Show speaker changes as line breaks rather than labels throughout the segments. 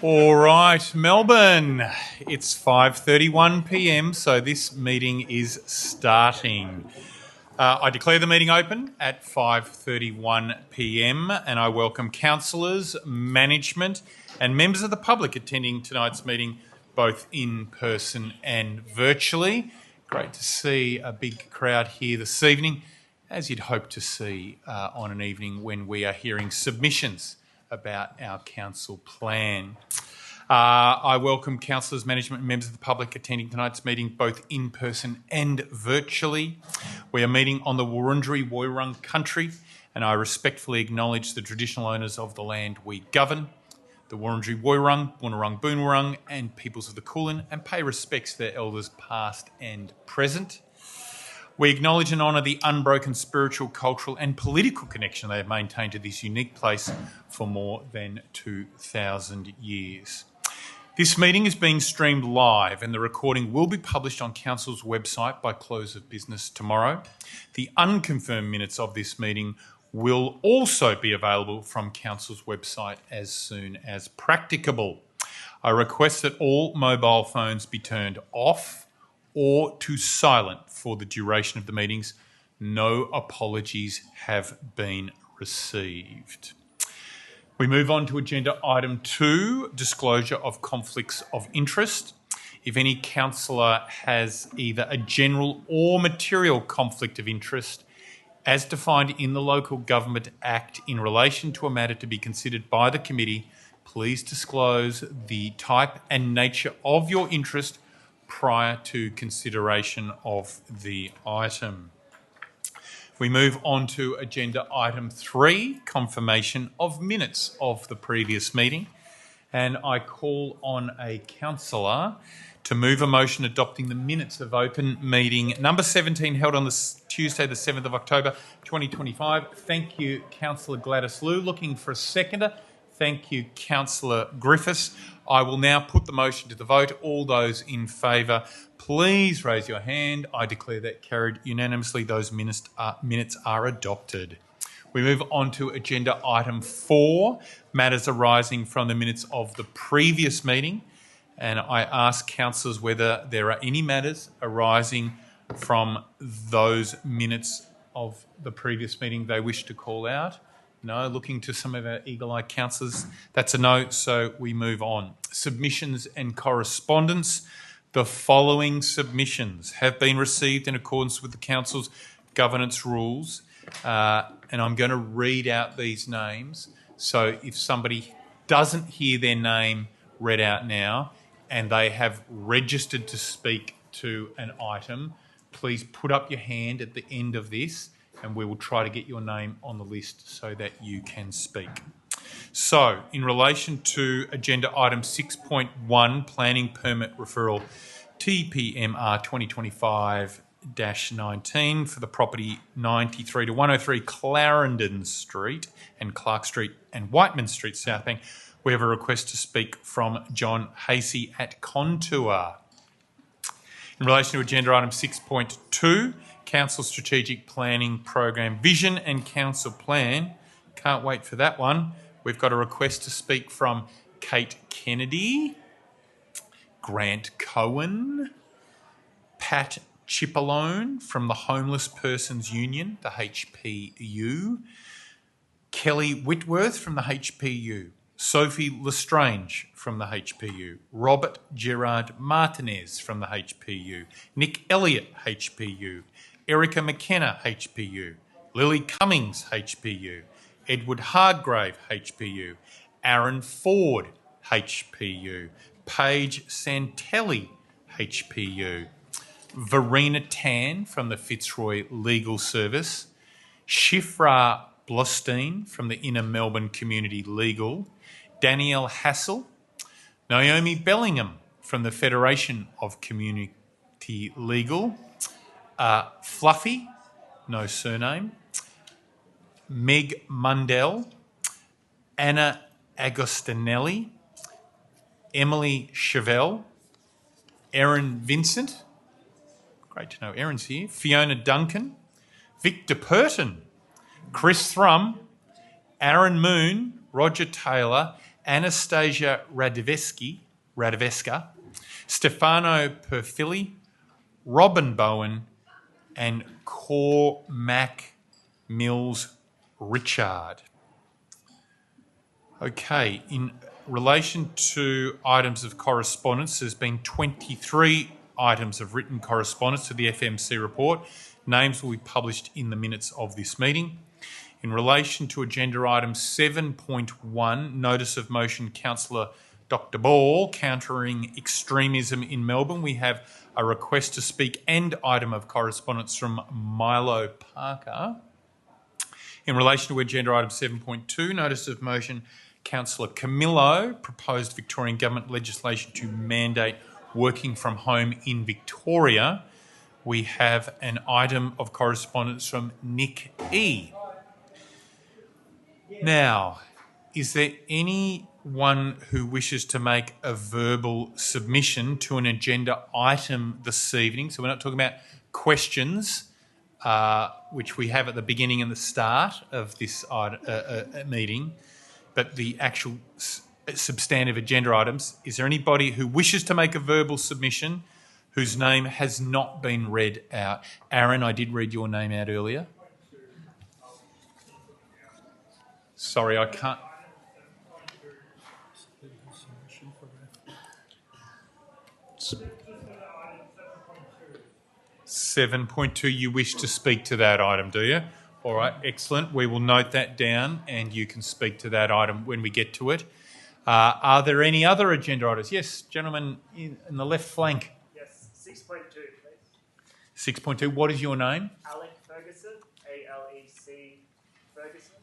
All right, Melbourne, it's 5:31 p.m, so this meeting is starting. I declare the meeting open at 5:31 p.m, and I welcome councillors, management and members of the public attending tonight's meeting, both in person and virtually. Great to see a big crowd here this evening, as you'd hope to see on an evening when we are hearing submissions about our council plan. I welcome councillors, management and members of the public attending tonight's meeting both in person and virtually. We are meeting on the Wurundjeri Woiwurrung country, and I respectfully acknowledge the traditional owners of the land we govern, the Wurundjeri Woiwurrung, Bunurong Boonwurrung and peoples of the Kulin, and pay respects to their elders past and present. We acknowledge and honour the unbroken spiritual, cultural and political connection they have maintained to this unique place for more than 2,000 years. This meeting is being streamed live and the recording will be published on Council's website by close of business tomorrow. The unconfirmed minutes of this meeting will also be available from Council's website as soon as practicable. I request that all mobile phones be turned off or to silent for the duration of the meetings. No apologies have been received. We move on to agenda item 2, disclosure of conflicts of interest. If any councillor has either a general or material conflict of interest as defined in the Local Government Act in relation to a matter to be considered by the committee, please disclose the type and nature of your interest prior to consideration of the item. We move on to agenda item 3, confirmation of minutes of the previous meeting. And I call on a councillor to move a motion adopting the minutes of open meeting number 17 held on Tuesday the 7th of October 2025. Thank you, Councillor Gladys Liu. Looking for a seconder. Thank you, Councillor Griffiths. I will now put the motion to the vote. All those in favour, please raise your hand. I declare that carried unanimously. Those minutes are adopted. We move on to agenda item 4, matters arising from the minutes of the previous meeting. And I ask councillors whether there are any matters arising from those minutes of the previous meeting they wish to call out. No, looking to some of our eagle-eyed councillors. That's a no, so we move on. Submissions and correspondence. The following submissions have been received in accordance with the council's governance rules, and I'm going to read out these names. So if somebody doesn't hear their name read out now and they have registered to speak to an item, please put up your hand at the end of this and we will try to get your name on the list so that you can speak. So, in relation to agenda item 6.1, planning permit referral TPMR 2025-19 for the property 93 to 103 Clarendon Street and Clark Street and Whiteman Street, Southbank, we have a request to speak from John Hasey at Contour. In relation to agenda item 6.2, Council Strategic Planning Program Vision and Council Plan. Can't wait for that one. We've got a request to speak from Kate Kennedy, Grant Cohen, Pat Chipolone from the Homeless Persons Union, the HPU, Kelly Whitworth from the HPU, Sophie Lestrange from the HPU, Robert Gerard Martinez from the HPU, Nick Elliott, HPU, Erica McKenna, HPU, Lily Cummings, HPU, Edward Hardgrave, HPU, Aaron Ford, HPU, Paige Santelli, HPU, Verena Tan from the Fitzroy Legal Service, Shifra Blostein from the Inner Melbourne Community Legal, Danielle Hassel, Naomi Bellingham from the Federation of Community Legal, Fluffy, no surname, Meg Mundell, Anna Agostinelli, Emily Chevelle, Erin Vincent, great to know Erin's here, Fiona Duncan, Victor Purton, Chris Thrum, Aaron Moon, Roger Taylor Anastasia Radoveska, Stefano Perfili, Robin Bowen, and Cormac Mills Richard. Okay, in relation to items of correspondence, there's been 23 items of written correspondence to the FMC report. Names will be published in the minutes of this meeting. In relation to agenda item 7.1, notice of motion, Councillor Dr Ball, countering extremism in Melbourne, we have a request to speak and item of correspondence from Milo Parker. In relation to agenda item 7.2, notice of motion, Councillor Camillo, proposed Victorian Government legislation to mandate working from home in Victoria. We have an item of correspondence from Nick E. Now, is there anyone who wishes to make a verbal submission to an agenda item this evening? So we're not talking about questions, which we have at the beginning and the start of this meeting, but the actual substantive agenda items. Is there anybody who wishes to make a verbal submission whose name has not been read out? Aaron, I did read your name out earlier. Sorry, I can't. 7.2, you wish to speak to that item, do you? All right, excellent. We will note that down and you can speak to that item when we get to it. Are there any other agenda items? Yes, gentlemen in the left flank.
Yes, 6.2, please.
6.2, what is your name?
Alec Ferguson, A-L-E-C Ferguson.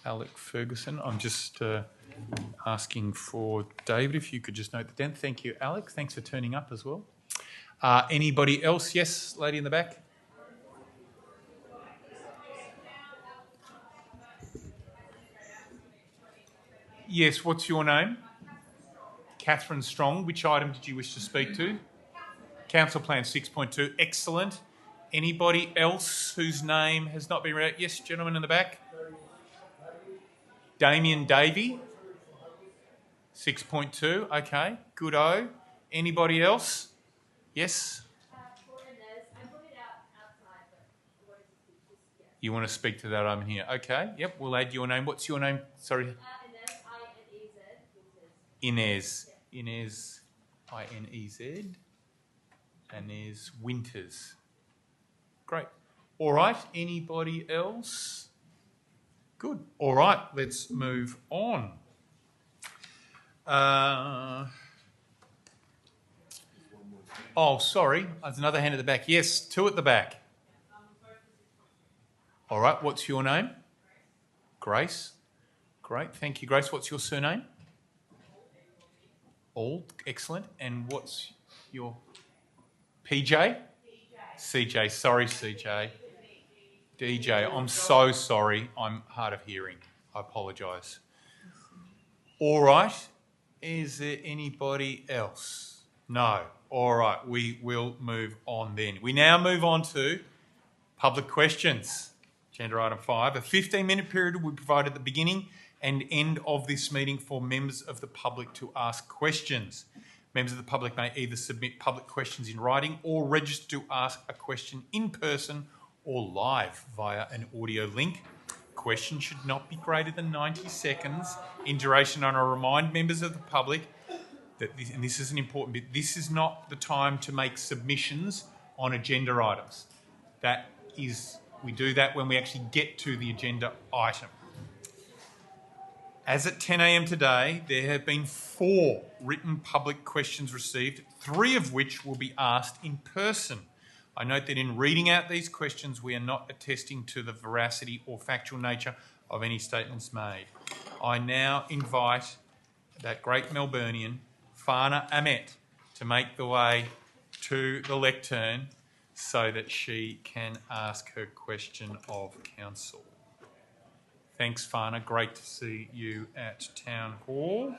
Alec Ferguson. I'm just asking for David, if you could just note that down. Thank you, Alec. Thanks for turning up as well. Anybody else? Yes, lady in the back. Yes, what's your name? Catherine Strong. Which item did you wish to speak to? Council Plan 6.2. Excellent. Anybody else whose name has not been read out? Yes, gentleman in the back. Damien Davey. 6.2. Okay, good-o. Anybody else? Yes? You want to speak to that item here? Okay, yep, we'll add your name. What's your name? Sorry. Inez. Inez, I-N-E-Z. Inez Winters. Great. All right, anybody else? Good. All right, let's move on. Oh, sorry, there's another hand at the back. Yes, two at the back. All right, what's your name? Grace. Great, thank you, Grace. What's your surname? All, excellent. And what's your... PJ? CJ, sorry, CJ. DJ, I'm so sorry. I'm hard of hearing. I apologise. All right, is there anybody else? No. All right, we will move on then. We now move on to public questions. Agenda item 5. A 15-minute period will be provided at the beginning and end of this meeting for members of the public to ask questions. Members of the public may either submit public questions in writing or register to ask a question in person or live via an audio link. Questions should not be greater than 90 seconds in duration, and I remind members of the public that this is an important bit, this is not the time to make submissions on agenda items. We do that when we actually get to the agenda item. As at 10 a.m. today, there have been 4 written public questions received, 3 of which will be asked in person. I note that in reading out these questions, we are not attesting to the veracity or factual nature of any statements made. I now invite that great Melburnian, Fana Amet, to make the way to the lectern so that she can ask her question of council. Thanks, Fana. Great to see you at Town Hall.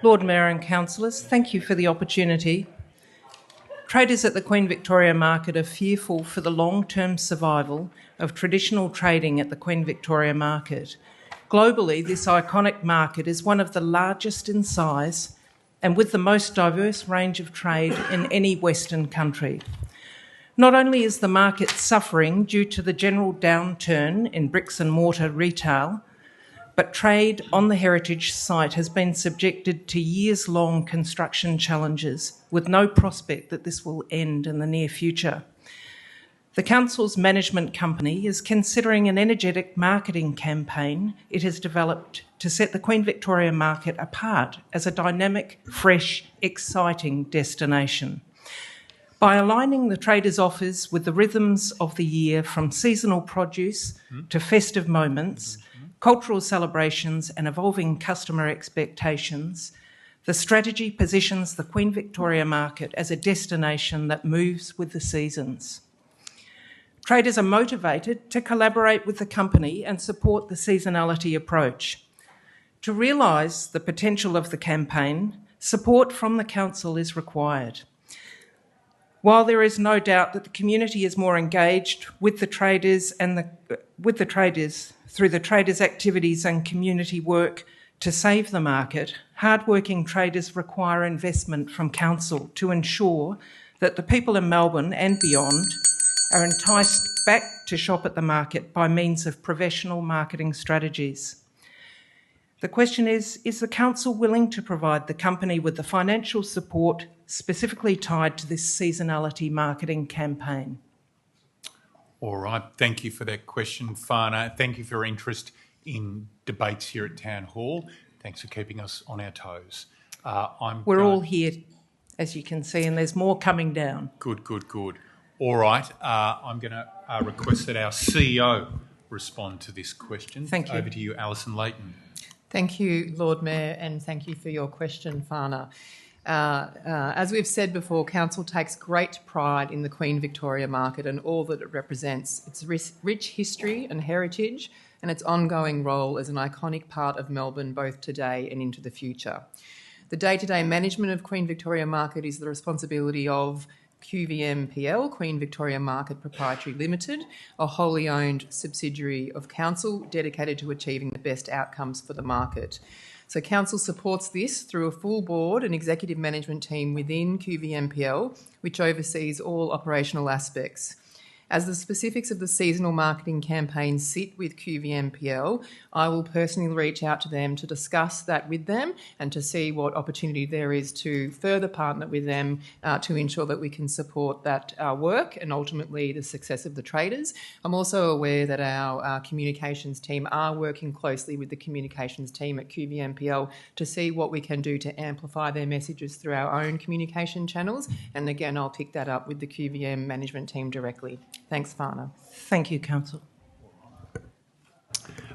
Lord Mayor and councillors, thank you for the opportunity Traders at the Queen Victoria Market are fearful for the long-term survival of traditional trading at the Queen Victoria Market. Globally, this iconic market is one of the largest in size and with the most diverse range of trade in any Western country. Not only is the market suffering due to the general downturn in bricks and mortar retail, but trade on the heritage site has been subjected to years-long construction challenges with no prospect that this will end in the near future. The Council's management company is considering an energetic marketing campaign it has developed to set the Queen Victoria Market apart as a dynamic, fresh, exciting destination. By aligning the traders' offers with the rhythms of the year, from seasonal produce to festive moments, cultural celebrations and evolving customer expectations, the strategy positions the Queen Victoria Market as a destination that moves with the seasons. Traders are motivated to collaborate with the company and support the seasonality approach. To realise the potential of the campaign, support from the Council is required. While there is no doubt that the community is more engaged with the traders through the traders' activities and community work to save the market, hard-working traders require investment from Council to ensure that the people in Melbourne and beyond are enticed back to shop at the market by means of professional marketing strategies. The question is the Council willing to provide the company with the financial support specifically tied to this seasonality marketing campaign?
All right, thank you for that question, Fana. Thank you for your interest in debates here at Town Hall. Thanks for keeping us on our toes.
We're all here, as you can see, and there's more coming down.
Good. All right, I'm going to request that our CEO respond to this question.
Thank you.
Over to you, Alison Layton.
Thank you, Lord Mayor, and thank you for your question, Fana. As we've said before, Council takes great pride in the Queen Victoria Market and all that it represents, its rich history and heritage, and its ongoing role as an iconic part of Melbourne both today and into the future. The day-to-day management of Queen Victoria Market is the responsibility of QVMPL, Queen Victoria Market Proprietary Limited, a wholly owned subsidiary of Council dedicated to achieving the best outcomes for the market. So Council supports this through a full board and executive management team within QVMPL, which oversees all operational aspects. As the specifics of the seasonal marketing campaign sit with QVMPL, I will personally reach out to them to discuss that with them and to see what opportunity there is to further partner with them to ensure that we can support that work and ultimately the success of the traders. I'm also aware that our communications team are working closely with the communications team at QVMPL to see what we can do to amplify their messages through our own communication channels. And again, I'll pick that up with the QVM management team directly. Thanks, Fana.
Thank you, Council.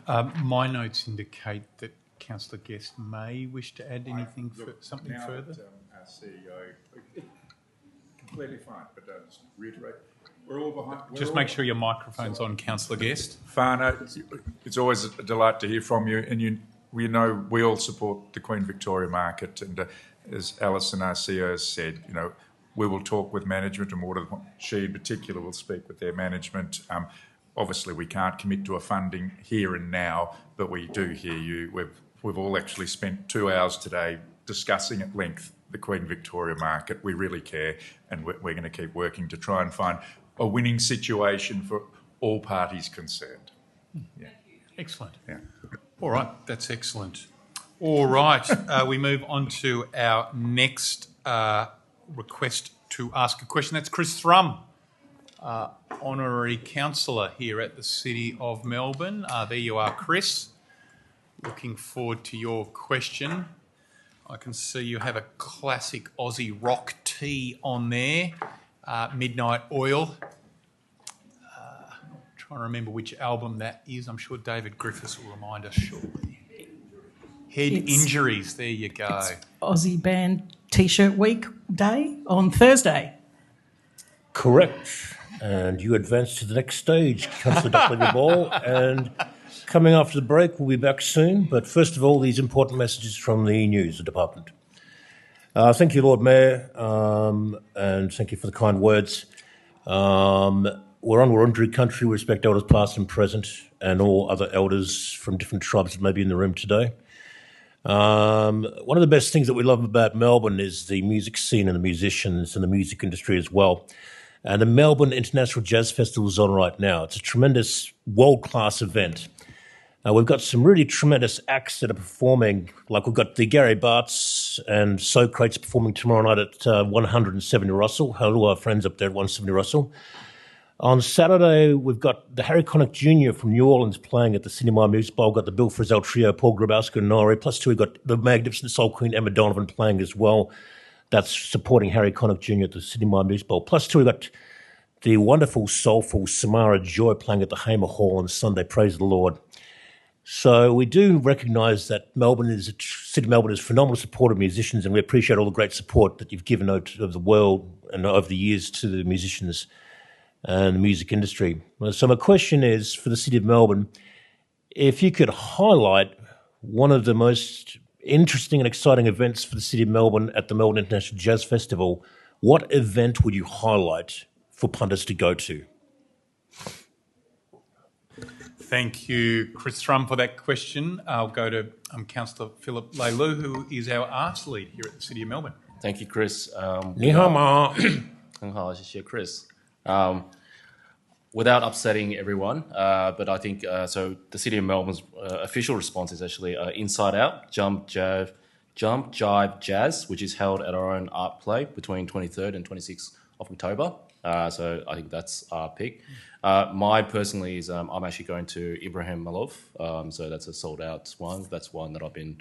My notes indicate that Councillor Guest may wish to add anything, something
now
further.
That, our CEO, completely fine, but just reiterate, we're all behind.
Just make sure your microphone's on, Councillor Guest.
Fana, it's always a delight to hear from you, and we know we all support the Queen Victoria Market, and as Alison, our CEO, has said, we will talk with management, and she in particular will speak with their management. Obviously, we can't commit to a funding here and now, but we do hear you. We've all actually spent 2 hours today discussing at length the Queen Victoria Market. We really care, and we're going to keep working to try and find a winning situation for all parties concerned. Yeah.
Excellent.
Yeah.
All right, that's excellent. All right, we move on to our next request to ask a question. That's Chris Thrum, Honorary Councillor here at the City of Melbourne. There you are, Chris. Looking forward to your question. I can see you have a classic Aussie rock tee on there, Midnight Oil. Trying to remember which album that is. I'm sure David Griffiths will remind us shortly. Head Injuries, there you go.
It's Aussie Band T-shirt week day on Thursday.
Correct. And you advance to the next stage, Councillor Duckling-Ball. And coming after the break, we'll be back soon. But first of all, these important messages from the news department. Thank you, Lord Mayor, and thank you for the kind words. We're on Wurundjeri country. We respect elders past and present and all other elders from different tribes that may be in the room today. One of the best things that we love about Melbourne is the music scene and the musicians and the music industry as well. And the Melbourne International Jazz Festival is on right now. It's a tremendous world-class event. We've got some really tremendous acts that are performing, like we've got the Gary Barts and Socrates performing tomorrow night at 170 Russell. Hello, our friends up there at 170 Russell. On Saturday, we've got the Harry Connick Jr. from New Orleans playing at the Sydney Myer Music Bowl. We've got the Bill Frisell Trio, Paul Grabowski and Nori. Plus two, we've got the magnificent soul queen Emma Donovan playing as well. That's supporting Harry Connick Jr. at the Sydney Myer Music Bowl. Plus two, we've got the wonderful, soulful Samara Joy playing at the Hamer Hall on Sunday. Praise the Lord. So we do recognise that City of Melbourne is a phenomenal supporter of musicians, and we appreciate all the great support that you've given out of the world and over the years to the musicians and the music industry. So my question is, for the City of Melbourne, if you could highlight one of the most interesting and exciting events for the City of Melbourne at the Melbourne International Jazz Festival, what event would you highlight for punters to go to?
Thank you, Chris Thrum, for that question. I'll go to Councillor Philip Leilu, who is our arts lead here at the City of Melbourne.
Thank you, Chris.
你好吗？
很好，谢谢 Chris. Without upsetting everyone, but I think so. The City of Melbourne's official response is actually Inside Out Jump Jive Jazz, which is held at our own art play between 23rd and 26th of October. So I think that's our pick. My personally is I'm actually going to Ibrahim Malov, so that's a sold out one. That's one that I've been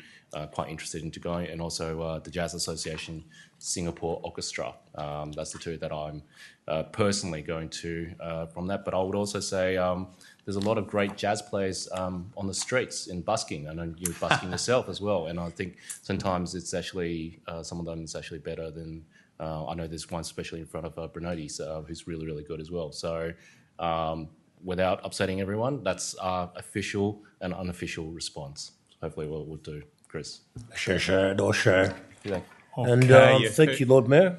quite interested into going, and also the Jazz Association Singapore Orchestra. That's the two that I'm personally going to from that. But I would also say there's a lot of great jazz players on the streets in busking. I know you're busking yourself as well, and I think sometimes it's actually some of them is actually better than. I know there's one especially in front of Brunodi's who's really, really good as well. So without upsetting everyone, that's our official and unofficial response. Hopefully we'll do, Chris.
Sure.
Yeah.
And
Okay,
thank you, Lord Mayor.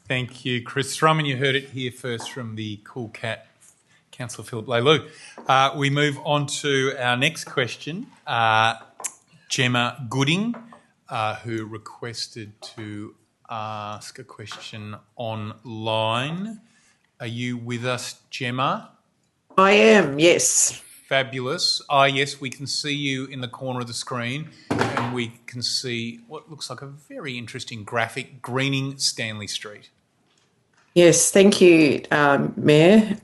Thank you, Chris Thrum, and you heard it here first from the cool cat, Councillor Philip Leilu. We move on to our next question. Gemma Gooding, who requested to ask a question online. Are you with us, Gemma?
I am, yes.
Fabulous. Yes, we can see you in the corner of the screen, and we can see what looks like a very interesting graphic, greening Stanley Street.
Yes, thank you, Mayor,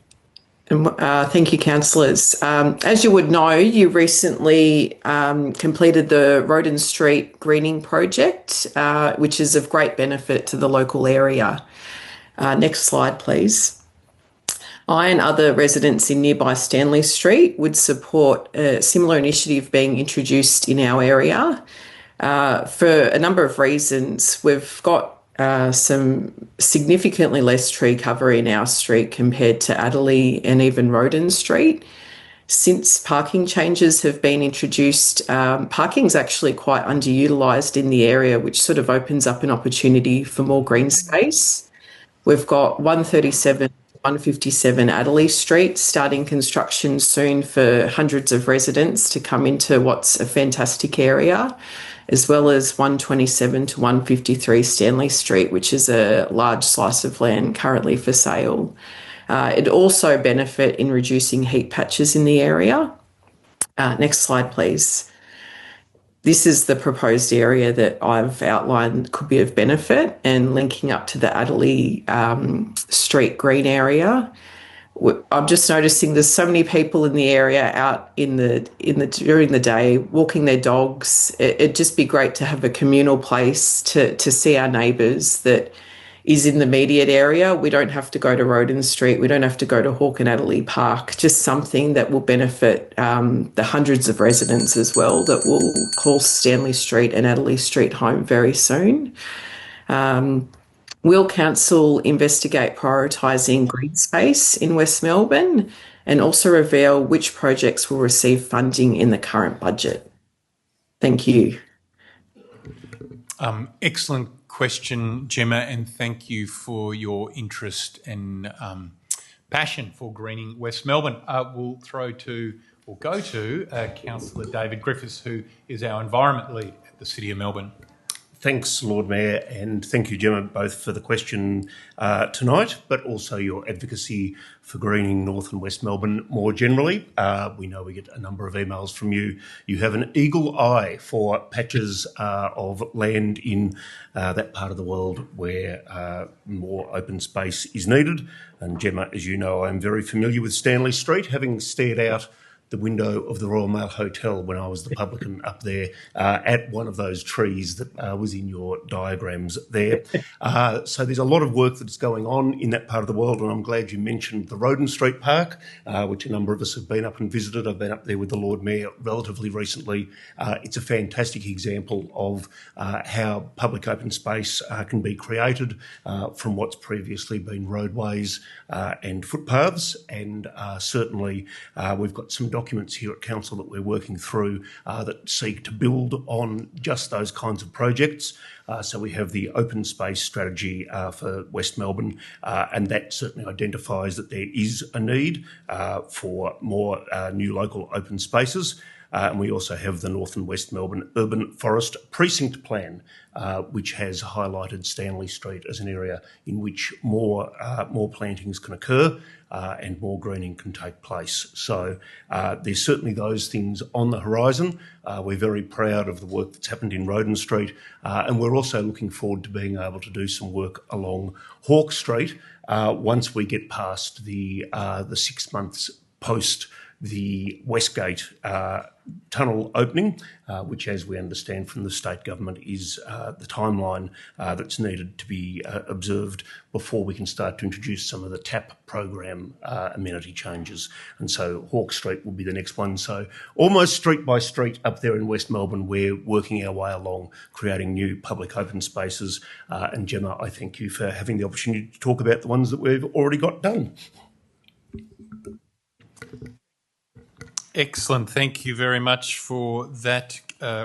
and thank you, councillors. As you would know, you recently completed the Roden Street Greening Project, which is of great benefit to the local area. Next slide, please. I and other residents in nearby Stanley Street would support a similar initiative being introduced in our area for a number of reasons. We've got some significantly less tree cover in our street compared to Adderley and even Roden Street. Since parking changes have been introduced, parking is actually quite underutilised in the area, which sort of opens up an opportunity for more green space. We've got 137 157 Adderley Street starting construction soon for hundreds of residents to come into what's a fantastic area, as well as 127 to 153 Stanley Street, which is a large slice of land currently for sale. It'd also benefit in reducing heat patches in the area. Next slide, please. This is the proposed area that I've outlined could be of benefit, and linking up to the Adderley Street Green area. I'm just noticing there's so many people in the area out in the during the day walking their dogs. It'd just be great to have a communal place to see our neighbours that is in the immediate area. We don't have to go to Roden Street. We don't have to go to Hawke and Adderley Park. Just something that will benefit the hundreds of residents as well that will call Stanley Street and Adderley Street home very soon. Will Council investigate prioritising green space in West Melbourne and also reveal which projects will receive funding in the current budget? Thank you.
Excellent question, Gemma, and thank you for your interest and passion for greening West Melbourne. We'll go to Councillor David Griffiths, who is our Environment Lead at the City of Melbourne.
Thanks, Lord Mayor, and thank you, Gemma, both for the question tonight, but also your advocacy for greening North and West Melbourne more generally. We know we get a number of emails from you. You have an eagle eye for patches of land in that part of the world where more open space is needed. And Gemma, as you know, I'm very familiar with Stanley Street, having stared out the window of the Royal Mail Hotel when I was the publican up there at one of those trees that was in your diagrams there. So there's a lot of work that's going on in that part of the world, and I'm glad you mentioned the Roden Street Park, which a number of us have been up and visited. I've been up there with the Lord Mayor relatively recently. It's a fantastic example of how public open space can be created from what's previously been roadways and footpaths, and certainly we've got some documents here at Council that we're working through that seek to build on just those kinds of projects. So we have the open space strategy for West Melbourne, and that certainly identifies that there is a need for more new local open spaces. And we also have the North and West Melbourne Urban Forest Precinct Plan, which has highlighted Stanley Street as an area in which more plantings can occur and more greening can take place. So there's certainly those things on the horizon. We're very proud of the work that's happened in Roden Street, and we're also looking forward to being able to do some work along Hawke Street once we get past the 6 months post the Westgate tunnel opening, which, as we understand from the state government, is the timeline that's needed to be observed before we can start to introduce some of the TAP program amenity changes. And so Hawke Street will be the next one. So almost street by street up there in West Melbourne, we're working our way along, creating new public open spaces. And Gemma, I thank you for having the opportunity to talk about the ones that we've already got done.
Excellent. Thank you very much for that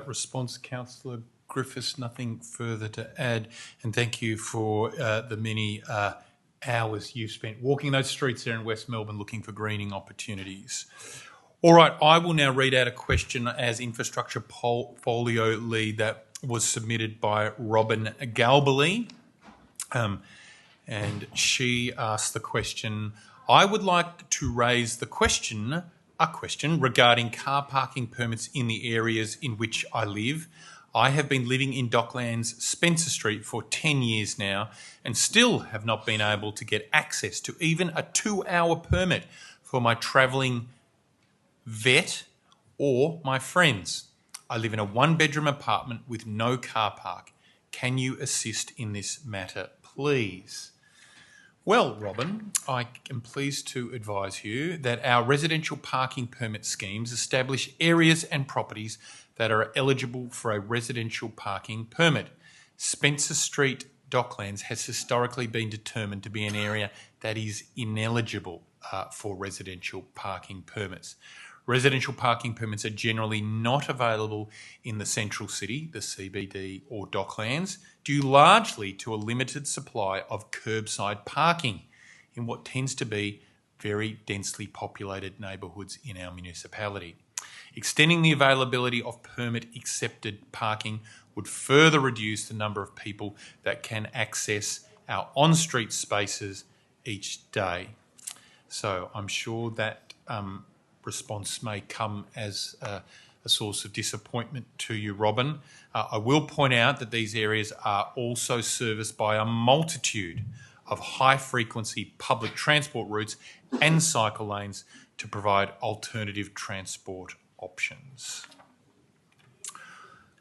response, Councillor Griffiths. Nothing further to add. And thank you for the many hours you've spent walking those streets there in West Melbourne looking for greening opportunities. All right, I will now read out a question as Infrastructure Portfolio Lead that was submitted by Robin Galbally. And she asked the question, I would like to raise a question regarding car parking permits in the areas in which I live. I have been living in Docklands, Spencer Street for 10 years now and still have not been able to get access to even a 2-hour permit for my travelling vet or my friends. I live in a 1-bedroom apartment with no car park. Can you assist in this matter, please? Well, Robin, I am pleased to advise you that our residential parking permit schemes establish areas and properties that are eligible for a residential parking permit. Spencer Street, Docklands, has historically been determined to be an area that is ineligible for residential parking permits. Residential parking permits are generally not available in the central city, the CBD or Docklands, due largely to a limited supply of curbside parking in what tends to be very densely populated neighbourhoods in our municipality. Extending the availability of permit-accepted parking would further reduce the number of people that can access our on-street spaces each day. So I'm sure that response may come as a source of disappointment to you, Robin. I will point out that these areas are also serviced by a multitude of high-frequency public transport routes and cycle lanes to provide alternative transport options.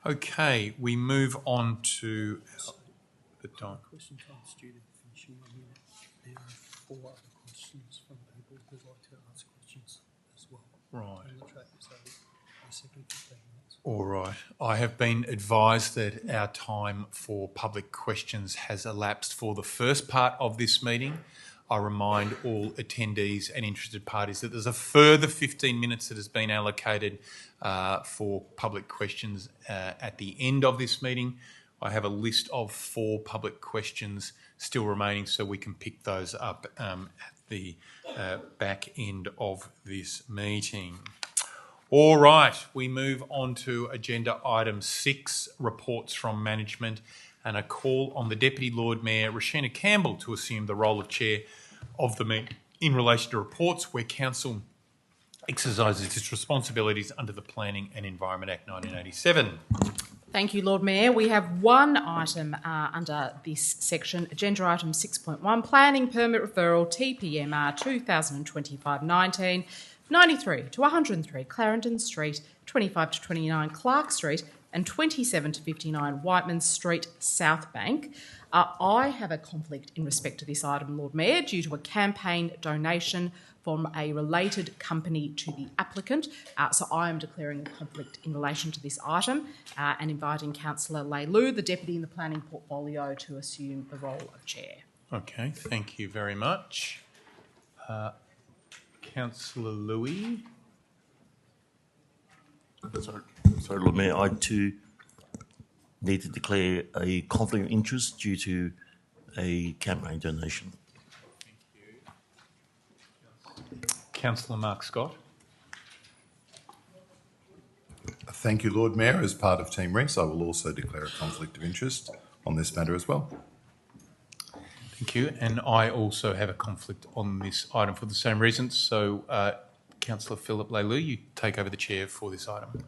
Okay, we move on to the time.
Question time student finishing on here. There are 4 other questions from people who'd like to ask questions as well.
Right.
On the track, so the second 15 minutes.
All right. I have been advised that our time for public questions has elapsed for the first part of this meeting. I remind all attendees and interested parties that there's a further 15 minutes that has been allocated for public questions at the end of this meeting. I have a list of 4 public questions still remaining, so we can pick those up at the back end of this meeting. All right, we move on to agenda item 6, reports from management, and a call on the Deputy Lord Mayor, Rashina Campbell, to assume the role of Chair of the meeting in relation to reports where Council exercises its responsibilities under the Planning and Environment Act 1987.
Thank you, Lord Mayor. We have one item under this section, agenda item 6.1, Planning Permit Referral TPMR 2025-19, 93 to 103 Clarendon Street, 25 to 29 Clark Street and 27 to 59 Whiteman Street, South Bank. I have a conflict in respect to this item, Lord Mayor, due to a campaign donation from a related company to the applicant. So I am declaring a conflict in relation to this item and inviting Councillor Lei-Lu, the Deputy in the Planning Portfolio, to assume the role of Chair.
Okay, thank you very much. Councillor Louis.
Sorry, Lord Mayor, I too need to declare a conflict of interest due to a campaign donation.
Councillor Mark Scott.
Thank you, Lord Mayor. As part of Team Rex, I will also declare a conflict of interest on this matter as well.
Thank you. And I also have a conflict on this item for the same reasons. So, Councillor Philip Lei-Lu, you take over the chair for this item.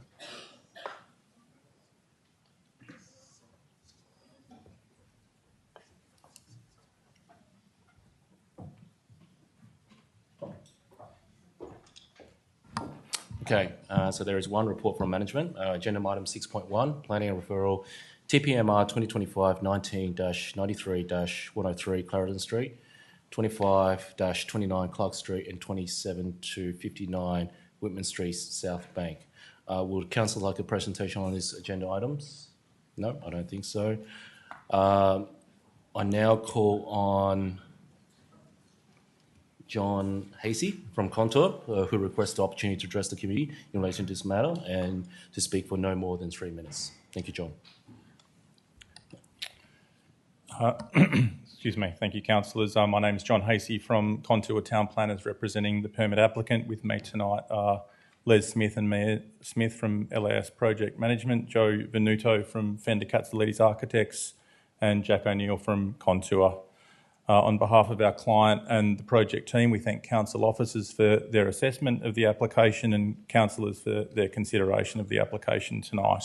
Okay, so there is one report from management. Agenda item 6.1, Planning and Referral, TPMR 2025-19-93-103 Clarendon Street, 25-29 Clark Street and 27 to 59 Whitman Street, South Bank. Would Council like a presentation on these agenda items? No, I don't think so. I now call on John Hasey from Contour, who requests the opportunity to address the committee in relation to this matter and to speak for no more than 3 minutes. Thank you, John.
Excuse me. Thank you, councillors. My name is John Hasey from Contour Town Planners, representing the permit applicant. With me tonight are Les Smith and Mayor Smith from LAS Project Management, Joe Venuto from Fender Katsiouledes Architects, and Jack O'Neill from Contour. On behalf of our client and the project team, we thank council officers for their assessment of the application and councillors for their consideration of the application tonight.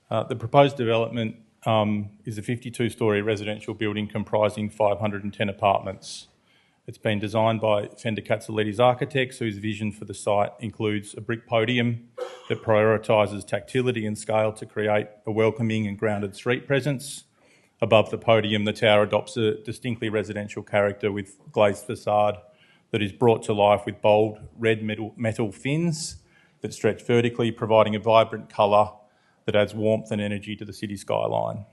The proposed development is a 52-storey residential building comprising 510 apartments. It's been designed by Fender Katsiouledes Architects, whose vision for the site includes a brick podium that prioritises tactility and scale to create a welcoming and grounded street presence. Above the podium, the tower adopts a distinctly residential character with glazed facade that is brought to life with bold red metal fins that stretch vertically, providing a vibrant colour that adds warmth and energy to the city skyline.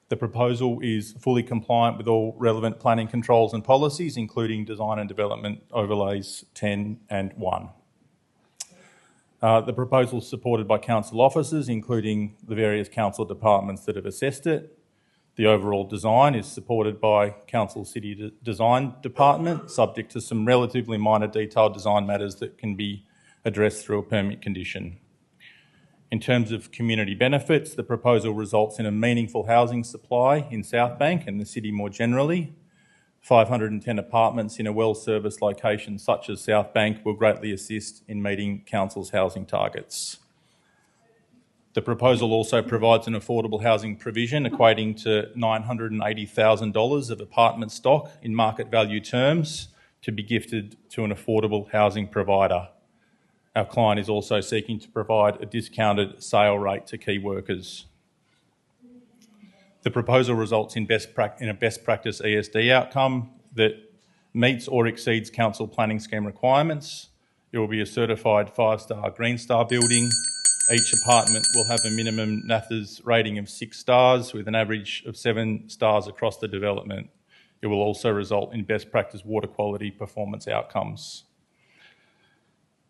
The proposal is fully compliant with all relevant planning controls and policies, including Design and Development Overlays 10 and 1. The proposal is supported by council officers, including the various council departments that have assessed it. The overall design is supported by Council City Design Department, subject to some relatively minor detailed design matters that can be addressed through a permit condition. In terms of community benefits, the proposal results in a meaningful housing supply in South Bank and the city more generally. 510 apartments in a well-serviced location such as South Bank will greatly assist in meeting council's housing targets. The proposal also provides an affordable housing provision equating to $980,000 of apartment stock in market value terms to be gifted to an affordable housing provider. Our client is also seeking to provide a discounted sale rate to key workers. The proposal results in a best practice ESD outcome that meets or exceeds council planning scheme requirements. It will be a certified 5-star Green Star building. Each apartment will have a minimum NAFTAS rating of 6 stars with an average of 7 stars across the development. It will also result in best practice water quality performance outcomes.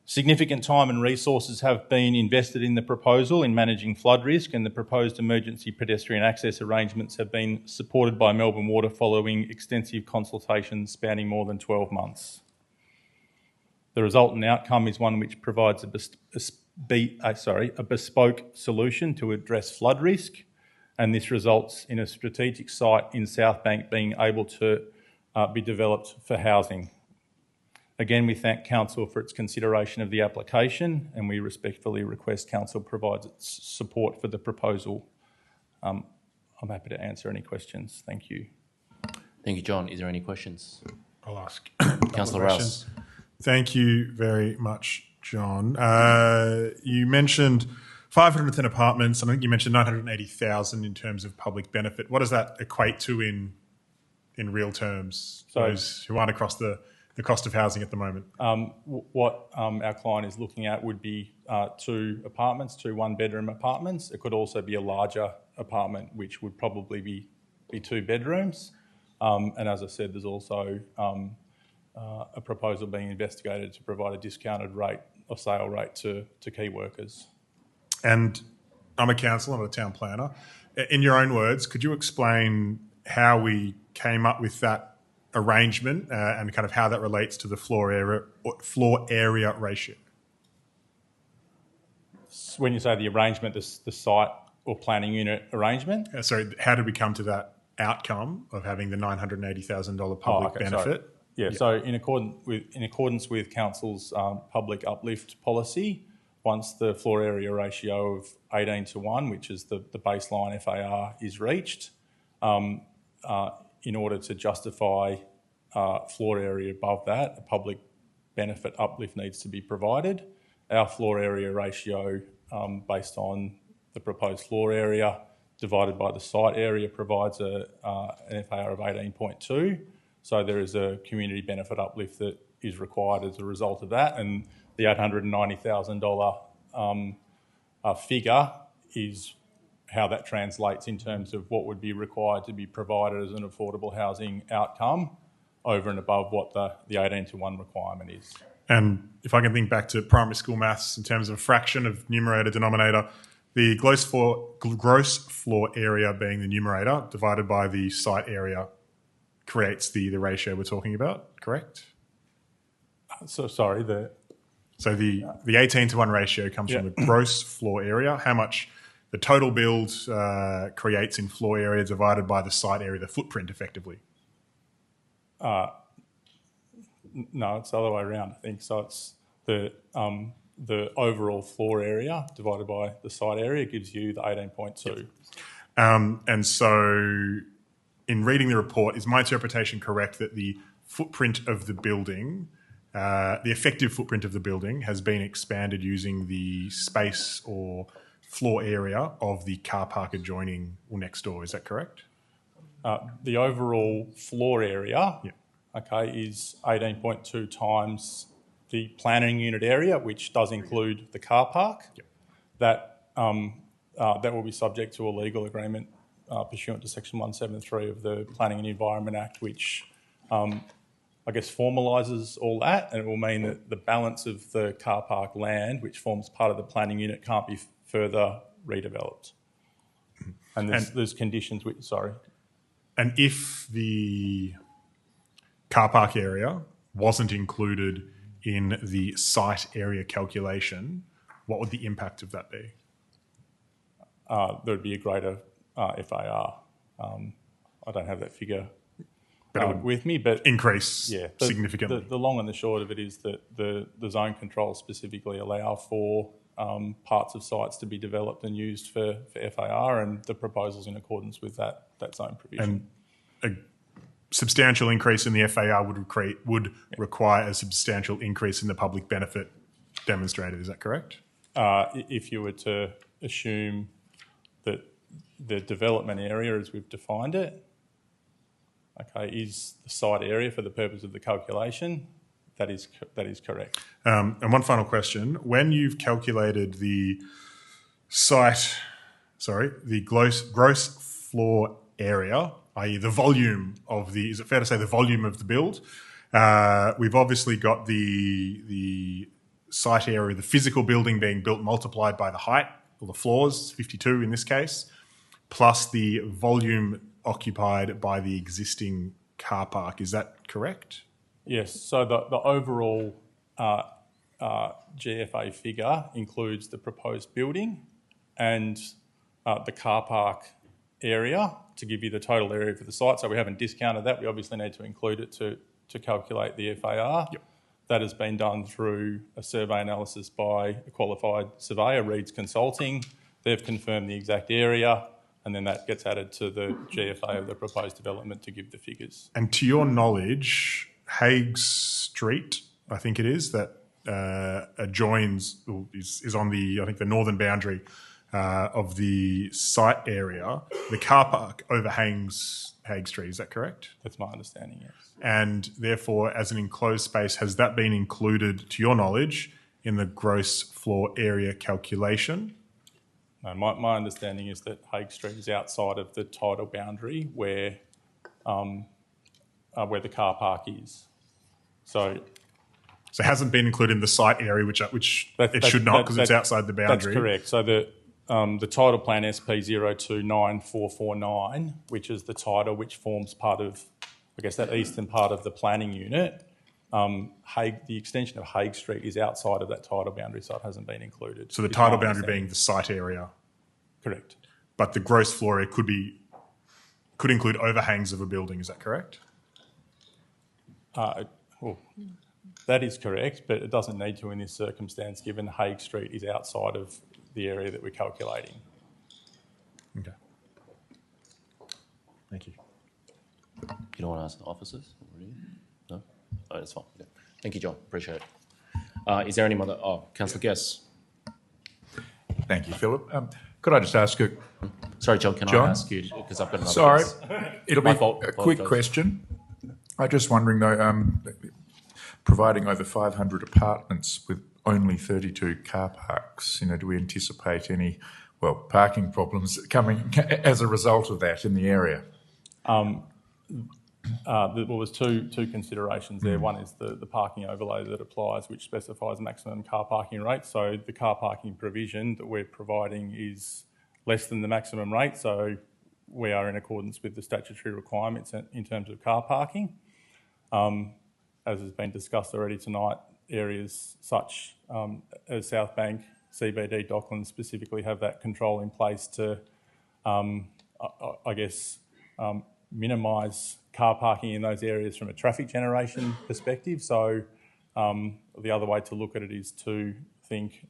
Significant time and resources have been invested in the proposal in managing flood risk, and the proposed emergency pedestrian access arrangements have been supported by Melbourne Water following extensive consultations spanning more than 12 months. The resultant outcome is one which provides a bespoke solution to address flood risk, and this results in a strategic site in South Bank being able to be developed for housing. Again, we thank Council for its consideration of the application, and we respectfully request Council provides its support for the proposal. I'm happy to answer any questions. Thank you.
Thank you, John. Is there any questions?
I'll ask.
Councillor Rouse.
Thank you very much, John. You mentioned 510 apartments. I think you mentioned 980,000 in terms of public benefit. What does that equate to in real terms?
So,
those who aren't across the cost of housing at the moment.
What our client is looking at would be 2 apartments, 2 one-bedroom apartments. It could also be a larger apartment, which would probably be 2 bedrooms. And as I said, there's also a proposal being investigated to provide a discounted rate or sale rate to key workers.
And I'm a councillor, not a town planner. In your own words, could you explain how we came up with that arrangement and kind of how that relates to the floor area ratio?
When you say the arrangement, the site or planning unit arrangement?
Sorry, how did we come to that outcome of having the $980,000 public benefit?
Sorry. Yeah, so in accordance with Council's public uplift policy, once the floor area ratio of 18:1, which is the baseline FAR, is reached, in order to justify floor area above that, a public benefit uplift needs to be provided. Our floor area ratio, based on the proposed floor area divided by the site area, provides an FAR of 18.2. So there is a community benefit uplift that is required as a result of that, and the $890,000 figure is how that translates in terms of what would be required to be provided as an affordable housing outcome over and above what the 18:1 requirement is.
And if I can think back to primary school maths in terms of fraction of numerator, denominator, the gross floor area being the numerator divided by the site area creates the ratio we're talking about, correct?
So sorry,
the 18:1 ratio comes from the gross floor area, how much the total build creates in floor area divided by the site area, the footprint effectively.
No, it's the other way around, I think. So it's the overall floor area divided by the site area gives you the 18.2.
And so in reading the report, is my interpretation correct that the footprint of the building, the effective footprint of the building has been expanded using the space or floor area of the car park adjoining or next door? Is that correct?
The overall floor area, is 18.2 times the planning unit area, which does include the car park. That will be subject to a legal agreement pursuant to Section 173 of the Planning and Environment Act, which formalises all that, and it will mean that the balance of the car park land, which forms part of the planning unit, can't be further redeveloped. And there's conditions with,
And if the car park area wasn't included in the site area calculation, what would the impact of that be?
There would be a greater FAR. I don't have that figure with me, but
increase significantly.
The long and the short of it is that the zone controls specifically allow for parts of sites to be developed and used for FAR, and the proposal's in accordance with that zone provision.
And a substantial increase in the FAR would require a substantial increase in the public benefit demonstrated. Is that correct?
If you were to assume that the development area, as we've defined it, is the site area for the purpose of the calculation, that is correct.
And one final question: when you've calculated the gross floor area, i.e. the volume of the, is it fair to say the volume of the build? We've obviously got the site area, the physical building being built multiplied by the height, or the floors, 52 in this case, plus the volume occupied by the existing car park. Is that correct?
Yes, so the overall GFA figure includes the proposed building and the car park area to give you the total area for the site. So we haven't discounted that. We obviously need to include it to calculate the FAR.
Yep.
That has been done through a survey analysis by a qualified surveyor, Reeds Consulting. They've confirmed the exact area, and then that gets added to the GFA of the proposed development to give the figures.
And to your knowledge, Hague Street, I think it is, that adjoins, is on the, I think, the northern boundary of the site area. The car park overhangs Hague Street, is that correct?
That's my understanding, yes.
And therefore, as an enclosed space, has that been included, to your knowledge, in the gross floor area calculation?
No, my understanding is that Hague Street is outside of the tidal boundary where the car park is. So
it hasn't been included in the site area, which it should not, because it's outside the boundary.
That's correct. So the tidal plan SP 029449, which is the tidal which forms part of, I guess, that eastern part of the planning unit, the extension of Hague Street is outside of that tidal boundary, so it hasn't been included.
So the tidal boundary being the site area?
Correct.
But the gross floor area could include overhangs of a building, is that correct?
Well, that is correct, but it doesn't need to in this circumstance, given Hague Street is outside of the area that we're calculating.
Okay. Thank you.
You don't want to ask the officers? No? Oh, that's fine. Yeah. Thank you, John. Appreciate it. Is there any other? Oh, Councillor Guess.
Thank you, Philip. Could I just ask you?
Sorry, John, can I ask you, because I've got another
Sorry,
case.
it'll be a quick question. I'm just wondering though, providing over 500 apartments with only 32 car parks, do we anticipate any, parking problems coming as a result of that in the area?
There was two considerations there. One is the parking overlay that applies, which specifies maximum car parking rate. So the car parking provision that we're providing is less than the maximum rate. So we are in accordance with the statutory requirements in terms of car parking. As has been discussed already tonight, areas such as South Bank, CBD, Docklands specifically have that control in place to, minimise car parking in those areas from a traffic generation perspective. So the other way to look at it is to think,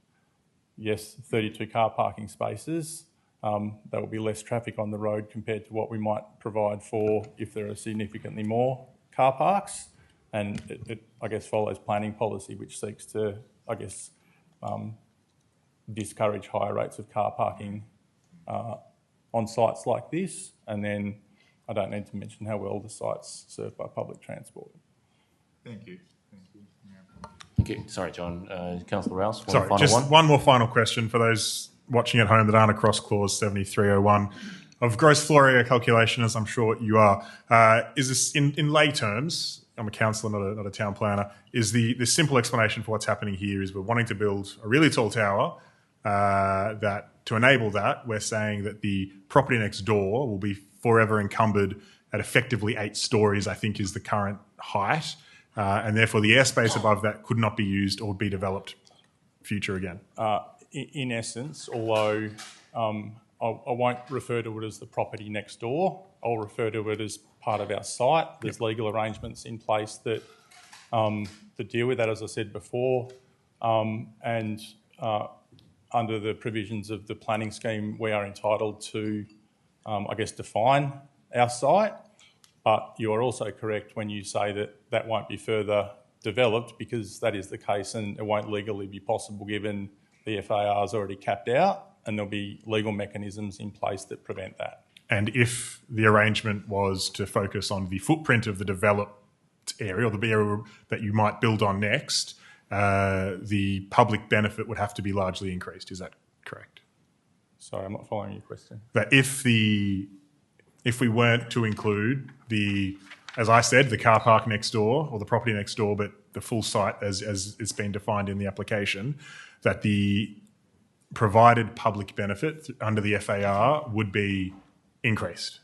yes, 32 car parking spaces, there will be less traffic on the road compared to what we might provide for if there are significantly more car parks. And it follows planning policy, which seeks to, discourage higher rates of car parking on sites like this. And then I don't need to mention how well the site's served by public transport.
Thank you.
Thank you. Sorry, John. Councillor Rouse,
one more final question for those watching at home that aren't across clause 7301 of gross floor area calculation, as I'm sure you are. Is this, in lay terms, I'm a councillor, not a town planner, is the simple explanation for what's happening here is we're wanting to build a really tall tower that to enable that, we're saying that the property next door will be forever encumbered at effectively 8 stories, I think is the current height. And therefore the airspace above that could not be used or be developed future again.
In essence, although I won't refer to it as the property next door, I'll refer to it as part of our site. There's legal arrangements in place that deal with that, as I said before. And under the provisions of the planning scheme, we are entitled to, define our site. But you are also correct when you say that that won't be further developed, because that is the case and it won't legally be possible given the FAR is already capped out, and there'll be legal mechanisms in place that prevent that.
And if the arrangement was to focus on the footprint of the developed area, or the area that you might build on next, the public benefit would have to be largely increased. Is that correct?
Sorry, I'm not following your question.
That if we weren't to include as I said, the car park next door or the property next door, but the full site as it's been defined in the application, that the provided public benefit under the FAR would be increased.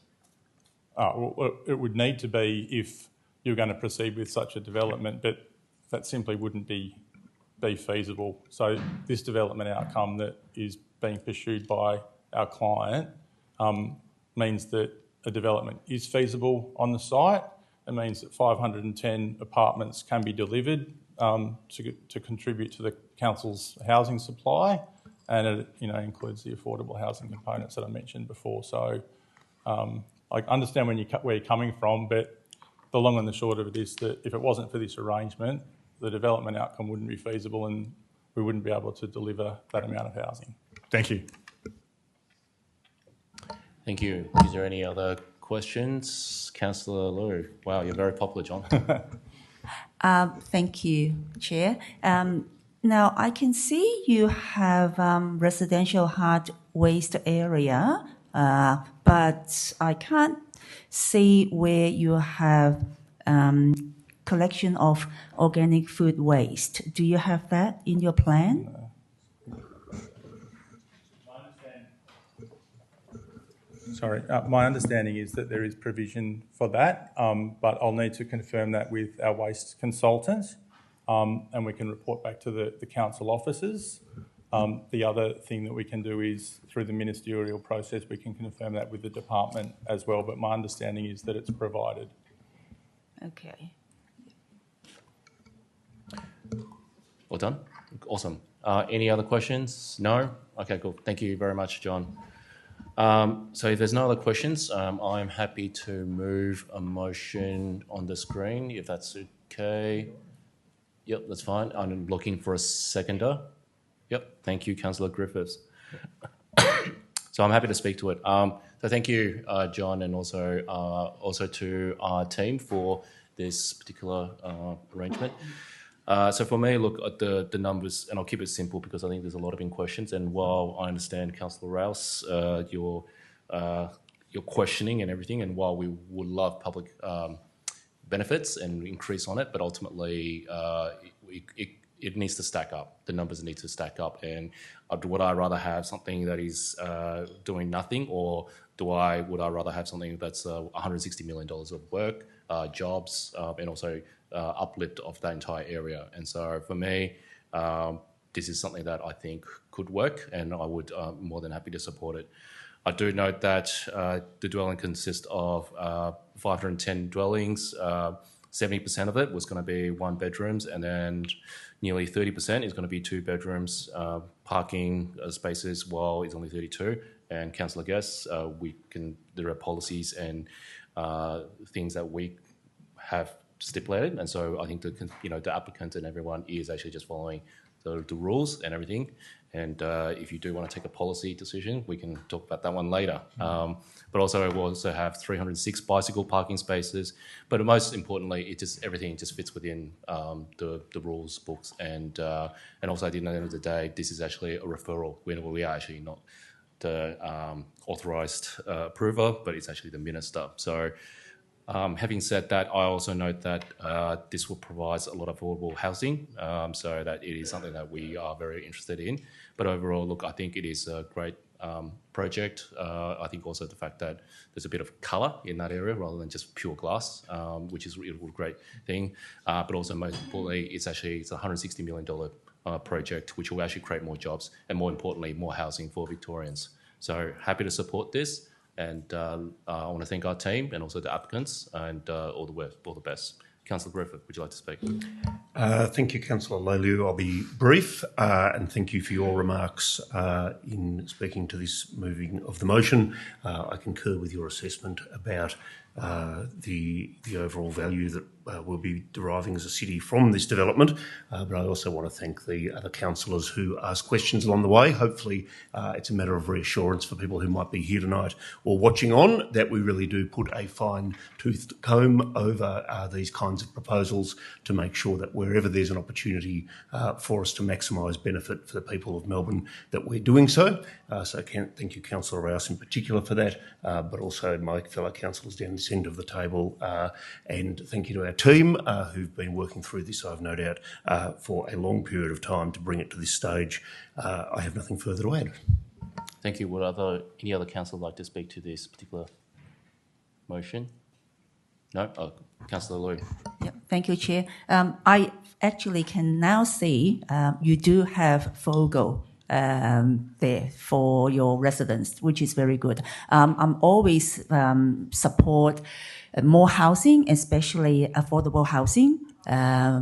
Well, it would need to be if you're going to proceed with such a development, but that simply wouldn't be feasible. So this development outcome that is being pursued by our client means that a development is feasible on the site. It means that 510 apartments can be delivered to contribute to the council's housing supply, and it includes the affordable housing components that I mentioned before. So I understand where you're coming from, but the long and the short of it is that if it wasn't for this arrangement, the development outcome wouldn't be feasible and we wouldn't be able to deliver that amount of housing.
Thank you.
Thank you. Is there any other questions? Councillor Liu. Wow, you're very popular, John.
Thank you, Chair. Now, I can see you have residential hard waste area, but I can't see where you have collection of organic food waste. Do you have that in your plan?
Sorry, my understanding is that there is provision for that, but I'll need to confirm that with our waste consultant, and we can report back to the council officers. The other thing that we can do is, through the ministerial process, we can confirm that with the department as well, but my understanding is that it's provided.
Okay.
Well done. Awesome. Any other questions? No? Okay, cool. Thank you very much, John. So if there's no other questions, I'm happy to move a motion on the screen, if that's okay. Yep, that's fine. I'm looking for a seconder. Yep, thank you, Councillor Griffiths. So I'm happy to speak to it. So thank you, John, and also to our team for this particular arrangement. So for me, look at the numbers, and I'll keep it simple because I think there's a lot of questions. And while I understand, Councillor Rouse, your questioning and everything, and while we would love public benefits and increase on it, but ultimately it needs to stack up. The numbers need to stack up. And would I rather have something that is doing nothing, or would I rather have something that's $160 million of work, jobs, and also uplift of that entire area? And so for me, this is something that I think could work, and I would more than happy to support it. I do note that the dwelling consists of 510 dwellings. 70% of it was going to be one bedrooms, and then nearly 30% is going to be two bedrooms. Parking spaces, while it's only 32, and councillor guests, there are policies and things that we have stipulated, and so I think the applicant and everyone is actually just following the rules and everything. And if you do want to take a policy decision, we can talk about that one later. But also, we'll also have 306 bicycle parking spaces. But most importantly, everything just fits within the rules books. And also, at the end of the day, this is actually a referral. We are actually not the authorised approver, but it's actually the minister. So having said that, I also note that this will provide a lot of affordable housing, so that it is something that we are very interested in. But overall, look, I think it is a great project. I think also the fact that there's a bit of colour in that area rather than just pure glass, which is a great thing. But also, most importantly, it's a $160 million project, which will actually create more jobs and, more importantly, more housing for Victorians. So happy to support this. And I want to thank our team and also the applicants, and all the best. Councillor Griffith, would you like to speak?
Thank you, Councillor Liu. I'll be brief, and thank you for your remarks in speaking to this moving of the motion. I concur with your assessment about the overall value that we'll be deriving as a city from this development, but I also want to thank the other councillors who asked questions along the way. Hopefully it's a matter of reassurance for people who might be here tonight or watching on that we really do put a fine-toothed comb over these kinds of proposals to make sure that wherever there's an opportunity for us to maximise benefit for the people of Melbourne, that we're doing so. So thank you, Councillor Rouse, in particular for that, but also my fellow councillors down this end of the table, and thank you to our our team who've been working through this, I've no doubt, for a long period of time to bring it to this stage. I have nothing further to add.
Thank you. Would any other councillor like to speak to this particular motion? No? Oh, Councillor Liu.
Yep. Thank you, Chair. I actually can now see you do have FOGO there for your residents, which is very good. I'm always support more housing, especially affordable housing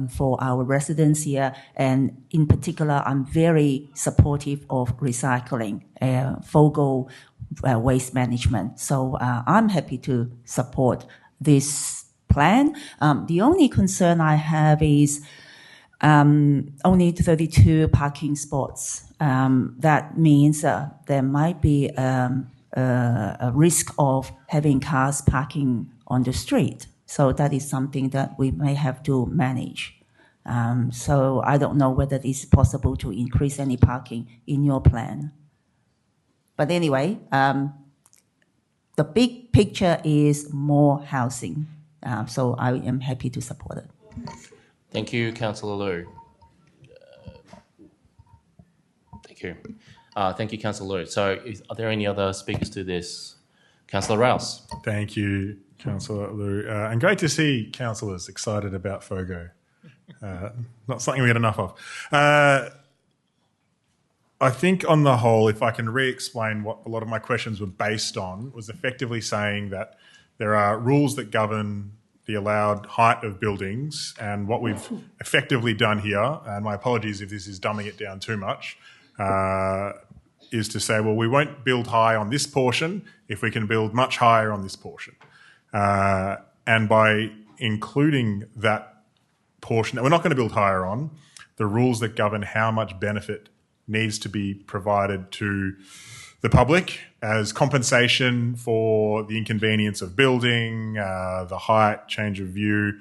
for our residents here. And in particular, I'm very supportive of recycling, FOGO waste management. So I'm happy to support this plan. The only concern I have is only 32 parking spots. That means there might be a risk of having cars parking on the street. So that is something that we may have to manage. So I don't know whether it's possible to increase any parking in your plan. But anyway, the big picture is more housing. So I am happy to support it.
Thank you, Councillor Liu. Thank you. Thank you, Councillor Liu. So are there any other speakers to this? Councillor Rouse.
Thank you, Councillor Liu. And great to see councillors excited about FOGO. Not something we get enough of. I think on the whole, if I can re-explain what a lot of my questions were based on, was effectively saying that there are rules that govern the allowed height of buildings, and what we've effectively done here, and my apologies if this is dumbing it down too much, is to say, well, we won't build high on this portion if we can build much higher on this portion. And by including that portion that we're not going to build higher on, the rules that govern how much benefit needs to be provided to the public as compensation for the inconvenience of building, the height, change of view,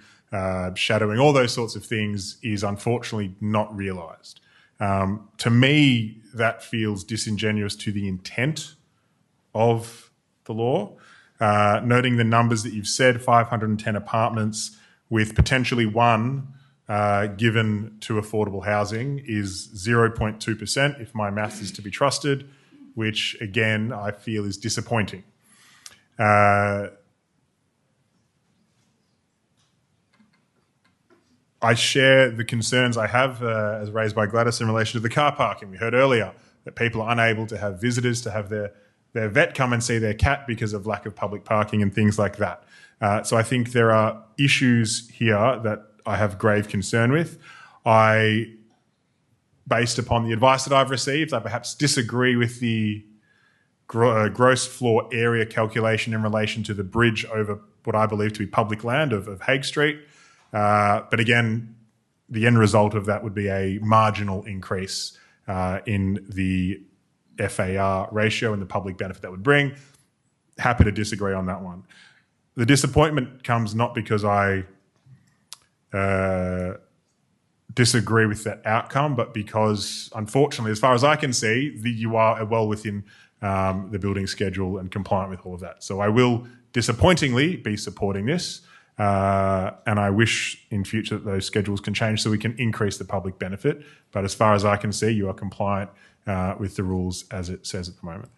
shadowing, all those sorts of things is unfortunately not realised. To me, that feels disingenuous to the intent of the law. Noting the numbers that you've said, 510 apartments with potentially one given to affordable housing is 0.2%, if my maths is to be trusted, which again I feel is disappointing. I share the concerns I have as raised by Gladys in relation to the car parking. We heard earlier that people are unable to have visitors to have their vet come and see their cat because of lack of public parking and things like that. So I think there are issues here that I have grave concern with. Based upon the advice that I've received, I perhaps disagree with the gross floor area calculation in relation to the bridge over what I believe to be public land of Hague Street. But again, the end result of that would be a marginal increase in the FAR ratio and the public benefit that would bring. Happy to disagree on that one. The disappointment comes not because I disagree with that outcome, but because, unfortunately, as far as I can see, you are well within the building schedule and compliant with all of that. So I will disappointingly be supporting this, and I wish in future that those schedules can change so we can increase the public benefit. But as far as I can see, you are compliant with the rules as it says at the moment.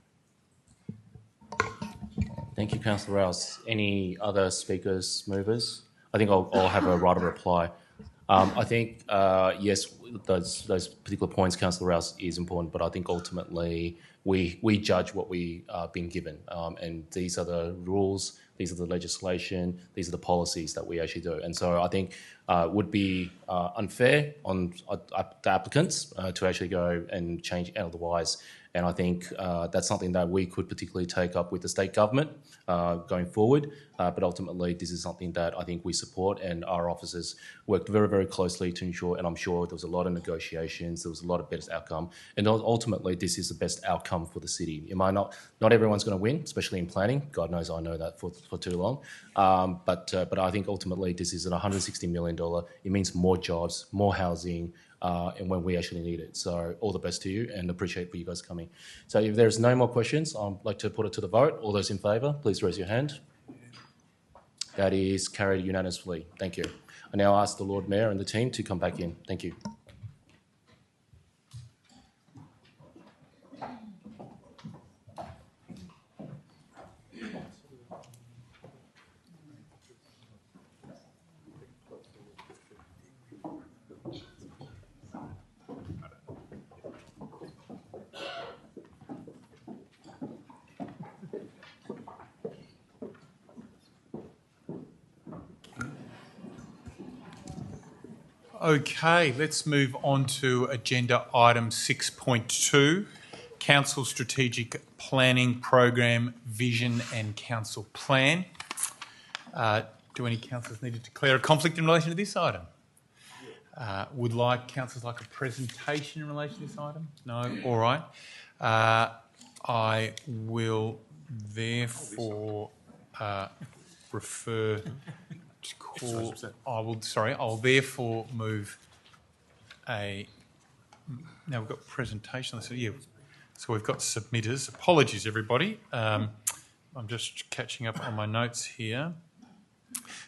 Thank you, Councillor Rouse. Any other speakers, movers? I think I'll have a right of reply. I think, yes, those particular points, Councillor Rouse, is important, but I think ultimately we judge what we are being given. And these are the rules, these are the legislation, these are the policies that we actually do. And so I think it would be unfair on the applicants to actually go and change it otherwise. And I think that's something that we could particularly take up with the state government going forward. But ultimately, this is something that I think we support, and our officers worked very, very closely to ensure, and I'm sure there was a lot of negotiations, there was a lot of best outcome. And ultimately, this is the best outcome for the city. It might not everyone's going to win, especially in planning. God knows I know that for too long. But I think ultimately, this is at $160 million. It means more jobs, more housing, and when we actually need it. So all the best to you, and appreciate for you guys coming. So if there's no more questions, I'd like to put it to the vote. All those in favour, please raise your hand. That is carried unanimously. Thank you. I now ask the Lord Mayor and the team to come back in. Thank you.
Okay, let's move on to agenda item 6.2, Council Strategic Planning Program, Vision and Council Plan. Do any councillors need to declare a conflict in relation to this item? Would councillors like a presentation in relation to this item? No? All right. I will therefore refer to call. I'll therefore move a. Now we've got presentation. So we've got submitters. Apologies, everybody. I'm just catching up on my notes here.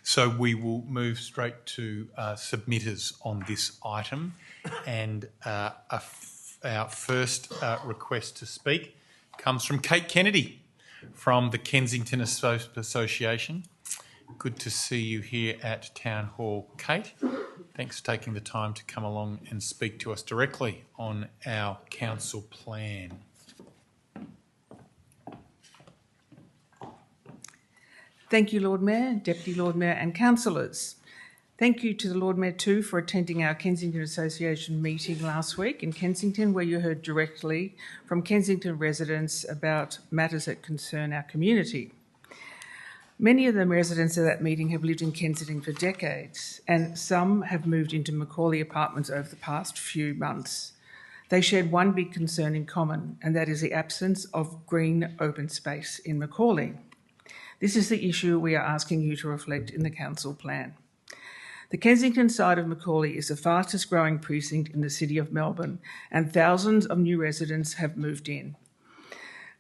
So we will move straight to submitters on this item, and our first request to speak comes from Kate Kennedy from the Kensington Association. Good to see you here at Town Hall, Kate. Thanks for taking the time to come along and speak to us directly on our council plan.
Thank you, Lord Mayor, Deputy Lord Mayor and councillors. Thank you to the Lord Mayor too for attending our Kensington Association meeting last week in Kensington, where you heard directly from Kensington residents about matters that concern our community. Many of the residents of that meeting have lived in Kensington for decades, and some have moved into Macaulay apartments over the past few months. They shared one big concern in common, and that is the absence of green open space in Macaulay. This is the issue we are asking you to reflect in the council plan. The Kensington side of Macaulay is the fastest growing precinct in the city of Melbourne, and thousands of new residents have moved in.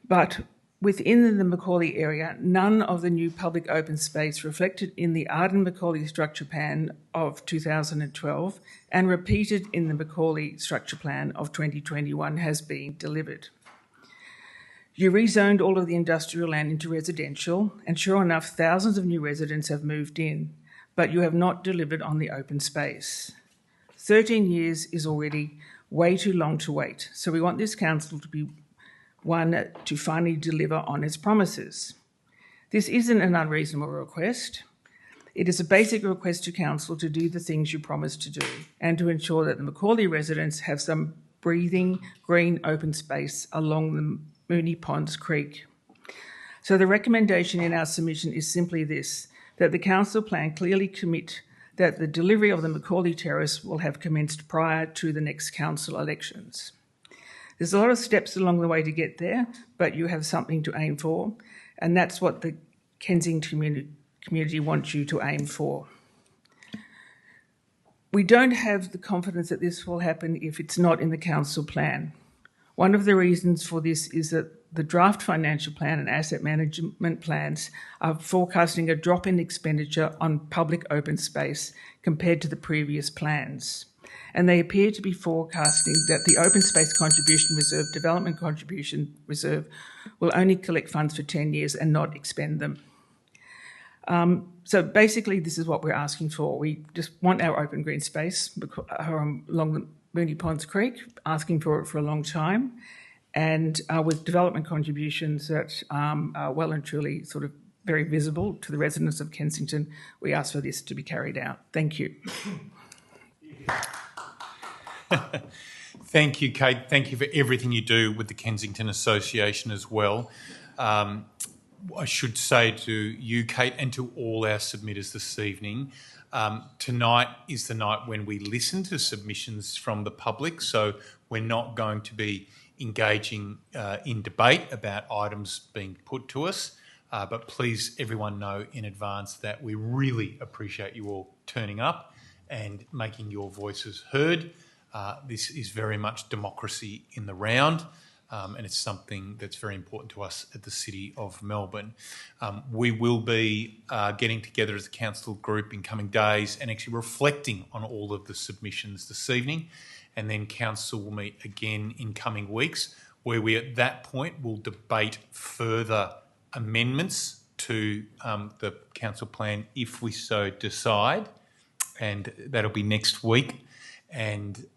But within the Macaulay area, none of the new public open space reflected in the Arden Macaulay Structure Plan of 2012 and repeated in the Macaulay Structure Plan of 2021 has been delivered. You rezoned all of the industrial land into residential, and sure enough, thousands of new residents have moved in, but you have not delivered on the open space. 13 years is already way too long to wait, so we want this council to be one to finally deliver on its promises. This isn't an unreasonable request. It is a basic request to council to do the things you promised to do and to ensure that the Macaulay residents have some breathing green open space along the Moonee Ponds Creek. So the recommendation in our submission is simply this, that the council plan clearly commit that the delivery of the Macaulay Terrace will have commenced prior to the next council elections. There's a lot of steps along the way to get there, but you have something to aim for, and that's what the Kensington community wants you to aim for. We don't have the confidence that this will happen if it's not in the council plan. One of the reasons for this is that the draft financial plan and asset management plans are forecasting a drop in expenditure on public open space compared to the previous plans. And they appear to be forecasting that the Open Space Contribution Reserve, Development Contribution Reserve, will only collect funds for 10 years and not expend them. So basically, this is what we're asking for. We just want our open green space along the Moonee Ponds Creek, asking for it for a long time, and with development contributions that are well and truly sort of very visible to the residents of Kensington, we ask for this to be carried out. Thank you.
Thank you, Kate. Thank you for everything you do with the Kensington Association as well. I should say to you, Kate, and to all our submitters this evening, tonight is the night when we listen to submissions from the public, so we're not going to be engaging in debate about items being put to us, but please everyone know in advance that we really appreciate you all turning up and making your voices heard. This is very much democracy in the round, and it's something that's very important to us at the City of Melbourne. We will be getting together as a council group in coming days and actually reflecting on all of the submissions this evening, and then council will meet again in coming weeks, where we at that point will debate further amendments to the council plan if we so decide, and that'll be next week. And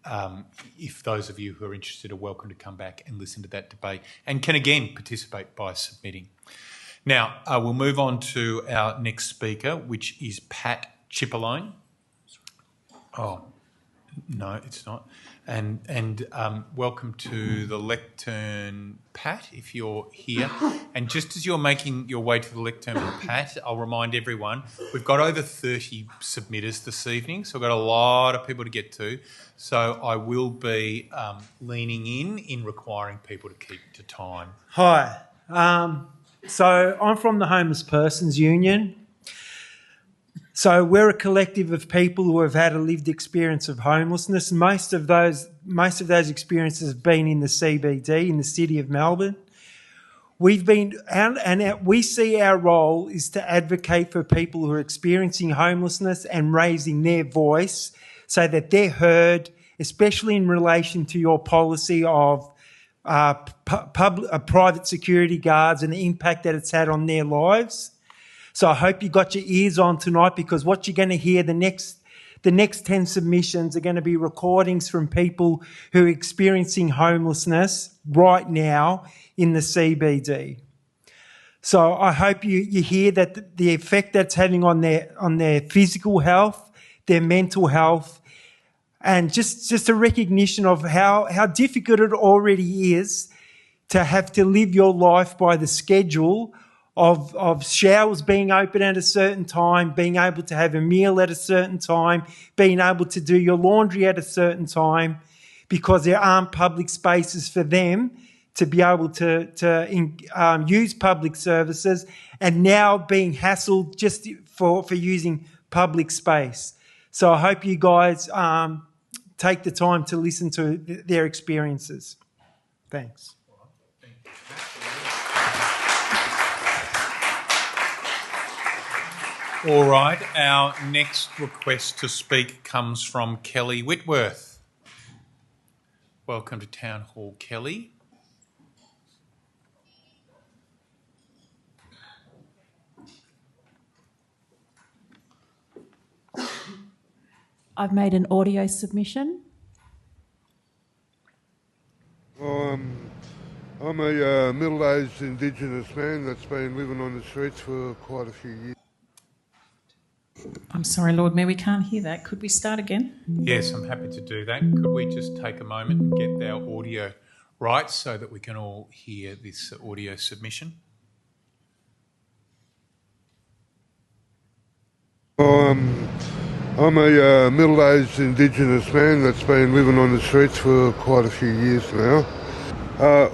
if those of you who are interested are welcome to come back and listen to that debate and can again participate by submitting. Now, we'll move on to our next speaker, which is Pat Cipollone. Oh, no, it's not. And welcome to the lectern, Pat, if you're here. And just as you're making your way to the lectern, Pat, I'll remind everyone, we've got over 30 submitters this evening, so we've got a lot of people to get to. So I will be leaning in requiring people to keep to time.
Hi. So I'm from the Homeless Persons Union. So we're a collective of people who have had a lived experience of homelessness. Most of those experiences have been in the CBD, in the City of Melbourne. We see our role is to advocate for people who are experiencing homelessness and raising their voice so that they're heard, especially in relation to your policy of private security guards and the impact that it's had on their lives. So I hope you got your ears on tonight, because what you're going to hear, the next 10 submissions are going to be recordings from people who are experiencing homelessness right now in the CBD. So I hope you hear that the effect that's having on their physical health, their mental health, and just a recognition of how difficult it already is to have to live your life by the schedule of showers being open at a certain time, being able to have a meal at a certain time, being able to do your laundry at a certain time, because there aren't public spaces for them to be able to use public services, and now being hassled just for using public space. So I hope you guys take the time to listen to their experiences. Thanks.
All right, our next request to speak comes from Kelly Whitworth. Welcome to Town Hall, Kelly.
I've made an audio submission.
I'm a middle-aged Indigenous man that's been living on the streets for quite a few years.
I'm sorry, Lord Mayor, we can't hear that. Could we start again?
Yes, I'm happy to do that. Could we just take a moment and get our audio right so that we can all hear this audio submission?
I'm a middle-aged Indigenous man that's been living on the streets for quite a few years now.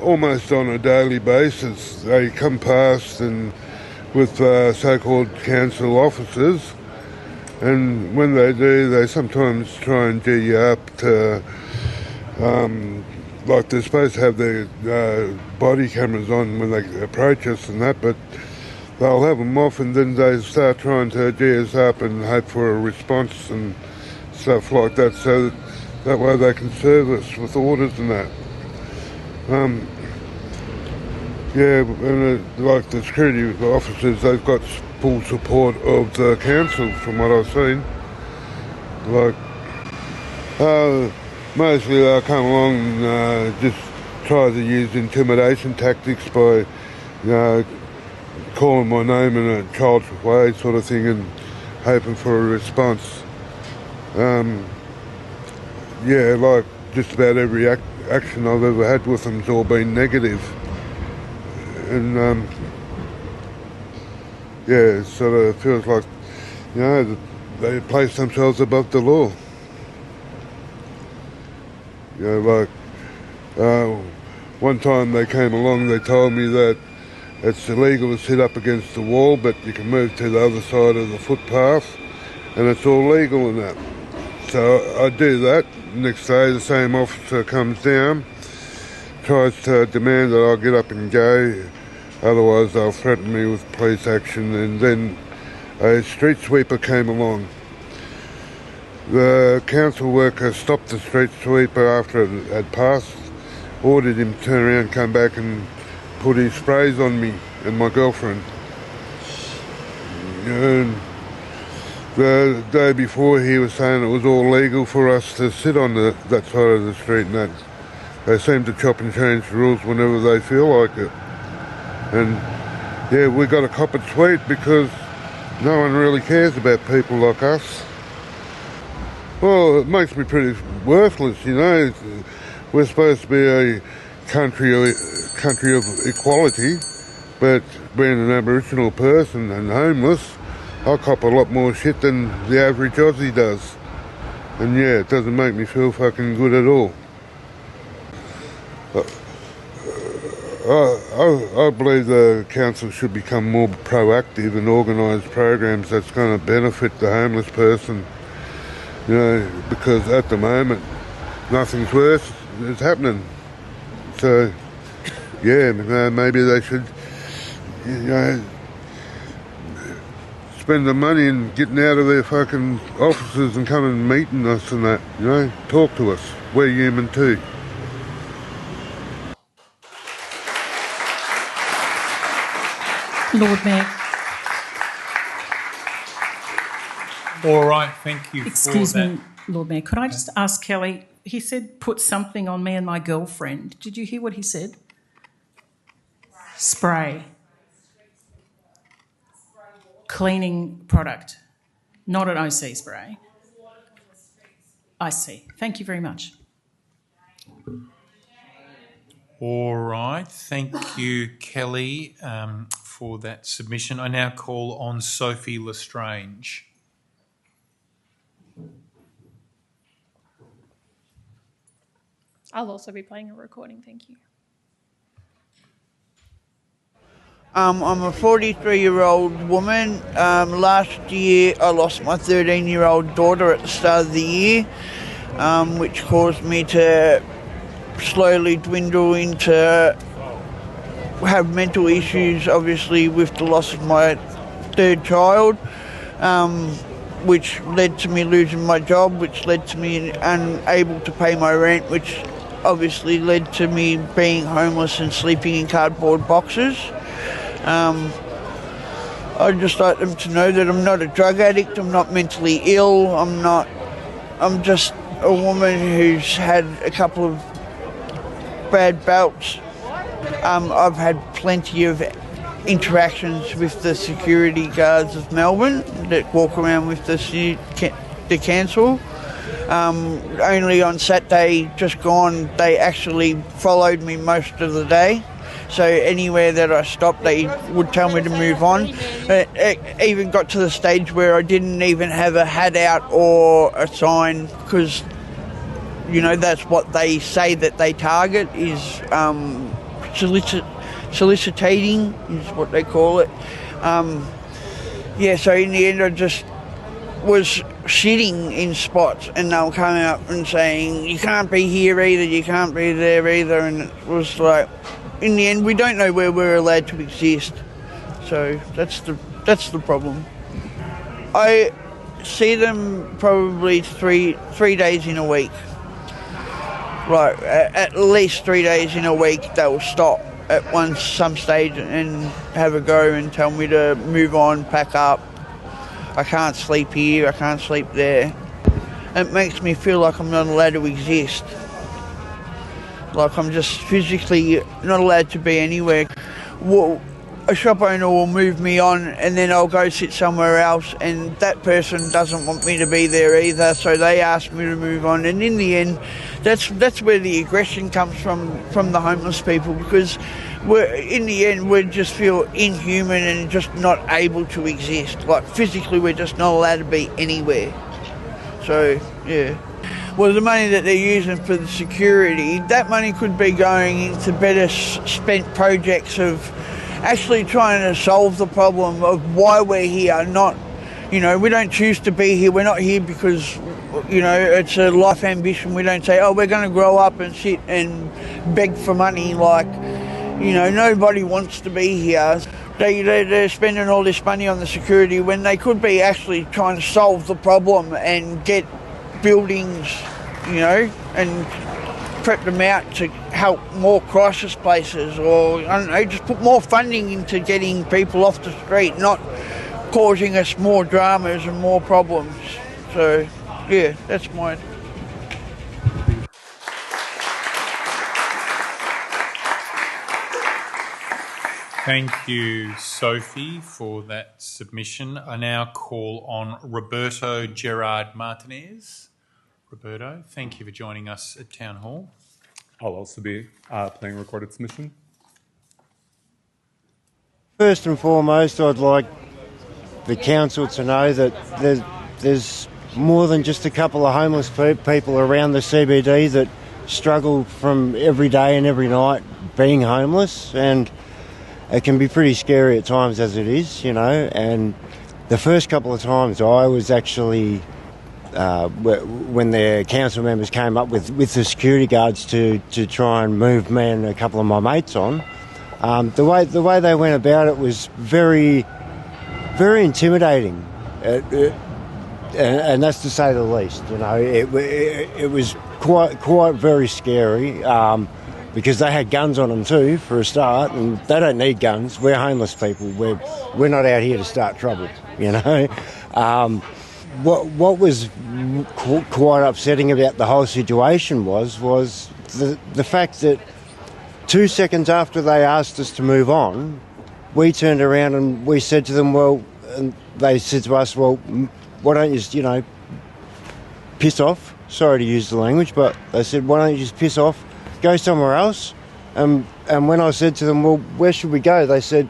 Almost on a daily basis, they come past and with so-called council officers, and when they do, they sometimes try and G you up to, like they're supposed to have their body cameras on when they approach us and that, but they'll have them off and then they start trying to G us up and hope for a response and stuff like that, so that way they can serve us with orders and that. Yeah, and like the security officers, they've got full support of the council from what I've seen. Like, mostly they'll come along and just try to use intimidation tactics by, calling my name in a child's way sort of thing and hoping for a response. Yeah, like just about every action I've ever had with them's all been negative. And yeah, it sort of feels like, they place themselves above the law. One time they came along, they told me that it's illegal to sit up against the wall, but you can move to the other side of the footpath, and it's all legal and that. So I do that. Next day, the same officer comes down, tries to demand that I get up and go, otherwise they'll threaten me with police action. And then a street sweeper came along. The council worker stopped the street sweeper after it had passed, ordered him to turn around, come back and put his sprays on me and my girlfriend. And the day before he was saying it was all legal for us to sit on that side of the street, and that they seem to chop and change the rules whenever they feel like it. And yeah, we got to cop it sweet because no one really cares about people like us. Well, it makes me pretty worthless, you know. We're supposed to be a country of equality, but being an Aboriginal person and homeless, I cop a lot more shit than the average Aussie does. And yeah, it doesn't make me feel fucking good at all. I believe the council should become more proactive and organise programs that's going to benefit the homeless person. You know, because at the moment, nothing's worse is happening. So, yeah, maybe they should, you know, spend the money and getting out of their fucking offices and come and meeting us and that, you know, talk to us. We're human too.
Lord Mayor.
All right, thank you
Excuse
for that.
me, Lord Mayor. Could I just ask Kelly? He said put something on me and my girlfriend. Did you hear what he said? Spray. Cleaning product, not an OC spray. I see. Thank you very much.
All right, thank you, Kelly, for that submission. I now call on Sophie Lestrange.
I'll also be playing a recording, thank you.
I'm a 43-year-old woman. Last year I lost my 13-year-old daughter at the start of the year, which caused me to slowly dwindle into have mental issues, obviously, with the loss of my third child, which led to me losing my job, which led to me unable to pay my rent, which obviously led to me being homeless and sleeping in cardboard boxes. I'd just like them to know that I'm not a drug addict, I'm not mentally ill, I'm just a woman who's had a couple of bad bouts. I've had plenty of interactions with the security guards of Melbourne that walk around with the council. Only on Saturday just gone, they actually followed me most of the day. So anywhere that I stopped, they would tell me to move on. It even got to the stage where I didn't even have a hat out or a sign because, you know, that's what they say that they target is soliciting is what they call it. So in the end I just was sitting in spots and they were coming up and saying, you can't be here either, you can't be there either, and it was like, in the end, we don't know where we're allowed to exist. So that's the problem. I see them probably three days in a week. Like at least 3 days in a week, they'll stop at some stage and have a go and tell me to move on, pack up. I can't sleep here, I can't sleep there. It makes me feel like I'm not allowed to exist. Like I'm just physically not allowed to be anywhere. Well, a shop owner will move me on and then I'll go sit somewhere else and that person doesn't want me to be there either, so they ask me to move on. And in the end, that's where the aggression comes from the homeless people, because we just feel inhuman and just not able to exist. Like physically we're just not allowed to be anywhere. So, yeah. Well, the money that they're using for the security, that money could be going into better spent projects of actually trying to solve the problem of why we're here. Not, we don't choose to be here. We're not here because you know, it's a life ambition. We don't say, oh, we're going to grow up and sit and beg for money. Like, you know, nobody wants to be here. They're spending all this money on the security when they could be actually trying to solve the problem and get buildings, you know, and prep them out to help more crisis places, or, I don't know, just put more funding into getting people off the street, not causing us more dramas and more problems. So, yeah, that's my...
Thank you, Sophie, for that submission. I now call on Roberto Gerard Martinez. Roberto, thank you for joining us at Town Hall.
I'll also be playing a recorded submission.
First and foremost, I'd like the council to know that there's more than just a couple of homeless people around the CBD that struggle from every day and every night being homeless, and it can be pretty scary at times as it is, you know. And the first couple of times I was actually, when the council members came up with the security guards to try and move me and a couple of my mates on, the way they went about it was very, very intimidating, and that's to say the least. You know, it was quite very scary. Because they had guns on them too, for a start, and they don't need guns. We're homeless people. We're not out here to start trouble, you know. What was quite upsetting about the whole situation was the fact that 2 seconds after they asked us to move on, we turned around and we said to them, well, and they said to us, well, why don't you just, you know, piss off? Sorry to use the language, but they said, why don't you just piss off? Go somewhere else. And when I said to them, well, where should we go? They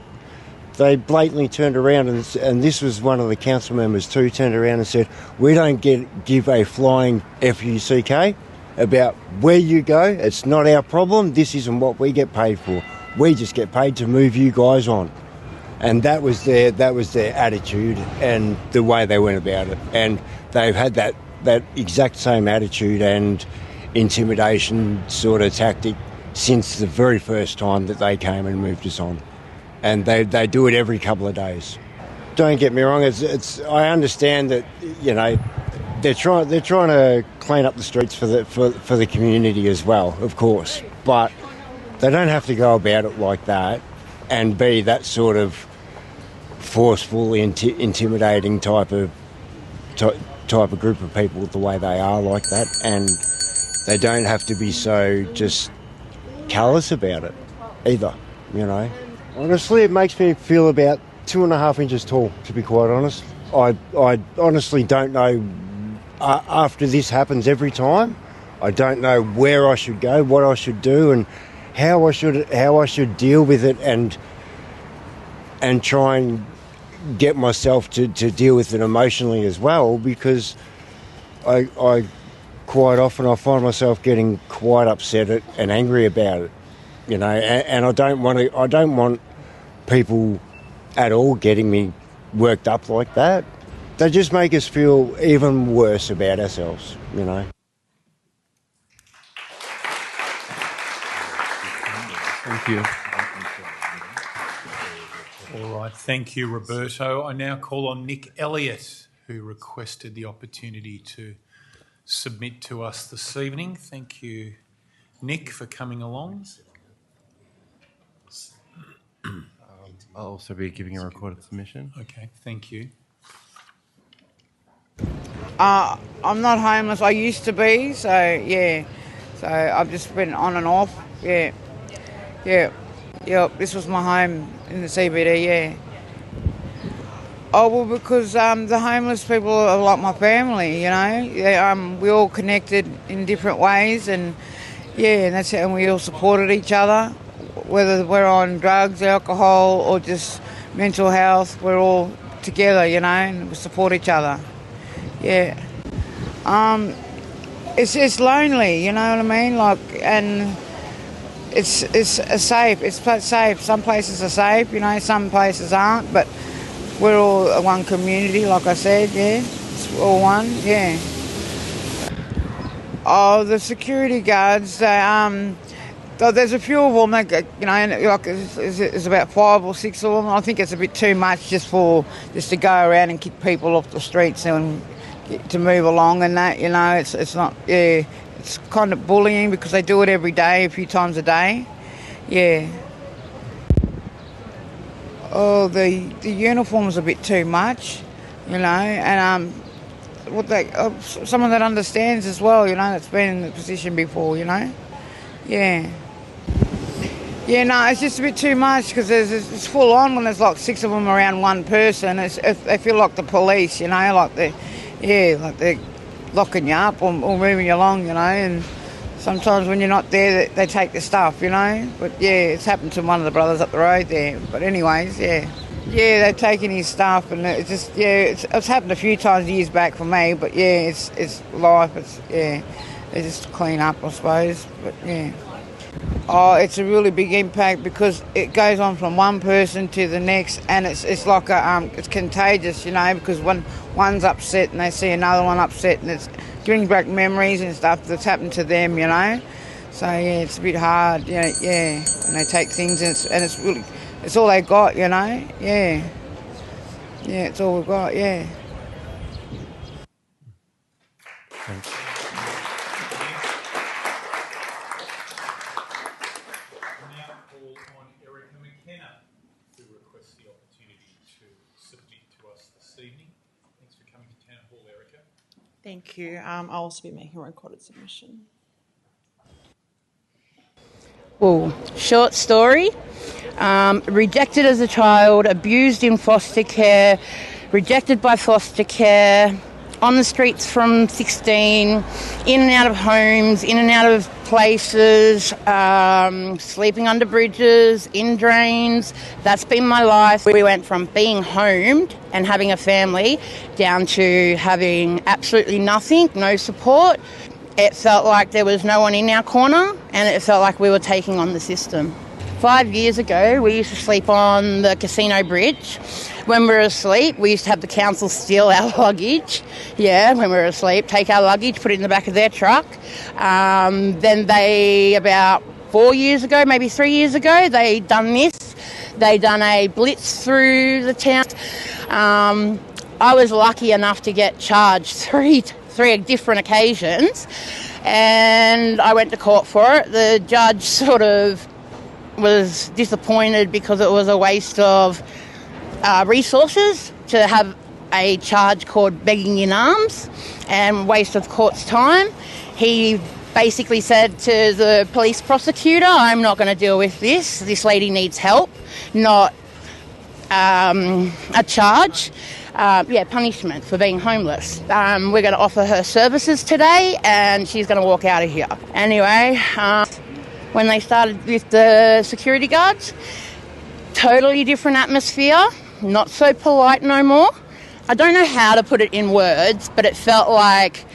blatantly turned around, and this was one of the council members too, turned around and said, we don't give a flying F-U-C-K about where you go. It's not our problem. This isn't what we get paid for. We just get paid to move you guys on. And that was their attitude and the way they went about it. And they've had that exact same attitude and intimidation sort of tactic since the very first time that they came and moved us on, and they do it every couple of days. Don't get me wrong, I understand that, you know, they're trying to clean up the streets for the community as well, of course, but they don't have to go about it like that and be that sort of forceful, intimidating type of group of people the way they are like that. And they don't have to be so just callous about it either, you know. Honestly, it makes me feel about 2.5 inches tall, to be quite honest. I honestly don't know, after this happens every time, I don't know where I should go, what I should do, and how I should deal with it, and try and get myself to deal with it emotionally as well, because I quite often I find myself getting quite upset and angry about it, you know, and I don't want people at all getting me worked up like that. They just make us feel even worse about ourselves, you know.
Thank you.
All right, thank you, Roberto. I now call on Nick Elliott, who requested the opportunity to submit to us this evening. Thank you, Nick, for coming along.
I'll also be giving a recorded submission.
Okay, thank you.
I'm not homeless. I used to be, so yeah. So I've just been on and off. Yeah. This was my home in the CBD. Yeah. Oh well, because the homeless people are like my family. You know, we all connected in different ways, and yeah, and that's it. And we all supported each other, whether we're on drugs, alcohol, or just mental health. We're all together, you know, and we support each other. Yeah. It's lonely, you know what I mean? Like, and it's safe. It's safe. Some places are safe, you know, some places aren't, but we're all one community, like I said, yeah. It's all one, yeah.
Oh, the security guards. There's a few of them. There's about 5 or 6 of them. I think it's a bit too much just to go around and kick people off the streets and to move along and that. It's not. Yeah, it's kind of bullying because they do it every day, a few times a day. Yeah. Oh, the uniform's a bit too much, and someone that understands as well, that's been in the position before, Yeah. Yeah, no, it's just a bit too much because it's full on when there's like 6 of them around one person. They feel like the police, like they're locking you up or moving you along, and sometimes when you're not there, they take the stuff, But yeah, it's happened to one of the brothers up the road there. But anyways, yeah. Yeah, they've taken his stuff and it's just, it's happened a few times years back for me, but yeah, it's life, they just clean up, I suppose, but yeah. Oh, it's a really big impact because it goes on from one person to the next, and it's like it's contagious, because when one's upset and they see another one upset, and it's brings back memories and stuff that's happened to them, So yeah, it's a bit hard, yeah, and they take things and it's really, it's all they got, yeah, it's all we've got, yeah.
Thanks.
Thank you. I'll also be making a recorded submission.
Well, short story. Rejected as a child, abused in foster care, rejected by foster care, on the streets from 16, in and out of homes, in and out of places, sleeping under bridges, in drains. That's been my life. We went from being homed and having a family down to having absolutely nothing, no support. It felt like there was no one in our corner, and it felt like we were taking on the system. 5 years ago, we used to sleep on the Casino Bridge. When we were asleep, we used to have the council steal our luggage. Yeah, when we were asleep, take our luggage, put it in the back of their truck. Then they, about 4 years ago, maybe 3 years ago, they done this. They done a blitz through the town. I was lucky enough to get charged three different occasions, and I went to court for it. The judge sort of was disappointed because it was a waste of resources to have a charge called begging in arms and waste of court's time. He basically said to the police prosecutor, I'm not going to deal with this. This lady needs help, not a charge. Punishment for being homeless. We're going to offer her services today and she's going to walk out of here. Anyway, when they started with the security guards, totally different atmosphere, not so polite no more. I don't know how to put it in words, but it felt like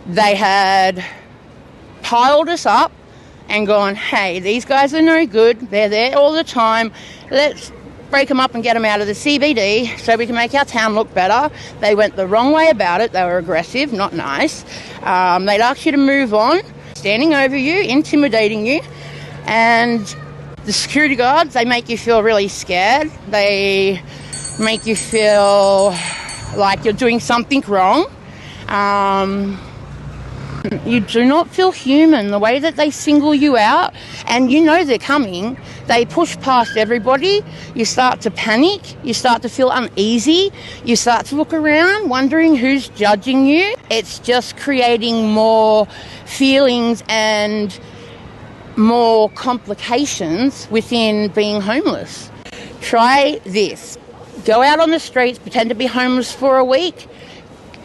they had piled us up and gone, hey, these guys are no good, they're there all the time, let's break them up and get them out of the CBD so we can make our town look better. They went the wrong way about it. They were aggressive, not nice. They'd ask you to move on, standing over you, intimidating you. And the security guards, they make you feel really scared. They make you feel like you're doing something wrong. You do not feel human. The way that they single you out, and you know they're coming, they push past everybody. You start to panic. You start to feel uneasy. You start to look around, wondering who's judging you. It's just creating more feelings and more complications within being homeless. Try this. Go out on the streets, pretend to be homeless for a week.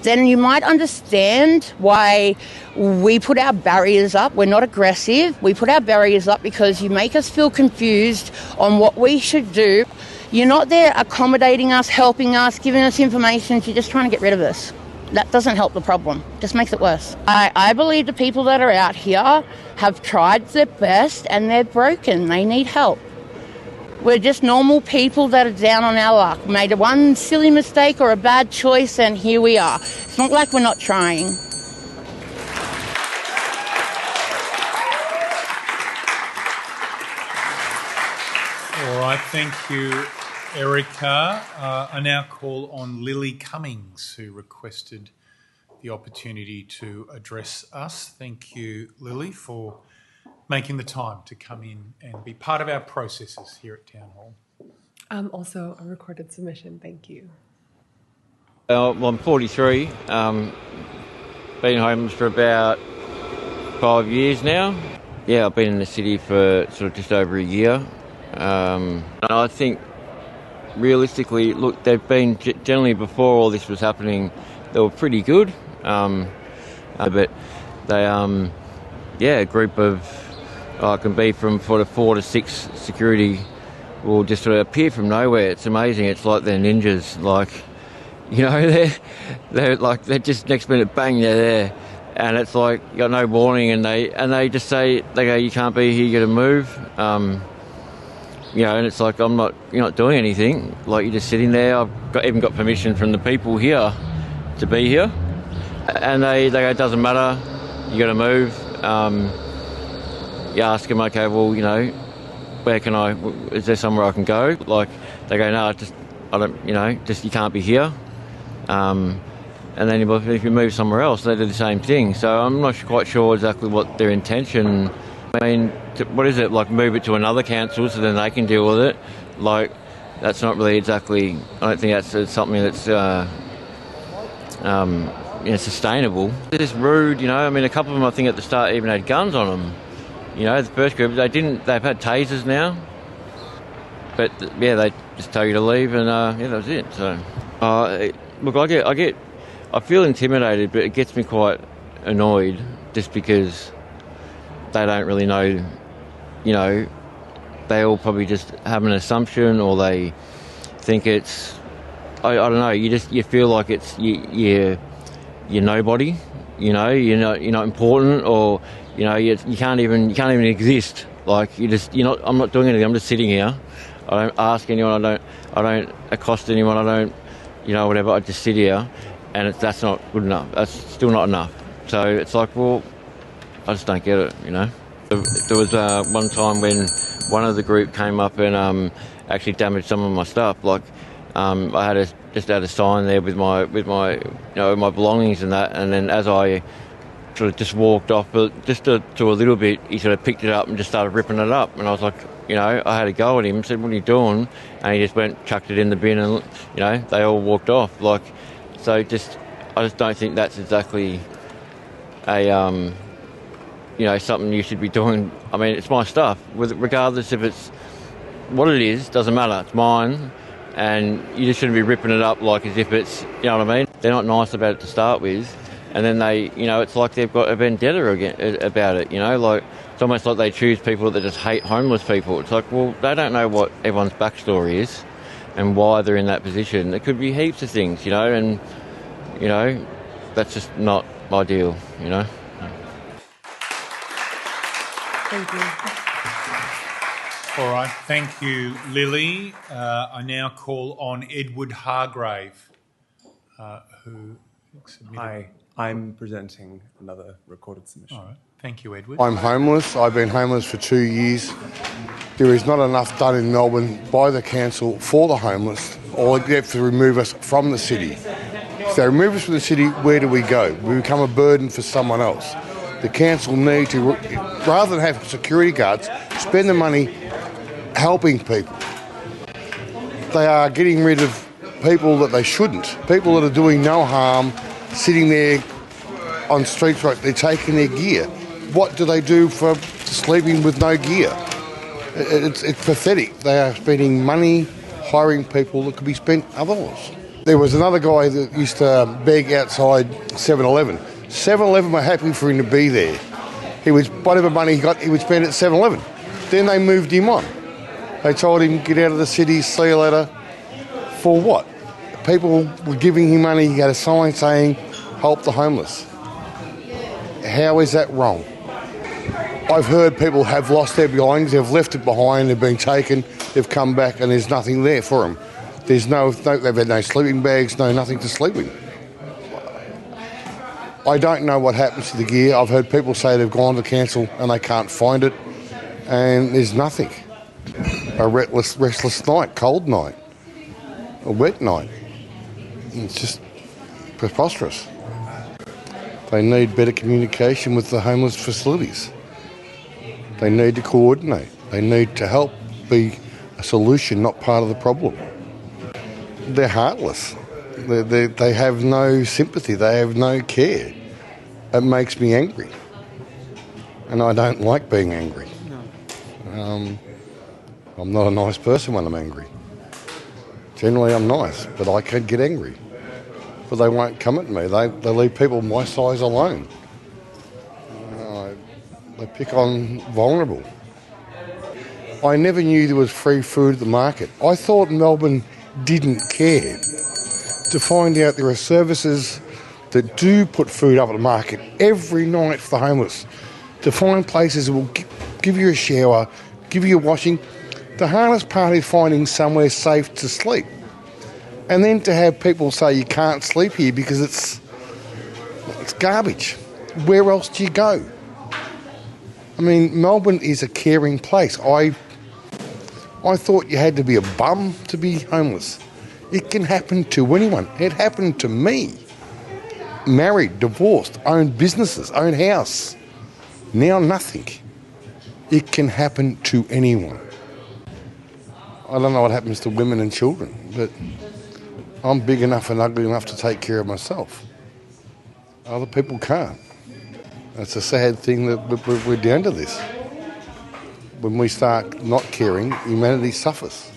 Then you might understand why we put our barriers up. We're not aggressive. We put our barriers up because you make us feel confused on what we should do. You're not there accommodating us, helping us, giving us information. You're just trying to get rid of us. That doesn't help the problem. Just makes it worse. I believe the people that are out here have tried their best and they're broken. They need help. We're just normal people that are down on our luck. Made one silly mistake or a bad choice and here we are. It's not like we're not trying.
All right, thank you, Erica. I now call on Lily Cummings, who requested the opportunity to address us. Thank you, Lily, for making the time to come in and be part of our processes here at Town Hall.
Also a recorded submission, thank you.
Well, I'm 43, been homeless for about 5 years now. Yeah, I've been in the city for sort of just over a year. And I think realistically, look, they've been generally before all this was happening, they were pretty good. But they, a group of, can be from sort of 4 to 6 security will just sort of appear from nowhere. It's amazing. It's like they're ninjas. Like, you know, they're just next minute, bang, they're there. And it's like, you got no warning, and they just say, they go, you can't be here, you got to move. You know, and it's like, you're not doing anything. Like, you're just sitting there. I've even got permission from the people here to be here. And they go, it doesn't matter, you got to move. You ask them, okay, well, you know, where can is there somewhere I can go? Like, they go, no, you can't be here. And then if you move somewhere else, they do the same thing. So I'm not quite sure exactly what their intention. I mean, what is it, like move it to another council so then they can deal with it? Like, that's not really exactly, I don't think that's something that's sustainable. It's rude, you know. I mean, a couple of them, I think, at the start even had guns on them. You know, the first group, they've had tasers now. But, they just tell you to leave and, that was it. So, look, I feel intimidated, but it gets me quite annoyed just because they don't really know, you know, they all probably just have an assumption, or they think it's, I don't know, you feel like it's, you're nobody, you know, you're not important, or, you know, you can't even exist. Like, I'm not doing anything, I'm just sitting here. I don't ask anyone, I don't accost anyone, I don't, you know, whatever, I just sit here, and that's not good enough. That's still not enough. So it's like, well, I just don't get it, you know. There was one time when one of the group came up and actually damaged some of my stuff. Like, I had a sign there with my my belongings and that, and then as I sort of just walked off, but just to a little bit, he sort of picked it up and just started ripping it up, and I was like, you know, I had a go at him, said, what are you doing? And he just chucked it in the bin, and, you know, they all walked off. Like, so I just don't think that's exactly a something you should be doing. I mean, it's my stuff, regardless if it's what it is, doesn't matter, it's mine, and you just shouldn't be ripping it up like as if it's, you know what I mean? They're not nice about it to start with, and then they, you know, it's like they've got a vendetta about it, you know, like, it's almost like they choose people that just hate homeless people. It's like, well, they don't know what everyone's backstory is and why they're in that position. There could be heaps of things, you know, and, you know, that's just not ideal, you know.
Thank you.
All right, thank you, Lily. I now call on Edward Hargrave, who submitted.
Hi, I'm presenting another recorded submission.
All right, thank you, Edward.
I'm homeless. I've been homeless for 2 years. There is not enough done in Melbourne by the council for the homeless. All they have to remove us from the city. If they remove us from the city, where do we go? We become a burden for someone else. The council need to, rather than have security guards, spend the money helping people. They are getting rid of people that they shouldn't, people that are doing no harm, sitting there on streets, right? They're taking their gear. What do they do for sleeping with no gear? It's pathetic. They are spending money hiring people that could be spent otherwise. There was another guy that used to beg outside 7-Eleven. 7-Eleven were happy for him to be there. Whatever money he got, he would spend at 7-Eleven. Then they moved him on. They told him, get out of the city, see you later. For what? People were giving him money. He had a sign saying, help the homeless. How is that wrong? I've heard people have lost their belongings, they've left it behind, they've been taken, they've come back and there's nothing there for them. They've had no sleeping bags, nothing to sleep in. I don't know what happens to the gear. I've heard people say they've gone to council and they can't find it, and there's nothing. a restless night, cold night, a wet night. It's just preposterous. They need better communication with the homeless facilities. They need to coordinate. They need to help be a solution, not part of the problem. They're heartless. They have no sympathy. They have no care. It makes me angry. And I don't like being angry. I'm not a nice person when I'm angry. Generally I'm nice, but I can get angry. But they won't come at me. They leave people my size alone. They pick on vulnerable. I never knew there was free food at the market. I thought Melbourne didn't care. To find out there are services that do put food up at the market every night for the homeless. To find places that will give you a shower, give you a washing. The hardest part is finding somewhere safe to sleep. And then to have people say you can't sleep here because it's garbage. Where else do you go? I mean, Melbourne is a caring place. I thought you had to be a bum to be homeless. It can happen to anyone. It happened to me. Married, divorced, owned businesses, owned house. Now nothing. It can happen to anyone. I don't know what happens to women and children, but I'm big enough and ugly enough to take care of myself. Other people can't. It's a sad thing that we're down to this. When we start not caring, humanity suffers.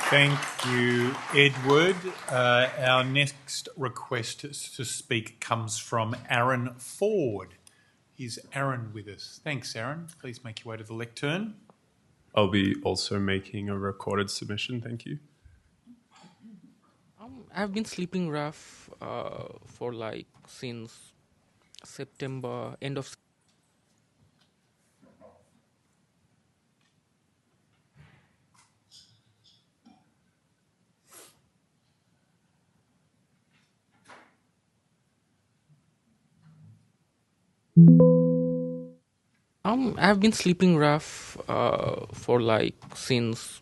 Thank you, Edward. Our next request to speak comes from Aaron Ford. Is Aaron with us? Thanks, Aaron. Please make your way to the lectern.
I'll be also making a recorded submission. Thank you.
I've been sleeping rough for since September, end of I've been sleeping rough for since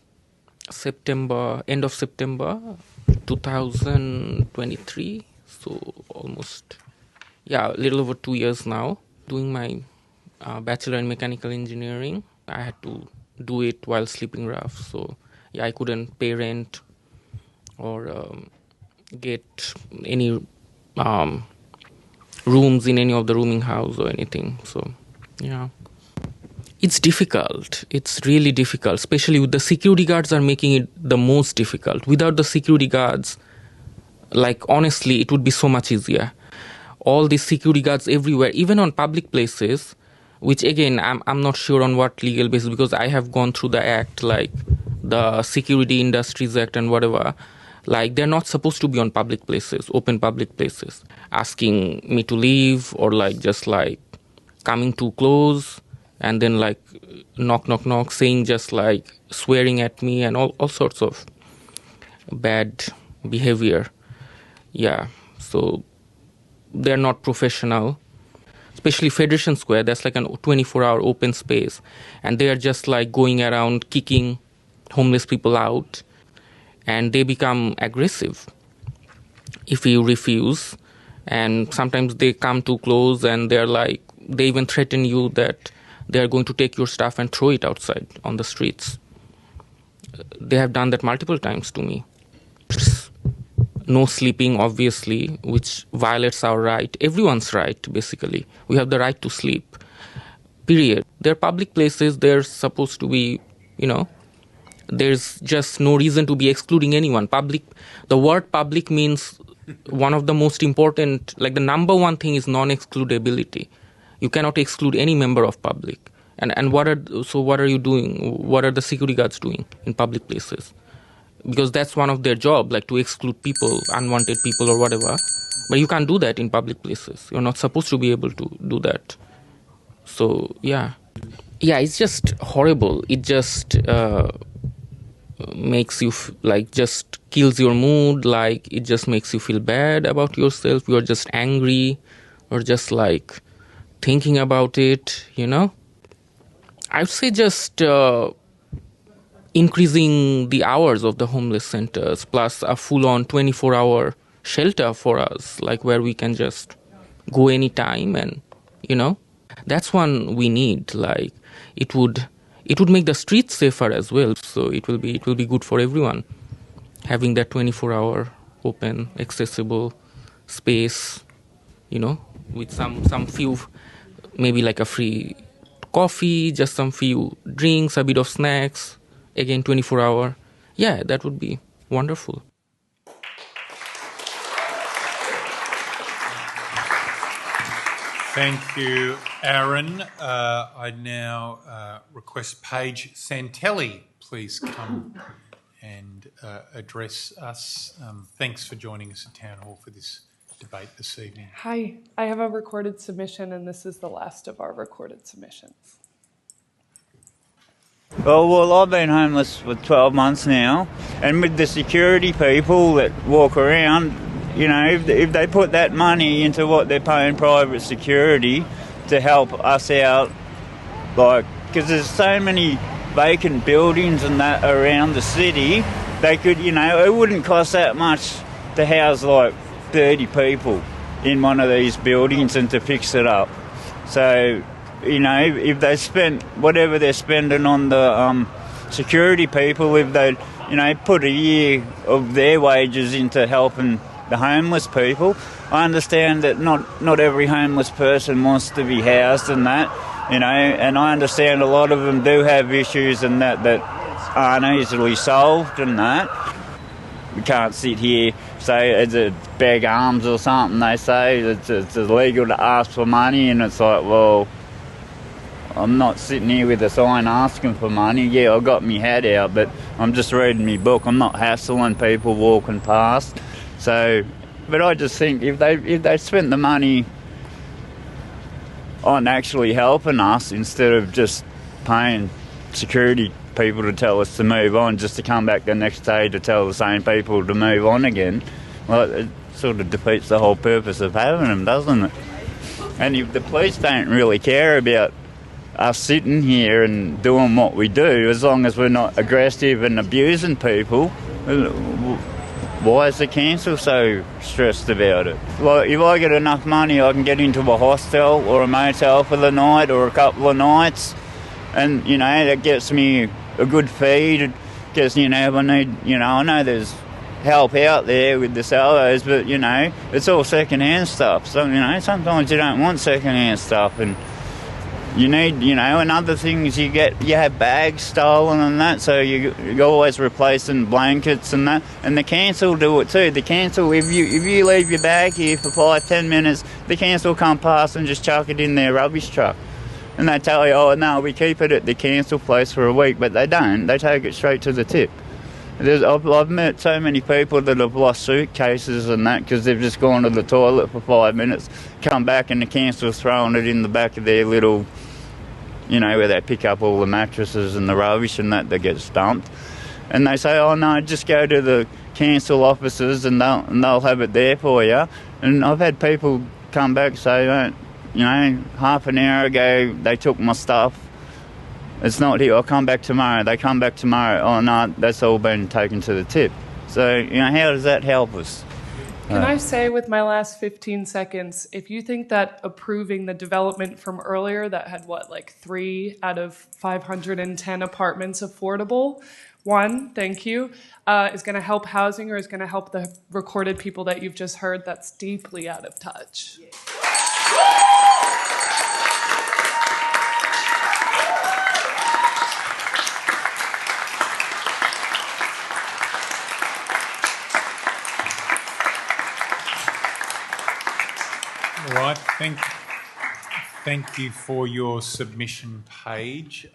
September, end of September 2023, so almost a little over 2 years now. Doing my bachelor in mechanical engineering, I had to do it while sleeping rough, so I couldn't pay rent or get any rooms in any of the rooming house or anything. So it's difficult. It's really difficult, especially with the security guards are making it the most difficult. Without the security guards, honestly, it would be so much easier. All these security guards everywhere, even on public places, which again, I'm not sure on what legal basis, because I have gone through the act, the Security Industries Act and whatever. They're not supposed to be on public places, open public places, asking me to leave or just coming too close and then knock, knock, knock, saying just swearing at me and all sorts of bad behavior. Yeah, so they're not professional. Especially Federation Square, that's a 24-hour open space. And they are just going around kicking homeless people out. And they become aggressive if you refuse. And sometimes they come too close and they're they even threaten you that they're going to take your stuff and throw it outside on the streets. They have done that multiple times to me. No sleeping, obviously, which violates our right, everyone's right, basically. We have the right to sleep, period. They're public places, they're supposed to be, there's just no reason to be excluding anyone. Public, the word public means one of the most important, the number one thing is non-excludability. You cannot exclude any member of public. And what are you doing? What are the security guards doing in public places? Because that's one of their job, to exclude people, unwanted people or whatever. But you can't do that in public places. You're not supposed to be able to do that. So, yeah, it's just horrible. It just makes you, just kills your mood. It just makes you feel bad about yourself. You're just angry or just thinking about it, I would say just increasing the hours of the homeless centers, plus a full-on 24-hour shelter for us, like where we can just go anytime, and that's one we need. Like it would make the streets safer as well, so it will be good for everyone having that 24-hour open, accessible space, with some few, maybe like a free coffee, just some few drinks, a bit of snacks, again 24-hour. Yeah, that would be wonderful.
Thank you, Aaron. I now request Paige Santelli please come and address us. Thanks for joining us at Town Hall for this debate this evening.
Hi, I have a recorded submission, and this is the last of our recorded submissions.
Well, I've been homeless for 12 months now, and with the security people that walk around, if they put that money into what they're paying private security to help us out, because there's so many vacant buildings and that around the city, they could, it wouldn't cost that much to house 30 people in one of these buildings and to fix it up. So, if they spent whatever they're spending on the security people, if they, put a year of their wages into helping the homeless people. I understand that not every homeless person wants to be housed and that, and I understand a lot of them do have issues and that aren't easily solved and that. We can't sit here, say it's a beg alms or something, they say it's illegal to ask for money, and it's like, well, I'm not sitting here with a sign asking for money. Yeah, I got me hat out, but I'm just reading my book. I'm not hassling people walking past. So, but I just think if they spent the money on actually helping us instead of just paying security people to tell us to move on, just to come back the next day to tell the same people to move on again, well, it sort of defeats the whole purpose of having them, doesn't it? And if the police don't really care about us sitting here and doing what we do, as long as we're not aggressive and abusing people, why is the council so stressed about it? If I get enough money, I can get into a hostel or a motel for the night or a couple of nights, and that gets me a good feed. It gets I need, I know there's help out there with the salvos, but it's all second-hand stuff. So sometimes you don't want second-hand stuff, and you need, and other things you have bags stolen and that, so you're always replacing blankets and that. And the council do it too. The council, if you leave your bag here for 5-10 minutes, the council come past and just chuck it in their rubbish truck. And they tell you, oh no, we keep it at the council place for a week, but they don't. They take it straight to the tip. I've met so many people that have lost suitcases and that because they've just gone to the toilet for 5 minutes, come back and the council's throwing it in the back of their little, where they pick up all the mattresses and the rubbish and that gets dumped. And they say, oh no, just go to the council offices and they'll have it there for you. And I've had people come back and say, half an hour ago they took my stuff. It's not here. I'll come back tomorrow. They come back tomorrow. Oh no, that's all been taken to the tip. So, how does that help us?
Can I say with my last 15 seconds, if you think that approving the development from earlier that had 3 out of 510 apartments affordable, one, thank you, is going to help housing or is going to help the recorded people that you've just heard, that's deeply out of touch.
All right, thank you for your submission, Paige.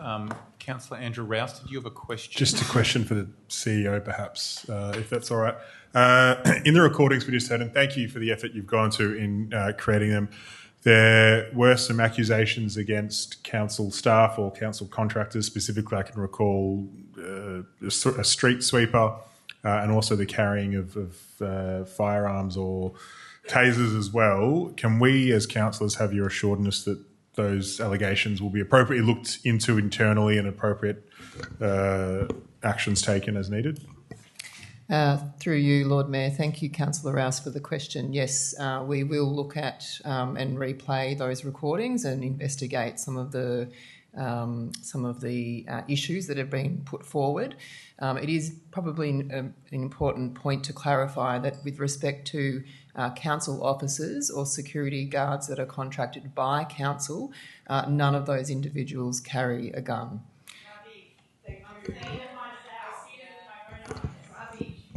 Councillor Andrew Rouse, did you have a question?
Just a question for the CEO, perhaps, if that's all right. In the recordings we just heard, and thank you for the effort you've gone to in creating them, there were some accusations against council staff or council contractors. Specifically, I can recall a street sweeper and also the carrying of firearms or tasers as well. Can we as councillors have your assuredness that those allegations will be appropriately looked into internally and appropriate actions taken as needed?
Through you, Lord Mayor. Thank you, Councillor Rouse, for the question. Yes, we will look at and replay those recordings and investigate some of the issues that have been put forward. It is probably an important point to clarify that with respect to council officers or security guards that are contracted by council, none of those individuals carry a gun.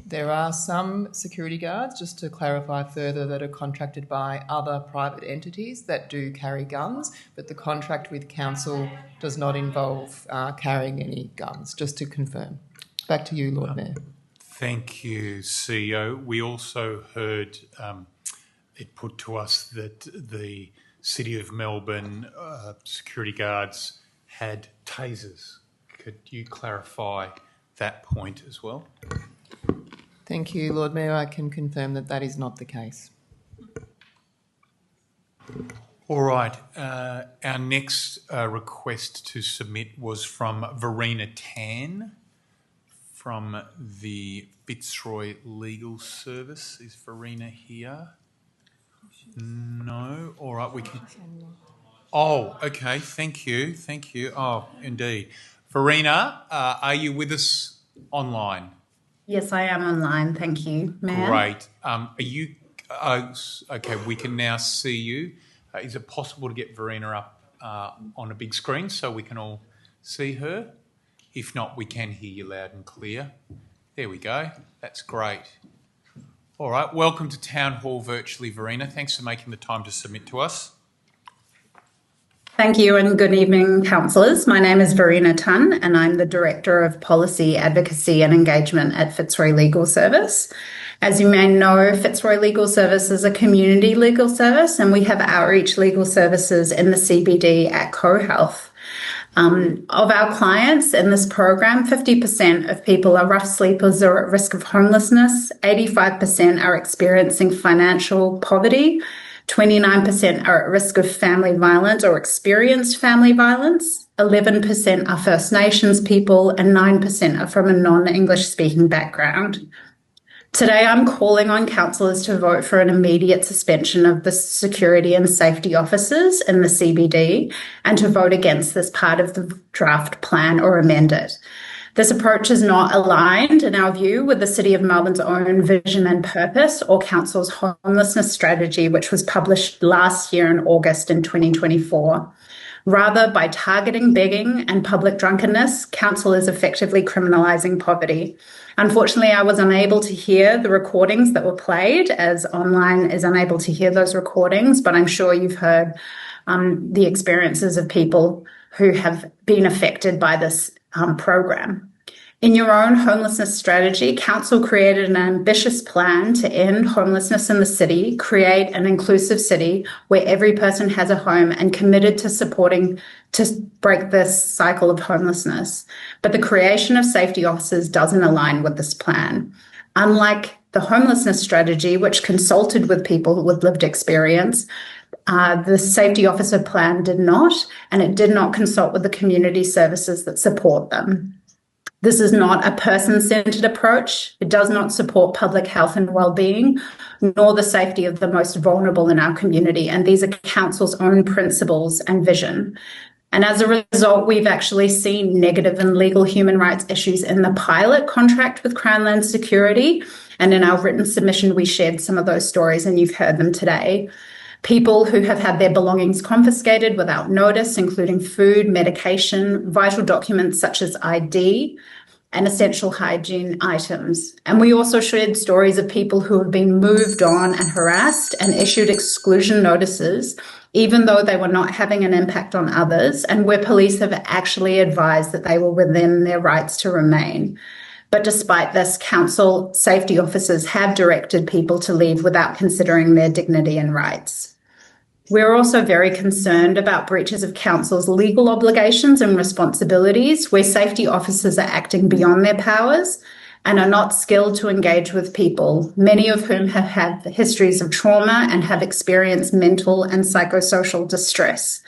There are some security guards, just to clarify further, that are contracted by other private entities that do carry guns, but the contract with council does not involve carrying any guns, just to confirm. Back to you, Lord Mayor.
Thank you, CEO. We also heard it put to us that the City of Melbourne security guards had tasers. Could you clarify that point as well?
Thank you, Lord Mayor. I can confirm that that is not the case.
All right. Our next request to submit was from Verena Tan from the Fitzroy Legal Service. Is Verena here? No. All right. We can. Oh, okay. Thank you. Thank you. Oh, indeed. Verena, are you with us online?
Yes, I am online. Thank you, Mayor.
Great. Are you okay? We can now see you. Is it possible to get Verena up on a big screen so we can all see her? If not, we can hear you loud and clear. There we go. That's great. All right. Welcome to Town Hall virtually, Verena. Thanks for making the time to submit to us.
Thank you and good evening, councillors. My name is Verena Tan and I'm the Director of Policy, Advocacy and Engagement at Fitzroy Legal Service. As you may know, Fitzroy Legal Service is a community legal service and we have outreach legal services in the CBD at CoHealth. Of our clients in this program, 50% of people are rough sleepers or at risk of homelessness, 85% are experiencing financial poverty, 29% are at risk of family violence or experienced family violence, 11% are First Nations people, and 9% are from a non-English speaking background. Today, I'm calling on councillors to vote for an immediate suspension of the security and safety officers in the CBD and to vote against this part of the draft plan or amend it. This approach is not aligned, in our view, with the City of Melbourne's own vision and purpose or Council's homelessness strategy, which was published last year in August in 2024. Rather, by targeting begging and public drunkenness, Council is effectively criminalising poverty. Unfortunately, I was unable to hear the recordings that were played, as online is unable to hear those recordings, but I'm sure you've heard the experiences of people who have been affected by this program. In your own homelessness strategy, Council created an ambitious plan to end homelessness in the city, create an inclusive city where every person has a home, and committed to supporting to break this cycle of homelessness. But the creation of safety officers doesn't align with this plan. Unlike the homelessness strategy, which consulted with people with lived experience, the safety officer plan did not, and it did not consult with the community services that support them. This is not a person-centred approach. It does not support public health and well-being, nor the safety of the most vulnerable in our community. And these are Council's own principles and vision. And as a result, we've actually seen negative and legal human rights issues in the pilot contract with Crown Land Security. And in our written submission, we shared some of those stories, and you've heard them today. People who have had their belongings confiscated without notice, including food, medication, vital documents such as ID, and essential hygiene items. And we also shared stories of people who have been moved on and harassed and issued exclusion notices, even though they were not having an impact on others, and where police have actually advised that they were within their rights to remain. But despite this, Council safety officers have directed people to leave without considering their dignity and rights. We're also very concerned about breaches of Council's legal obligations and responsibilities, where safety officers are acting beyond their powers and are not skilled to engage with people, many of whom have had histories of trauma and have experienced mental and psychosocial distress.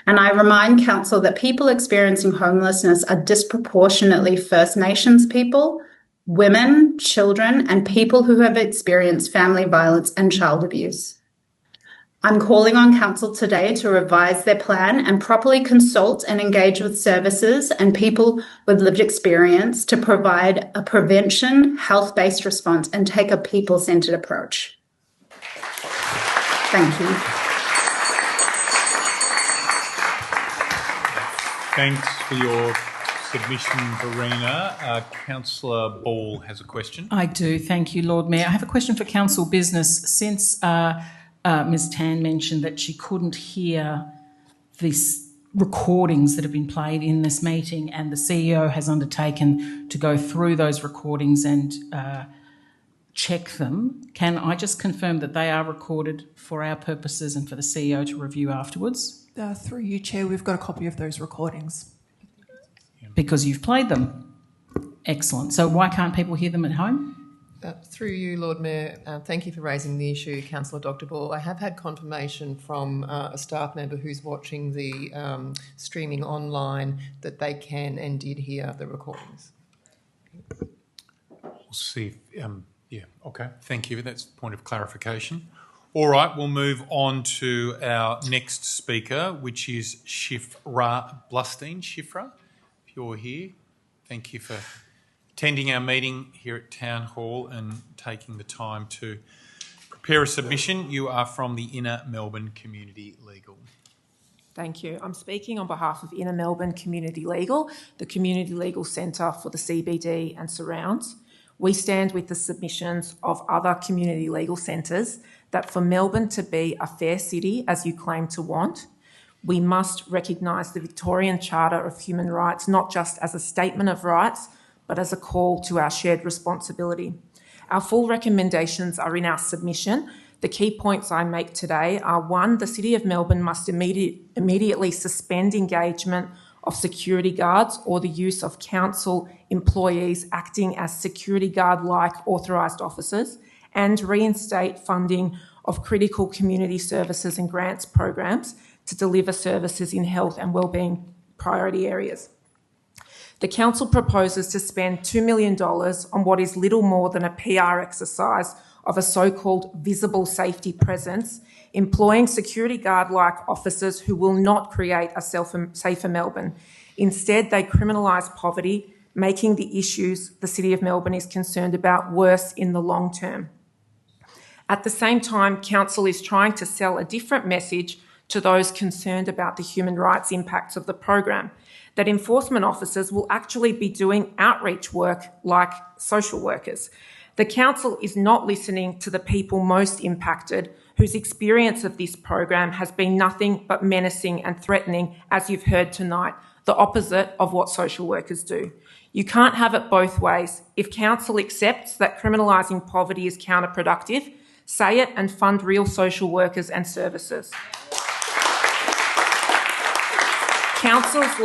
And I remind Council that people experiencing homelessness are disproportionately First Nations people, women, children, and people who have experienced family violence and child abuse. I'm calling on Council today to revise their plan and properly consult and engage with services and people with lived experience to provide a prevention, health-based response and take a people-centred approach. Thank you.
Thanks for your submission, Verena. Councillor Ball has a question.
I do. Thank you, Lord Mayor. I have a question for Council Business. Since Ms Tan mentioned that she couldn't hear these recordings that have been played in this meeting, and the CEO has undertaken to go through those recordings and check them, can I just confirm that they are recorded for our purposes and for the CEO to review afterwards?
Through you, Chair, we've got a copy of those recordings.
Because you've played them. Excellent. So why can't people hear them at home?
Through you, Lord Mayor, thank you for raising the issue, Councillor Dr Ball. I have had confirmation from a staff member who's watching the streaming online that they can and did hear the recordings.
We'll see. Okay. Thank you. That's a point of clarification. All right, we'll move on to our next speaker, which is Shifra Blustein. Shifra, if you're here, thank you for attending our meeting here at Town Hall and taking the time to prepare a submission. You are from the Inner Melbourne Community Legal.
Thank you. I'm speaking on behalf of Inner Melbourne Community Legal, the community legal centre for the CBD and surrounds. We stand with the submissions of other community legal centres that for Melbourne to be a fair city, as you claim to want, we must recognise the Victorian Charter of Human Rights not just as a statement of rights, but as a call to our shared responsibility. Our full recommendations are in our submission. The key points I make today are: 1, the City of Melbourne must immediately suspend engagement of security guards or the use of council employees acting as security guard-like authorised officers, and reinstate funding of critical community services and grants programs to deliver services in health and wellbeing priority areas. The Council proposes to spend $2 million on what is little more than a PR exercise of a so-called visible safety presence, employing security guard-like officers who will not create a safer Melbourne. Instead, they criminalise poverty, making the issues the City of Melbourne is concerned about worse in the long term. At the same time, Council is trying to sell a different message to those concerned about the human rights impacts of the program, that enforcement officers will actually be doing outreach work like social workers. The Council is not listening to the people most impacted, whose experience of this program has been nothing but menacing and threatening, as you've heard tonight, the opposite of what social workers do. You can't have it both ways. If Council accepts that criminalising poverty is counterproductive, say it and fund real social workers and services. Council's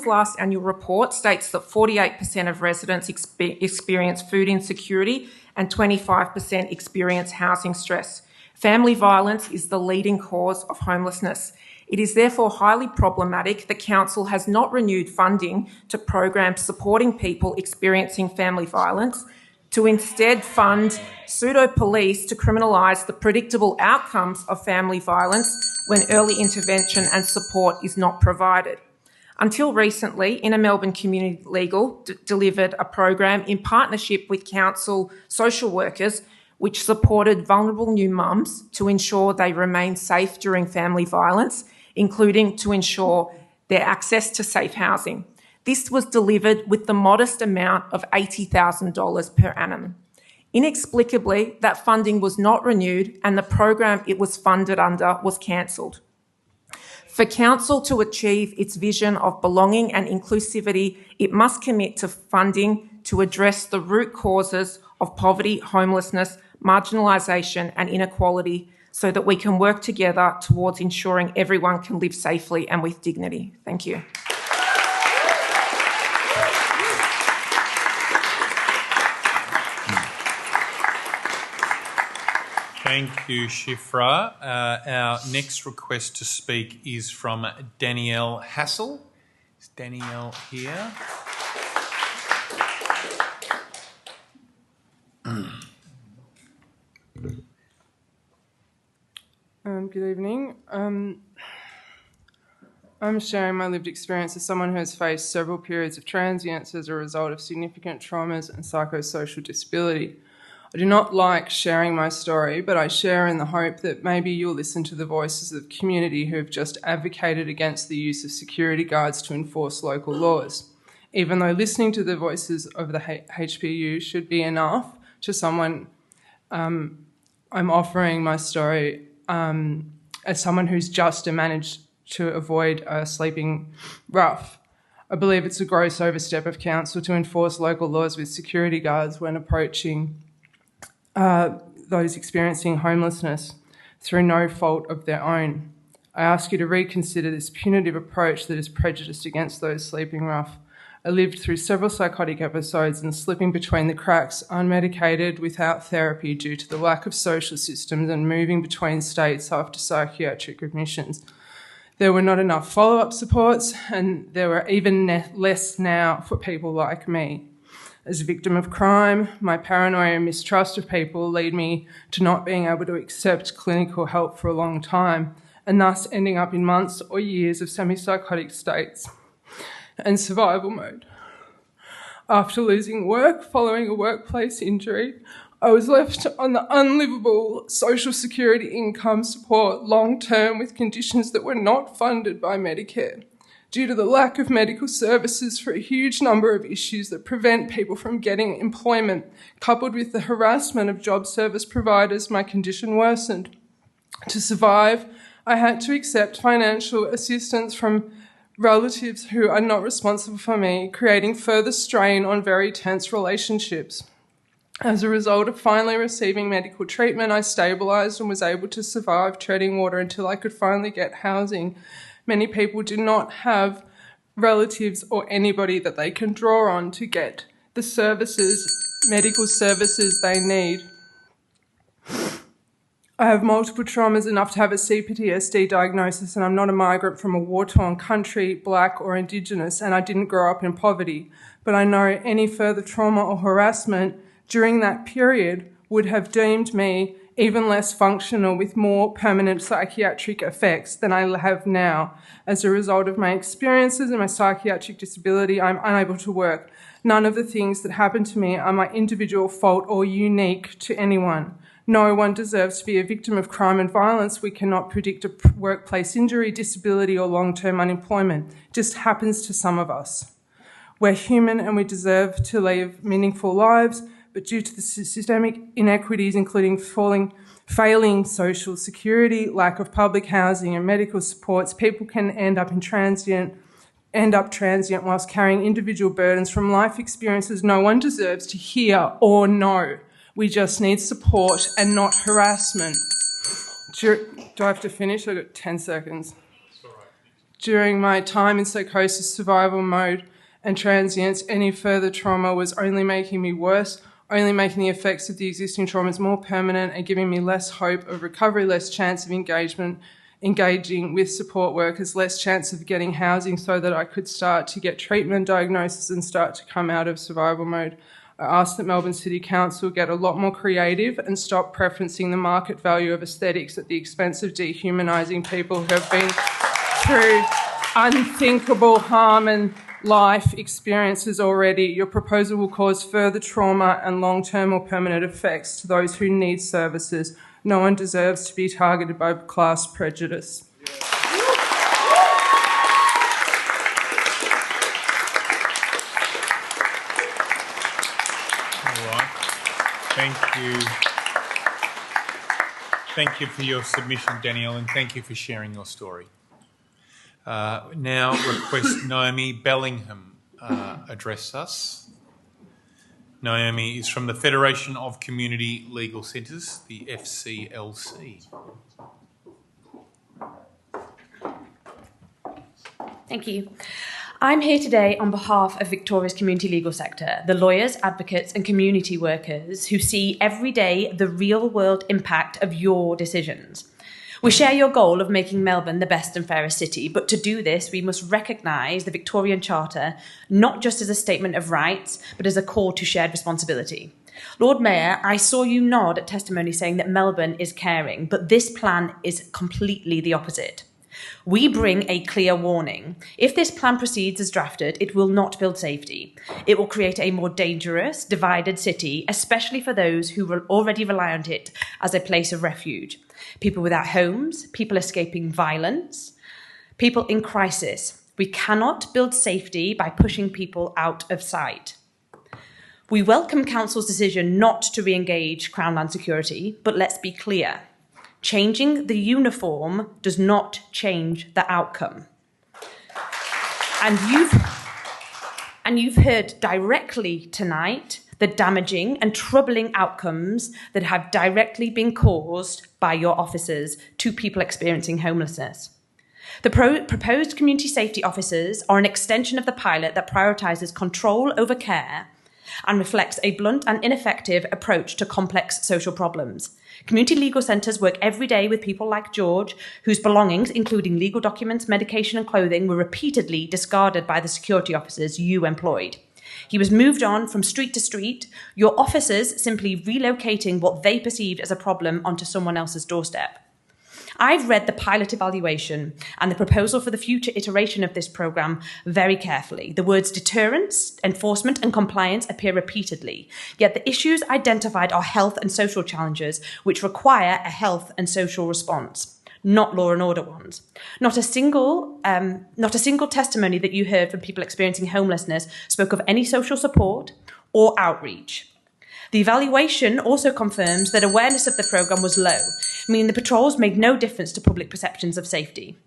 last annual report states that 48% of residents experience food insecurity and 25% experience housing stress. Family violence is the leading cause of homelessness. It is therefore highly problematic that Council has not renewed funding to programs supporting people experiencing family violence, to instead fund pseudo-police to criminalise the predictable outcomes of family violence when early intervention and support is not provided. Until recently, Inner Melbourne Community Legal delivered a program in partnership with council social workers which supported vulnerable new mums to ensure they remain safe during family violence, including to ensure their access to safe housing. This was delivered with the modest amount of $80,000 per annum. Inexplicably, that funding was not renewed and the program it was funded under was cancelled. For Council to achieve its vision of belonging and inclusivity, it must commit to funding to address the root causes of poverty, homelessness, marginalisation and inequality so that we can work together towards ensuring everyone can live safely and with dignity. Thank you.
Thank you, Shifra. Our next request to speak is from Danielle Hassel. Is Danielle here?
Good evening. I'm sharing my lived experience as someone who has faced several periods of transience as a result of significant traumas and psychosocial disability. I do not like sharing my story, but I share in the hope that maybe you'll listen to the voices of the community who have just advocated against the use of security guards to enforce local laws. Even though listening to the voices of the HPU should be enough to someone, I'm offering my story as someone who's just managed to avoid sleeping rough. I believe it's a gross overstep of council to enforce local laws with security guards when approaching those experiencing homelessness through no fault of their own. I ask you to reconsider this punitive approach that is prejudiced against those sleeping rough. I lived through several psychotic episodes and slipping between the cracks, unmedicated, without therapy due to the lack of social systems and moving between states after psychiatric admissions. There were not enough follow-up supports, and there were even less now for people like me. As a victim of crime, my paranoia and mistrust of people lead me to not being able to accept clinical help for a long time, and thus ending up in months or years of semi-psychotic states and survival mode. After losing work following a workplace injury, I was left on the unlivable social security income support long-term with conditions that were not funded by Medicare due to the lack of medical services for a huge number of issues that prevent people from getting employment. Coupled with the harassment of job service providers, my condition worsened. To survive, I had to accept financial assistance from relatives who are not responsible for me, creating further strain on very tense relationships. As a result of finally receiving medical treatment, I stabilised and was able to survive treading water until I could finally get housing. Many people do not have relatives or anybody that they can draw on to get the services, medical services they need. I have multiple traumas enough to have a CPTSD diagnosis, and I'm not a migrant from a war-torn country, Black or Indigenous, and I didn't grow up in poverty. But I know any further trauma or harassment during that period would have deemed me even less functional with more permanent psychiatric effects than I have now. As a result of my experiences and my psychiatric disability, I'm unable to work. None of the things that happened to me are my individual fault or unique to anyone. No one deserves to be a victim of crime and violence. We cannot predict a workplace injury, disability, or long-term unemployment. It just happens to some of us. We're human and we deserve to live meaningful lives, but due to the systemic inequities, including failing social security, lack of public housing and medical supports, people can end up transient whilst carrying individual burdens from life experiences no one deserves to hear or know. We just need support and not harassment. Do I have to finish? I've got 10 seconds. During my time in psychosis, survival mode and transience, any further trauma was only making me worse, only making the effects of the existing traumas more permanent and giving me less hope of recovery, less chance of engaging with support workers, less chance of getting housing so that I could start to get treatment, diagnosis and start to come out of survival mode. I ask that Melbourne City Council get a lot more creative and stop preferencing the market value of aesthetics at the expense of dehumanising people who have been through unthinkable harm and life experiences already. Your proposal will cause further trauma and long-term or permanent effects to those who need services. No one deserves to be targeted by class prejudice.
Thank you. Thank you for your submission, Danielle, and thank you for sharing your story. Now request Naomi Bellingham address us. Naomi is from the Federation of Community Legal Centres, the FCLC.
Thank you. I'm here today on behalf of Victoria's community legal sector, the lawyers, advocates and community workers who see every day the real-world impact of your decisions. We share your goal of making Melbourne the best and fairest city, but to do this, we must recognise the Victorian Charter not just as a statement of rights, but as a call to shared responsibility. Lord Mayor, I saw you nod at testimony saying that Melbourne is caring, but this plan is completely the opposite. We bring a clear warning. If this plan proceeds as drafted, it will not build safety. It will create a more dangerous, divided city, especially for those who already rely on it as a place of refuge. People without homes, people escaping violence, people in crisis. We cannot build safety by pushing people out of sight. We welcome Council's decision not to re-engage Crown Land Security, but let's be clear. Changing the uniform does not change the outcome. And you've heard directly tonight the damaging and troubling outcomes that have directly been caused by your officers to people experiencing homelessness. The proposed community safety officers are an extension of the pilot that prioritises control over care and reflects a blunt and ineffective approach to complex social problems. Community legal centres work every day with people like George, whose belongings, including legal documents, medication and clothing, were repeatedly discarded by the security officers you employed. He was moved on from street to street, your officers simply relocating what they perceived as a problem onto someone else's doorstep. I've read the pilot evaluation and the proposal for the future iteration of this programme very carefully. The words deterrence, enforcement and compliance appear repeatedly, yet the issues identified are health and social challenges which require a health and social response, not law and order ones. Not a single testimony that you heard from people experiencing homelessness spoke of any social support or outreach. The evaluation also confirms that awareness of the programme was low, meaning the patrols made no difference to public perceptions of safety.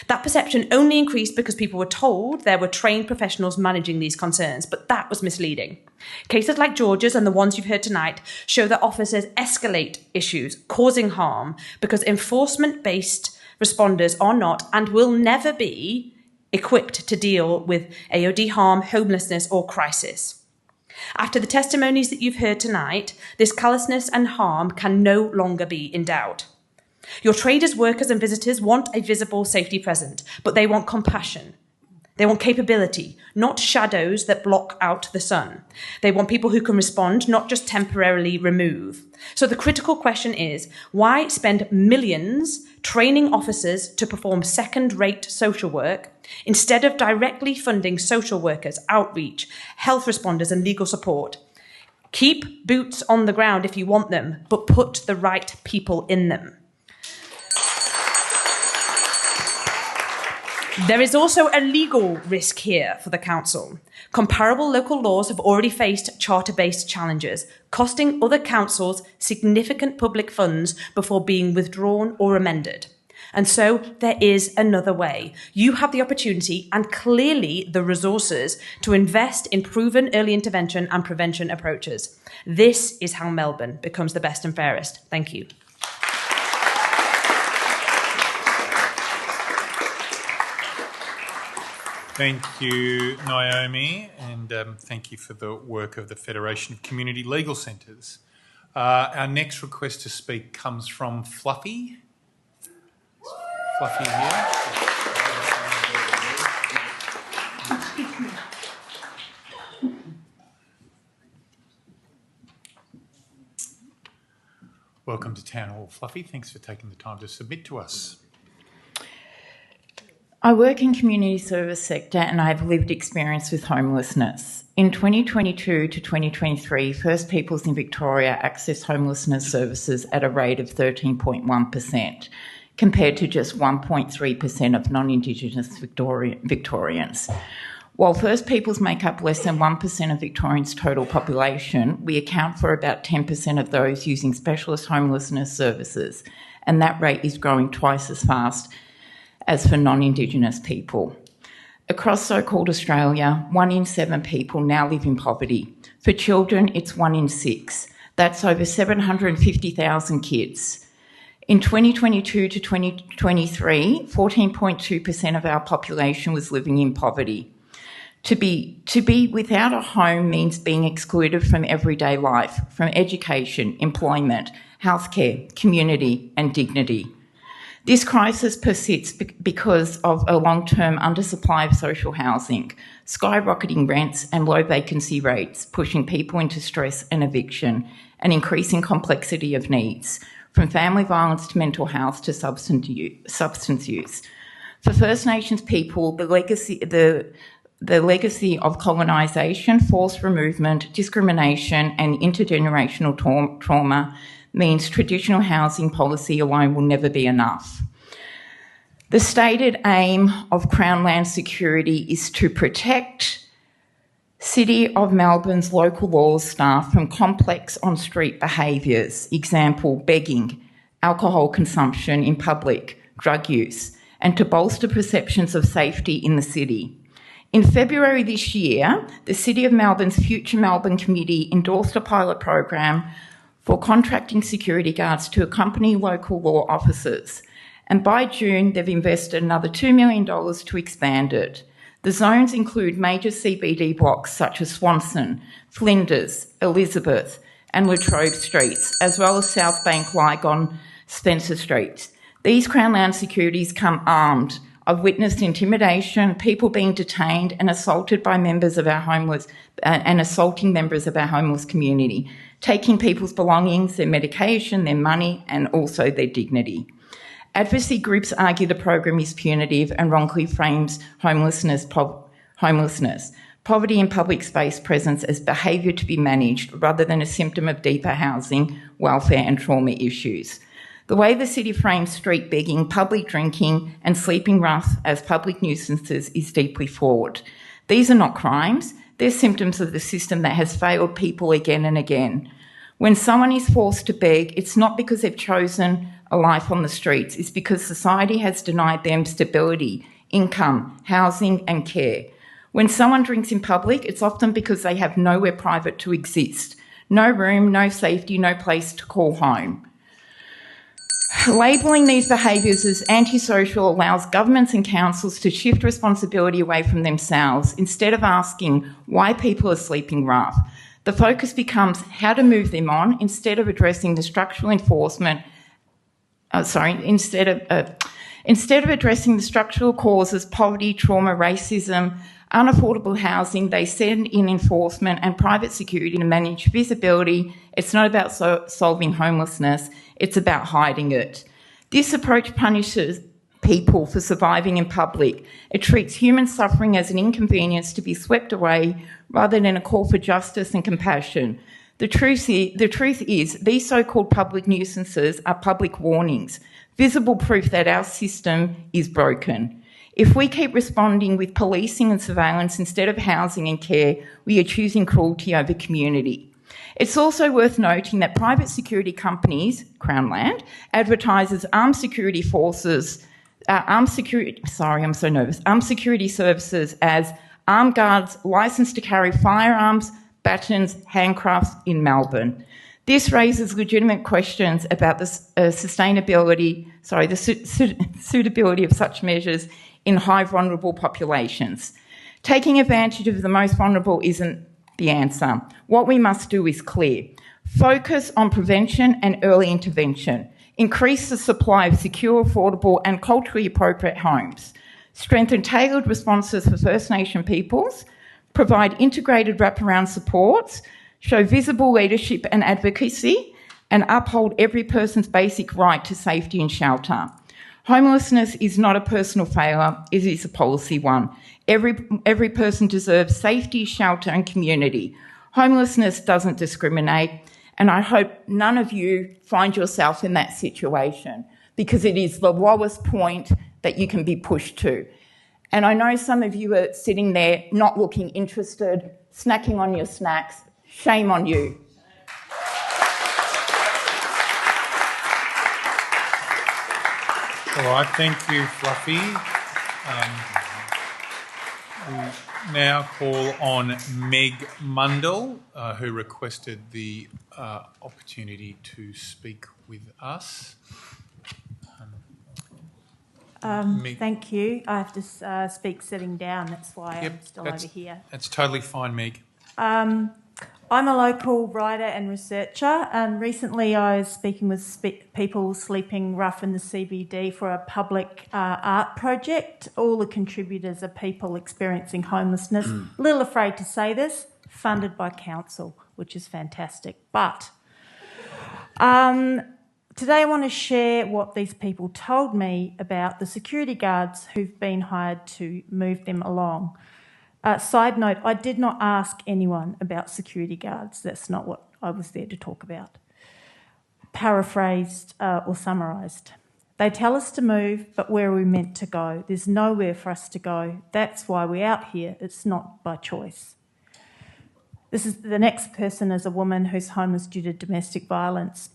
That perception only increased because people were told there were trained professionals managing these concerns, but that was misleading. Cases like George's and the ones you've heard tonight show that officers escalate issues, causing harm, because enforcement-based responders are not and will never be equipped to deal with AOD harm, homelessness or crisis. After the testimonies that you've heard tonight, this callousness and harm can no longer be in doubt. Your traders, workers and visitors want a visible safety present, but they want compassion. They want capability, not shadows that block out the sun. They want people who can respond, not just temporarily remove. So the critical question is, why spend millions training officers to perform second-rate social work instead of directly funding social workers, outreach, health responders and legal support? Keep boots on the ground if you want them, but put the right people in them. There is also a legal risk here for the council. Comparable local laws have already faced charter-based challenges, costing other councils significant public funds before being withdrawn or amended. And so there is another way. You have the opportunity and clearly the resources to invest in proven early intervention and prevention approaches. This is how Melbourne becomes the best and fairest. Thank you.
Thank you, Naomi, and thank you for the work of the Federation of Community Legal Centres. Our next request to speak comes from Fluffy. Fluffy here. Welcome to Town Hall, Fluffy. Thanks for taking the time to submit to us.
I work in community service sector and I have lived experience with homelessness. In 2022 to 2023, First Peoples in Victoria accessed homelessness services at a rate of 13.1%, compared to just 1.3% of non-Indigenous Victorians. While First Peoples make up less than 1% of Victorians' total population, we account for about 10% of those using specialist homelessness services, and that rate is growing twice as fast as for non-Indigenous people. Across so-called Australia, 1 in 7 people now live in poverty. For children, it's 1 in 6. That's over 750,000 kids. In 2022 to 2023, 14.2% of our population was living in poverty. To be without a home means being excluded from everyday life, from education, employment, healthcare, community, and dignity. This crisis persists because of a long-term undersupply of social housing, skyrocketing rents and low vacancy rates, pushing people into stress and eviction, and increasing complexity of needs, from family violence to mental health to substance use. For First Nations people, the legacy of colonisation, forced removement, discrimination and intergenerational trauma means traditional housing policy alone will never be enough. The stated aim of Crown Land Security is to protect City of Melbourne's local laws staff from complex on-street behaviours, example, begging, alcohol consumption in public, drug use, and to bolster perceptions of safety in the city. In February this year, the City of Melbourne's Future Melbourne Committee endorsed a pilot program for contracting security guards to accompany local law officers. And by June, they've invested another $2 million to expand it. The zones include major CBD blocks such as Swanson, Flinders, Elizabeth and Latrobe Streets, as well as South Bank, Lygon, Spencer Streets. These Crown Land Securities come armed. I've witnessed intimidation, people being detained and assaulted by members of our homeless and assaulting members of our homeless community, taking people's belongings, their medication, their money and also their dignity. Advocacy groups argue the program is punitive and wrongly frames homelessness. Poverty in public space presence as behaviour to be managed rather than a symptom of deeper housing, welfare and trauma issues. The way the city frames street begging, public drinking and sleeping rough as public nuisances is deeply flawed. These are not crimes, they're symptoms of the system that has failed people again and again. When someone is forced to beg, it's not because they've chosen a life on the streets, it's because society has denied them stability, income, housing and care. When someone drinks in public, it's often because they have nowhere private to exist. No room, no safety, no place to call home. Labelling these behaviours as antisocial allows governments and councils to shift responsibility away from themselves instead of asking why people are sleeping rough. The focus becomes how to move them on instead of addressing the structural enforcement. Instead of addressing the structural causes, poverty, trauma, racism, unaffordable housing, they send in enforcement and private security to manage visibility. It's not about solving homelessness, it's about hiding it. This approach punishes people for surviving in public. It treats human suffering as an inconvenience to be swept away rather than a call for justice and compassion. The truth is these so-called public nuisances are public warnings, visible proof that our system is broken. If we keep responding with policing and surveillance instead of housing and care, we are choosing cruelty over community. It's also worth noting that private security companies, Crown Land, advertises armed security services as armed guards licensed to carry firearms, batons, handcrafts in Melbourne. This raises legitimate questions about the suitability of such measures in high vulnerable populations. Taking advantage of the most vulnerable isn't the answer. What we must do is clear. Focus on prevention and early intervention. Increase the supply of secure, affordable and culturally appropriate homes. Strengthen tailored responses for First Nation peoples. Provide integrated wraparound supports. Show visible leadership and advocacy. And uphold every person's basic right to safety and shelter. Homelessness is not a personal failure, it is a policy one. Every person deserves safety, shelter and community. Homelessness doesn't discriminate, and I hope none of you find yourself in that situation because it is the lowest point that you can be pushed to. And I know some of you are sitting there not looking interested, snacking on your snacks. Shame on you.
All right, thank you, Fluffy. We now call on Meg Mundell, who requested the opportunity to speak with us.
Thank you. I have to speak sitting down. That's why I'm still over here.
That's totally fine, Meg.
I'm a local writer and researcher, and recently I was speaking with people sleeping rough in the CBD for a public art project. All the contributors are people experiencing homelessness. A little afraid to say this, funded by council, which is fantastic. But today I want to share what these people told me about the security guards who've been hired to move them along. Side note, I did not ask anyone about security guards. That's not what I was there to talk about. Paraphrased or summarised. They tell us to move, but where are we meant to go? There's nowhere for us to go. That's why we're out here. It's not by choice. The next person is a woman who's homeless due to domestic violence.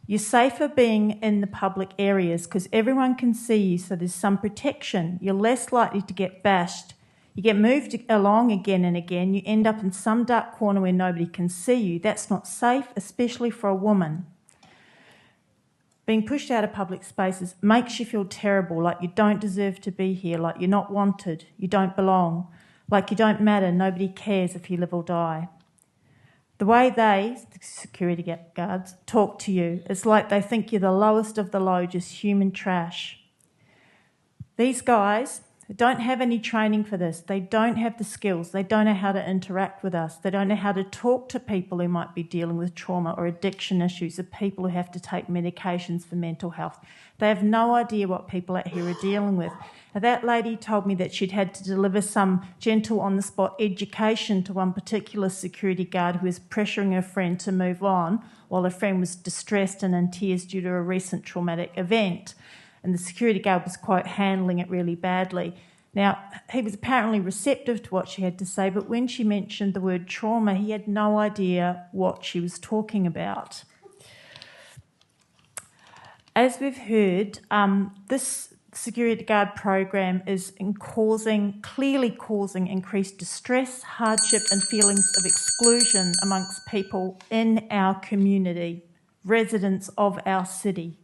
You're safer being in the public areas because everyone can see you, so there's some protection. You're less likely to get bashed. You get moved along again and again. You end up in some dark corner where nobody can see you. That's not safe, especially for a woman. Being pushed out of public spaces makes you feel terrible, like you don't deserve to be here, like you're not wanted, you don't belong, like you don't matter, nobody cares if you live or die. The way they, the security guards, talk to you, it's like they think you're the lowest of the low, just human trash. These guys don't have any training for this. They don't have the skills. They don't know how to interact with us. They don't know how to talk to people who might be dealing with trauma or addiction issues, or people who have to take medications for mental health. They have no idea what people out here are dealing with. Now, that lady told me that she'd had to deliver some gentle on-the-spot education to one particular security guard who was pressuring her friend to move on while her friend was distressed and in tears due to a recent traumatic event. And the security guard was, quote, handling it really badly. Now, he was apparently receptive to what she had to say, but when she mentioned the word trauma, he had no idea what she was talking about. As we've heard, this security guard program is clearly causing increased distress, hardship and feelings of exclusion amongst people in our community, residents of our city.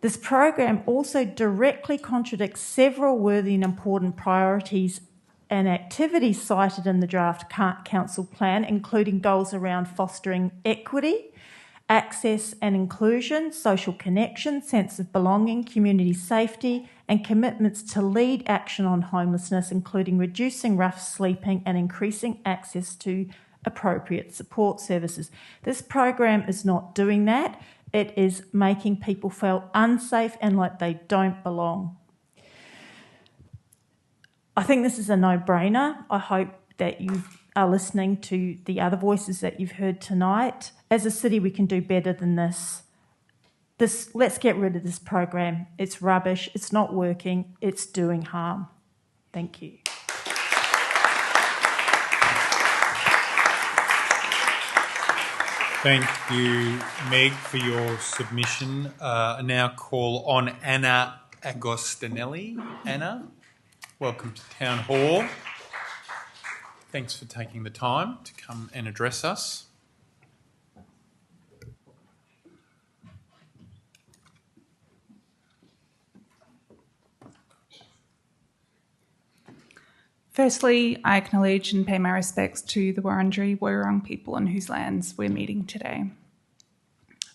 This program also directly contradicts several worthy and important priorities and activities cited in the draft council plan, including goals around fostering equity, access and inclusion, social connection, sense of belonging, community safety, and commitments to lead action on homelessness, including reducing rough sleeping and increasing access to appropriate support services. This program is not doing that. It is making people feel unsafe and like they don't belong. I think this is a no-brainer. I hope that you are listening to the other voices that you've heard tonight. As a city, we can do better than this. Let's get rid of this program. It's rubbish. It's not working. It's doing harm. Thank you.
Thank you, Meg, for your submission. I now call on Anna Agostinelli. Anna, welcome to Town Hall. Thanks for taking the time to come and address us.
Firstly, I acknowledge and pay my respects to the Wurundjeri Woiwurrung people on whose lands we're meeting today.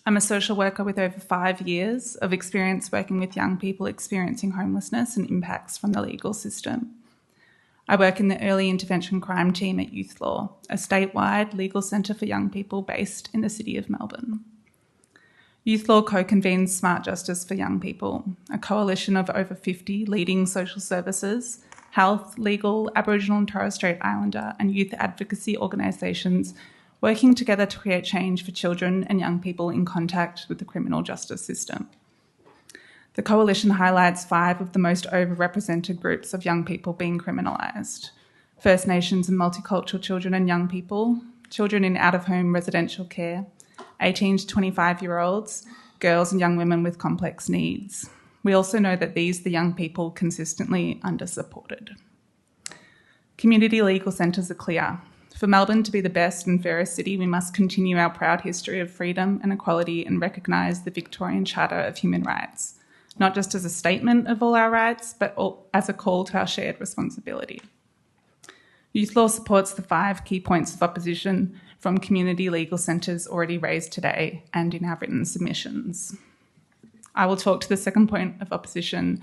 I'm a social worker with over 5 years of experience working with young people experiencing homelessness and impacts from the legal system. I work in the early intervention crime team at Youth Law, a statewide legal centre for young people based in the city of Melbourne. Youth Law co-convenes Smart Justice for Young People, a coalition of over 50 leading social services, health, legal, Aboriginal and Torres Strait Islander and youth advocacy organisations working together to create change for children and young people in contact with the criminal justice system. The coalition highlights 5 of the most overrepresented groups of young people being criminalised: First Nations and multicultural children and young people, children in out-of-home residential care, 18 to 25-year-olds, girls and young women with complex needs. We also know that the young people, consistently under-supported. Community legal centres are clear. For Melbourne to be the best and fairest city, we must continue our proud history of freedom and equality and recognise the Victorian Charter of Human Rights, not just as a statement of all our rights, but as a call to our shared responsibility. Youth Law supports the 5 key points of opposition from community legal centres already raised today and in our written submissions. I will talk to the second point of opposition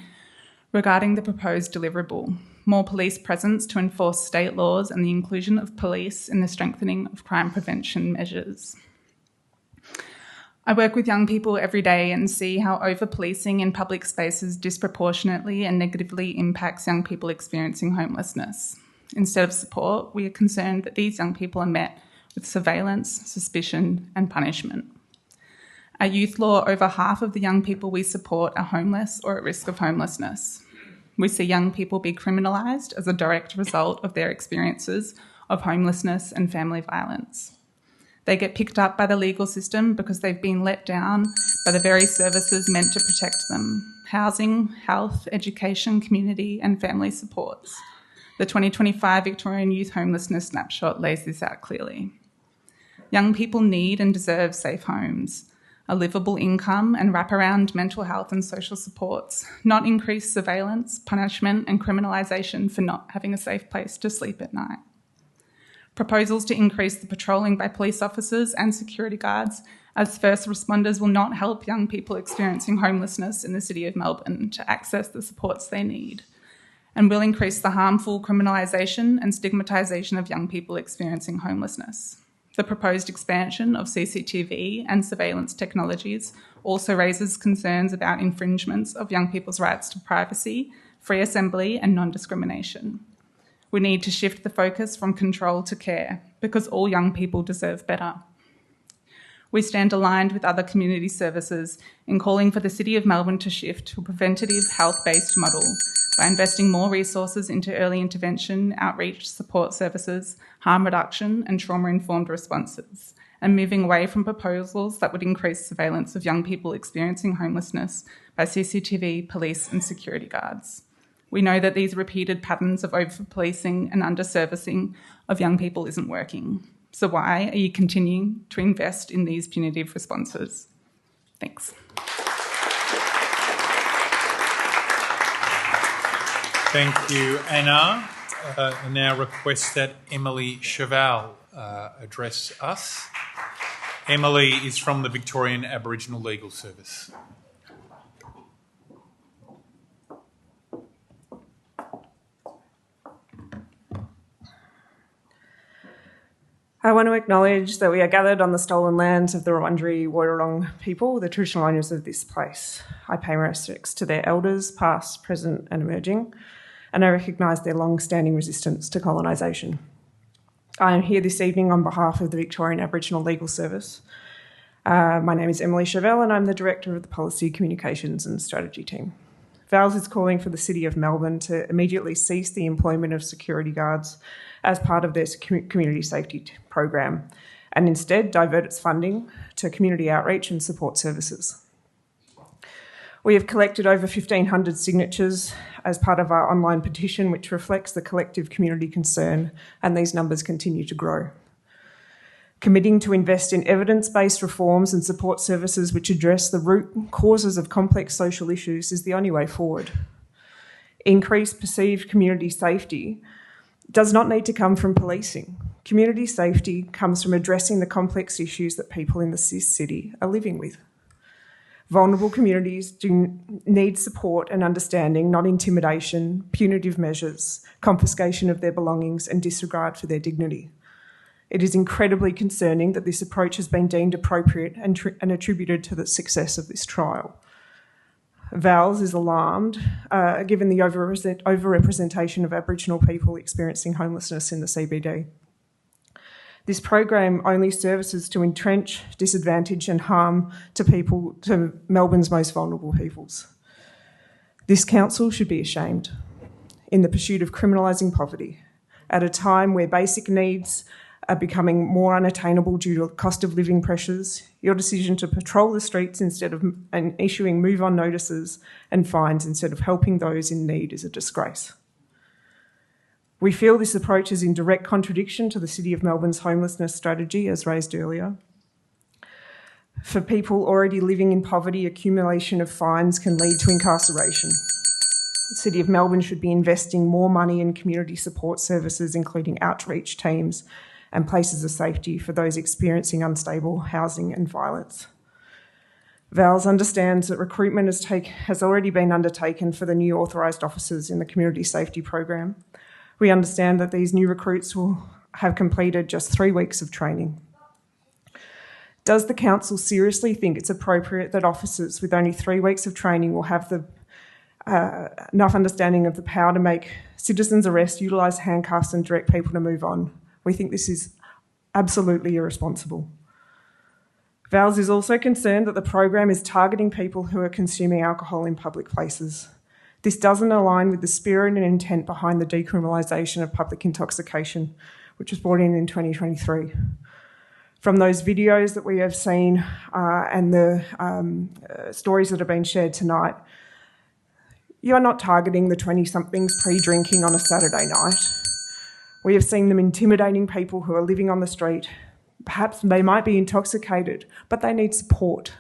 regarding the proposed deliverable, more police presence to enforce state laws and the inclusion of police in the strengthening of crime prevention measures. I work with young people every day and see how over-policing in public spaces disproportionately and negatively impacts young people experiencing homelessness. Instead of support, we are concerned that these young people are met with surveillance, suspicion and punishment. At Youth Law, over half of the young people we support are homeless or at risk of homelessness. We see young people be criminalised as a direct result of their experiences of homelessness and family violence. They get picked up by the legal system because they've been let down by the very services meant to protect them: housing, health, education, community and family supports. The 2025 Victorian Youth Homelessness Snapshot lays this out clearly. Young people need and deserve safe homes, a livable income and wraparound mental health and social supports, not increased surveillance, punishment and criminalisation for not having a safe place to sleep at night. Proposals to increase the patrolling by police officers and security guards as first responders will not help young people experiencing homelessness in the City of Melbourne to access the supports they need, and will increase the harmful criminalisation and stigmatisation of young people experiencing homelessness. The proposed expansion of CCTV and surveillance technologies also raises concerns about infringements of young people's rights to privacy, free assembly and non-discrimination. We need to shift the focus from control to care because all young people deserve better. We stand aligned with other community services in calling for the City of Melbourne to shift to a preventative health-based model by investing more resources into early intervention, outreach, support services, harm reduction and trauma-informed responses, and moving away from proposals that would increase surveillance of young people experiencing homelessness by CCTV, police and security guards. We know that these repeated patterns of over-policing and under-servicing of young people isn't working. So why are you continuing to invest in these punitive responses? Thanks.
Thank you, Anna. I now request that Emily Chevelle address us. Emily is from the Victorian Aboriginal Legal Service.
I want to acknowledge that we are gathered on the stolen lands of the Wurundjeri Woi-wurrung people, the traditional owners of this place. I pay my respects to their elders, past, present and emerging, and I recognise their long-standing resistance to colonisation. I am here this evening on behalf of the Victorian Aboriginal Legal Service. My name is Emily Chevelle and I'm the Director of the Policy, Communications and Strategy team. VALS is calling for the City of Melbourne to immediately cease the employment of security guards as part of their community safety program and instead divert its funding to community outreach and support services. We have collected over 1,500 signatures as part of our online petition, which reflects the collective community concern, and these numbers continue to grow. Committing to invest in evidence-based reforms and support services which address the root causes of complex social issues is the only way forward. Increased perceived community safety does not need to come from policing. Community safety comes from addressing the complex issues that people in the city are living with. Vulnerable communities do need support and understanding, not intimidation, punitive measures, confiscation of their belongings and disregard for their dignity. It is incredibly concerning that this approach has been deemed appropriate and attributed to the success of this trial. VALS is alarmed given the overrepresentation of Aboriginal people experiencing homelessness in the CBD. This program only services to entrench, disadvantage and harm to Melbourne's most vulnerable peoples. This council should be ashamed in the pursuit of criminalising poverty at a time where basic needs are becoming more unattainable due to cost of living pressures. Your decision to patrol the streets instead of issuing move-on notices and fines instead of helping those in need is a disgrace. We feel this approach is in direct contradiction to the City of Melbourne's homelessness strategy, as raised earlier. For people already living in poverty, accumulation of fines can lead to incarceration. The City of Melbourne should be investing more money in community support services, including outreach teams and places of safety for those experiencing unstable housing and violence. VALS understands that recruitment has already been undertaken for the new authorised officers in the Community Safety Program. We understand that these new recruits will have completed just 3 weeks of training. Does the Council seriously think it's appropriate that officers with only 3 weeks of training will have enough understanding of the power to make citizens arrest, utilise handcuffs and direct people to move on? We think this is absolutely irresponsible. VALS is also concerned that the program is targeting people who are consuming alcohol in public places. This doesn't align with the spirit and intent behind the decriminalisation of public intoxication, which was brought in 2023. From those videos that we have seen and the stories that have been shared tonight, you are not targeting the 20-somethings pre-drinking on a Saturday night. We have seen them intimidating people who are living on the street. Perhaps they might be intoxicated, but they need support.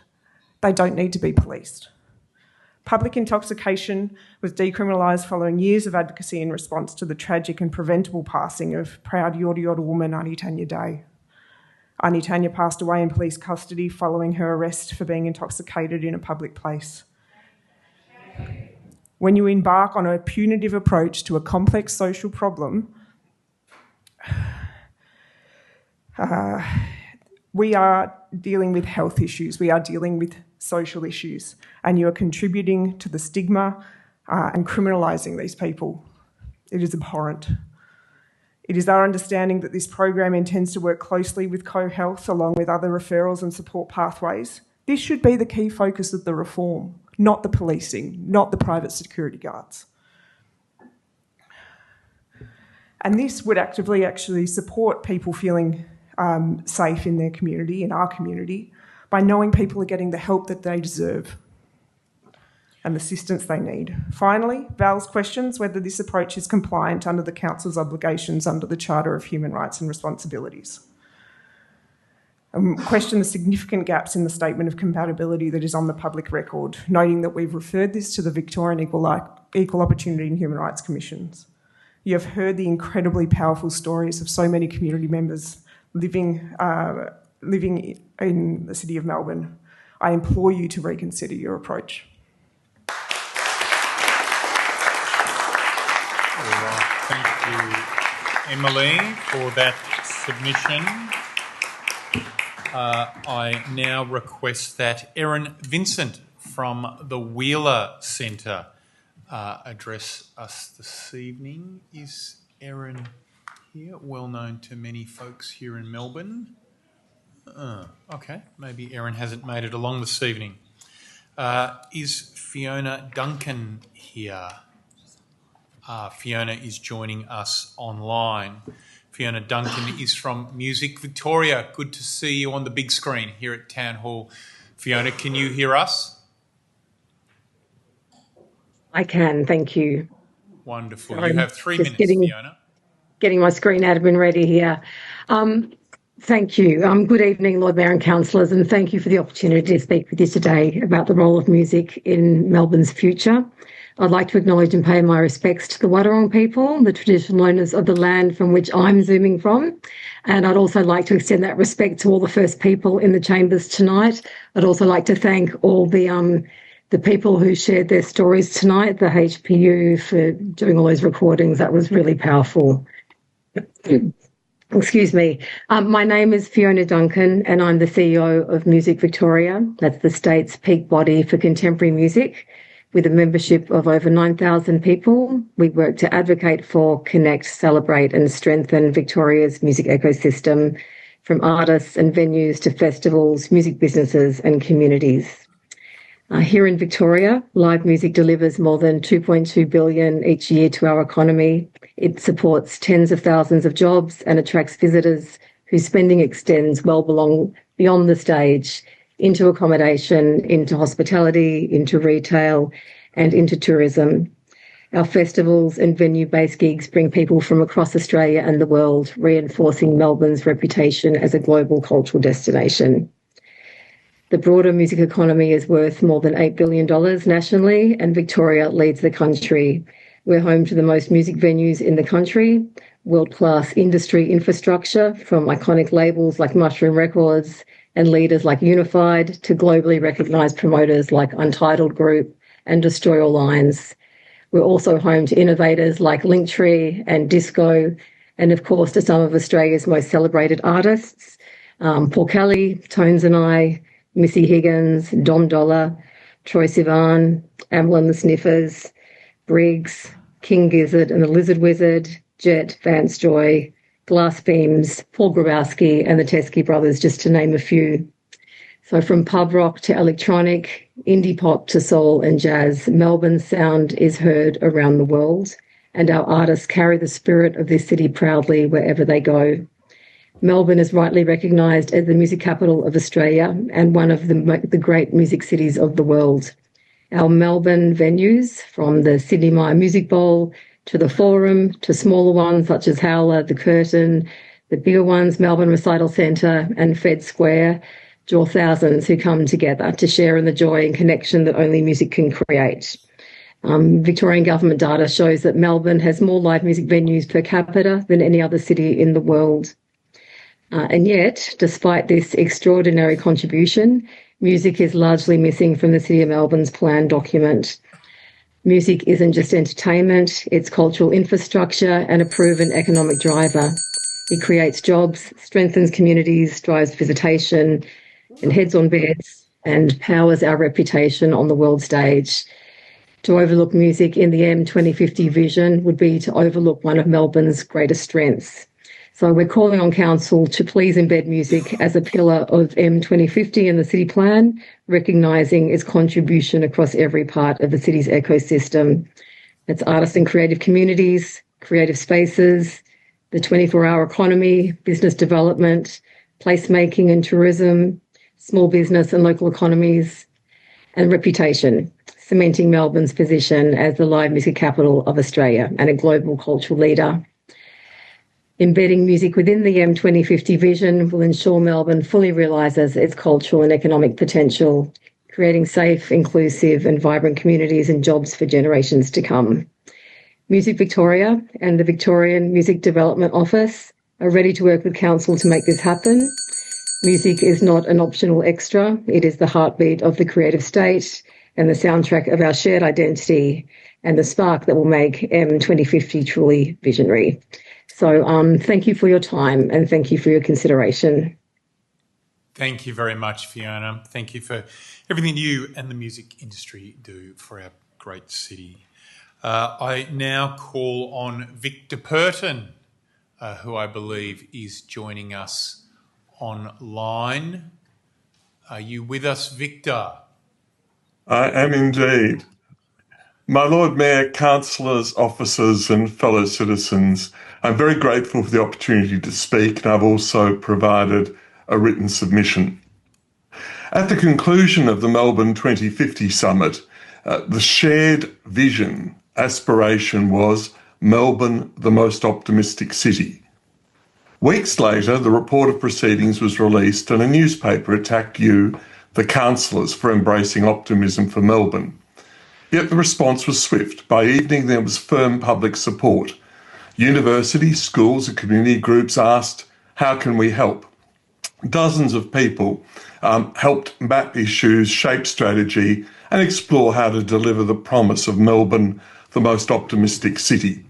They don't need to be policed. Public intoxication was decriminalised following years of advocacy in response to the tragic and preventable passing of proud Yorta Yorta woman Aunty Tanya Day. Aunty Tanya passed away in police custody following her arrest for being intoxicated in a public place. When you embark on a punitive approach to a complex social problem, we are dealing with health issues, we are dealing with social issues, and you are contributing to the stigma and criminalising these people. It is abhorrent. It is our understanding that this program intends to work closely with CoHealth along with other referrals and support pathways. This should be the key focus of the reform, not the policing, not the private security guards. And this would actively actually support people feeling safe in their community, in our community, by knowing people are getting the help that they deserve and the assistance they need. Finally, VALS questions whether this approach is compliant under the Council's obligations under the Charter of Human Rights and Responsibilities. Question the significant gaps in the statement of compatibility that is on the public record, noting that we've referred this to the Victorian Equal Opportunity and Human Rights Commissions. You have heard the incredibly powerful stories of so many community members living in the City of Melbourne. I implore you to reconsider your approach.
All right. Thank you, Emily, for that submission. I now request that Erin Vincent from the Wheeler Centre address us this evening. Is Erin here? Well known to many folks here in Melbourne. Okay, maybe Erin hasn't made it along this evening. Is Fiona Duncan here? Fiona is joining us online. Fiona Duncan is from Music Victoria. Good to see you on the big screen here at Town Hall. Fiona, can you hear us?
I can, thank you.
Wonderful.
Sorry,
you have 3 minutes, Fiona.
Getting my screen admin ready here. Thank you. Good evening, Lord Mayor and councillors, and thank you for the opportunity to speak with you today about the role of music in Melbourne's future. I'd like to acknowledge and pay my respects to the Wadawurrung people, the traditional owners of the land from which I'm zooming from. And I'd also like to extend that respect to all the First People in the chambers tonight. I'd also like to thank all the people who shared their stories tonight, the HPU, for doing all those recordings. That was really powerful. Excuse me. My name is Fiona Duncan and I'm the CEO of Music Victoria. That's the state's peak body for contemporary music. With a membership of over 9,000 people, we work to advocate for, connect, celebrate and strengthen Victoria's music ecosystem, from artists and venues to festivals, music businesses and communities. Here in Victoria, live music delivers more than $2.2 billion each year to our economy. It supports tens of thousands of jobs and attracts visitors whose spending extends well beyond the stage into accommodation, into hospitality, into retail and into tourism. Our festivals and venue-based gigs bring people from across Australia and the world, reinforcing Melbourne's reputation as a global cultural destination. The broader music economy is worth more than $8 billion nationally, and Victoria leads the country. We're home to the most music venues in the country, world-class industry infrastructure from iconic labels like Mushroom Records and leaders like Unified to globally recognised promoters like Untitled Group and Destroy All Lines. We're also home to innovators like Linktree and Disco, and of course to some of Australia's most celebrated artists, Paul Kelly, Tones and I, Missy Higgins, Dom Dollar, Troye Sivan, Amble and the Sniffers, Briggs, King Gizzard and the Lizard Wizard, Jet, Vance Joy, Glass Beams, Paul Grabowski and the Teskey Brothers, just to name a few. So from pub rock to electronic, indie pop to soul and jazz, Melbourne's sound is heard around the world, and our artists carry the spirit of this city proudly wherever they go. Melbourne is rightly recognised as the music capital of Australia and one of the great music cities of the world. Our Melbourne venues, from the Sydney Mire Music Bowl to the Forum, to smaller ones such as Howler, the Curtin, the bigger ones, Melbourne Recital Centre and Fed Square, draw thousands who come together to share in the joy and connection that only music can create. Victorian government data shows that Melbourne has more live music venues per capita than any other city in the world. And yet, despite this extraordinary contribution, music is largely missing from the City of Melbourne's plan document. Music isn't just entertainment, it's cultural infrastructure and a proven economic driver. It creates jobs, strengthens communities, drives visitation, and heads on beds, and powers our reputation on the world stage. To overlook music in the M2050 vision would be to overlook one of Melbourne's greatest strengths. So we're calling on Council to please embed music as a pillar of M2050 in the city plan, recognising its contribution across every part of the city's ecosystem. It's artists and creative communities, creative spaces, the 24-hour economy, business development, placemaking and tourism, small business and local economies, and reputation, cementing Melbourne's position as the live music capital of Australia and a global cultural leader. Embedding music within the M2050 vision will ensure Melbourne fully realises its cultural and economic potential, creating safe, inclusive and vibrant communities and jobs for generations to come. Music Victoria and the Victorian Music Development Office are ready to work with Council to make this happen. Music is not an optional extra, it is the heartbeat of the creative state and the soundtrack of our shared identity and the spark that will make M2050 truly visionary. So thank you for your time and thank you for your consideration.
Thank you very much, Fiona. Thank you for everything you and the music industry do for our great city. I now call on Victor Purton, who I believe is joining us online. Are you with us, Victor?
I am indeed. My Lord Mayor, councillors, officers and fellow citizens, I'm very grateful for the opportunity to speak, and I've also provided a written submission. At the conclusion of the Melbourne 2050 Summit, the shared vision, aspiration was Melbourne, the most optimistic city. Weeks later, the report of proceedings was released and a newspaper attacked you, the councillors, for embracing optimism for Melbourne. Yet the response was swift. By evening, there was firm public support. Universities, schools and community groups asked, how can we help? Dozens of people helped map issues, shape strategy and explore how to deliver the promise of Melbourne, the most optimistic city.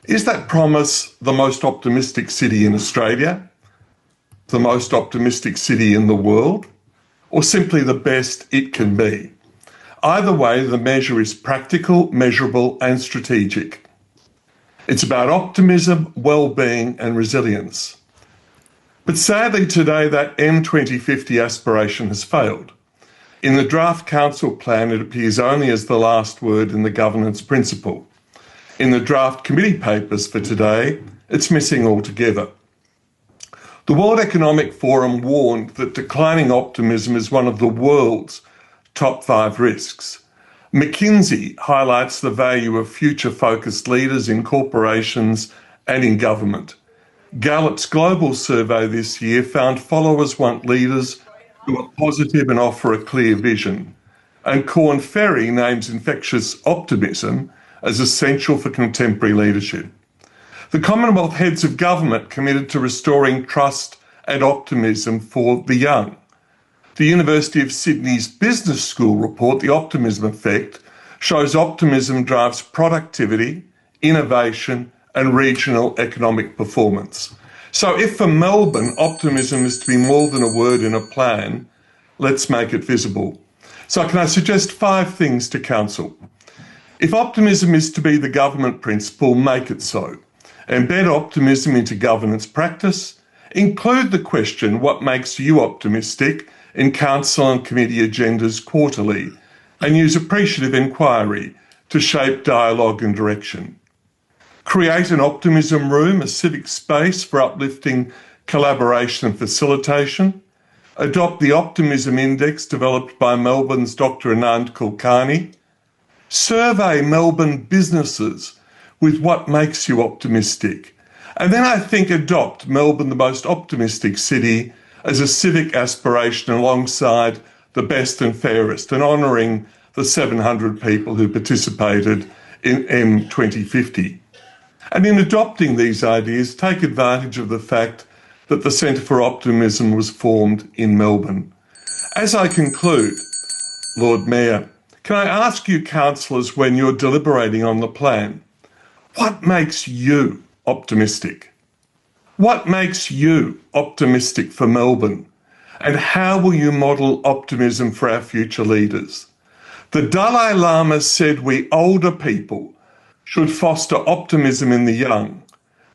Is that promise the most optimistic city in Australia, the most optimistic city in the world, or simply the best it can be? Either way, the measure is practical, measurable and strategic. It's about optimism, well-being and resilience. But sadly today that M2050 aspiration has failed. In the draft council plan it appears only as the last word in the governance principle. In the draft committee papers for today, it's missing altogether. The World Economic Forum warned that declining optimism is one of the world's top 5 risks. McKinsey highlights the value of future-focused leaders in corporations and in government. Gallup's global survey this year found followers want leaders who are positive and offer a clear vision. And Corn Ferry names infectious optimism as essential for contemporary leadership. The Commonwealth heads of government committed to restoring trust and optimism for the young. The University of Sydney's Business School report, The Optimism Effect, shows optimism drives productivity, innovation, and regional economic performance. So if for Melbourne, optimism is to be more than a word in a plan, let's make it visible. So can I suggest 5 things to Council? If optimism is to be the government principle, make it so. Embed optimism into governance practice. Include the question, what makes you optimistic, in Council and committee agendas quarterly, and use appreciative inquiry to shape dialogue and direction. Create an optimism room, a civic space for uplifting collaboration and facilitation. Adopt the Optimism Index developed by Melbourne's Dr. Anand Kulkarni. Survey Melbourne businesses with what makes you optimistic. And then I think adopt Melbourne, the most optimistic city, as a civic aspiration alongside the best and fairest, and honouring the 700 people who participated in M2050. And in adopting these ideas, take advantage of the fact that the Centre for Optimism was formed in Melbourne. As I conclude, Lord Mayor, can I ask you, councillors, when you're deliberating on the plan, what makes you optimistic? What makes you optimistic for Melbourne? And how will you model optimism for our future leaders? The Dalai Lama said we older people should foster optimism in the young.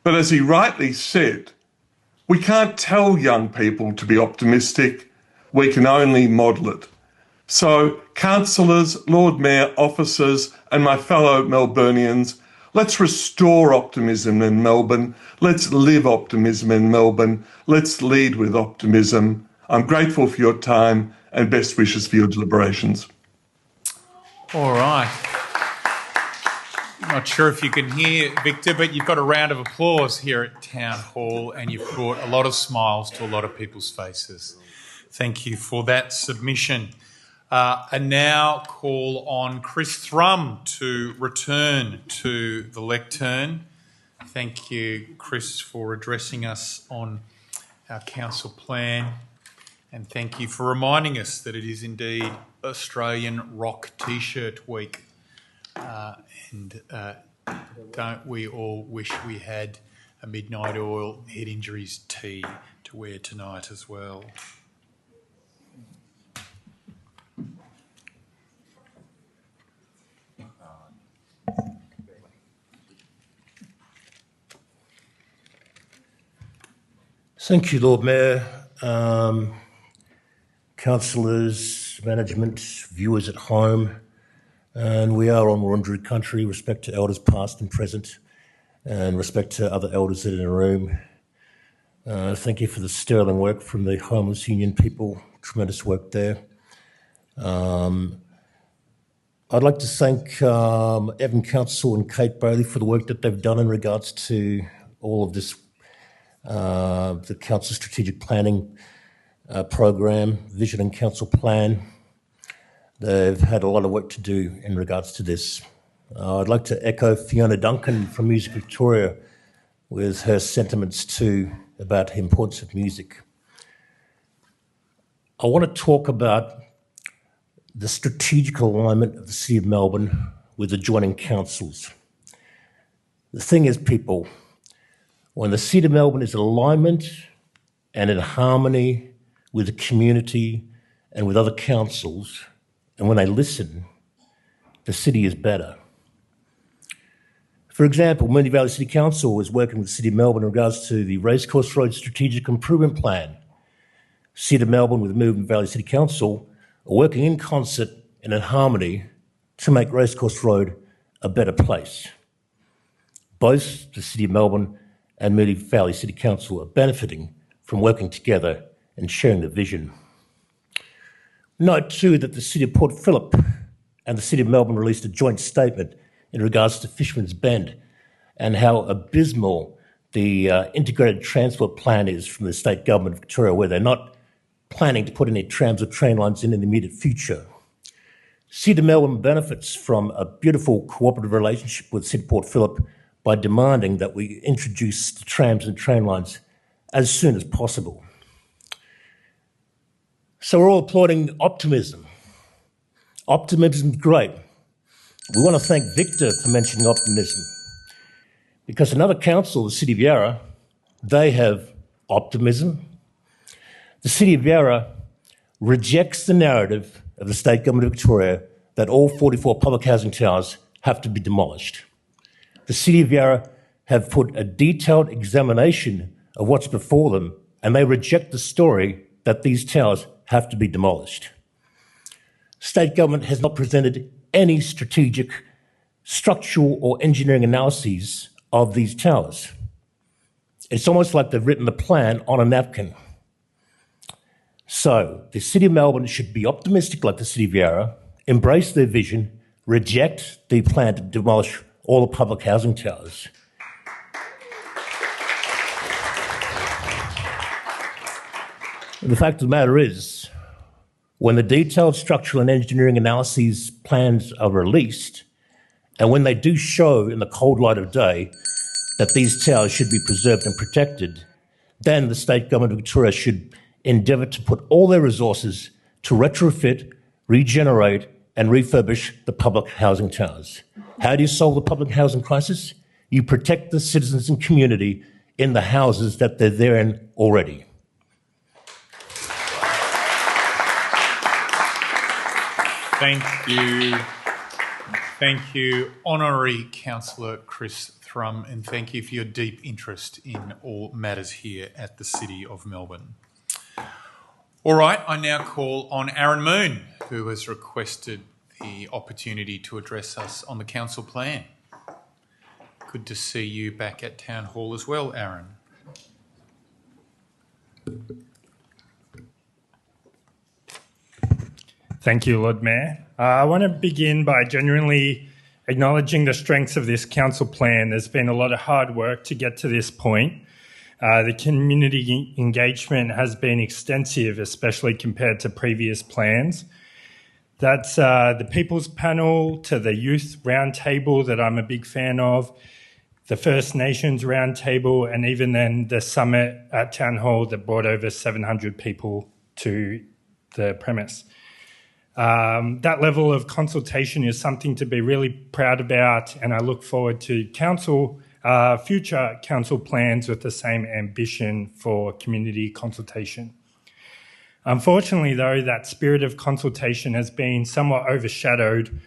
But as he rightly said, we can't tell young people to be optimistic, we can only model it. So, councillors, Lord Mayor, officers, and my fellow Melburnians, let's restore optimism in Melbourne. Let's live optimism in Melbourne. Let's lead with optimism. I'm grateful for your time and best wishes for your deliberations.
All right. Not sure if you can hear Victor, but you've got a round of applause here at Town Hall and you've brought a lot of smiles to a lot of people's faces. Thank you for that submission. And now call on Chris Thrum to return to the lectern. Thank you, Chris, for addressing us on our council plan. And thank you for reminding us that it is indeed Australian Rock T-shirt week. Don't we all wish we had a Midnight Oil head injuries tee to wear tonight as well?
Thank you, Lord Mayor, councillors, management, viewers at home. And we are on Wurundjeri country, respect to elders past and present, and respect to other elders that are in the room. Thank you for the sterling work from the Homeless Union people, tremendous work there. I'd like to thank Evan Council and Kate Bailey for the work that they've done in regards to all of this, the Council Strategic Planning Program, Vision and Council Plan. They've had a lot of work to do in regards to this. I'd like to echo Fiona Duncan from Music Victoria with her sentiments too about the importance of music. I want to talk about the strategic alignment of the City of Melbourne with adjoining councils. The thing is, people, when the City of Melbourne is in alignment and in harmony with the community and with other councils, and when they listen, the city is better. For example, Moonee Valley City Council is working with the City of Melbourne in regards to the Racecourse Road Strategic Improvement Plan. City of Melbourne with Moonee Valley City Council are working in concert and in harmony to make Racecourse Road a better place. Both the City of Melbourne and Moonee Valley City Council are benefiting from working together and sharing the vision. Note too that the City of Port Phillip and the City of Melbourne released a joint statement in regards to Fisherman's Bend and how abysmal the integrated transport plan is from the state government of Victoria, where they're not planning to put any trams or train lines in the immediate future. City of Melbourne benefits from a beautiful cooperative relationship with City Port Phillip by demanding that we introduce the trams and train lines as soon as possible. So we're all applauding optimism. Optimism is great. We want to thank Victor for mentioning optimism, because another council, the City of Yarra, they have optimism. The City of Yarra rejects the narrative of the State Government of Victoria that all 44 public housing towers have to be demolished. The City of Yarra have put a detailed examination of what's before them, and they reject the story that these towers have to be demolished. State government has not presented any strategic, structural or engineering analyses of these towers. It's almost like they've written the plan on a napkin. So the City of Melbourne should be optimistic like the City of Yarra, embrace their vision, reject the plan to demolish all the public housing towers. The fact of the matter is, when the detailed structural and engineering analyses plans are released, and when they do show in the cold light of day that these towers should be preserved and protected, then the State Government of Victoria should endeavour to put all their resources to retrofit, regenerate and refurbish the public housing towers. How do you solve the public housing crisis? You protect the citizens and community in the houses that they're there in already.
Thank you. Thank you, Honorary Councillor Chris Thrum, and thank you for your deep interest in all matters here at the City of Melbourne. All right, I now call on Aaron Moon, who has requested the opportunity to address us on the council plan. Good to see you back at Town Hall as well, Aaron.
Thank you, Lord Mayor. I want to begin by genuinely acknowledging the strengths of this council plan. There's been a lot of hard work to get to this point. The community engagement has been extensive, especially compared to previous plans. That's the People's Panel to the Youth Roundtable that I'm a big fan of, the First Nations Roundtable, and even then the summit at Town Hall that brought over 700 people to the premise. That level of consultation is something to be really proud about, and I look forward to future council plans with the same ambition for community consultation. Unfortunately, though, that spirit of consultation has been somewhat overshadowed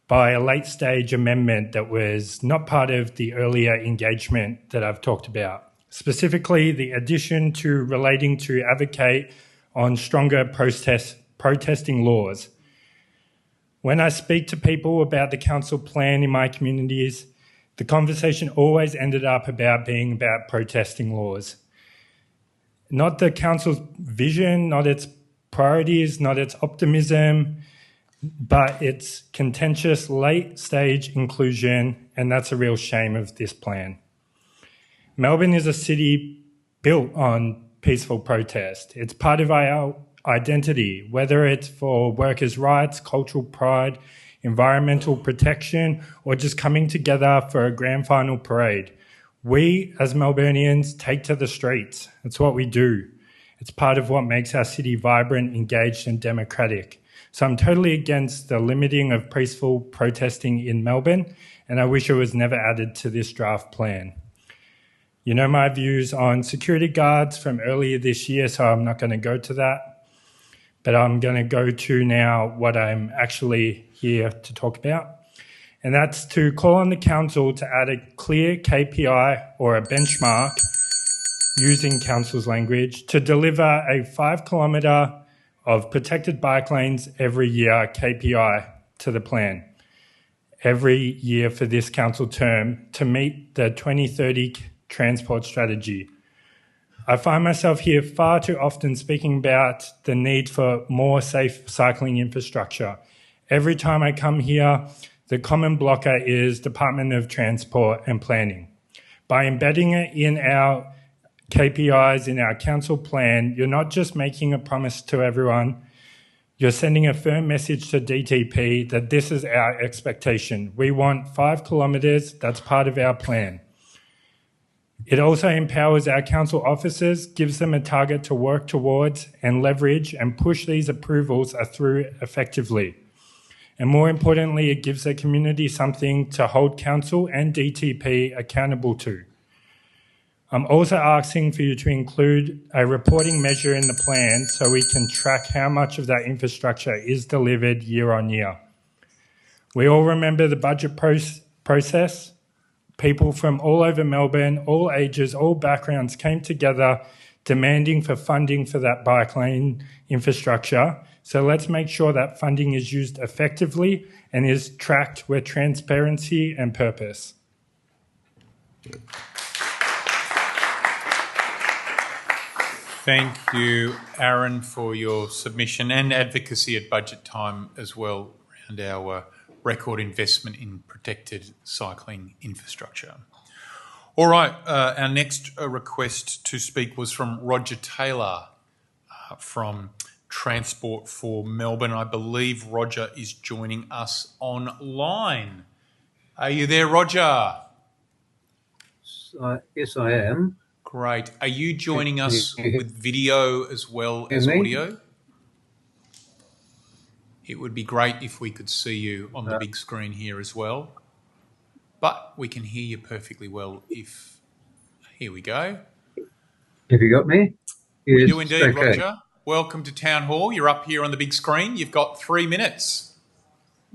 by a late-stage amendment that was not part of the earlier engagement that I've talked about, specifically the addition to relating to advocate on stronger protesting laws. When I speak to people about the council plan in my communities, the conversation always ended up being about protesting laws. Not the council's vision, not its priorities, not its optimism, but its contentious late-stage inclusion, and that's a real shame of this plan. Melbourne is a city built on peaceful protest. It's part of our identity, whether it's for workers' rights, cultural pride, environmental protection, or just coming together for a grand final parade. We, as Melburnians, take to the streets. It's what we do. It's part of what makes our city vibrant, engaged, and democratic. So I'm totally against the limiting of peaceful protesting in Melbourne, and I wish it was never added to this draft plan. You know my views on security guards from earlier this year, so I'm not going to go to that. But I'm going to go to now what I'm actually here to talk about. And that's to call on the council to add a clear KPI or a benchmark, using council's language, to deliver a 5 kilometre of protected bike lanes every year KPI to the plan, every year for this council term to meet the 2030 transport strategy. I find myself here far too often speaking about the need for more safe cycling infrastructure. Every time I come here, the common blocker is Department of Transport and Planning. By embedding it in our KPIs in our council plan, you're not just making a promise to everyone, you're sending a firm message to DTP that this is our expectation. We want 5 kilometres, that's part of our plan. It also empowers our council officers, gives them a target to work towards and leverage and push these approvals through effectively. And more importantly, it gives the community something to hold council and DTP accountable to. I'm also asking for you to include a reporting measure in the plan so we can track how much of that infrastructure is delivered year on year. We all remember the budget process. People from all over Melbourne, all ages, all backgrounds came together demanding for funding for that bike lane infrastructure. So let's make sure that funding is used effectively and is tracked with transparency and purpose.
Thank you, Aaron, for your submission and advocacy at budget time as well around our record investment in protected cycling infrastructure. All right, our next request to speak was from Roger Taylor from Transport for Melbourne. I believe Roger is joining us online. Are you there, Roger?
Yes, I am.
Great. Are you joining us with video as well as audio? It would be great if we could see you on the big screen here as well. But we can hear you perfectly well if... Here we go.
Have you got me?
Yes, we do indeed, okay. Roger. Welcome to Town Hall. You're up here on the big screen. You've got 3 minutes.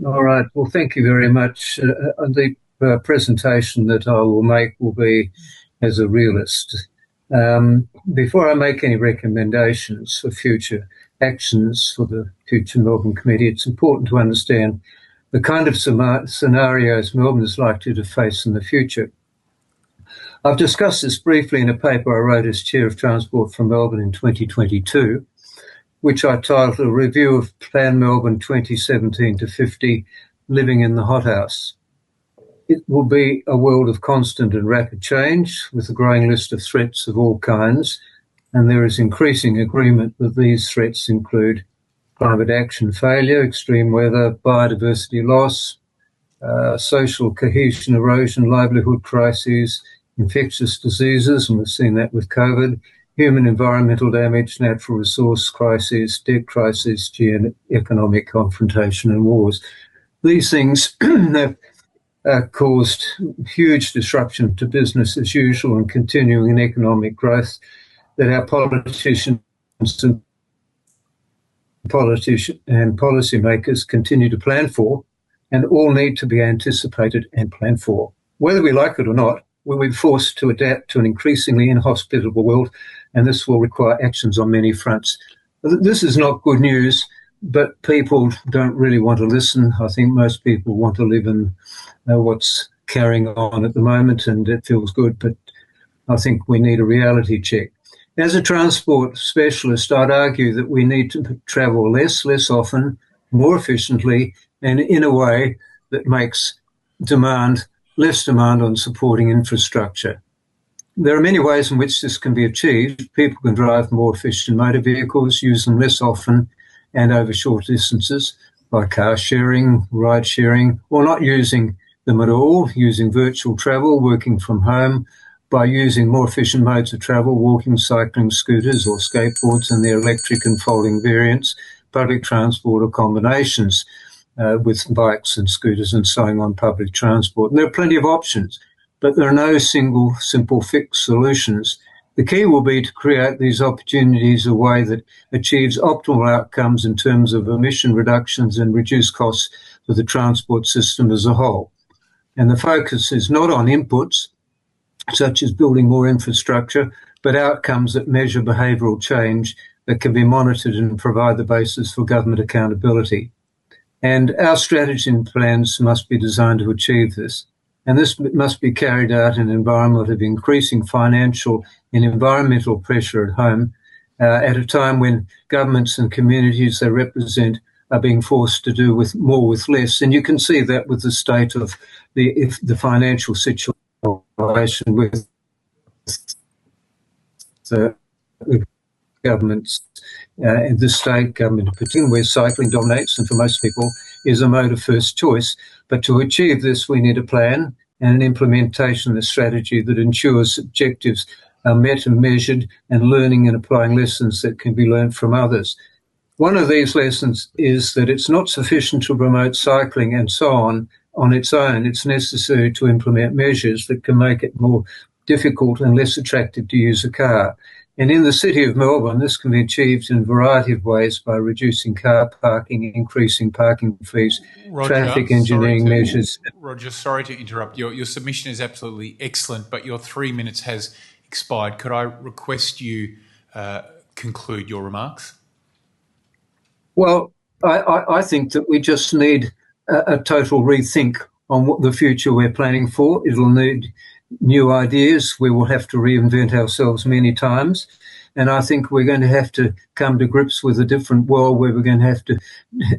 All right. Well, thank you very much. The presentation that I will make will be as a realist. Before I make any recommendations for future actions for the future Melbourne Committee, it's important to understand the kind of scenarios Melbourne is likely to face in the future. I've discussed this briefly in a paper I wrote as Chair of Transport for Melbourne in 2022, which I titled A Review of Plan Melbourne 2017 to 50, Living in the Hothouse. It will be a world of constant and rapid change with a growing list of threats of all kinds, and there is increasing agreement that these threats include climate action failure, extreme weather, biodiversity loss, social cohesion erosion, livelihood crises, infectious diseases, and we've seen that with COVID, human environmental damage, natural resource crises, debt crisis, economic confrontation and wars. These things have caused huge disruption to business as usual and continuing economic growth that our politicians and policymakers continue to plan for, and all need to be anticipated and planned for. Whether we like it or not, we'll be forced to adapt to an increasingly inhospitable world, and this will require actions on many fronts. This is not good news, but people don't really want to listen. I think most people want to live in what's carrying on at the moment, and it feels good, but I think we need a reality check. As a transport specialist, I'd argue that we need to travel less often, more efficiently, and in a way that makes less demand on supporting infrastructure. There are many ways in which this can be achieved. People can drive more efficient motor vehicles, use them less often and over short distances by car sharing, ride sharing, or not using them at all, using virtual travel, working from home, by using more efficient modes of travel, walking, cycling, scooters or skateboards and their electric and folding variants, public transport or combinations with bikes and scooters and so on public transport. And there are plenty of options, but there are no single, simple, fixed solutions. The key will be to create these opportunities in a way that achieves optimal outcomes in terms of emission reductions and reduced costs for the transport system as a whole. And the focus is not on inputs, such as building more infrastructure, but outcomes that measure behavioural change that can be monitored and provide the basis for government accountability. And our strategy and plans must be designed to achieve this. And this must be carried out in an environment of increasing financial and environmental pressure at home, at a time when governments and communities they represent are being forced to do with more with less. And you can see that with the state of the financial situation with the governments, the state government in particular, where cycling dominates and for most people is a mode of first choice. But to achieve this, we need a plan and an implementation of a strategy that ensures objectives are met and measured, and learning and applying lessons that can be learned from others. One of these lessons is that it's not sufficient to promote cycling and so on its own. It's necessary to implement measures that can make it more difficult and less attractive to use a car. And in the City of Melbourne, this can be achieved in a variety of ways by reducing car parking, increasing parking fees, traffic engineering measures.
Roger, sorry to interrupt. Your submission is absolutely excellent, but your 3 minutes has expired. Could I request you conclude your remarks?
Well, I think that we just need a total rethink on what the future we're planning for. It'll need new ideas. We will have to reinvent ourselves many times. And I think we're going to have to come to grips with a different world where we're going to have to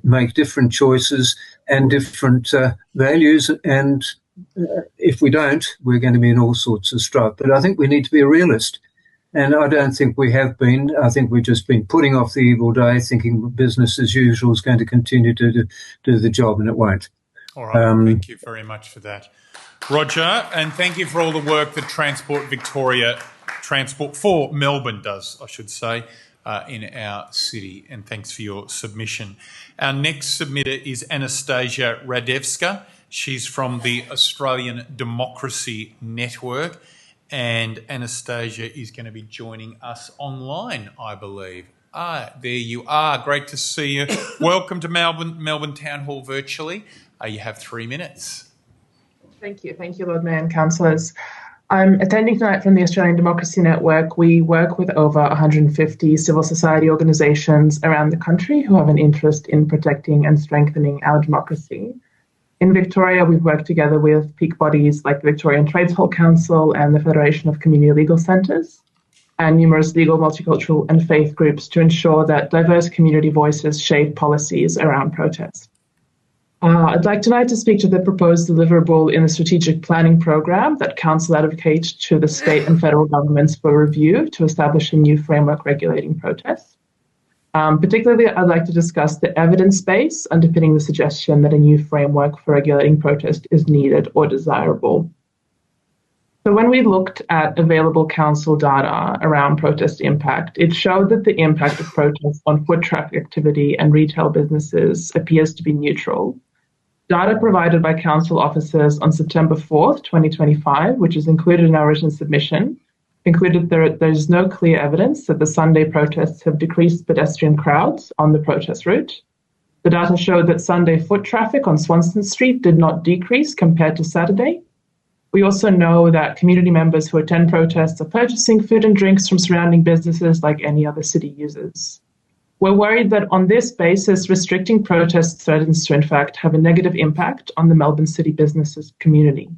make different choices and different values. And if we don't, we're going to be in all sorts of strife. But I think we need to be a realist. And I don't think we have been. I think we've just been putting off the evil day, thinking business as usual is going to continue to do the job, and it won't.
All right. Thank you very much for that, Roger. And thank you for all the work that Transport for Melbourne does, I should say, in our city. And thanks for your submission. Our next submitter is Anastasia Radevska. She's from the Australian Democracy Network. And Anastasia is going to be joining us online, I believe. There you are. Great to see you. Welcome to Melbourne Town Hall virtually. You have 3 minutes.
Thank you, Lord Mayor and councillors. I'm attending tonight from the Australian Democracy Network. We work with over 150 civil society organisations around the country who have an interest in protecting and strengthening our democracy. In Victoria, we've worked together with peak bodies like the Victorian Trades Hall Council and the Federation of Community Legal Centres, and numerous legal, multicultural and faith groups to ensure that diverse community voices shape policies around protest. I'd like tonight to speak to the proposed deliverable in the strategic planning program that Council advocates to the state and federal governments for review to establish a new framework regulating protests. Particularly, I'd like to discuss the evidence base underpinning the suggestion that a new framework for regulating protest is needed or desirable. So when we looked at available council data around protest impact, it showed that the impact of protests on foot traffic activity and retail businesses appears to be neutral. Data provided by council officers on September 4th, 2025, which is included in our written submission, concluded there's no clear evidence that the Sunday protests have decreased pedestrian crowds on the protest route. The data showed that Sunday foot traffic on Swanston Street did not decrease compared to Saturday. We also know that community members who attend protests are purchasing food and drinks from surrounding businesses like any other city users. We're worried that on this basis, restricting protests threatens to in fact have a negative impact on the Melbourne City businesses community.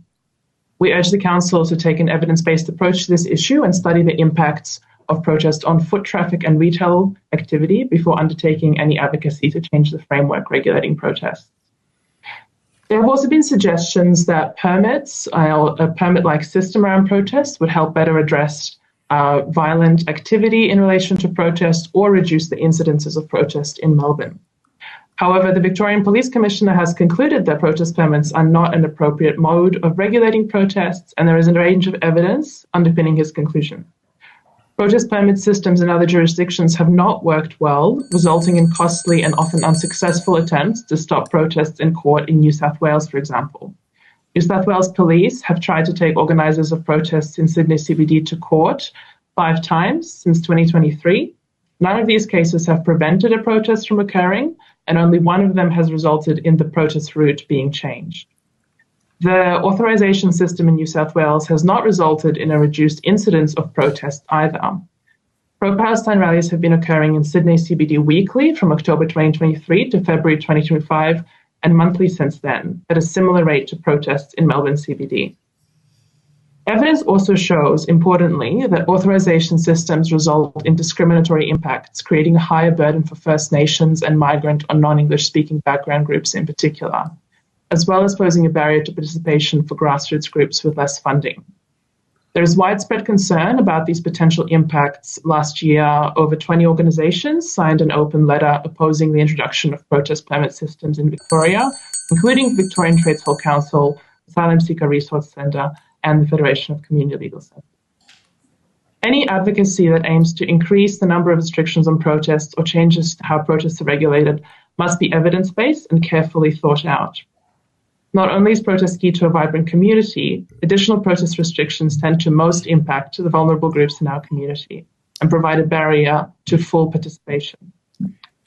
We urge the Council to take an evidence-based approach to this issue and study the impacts of protest on foot traffic and retail activity before undertaking any advocacy to change the framework regulating protests. There have also been suggestions that permits, a permit-like system around protests would help better address violent activity in relation to protest or reduce the incidences of protest in Melbourne. However, the Victorian Police Commissioner has concluded that protest permits are not an appropriate mode of regulating protests, and there is a range of evidence underpinning his conclusion. Protest permit systems in other jurisdictions have not worked well, resulting in costly and often unsuccessful attempts to stop protests in court in New South Wales, for example. New South Wales Police have tried to take organisers of protests in Sydney CBD to court 5 times since 2023. None of these cases have prevented a protest from occurring, and only one of them has resulted in the protest route being changed. The authorisation system in New South Wales has not resulted in a reduced incidence of protest either. Pro-Palestine rallies have been occurring in Sydney CBD weekly from October 2023 to February 2025, and monthly since then, at a similar rate to protests in Melbourne CBD. Evidence also shows, importantly, that authorisation systems result in discriminatory impacts, creating a higher burden for First Nations and migrant or non-English speaking background groups in particular, as well as posing a barrier to participation for grassroots groups with less funding. There is widespread concern about these potential impacts. Last year, over 20 organizations signed an open letter opposing the introduction of protest permit systems in Victoria, including Victorian Trades Hall Council, Asylum Seeker Resource Centre, and the Federation of Community Legal Centres. Any advocacy that aims to increase the number of restrictions on protests or changes to how protests are regulated must be evidence-based and carefully thought out. Not only is protest key to a vibrant community, additional protest restrictions tend to most impact the vulnerable groups in our community and provide a barrier to full participation.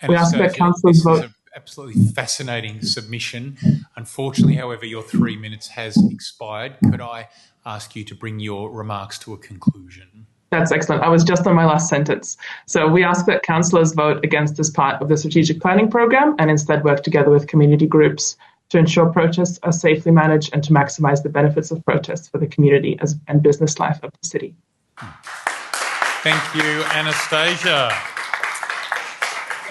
We ask that councillors vote.
This is an absolutely fascinating submission. Unfortunately, however, your 3 minutes has expired. Could I ask you to bring your remarks to a conclusion?
That's excellent. I was just on my last sentence. So we ask that councillors vote against this part of the strategic planning program and instead work together with community groups to ensure protests are safely managed and to maximise the benefits of protests for the community and business life of the city.
Thank you, Anastasia.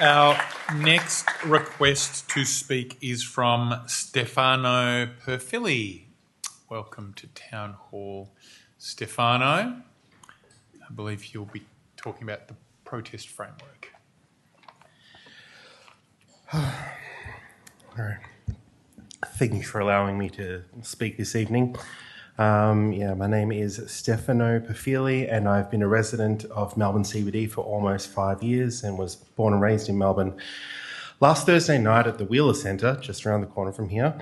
Our next request to speak is from Stefano Perfili. Welcome to Town Hall, Stefano. I believe you'll be talking about the protest framework.
All right. Thank you for allowing me to speak this evening. My name is Stefano Perfili, and I've been a resident of Melbourne CBD for almost 5 years and was born and raised in Melbourne. Last Thursday night at the Wheeler Centre, just around the corner from here,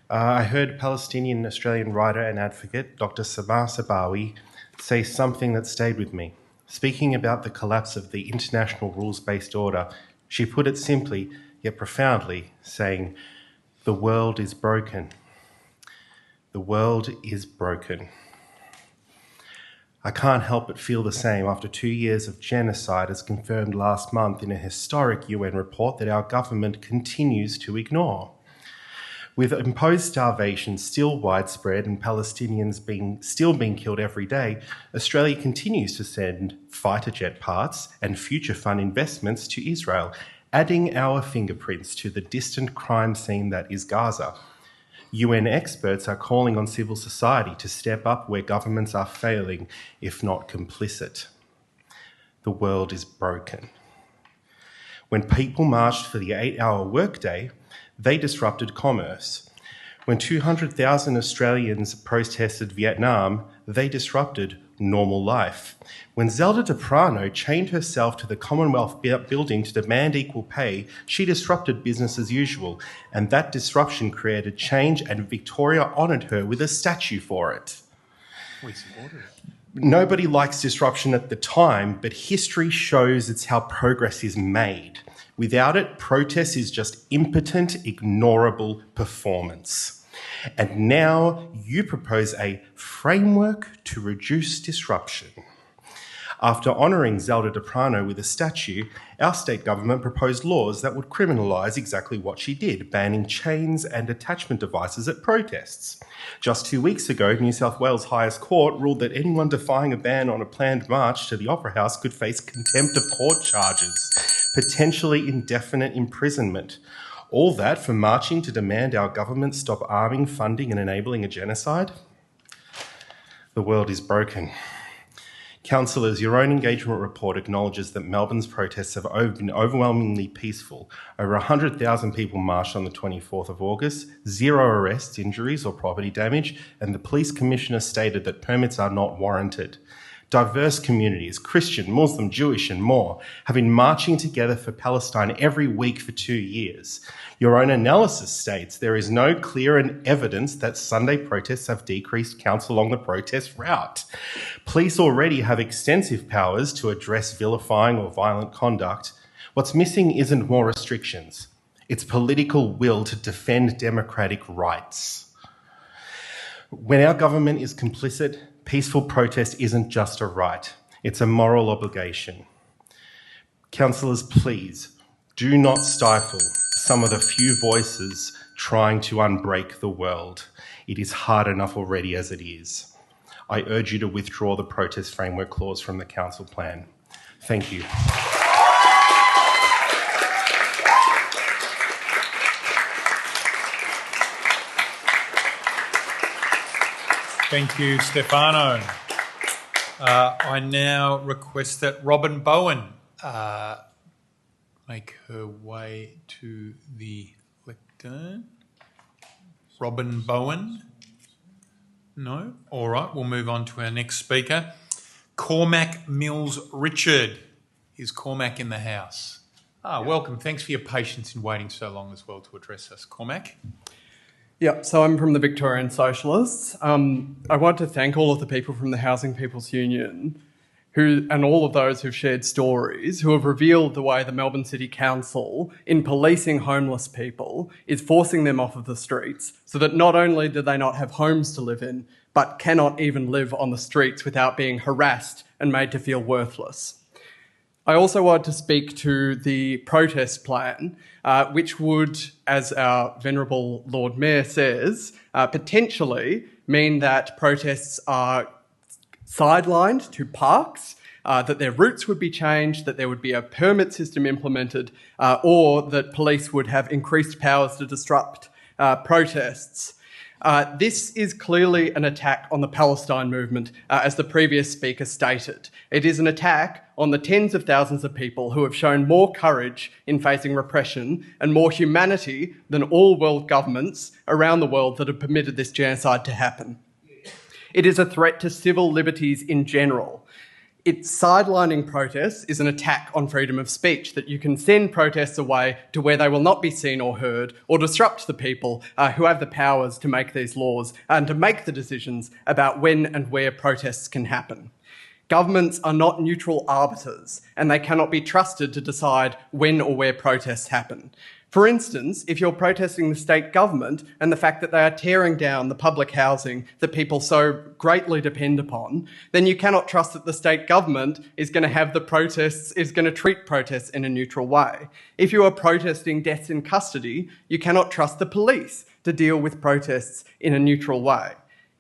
I heard Palestinian-Australian writer and advocate Dr. Samar Sabawi say something that stayed with me. Speaking about the collapse of the international rules-based order, she put it simply, yet profoundly, saying, "The world is broken. The world is broken." I can't help but feel the same after 2 years of genocide as confirmed last month in a historic UN report that our government continues to ignore. With imposed starvation still widespread and Palestinians still being killed every day, Australia continues to send fighter jet parts and future fund investments to Israel, adding our fingerprints to the distant crime scene that is Gaza. UN experts are calling on civil society to step up where governments are failing, if not complicit. The world is broken. When people marched for the 8-hour workday, they disrupted commerce. When 200,000 Australians protested Vietnam, they disrupted normal life. When Zelda D'Aprano chained herself to the Commonwealth building to demand equal pay, she disrupted business as usual, and that disruption created change, and Victoria honoured her with a statue for it.
We supported it.
Nobody likes disruption at the time, but history shows it's how progress is made. Without it, protest is just impotent, ignorable performance. And now you propose a framework to reduce disruption. After honouring Zelda D'Aprano with a statue, our state government proposed laws that would criminalise exactly what she did, banning chains and attachment devices at protests. Just 2 weeks ago, New South Wales Highest Court ruled that anyone defying a ban on a planned march to the Opera House could face contempt of court charges, potentially indefinite imprisonment. All that for marching to demand our government stop arming, funding and enabling a genocide? The world is broken. Councillors, your own engagement report acknowledges that Melbourne's protests have been overwhelmingly peaceful. Over 100,000 people marched on the 24th of August, 0 arrests, injuries or property damage, and the police commissioner stated that permits are not warranted. Diverse communities, Christian, Muslim, Jewish and more, have been marching together for Palestine every week for 2 years. Your own analysis states there is no clear evidence that Sunday protests have decreased counts along the protest route. Police already have extensive powers to address vilifying or violent conduct. What's missing isn't more restrictions. It's political will to defend democratic rights. When our government is complicit, peaceful protest isn't just a right, it's a moral obligation. Councillors, please, do not stifle some of the few voices trying to unbreak the world. It is hard enough already as it is. I urge you to withdraw the protest framework clause from the council plan. Thank you.
Thank you, Stefano. I now request that Robin Bowen make her way to the lectern. Robin Bowen? No? All right, we'll move on to our next speaker. Cormac Mills Richard. Is Cormac in the house? Welcome. Thanks for your patience in waiting so long as well to address us. Cormac?
Yeah, so I'm from the Victorian Socialists. I want to thank all of the people from the Housing People's Union and all of those who've shared stories, who have revealed the way the Melbourne City Council, in policing homeless people, is forcing them off of the streets so that not only do they not have homes to live in, but cannot even live on the streets without being harassed and made to feel worthless. I also want to speak to the protest plan, which would, as our venerable Lord Mayor says, potentially mean that protests are sidelined to parks, that their routes would be changed, that there would be a permit system implemented, or that police would have increased powers to disrupt protests. This is clearly an attack on the Palestine movement, as the previous speaker stated. It is an attack on the tens of thousands of people who have shown more courage in facing repression and more humanity than all world governments around the world that have permitted this genocide to happen. It is a threat to civil liberties in general. Its sidelining protests is an attack on freedom of speech, that you can send protests away to where they will not be seen or heard, or disrupt the people who have the powers to make these laws and to make the decisions about when and where protests can happen. Governments are not neutral arbiters, and they cannot be trusted to decide when or where protests happen. For instance, if you're protesting the state government and the fact that they are tearing down the public housing that people so greatly depend upon, then you cannot trust that the state government is going to treat protests in a neutral way. If you are protesting deaths in custody, you cannot trust the police to deal with protests in a neutral way.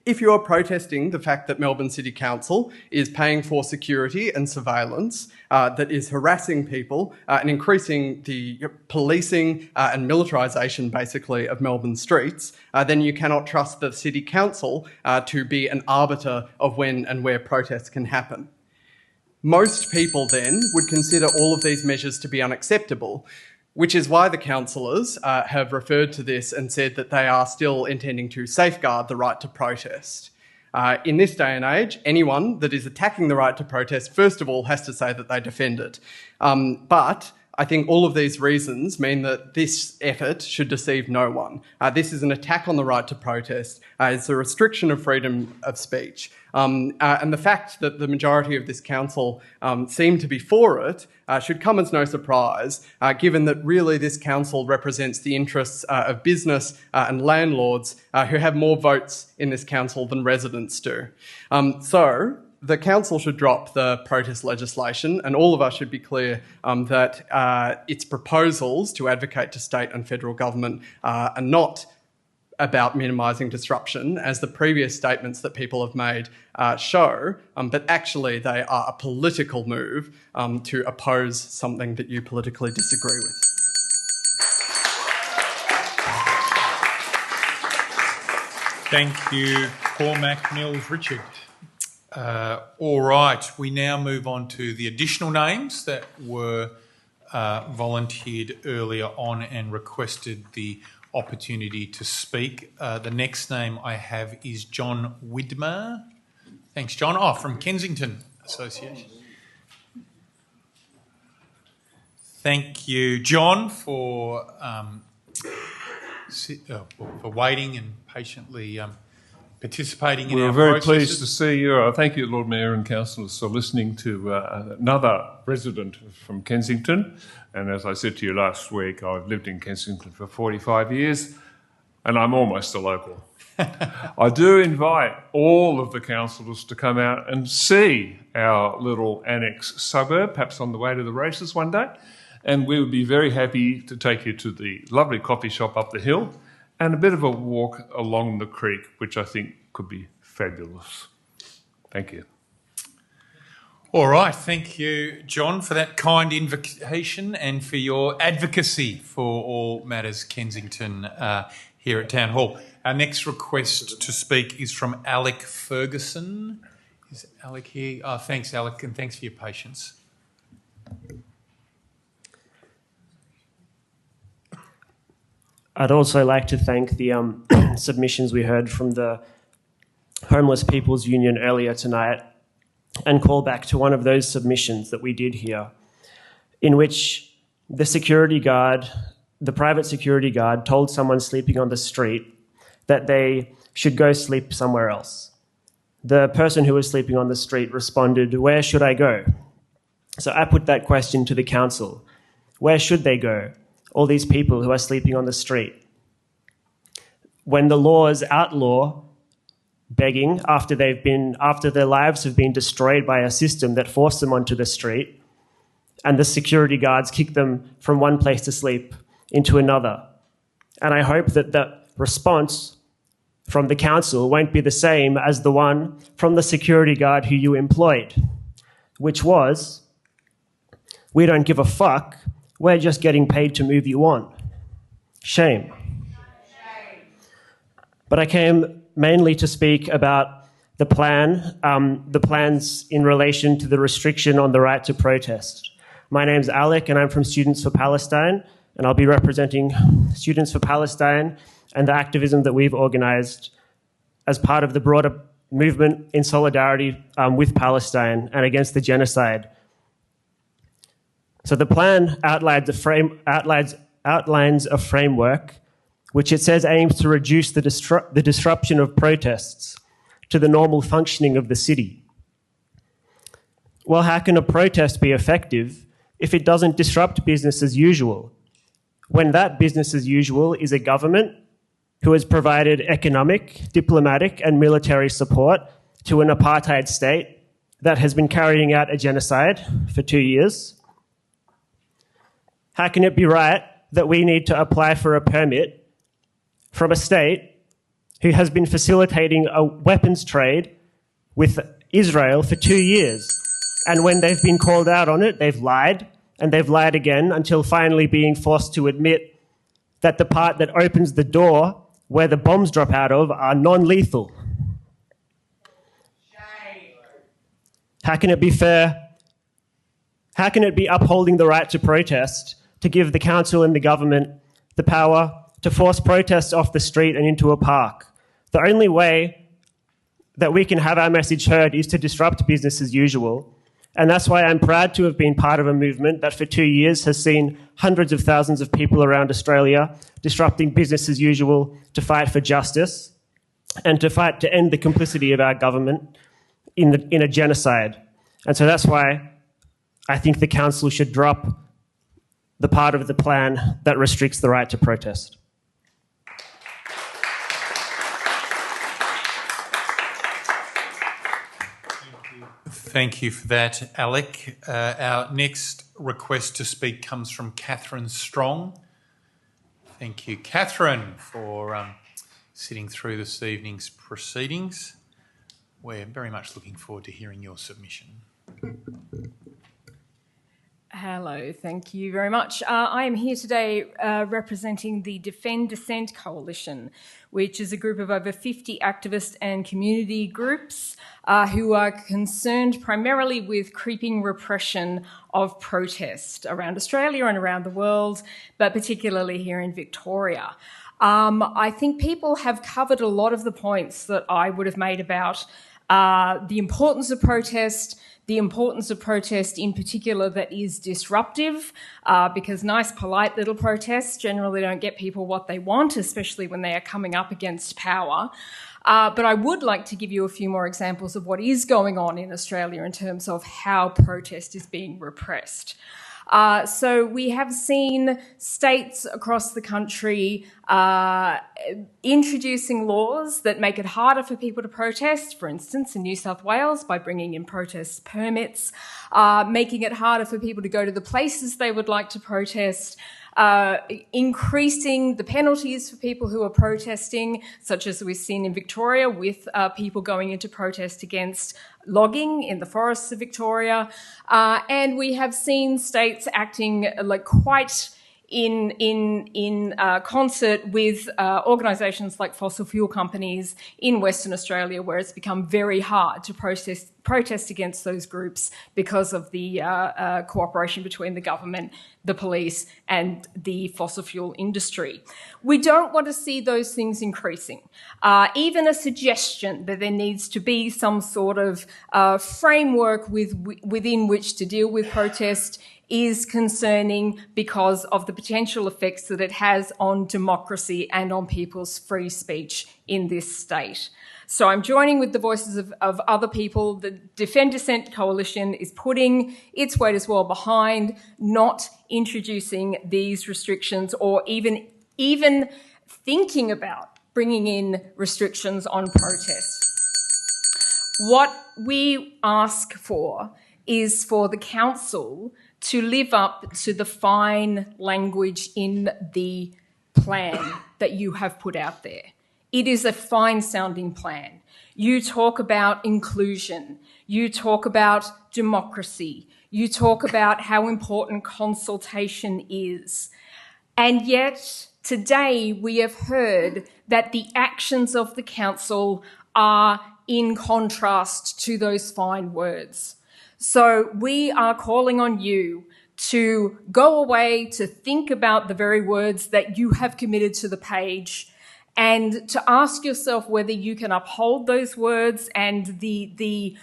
If you are protesting the fact that Melbourne City Council is paying for security and surveillance that is harassing people and increasing the policing and militarisation, basically, of Melbourne streets, then you cannot trust the City Council to be an arbiter of when and where protests can happen. Most people then would consider all of these measures to be unacceptable, which is why the councillors have referred to this and said that they are still intending to safeguard the right to protest. In this day and age, anyone that is attacking the right to protest, first of all, has to say that they defend it. But I think all of these reasons mean that this effort should deceive no one. This is an attack on the right to protest. It's a restriction of freedom of speech. And the fact that the majority of this council seem to be for it should come as no surprise, given that really this council represents the interests of business and landlords who have more votes in this council than residents do. So the council should drop the protest legislation, and all of us should be clear that its proposals to advocate to state and federal government are not about minimising disruption, as the previous statements that people have made show, but actually they are a political move to oppose something that you politically disagree with.
Thank you, Cormac Mills Richard. All right, we now move on to the additional names that were volunteered earlier on and requested the opportunity to speak. The next name I have is John Widmer. Thanks, John. From Kensington Association. Thank you, John, for waiting and patiently participating in our processes.
We're very pleased to see you. Thank you, Lord Mayor and councillors, for listening to another resident from Kensington. And as I said to you last week, I've lived in Kensington for 45 years and I'm almost a local. I do invite all of the councillors to come out and see our little annex suburb, perhaps on the way to the races one day. And we would be very happy to take you to the lovely coffee shop up the hill and a bit of a walk along the creek, which I think could be fabulous. Thank you.
All right. Thank you, John, for that kind invitation and for your advocacy for all matters Kensington here at Town Hall. Our next request to speak is from Alec Ferguson. Is Alec here? Oh, thanks, Alec, and thanks for your patience.
I'd also like to thank the submissions we heard from the Homeless People's Union earlier tonight and call back to one of those submissions that we did hear, in which the security guard, the private security guard, told someone sleeping on the street that they should go sleep somewhere else. The person who was sleeping on the street responded, "Where should I go?" So I put that question to the council. Where should they go? All these people who are sleeping on the street. When the laws outlaw begging after their lives have been destroyed by a system that forced them onto the street, and the security guards kick them from one place to sleep into another. And I hope that the response from the council won't be the same as the one from the security guard who you employed, which was, "We don't give a fuck, we're just getting paid to move you on." Shame. But I came mainly to speak about the plans in relation to the restriction on the right to protest. My name's Alec, and I'm from Students for Palestine, and I'll be representing Students for Palestine and the activism that we've organised as part of the broader movement in solidarity with Palestine and against the genocide. So the plan outlines a framework which it says aims to reduce the disruption of protests to the normal functioning of the city. Well, how can a protest be effective if it doesn't disrupt business as usual, when that business as usual is a government who has provided economic, diplomatic and military support to an apartheid state that has been carrying out a genocide for 2 years? How can it be right that we need to apply for a permit from a state who has been facilitating a weapons trade with Israel for 2 years? And when they've been called out on it, they've lied, and they've lied again until finally being forced to admit that the part that opens the door where the bombs drop out of are non-lethal. How can it be fair? How can it be upholding the right to protest to give the council and the government the power to force protests off the street and into a park? The only way that we can have our message heard is to disrupt business as usual. And that's why I'm proud to have been part of a movement that for 2 years has seen hundreds of thousands of people around Australia disrupting business as usual to fight for justice and to fight to end the complicity of our government in a genocide. And so that's why I think the council should drop the part of the plan that restricts the right to protest.
Thank you for that, Alec. Our next request to speak comes from Catherine Strong. Thank you, Catherine, for sitting through this evening's proceedings. We're very much looking forward to hearing your submission.
Hello, thank you very much. I am here today representing the Defend Dissent Coalition, which is a group of over 50 activist and community groups who are concerned primarily with creeping repression of protest around Australia and around the world, but particularly here in Victoria. I think people have covered a lot of the points that I would have made about the importance of protest, the importance of protest in particular that is disruptive, because nice, polite little protests generally don't get people what they want, especially when they are coming up against power. But I would like to give you a few more examples of what is going on in Australia in terms of how protest is being repressed. So we have seen states across the country introducing laws that make it harder for people to protest, for instance, in New South Wales by bringing in protest permits, making it harder for people to go to the places they would like to protest, increasing the penalties for people who are protesting, such as we've seen in Victoria with people going into protest against logging in the forests of Victoria. And we have seen states acting like quite in concert with organisations like fossil fuel companies in Western Australia, where it's become very hard to protest against those groups because of the cooperation between the government, the police, and the fossil fuel industry. We don't want to see those things increasing. Even a suggestion that there needs to be some sort of framework within which to deal with protest is concerning because of the potential effects that it has on democracy and on people's free speech in this state. So I'm joining with the voices of other people. The Defend Dissent Coalition is putting its weight as well behind not introducing these restrictions or even thinking about bringing in restrictions on protest. What we ask for is for the council to live up to the fine language in the plan that you have put out there. It is a fine-sounding plan. You talk about inclusion. You talk about democracy. You talk about how important consultation is. And yet, today, we have heard that the actions of the council are in contrast to those fine words. So we are calling on you to go away, to think about the very words that you have committed to the page, and to ask yourself whether you can uphold those words and the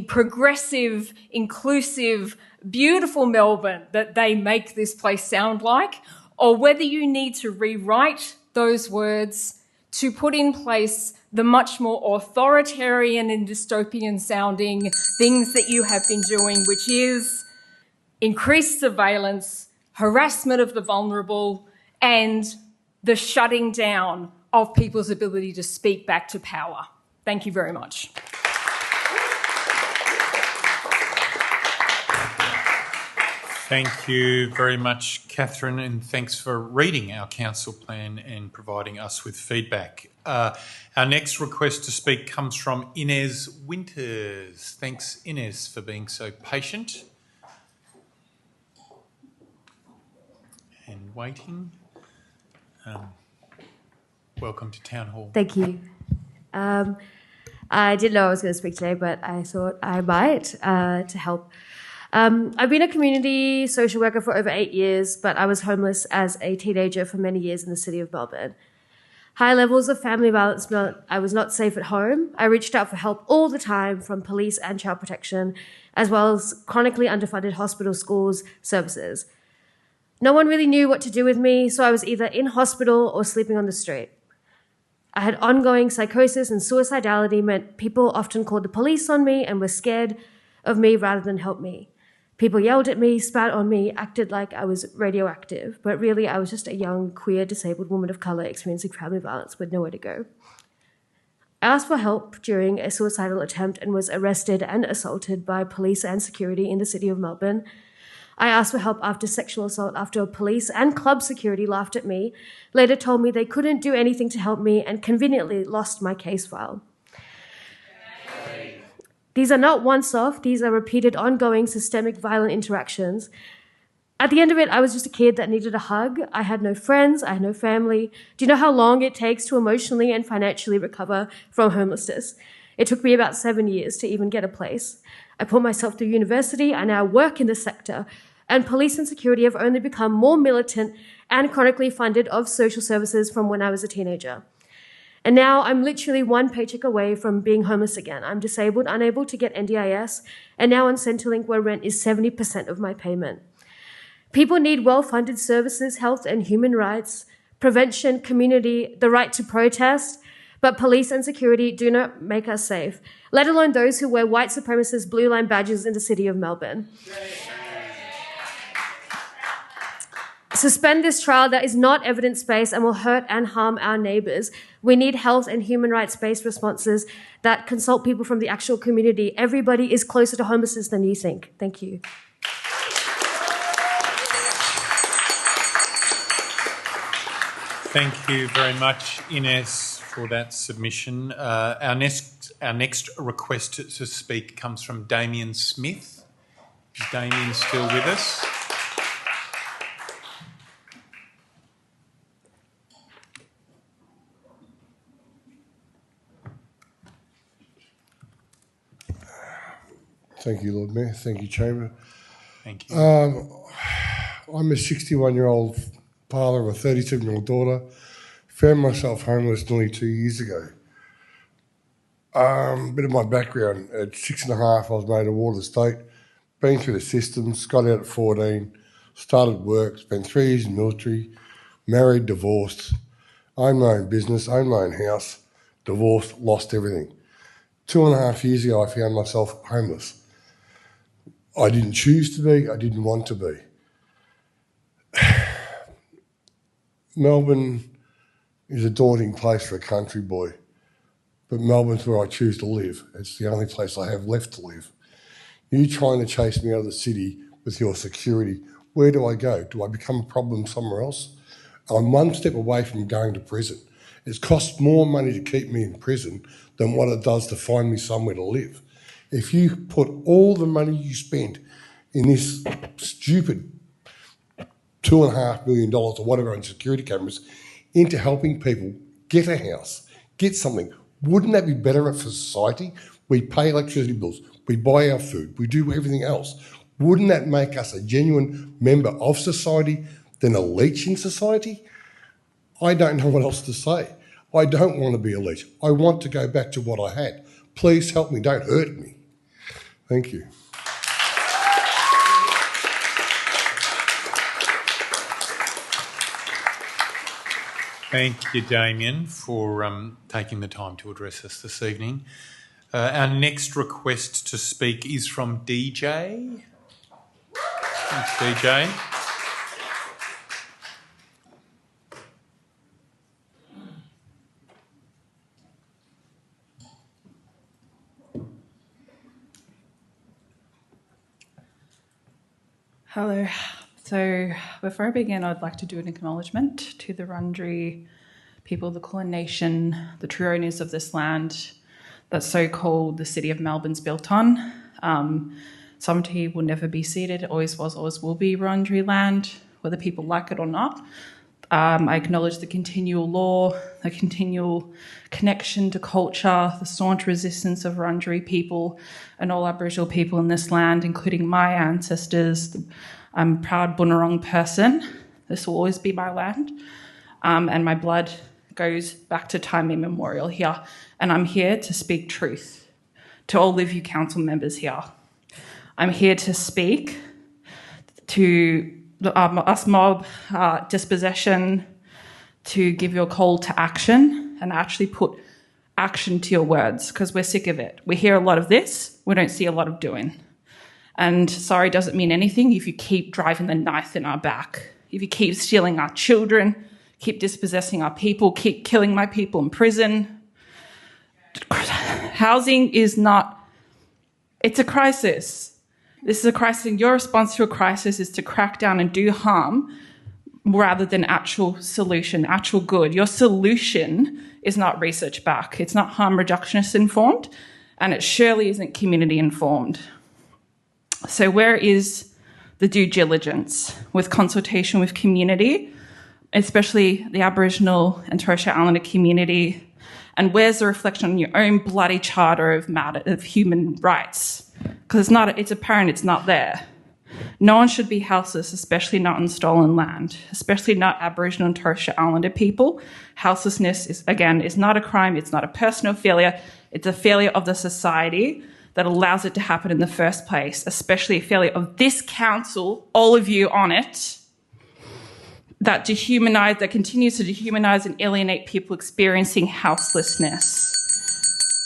progressive, inclusive, beautiful Melbourne that they make this place sound like, or whether you need to rewrite those words to put in place the much more authoritarian and dystopian sounding things that you have been doing, which is increased surveillance, harassment of the vulnerable, and the shutting down of people's ability to speak back to power. Thank you very much.
Thank you very much, Catherine, and thanks for reading our council plan and providing us with feedback. Our next request to speak comes from Inez Winters. Thanks, Inez, for being so patient and waiting. Welcome to Town Hall.
Thank you. I didn't know I was going to speak today, but I thought I might to help. I've been a community social worker for over 8 years, but I was homeless as a teenager for many years in the city of Melbourne. High levels of family violence meant I was not safe at home. I reached out for help all the time from police and child protection, as well as chronically underfunded hospital, schools, services. No one really knew what to do with me, so I was either in hospital or sleeping on the street. I had ongoing psychosis, and suicidality meant people often called the police on me and were scared of me rather than help me. People yelled at me, spat on me, acted like I was radioactive, but really I was just a young, queer, disabled woman of colour experiencing family violence with nowhere to go. I asked for help during a suicidal attempt and was arrested and assaulted by police and security in the city of Melbourne. I asked for help after sexual assault after police and club security laughed at me, later told me they couldn't do anything to help me, and conveniently lost my case file. These are not once-off, these are repeated, ongoing, systemic, violent interactions. At the end of it, I was just a kid that needed a hug. I had no friends, I had no family. Do you know how long it takes to emotionally and financially recover from homelessness? It took me about 7 years to even get a place. I put myself through university, I now work in the sector, and police and security have only become more militant and chronically funded of social services from when I was a teenager. And now I'm literally one paycheck away from being homeless again. I'm disabled, unable to get NDIS, and now on Centrelink where rent is 70% of my payment. People need well-funded services, health and human rights, prevention, community, the right to protest, but police and security do not make us safe, let alone those who wear white supremacist blue line badges in the city of Melbourne. Suspend this trial that is not evidence-based and will hurt and harm our neighbours. We need health and human rights-based responses that consult people from the actual community. Everybody is closer to homelessness than you think. Thank you.
Thank you very much, Inez, for that submission. Our next request to speak comes from Damien Smith. Is Damien still with us?
Thank you, Lord Mayor. Thank you, Chamber.
Thank you.
I'm a 61-year-old father of a 37-year-old daughter. Found myself homeless nearly 2 years ago. Bit of my background. At 6.5, I was made a ward of state. Been through the systems, got out at 14, started work, spent 3 years in the military, married, divorced, owned my own business, owned my own house, divorced, lost everything. 2.5 years ago, I found myself homeless. I didn't choose to be, I didn't want to be. Melbourne is a daunting place for a country boy, but Melbourne's where I choose to live. It's the only place I have left to live. You trying to chase me out of the city with your security, where do I go? Do I become a problem somewhere else? I'm one step away from going to prison. It costs more money to keep me in prison than what it does to find me somewhere to live. If you put all the money you spent in this stupid $2.5 million or whatever on security cameras into helping people get a house, get something, wouldn't that be better for society? We pay electricity bills, we buy our food, we do everything else. Wouldn't that make us a genuine member of society than a leech in society? I don't know what else to say. I don't want to be a leech. I want to go back to what I had. Please help me, don't hurt me. Thank you.
Thank you, Damien, for taking the time to address us this evening. Our next request to speak is from DJ. Thanks, DJ.
Hello. So before I begin, I'd like to do an acknowledgement to the Wurundjeri people, the Kulin Nation, the true owners of this land that so-called the City of Melbourne's built on. Sovereignty will never be ceded. It always was, always will be Wurundjeri land, whether people like it or not. I acknowledge the continual law, the continual connection to culture, the staunch resistance of Wurundjeri people and all Aboriginal people in this land, including my ancestors. I'm a proud Bunurong person. This will always be my land. And my blood goes back to time immemorial here. And I'm here to speak truth to all of you council members here. I'm here to speak to us mob dispossession, to give you a call to action and actually put action to your words, because we're sick of it. We hear a lot of this, we don't see a lot of doing. And sorry doesn't mean anything if you keep driving the knife in our back, if you keep stealing our children, keep dispossessing our people, keep killing my people in prison. Housing is not, it's a crisis. This is a crisis, and your response to a crisis is to crack down and do harm rather than actual solution, actual good. Your solution is not research back. It's not harm reductionist informed, and it surely isn't community informed. So where is the due diligence with consultation with community, especially the Aboriginal and Torres Strait Islander community? And where's the reflection on your own bloody charter of human rights? Because it's apparent it's not there. No one should be houseless, especially not on stolen land, especially not Aboriginal and Torres Strait Islander people. Houselessness is not a crime, it's not a personal failure, it's a failure of the society that allows it to happen in the first place, especially a failure of this council, all of you on it, that continues to dehumanize and alienate people experiencing houselessness.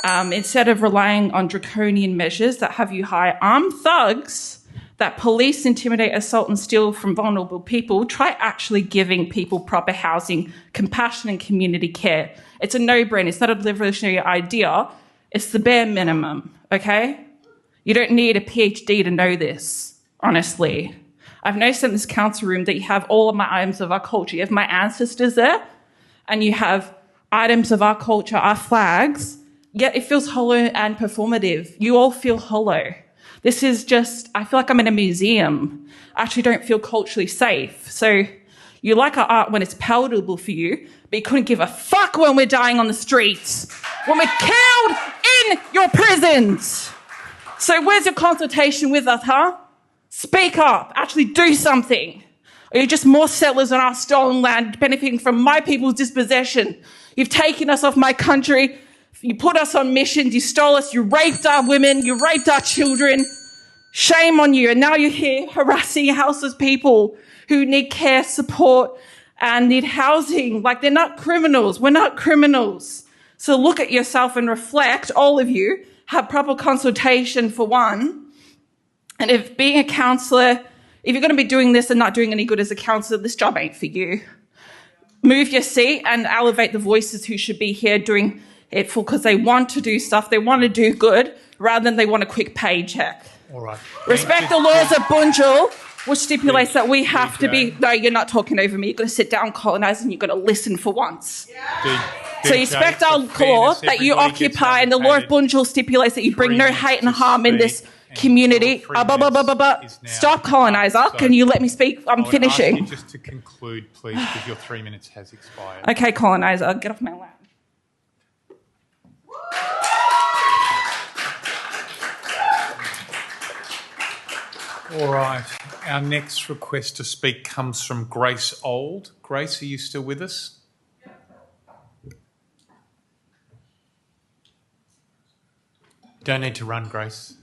Instead of relying on draconian measures that have you hire armed thugs that police, intimidate, assault and steal from vulnerable people, try actually giving people proper housing, compassion and community care. It's a no-brainer. It's not a revolutionary idea. It's the bare minimum, okay? You don't need a PhD to know this, honestly. I've noticed in this council room that you have all of my items of our culture. You have my ancestors there, and you have items of our culture, our flags, yet it feels hollow and performative. You all feel hollow. This is just, I feel like I'm in a museum. I actually don't feel culturally safe. So you like our art when it's palatable for you, but you couldn't give a fuck when we're dying on the streets, when we're killed in your prisons.
So where's your consultation with us, huh? Speak up. Actually do something. Or you're just more settlers on our stolen land, benefiting from my people's dispossession. You've taken us off my country. You put us on missions. You stole us. You raped our women. You raped our children. Shame on you. And now you're here harassing houseless people who need care, support, and need housing. Like, they're not criminals. We're not criminals. So look at yourself and reflect, all of you. Have proper consultation for one. And if being a counsellor, if you're going to be doing this and not doing any good as a counsellor, this job ain't for you. Move your seat and elevate the voices who should be here doing it for because they want to do stuff, they want to do good, rather than they want a quick paycheck.
All right.
Respect the laws of Bunjil, which stipulates that we have to be... No, you're not talking over me. You're going to sit down, colonise, and you're going to listen for once. So you respect our law that you occupy, and the law of Bunjil stipulates that you bring no hate and harm in this community. Stop, coloniser. Can you let me speak? I'm finishing.
I would ask you just to conclude, please, because your 3 minutes has expired.
Okay, coloniser, get off my lap.
All right. Our next request to speak comes from Grace Old. Grace, are you still with us? Don't need to run, Grace.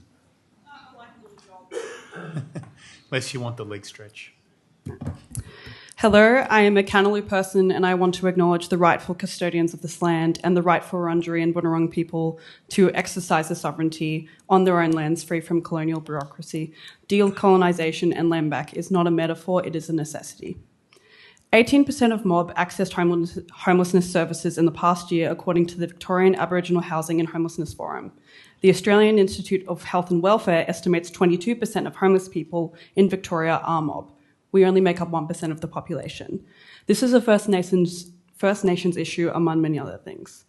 Unless you want the leg stretch.
Hello, I am a Kanalu person and I want to acknowledge the rightful custodians of this land and the rightful Wurundjeri and Bunurong people to exercise their sovereignty on their own lands free from colonial bureaucracy. Decolonisation and land back is not a metaphor, it is a necessity. 18% of mob accessed homelessness services in the past year, according to the Victorian Aboriginal Housing and Homelessness Forum. The Australian Institute of Health and Welfare estimates 22% of homeless people in Victoria are mob. We only make up 1% of the population. This is a First Nations issue, among many other things.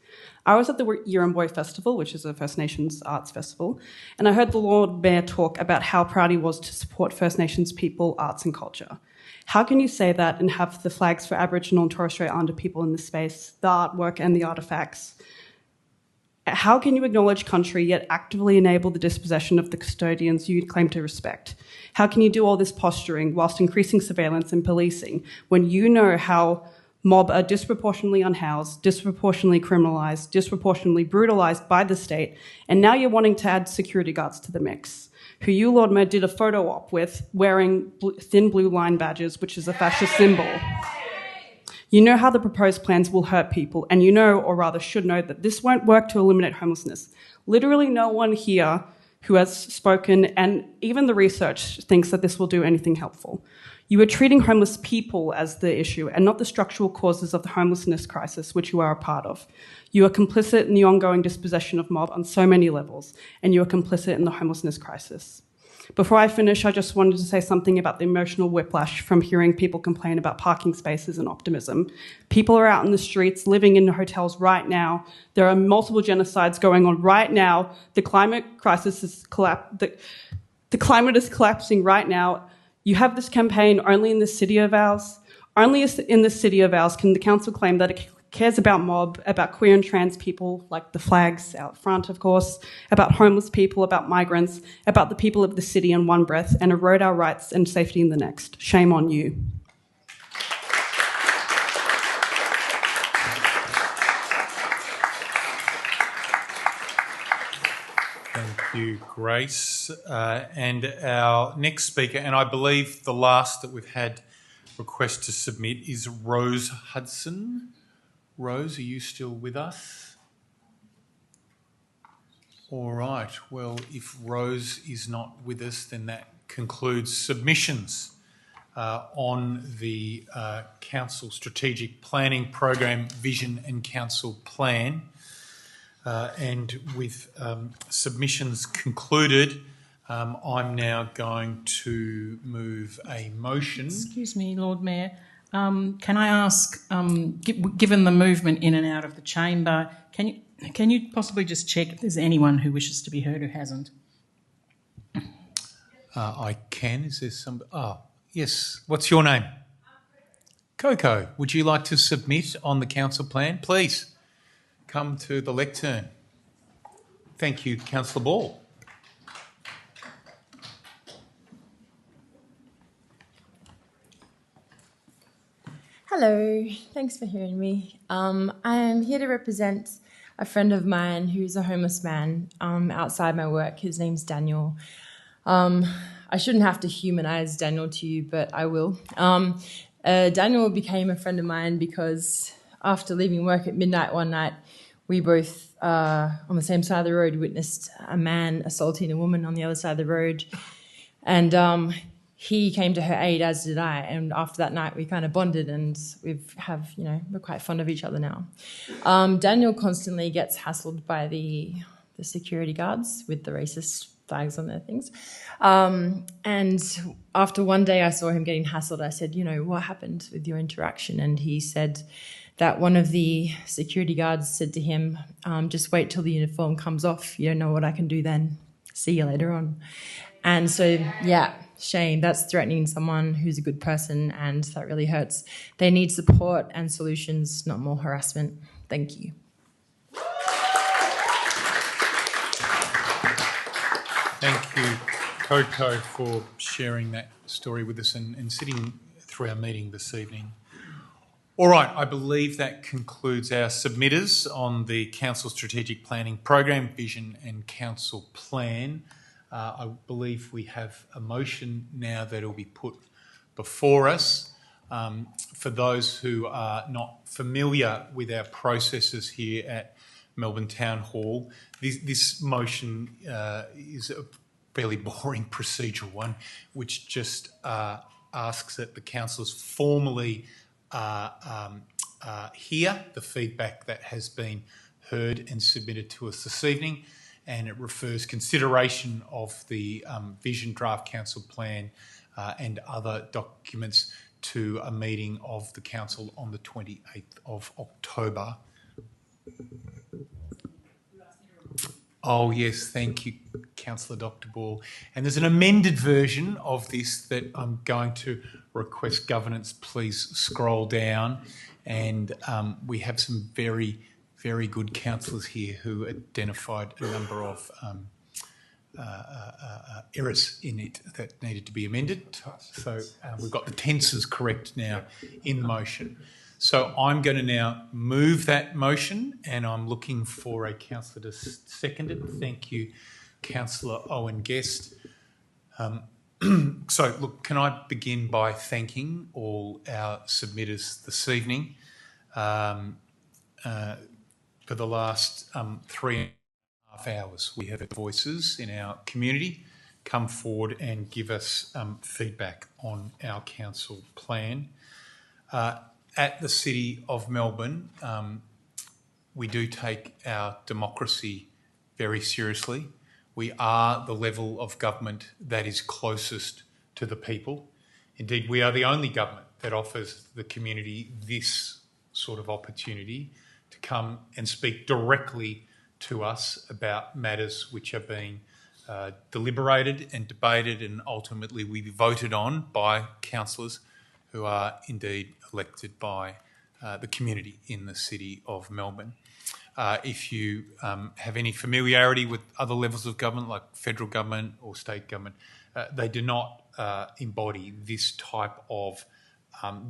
I was at the Yirramboi Festival, which is a First Nations arts festival, and I heard the Lord Mayor talk about how proud he was to support First Nations people, arts and culture. How can you say that and have the flags for Aboriginal and Torres Strait Islander people in the space, the artwork and the artefacts? How can you acknowledge country yet actively enable the dispossession of the custodians you claim to respect? How can you do all this posturing whilst increasing surveillance and policing when you know how mob are disproportionately unhoused, disproportionately criminalised, disproportionately brutalised by the state, and now you're wanting to add security guards to the mix, who you, Lord Mayor, did a photo op with wearing thin blue line badges, which is a fascist symbol. You know how the proposed plans will hurt people, and you know, or rather should know, that this won't work to eliminate homelessness. Literally no one here who has spoken, and even the research thinks that this will do anything helpful. You are treating homeless people as the issue and not the structural causes of the homelessness crisis, which you are a part of. You are complicit in the ongoing dispossession of mob on so many levels, and you are complicit in the homelessness crisis. Before I finish, I just wanted to say something about the emotional whiplash from hearing people complain about parking spaces and optimism. People are out in the streets, living in hotels right now. There are multiple genocides going on right now. The climate crisis is the climate is collapsing right now. You have this campaign only in this city of ours. Only in this city of ours can the council claim that it cares about mob, about queer and trans people, like the flags out front, of course, about homeless people, about migrants, about the people of the city in one breath, and erode our rights and safety in the next. Shame on you.
Thank you, Grace. And our next speaker, and I believe the last that we've had request to submit, is Rose Hudson. Rose, are you still with us? All right. Well, if Rose is not with us, then that concludes submissions on the Council Strategic Planning Program, Vision and Council Plan. And with submissions concluded, I'm now going to move a motion.
Excuse me, Lord Mayor. Can I ask, given the movement in and out of the chamber, can you possibly just check if there's anyone who wishes to be heard who hasn't?
I can. Is there some? Oh, yes. What's your name? Coco. Would you like to submit on the council plan? Please come to the lectern. Thank you, Councillor Ball.
Hello, thanks for hearing me. I'm here to represent a friend of mine who's a homeless man outside my work. His name's Daniel. I shouldn't have to humanize Daniel to you, but I will. Daniel became a friend of mine because after leaving work at midnight one night, we both, on the same side of the road, witnessed a man assaulting a woman on the other side of the road. And he came to her aid, as did I. And after that night, we kind of bonded, and we're quite fond of each other now. Daniel constantly gets hassled by the security guards with the racist flags on their things. And after one day I saw him getting hassled, I said, what happened with your interaction? And he said that one of the security guards said to him, just wait till the uniform comes off. You don't know what I can do then. See you later on. And so, yeah, shame. That's threatening someone who's a good person, and that really hurts. They need support and solutions, not more harassment. Thank you.
Thank you, Coco, for sharing that story with us and sitting through our meeting this evening. All right, I believe that concludes our submitters on the Council Strategic Planning Program, Vision and Council Plan. I believe we have a motion now that will be put before us. For those who are not familiar with our processes here at Melbourne Town Hall, this motion is a fairly boring procedural one, which just asks that the councillors formally hear the feedback that has been heard and submitted to us this evening, and it refers consideration of the Vision Draft Council Plan and other documents to a meeting of the council on the 28th of October. Oh, yes, thank you, Councillor Dr. Ball. And there's an amended version of this that I'm going to request governance please scroll down. And we have some very, very good councillors here who identified a number of errors in it that needed to be amended. So we've got the tenses correct now in the motion. So I'm going to now move that motion, and I'm looking for a councillor to second it. Thank you, Councillor Owen Guest. So, look, can I begin by thanking all our submitters this evening for the last 3.5 hours. We have had voices in our community come forward and give us feedback on our council plan. At the City of Melbourne, we do take our democracy very seriously. We are the level of government that is closest to the people. Indeed, we are the only government that offers the community this sort of opportunity to come and speak directly to us about matters which are being deliberated and debated and ultimately we voted on by councillors who are indeed elected by the community in the City of Melbourne. If you have any familiarity with other levels of government, like federal government or state government, they do not embody this type of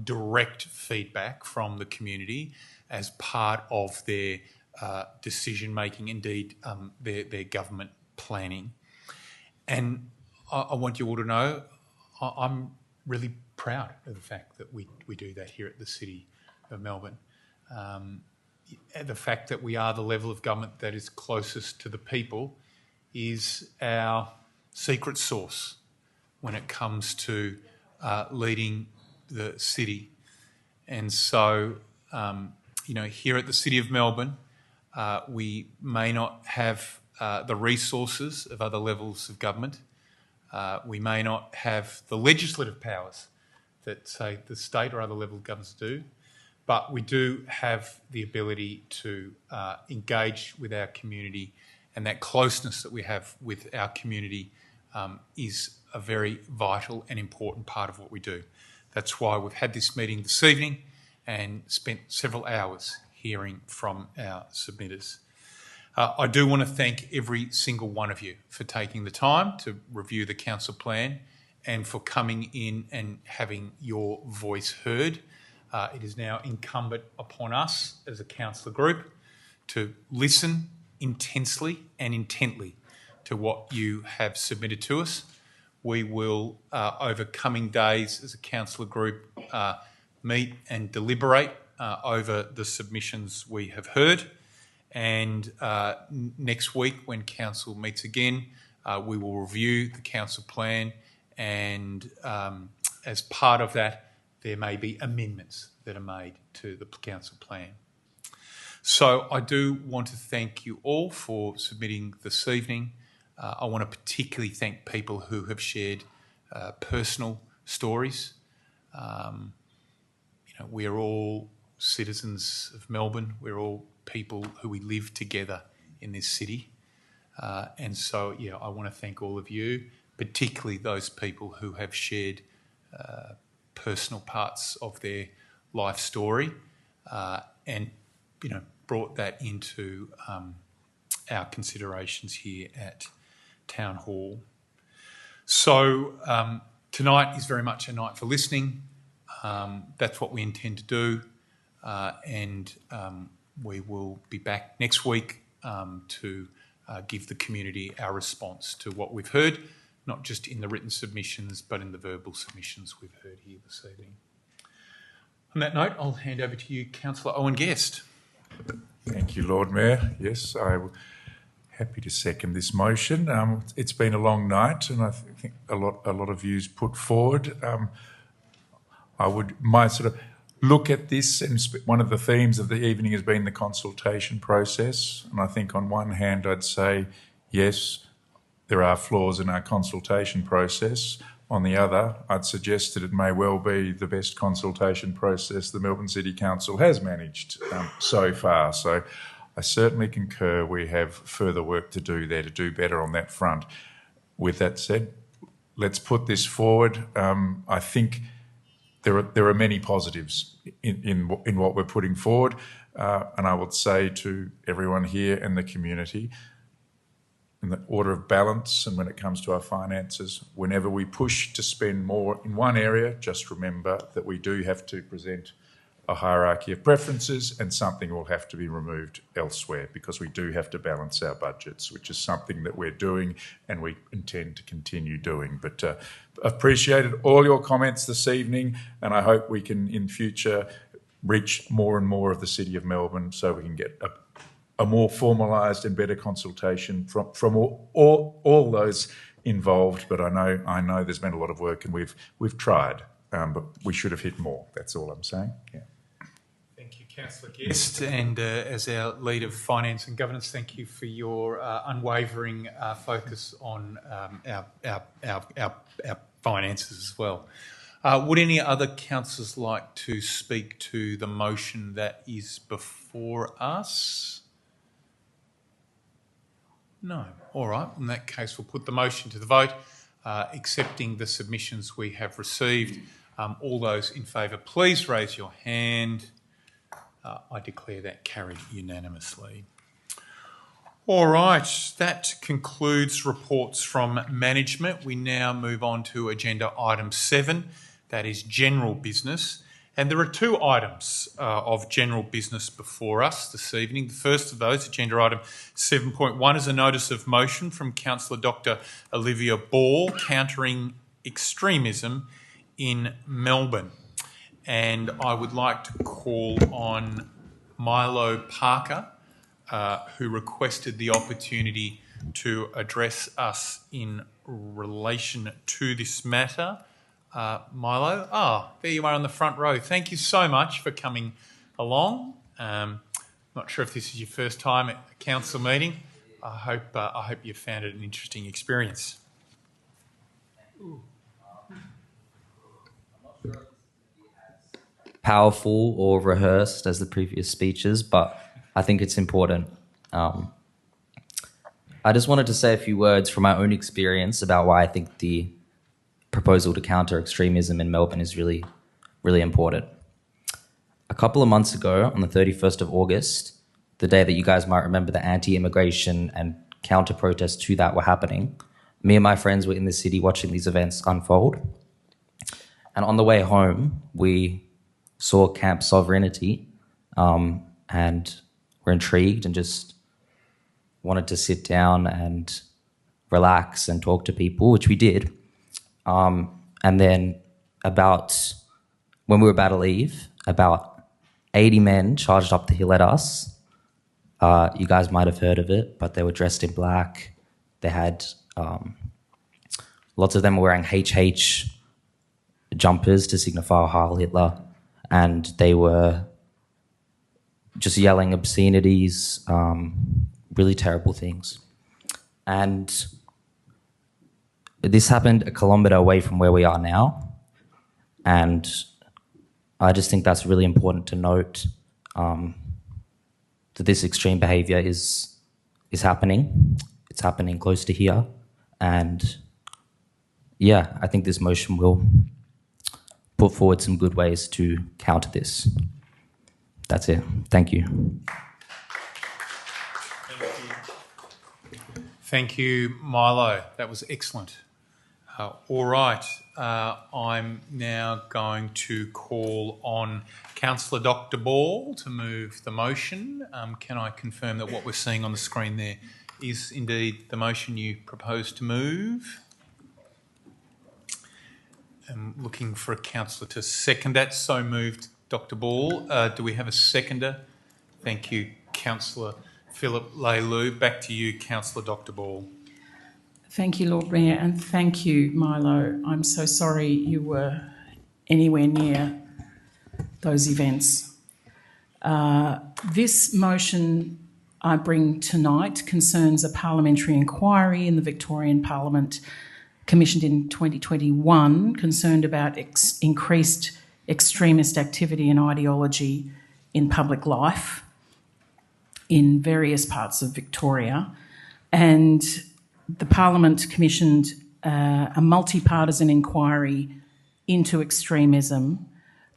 direct feedback from the community as part of their decision-making, indeed their government planning. And I want you all to know I'm really proud of the fact that we do that here at the City of Melbourne. The fact that we are the level of government that is closest to the people is our secret sauce when it comes to leading the city. And so, here at the City of Melbourne, we may not have the resources of other levels of government. We may not have the legislative powers that, say, the state or other level of governments do, but we do have the ability to engage with our community, and that closeness that we have with our community is a very vital and important part of what we do. That's why we've had this meeting this evening and spent several hours hearing from our submitters. I do want to thank every single one of you for taking the time to review the council plan and for coming in and having your voice heard. it is now incumbent upon us as a councillor group to listen intensely and intently to what you have submitted to us. We will, over coming days as a councillor group, meet and deliberate over the submissions we have heard. And next week, when council meets again, we will review the council plan, and as part of that, there may be amendments that are made to the council plan. So I do want to thank you all for submitting this evening. I want to particularly thank people who have shared personal stories. We're all citizens of Melbourne. We're all people who we live together in this city. And so, I want to thank all of you, particularly those people who have shared personal parts of their life story and, brought that into our considerations here at Town Hall. So tonight is very much a night for listening. That's what we intend to do. And we will be back next week to give the community our response to what we've heard, not just in the written submissions, but in the verbal submissions we've heard here this evening. On that note, I'll hand over to you, Councillor Owen Guest.
Thank you, Lord Mayor. Yes, I'm happy to second this motion. It's been a long night, and I think a lot of views put forward. My sort of look at this, and one of the themes of the evening has been the consultation process. And I think on one hand, I'd say, yes, there are flaws in our consultation process. On the other, I'd suggest that it may well be the best consultation process the Melbourne City Council has managed so far. So I certainly concur we have further work to do there to do better on that front. With that said, let's put this forward. I think there are many positives in what we're putting forward, and I would say to everyone here and the community, in the order of balance and when it comes to our finances, whenever we push to spend more in one area, just remember that we do have to present a hierarchy of preferences, and something will have to be removed elsewhere, because we do have to balance our budgets, which is something that we're doing and we intend to continue doing. But appreciated all your comments this evening, and I hope we can in future reach more and more of the City of Melbourne so we can get a more formalised and better consultation from all those involved. But I know there's been a lot of work, and we've tried, but we should have hit more. That's all I'm saying. Yeah.
Thank you, Councillor Guest, and as our Lead of Finance and Governance, thank you for your unwavering focus on our finances as well. Would any other councillors like to speak to the motion that is before us? No. All right. In that case, we'll put the motion to the vote, accepting the submissions we have received. All those in favour, please raise your hand. I declare that carried unanimously. All right. That concludes reports from management. We now move on to agenda item 7. That is general business. And there are 2 items of general business before us this evening. The first of those, agenda item 7.1, is a notice of motion from Councillor Dr. Olivia Ball, countering extremism in Melbourne. And I would like to call on Milo Parker, who requested the opportunity to address us in relation to this matter. Milo, there you are on the front row. Thank you so much for coming along. Not sure if this is your first time at a council meeting. I hope you found it an interesting experience.
Powerful or rehearsed as the previous speeches, but I think it's important. I just wanted to say a few words from my own experience about why I think the proposal to counter extremism in Melbourne is really, really important. A couple of months ago, on the 31st of August, the day that you guys might remember the anti-immigration and counter protests to that were happening, me and my friends were in the city watching these events unfold. And on the way home, we saw Camp Sovereignty and were intrigued and just wanted to sit down and relax and talk to people, which we did. And then when we were about to leave, about 80 men charged up the hill at us. You guys might have heard of it, but they were dressed in black. They had, lots of them were wearing HH jumpers to signify Heil Hitler, and they were just yelling obscenities, really terrible things. And this happened a kilometre away from where we are now, and I just think that's really important to note, that this extreme behaviour is happening. It's happening close to here, and yeah, I think this motion will put forward some good ways to counter this. That's it. Thank you.
Thank you, Milo. That was excellent. All right. I'm now going to call on Councillor Dr. Ball to move the motion. Can I confirm that what we're seeing on the screen there is indeed the motion you propose to move? I'm looking for a councillor to second that. So moved, Dr. Ball. Do we have a seconder? Thank you, Councillor Philip Leilu. Back to you, Councillor Dr. Ball.
Thank you, Lord Mayor, and thank you, Milo. I'm so sorry you were anywhere near those events. This motion I bring tonight concerns a parliamentary inquiry in the Victorian Parliament commissioned in 2021 concerned about increased extremist activity and ideology in public life in various parts of Victoria. And the Parliament commissioned a multi-partisan inquiry into extremism,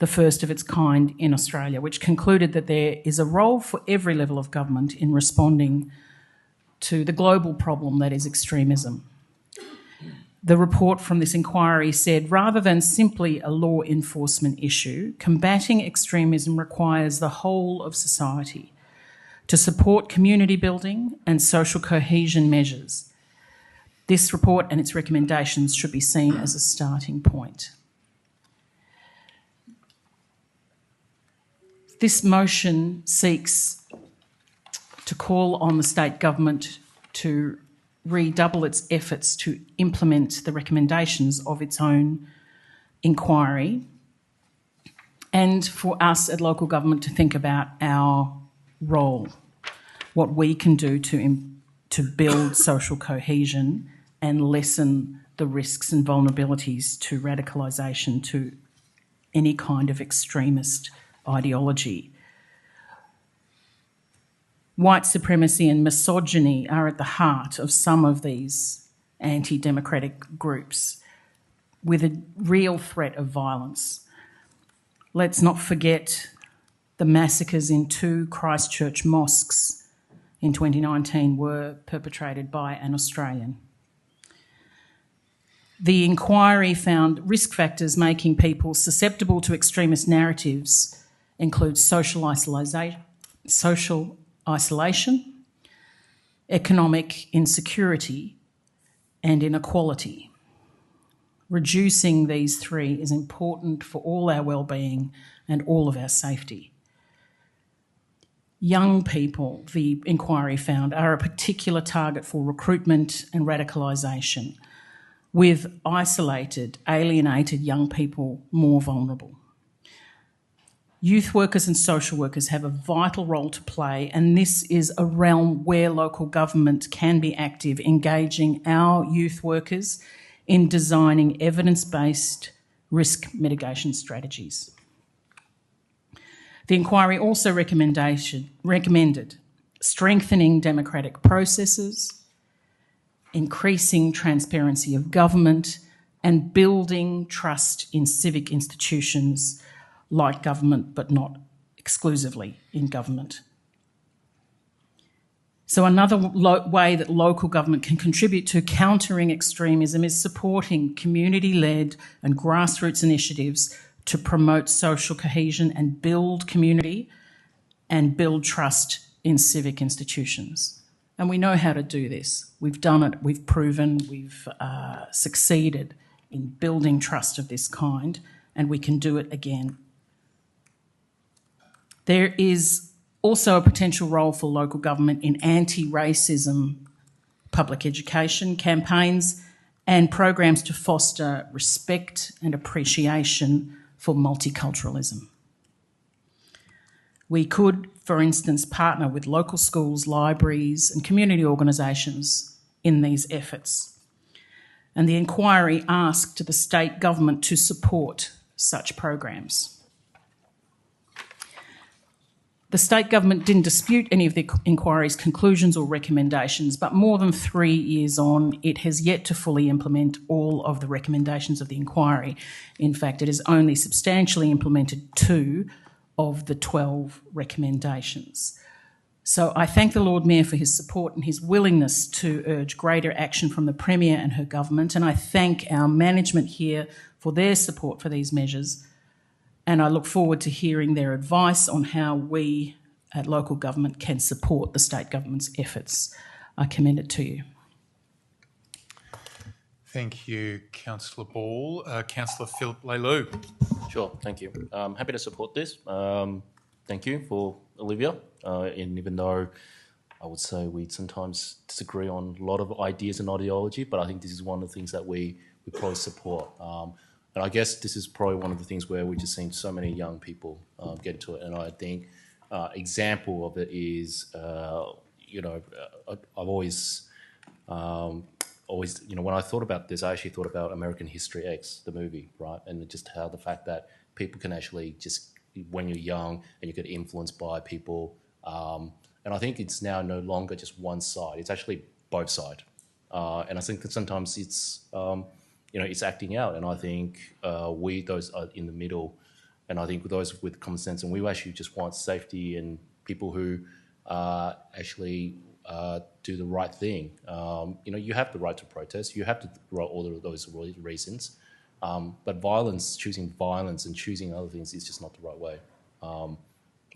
the first of its kind in Australia, which concluded that there is a role for every level of government in responding to the global problem that is extremism. The report from this inquiry said, rather than simply a law enforcement issue, combating extremism requires the whole of society to support community building and social cohesion measures. This report and its recommendations should be seen as a starting point. This motion seeks to call on the state government to redouble its efforts to implement the recommendations of its own inquiry, and for us at local government to think about our role, what we can do to build social cohesion and lessen the risks and vulnerabilities to radicalisation, to any kind of extremist ideology. White supremacy and misogyny are at the heart of some of these anti-democratic groups with a real threat of violence. Let's not forget the massacres in 2 Christchurch mosques in 2019 were perpetrated by an Australian. The inquiry found risk factors making people susceptible to extremist narratives include social isolation, economic insecurity, and inequality. Reducing these 3 is important for all our well-being and all of our safety. Young people, the inquiry found, are a particular target for recruitment and radicalisation, with isolated, alienated young people more vulnerable. Youth workers and social workers have a vital role to play, and this is a realm where local government can be active, engaging our youth workers in designing evidence-based risk mitigation strategies. The inquiry also recommended strengthening democratic processes, increasing transparency of government, and building trust in civic institutions like government, but not exclusively in government. So another way that local government can contribute to countering extremism is supporting community-led and grassroots initiatives to promote social cohesion and build community and build trust in civic institutions. And we know how to do this. We've done it, we've proven, we've succeeded in building trust of this kind, and we can do it again. There is also a potential role for local government in anti-racism public education campaigns and programs to foster respect and appreciation for multiculturalism. We could, for instance, partner with local schools, libraries and community organisations in these efforts. And the inquiry asked the state government to support such programs. The state government didn't dispute any of the inquiry's conclusions or recommendations, but more than 3 years on, it has yet to fully implement all of the recommendations of the inquiry. In fact, it has only substantially implemented 2 of the 12 recommendations. So I thank the Lord Mayor for his support and his willingness to urge greater action from the Premier and her government, and I thank our management here for their support for these measures. And I look forward to hearing their advice on how we at local government can support the state government's efforts. I commend it to you.
Thank you, Councillor Ball. Councillor Philip Leilou.
Sure, thank you. Happy to support this. Thank you for Olivia. And even though I would say we sometimes disagree on a lot of ideas and ideology, but I think this is one of the things that we probably support. And I guess this is probably one of the things where we've just seen so many young people get into it. And I think example of it is, I've always, when I thought about this, I actually thought about American History X, the movie, right? And just how the fact that people can actually just, when you're young and you get influenced by people, and I think it's now no longer just one side, it's actually both sides. And I think that sometimes it's, it's acting out, and I think those are in the middle, and I think those with common sense, and we actually just want safety and people who actually do the right thing. You have the right to protest, you have to write all of those reasons, but choosing violence and choosing other things is just not the right way.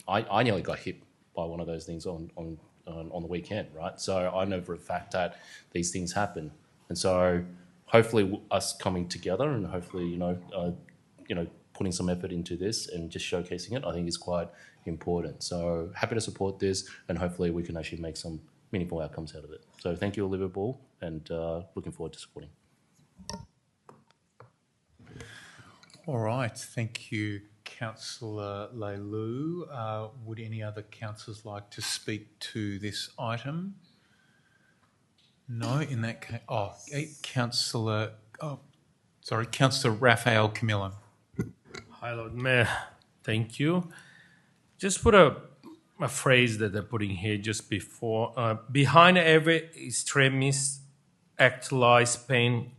I nearly got hit by one of those things on the weekend, right? So I know for a fact that these things happen, and so hopefully us coming together and hopefully, putting some effort into this and just showcasing it, I think is quite important. So happy to support this, and hopefully we can actually make some meaningful outcomes out of it. So thank you, Olivia Ball, and looking forward to supporting.
All right, thank you, Councillor Leilou. Would any other councillors like to speak to this item? No, in that case, Councillor Raphael Camillo.
Hi, Lord Mayor. Thank you. Just put a phrase that they're putting here just before. Behind every extremist act lies pain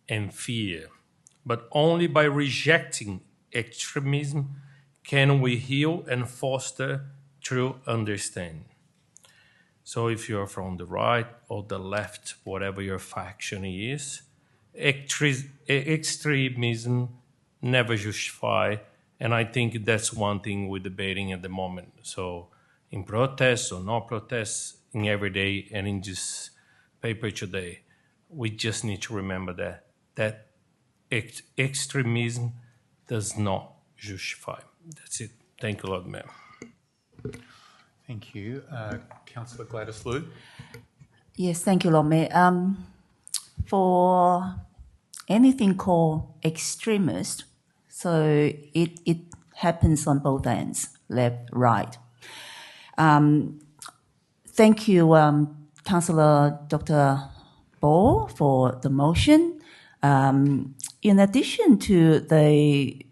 and fear, but only by rejecting extremism can we heal and foster true understanding. So if you're from the right or the left, whatever your faction is, extremism never justify, and I think that's one thing we're debating at the moment. So in protests or no protests, in every day and in this paper today, we just need to remember that extremism does not justify. That's it. Thank you, Lord Mayor.
Thank you. Councillor Gladys Liu.
Yes, thank you, Lord Mayor. For anything called extremist, so it happens on both ends, left, right. Thank you, Councillor Dr. Ball, for the motion. In addition to the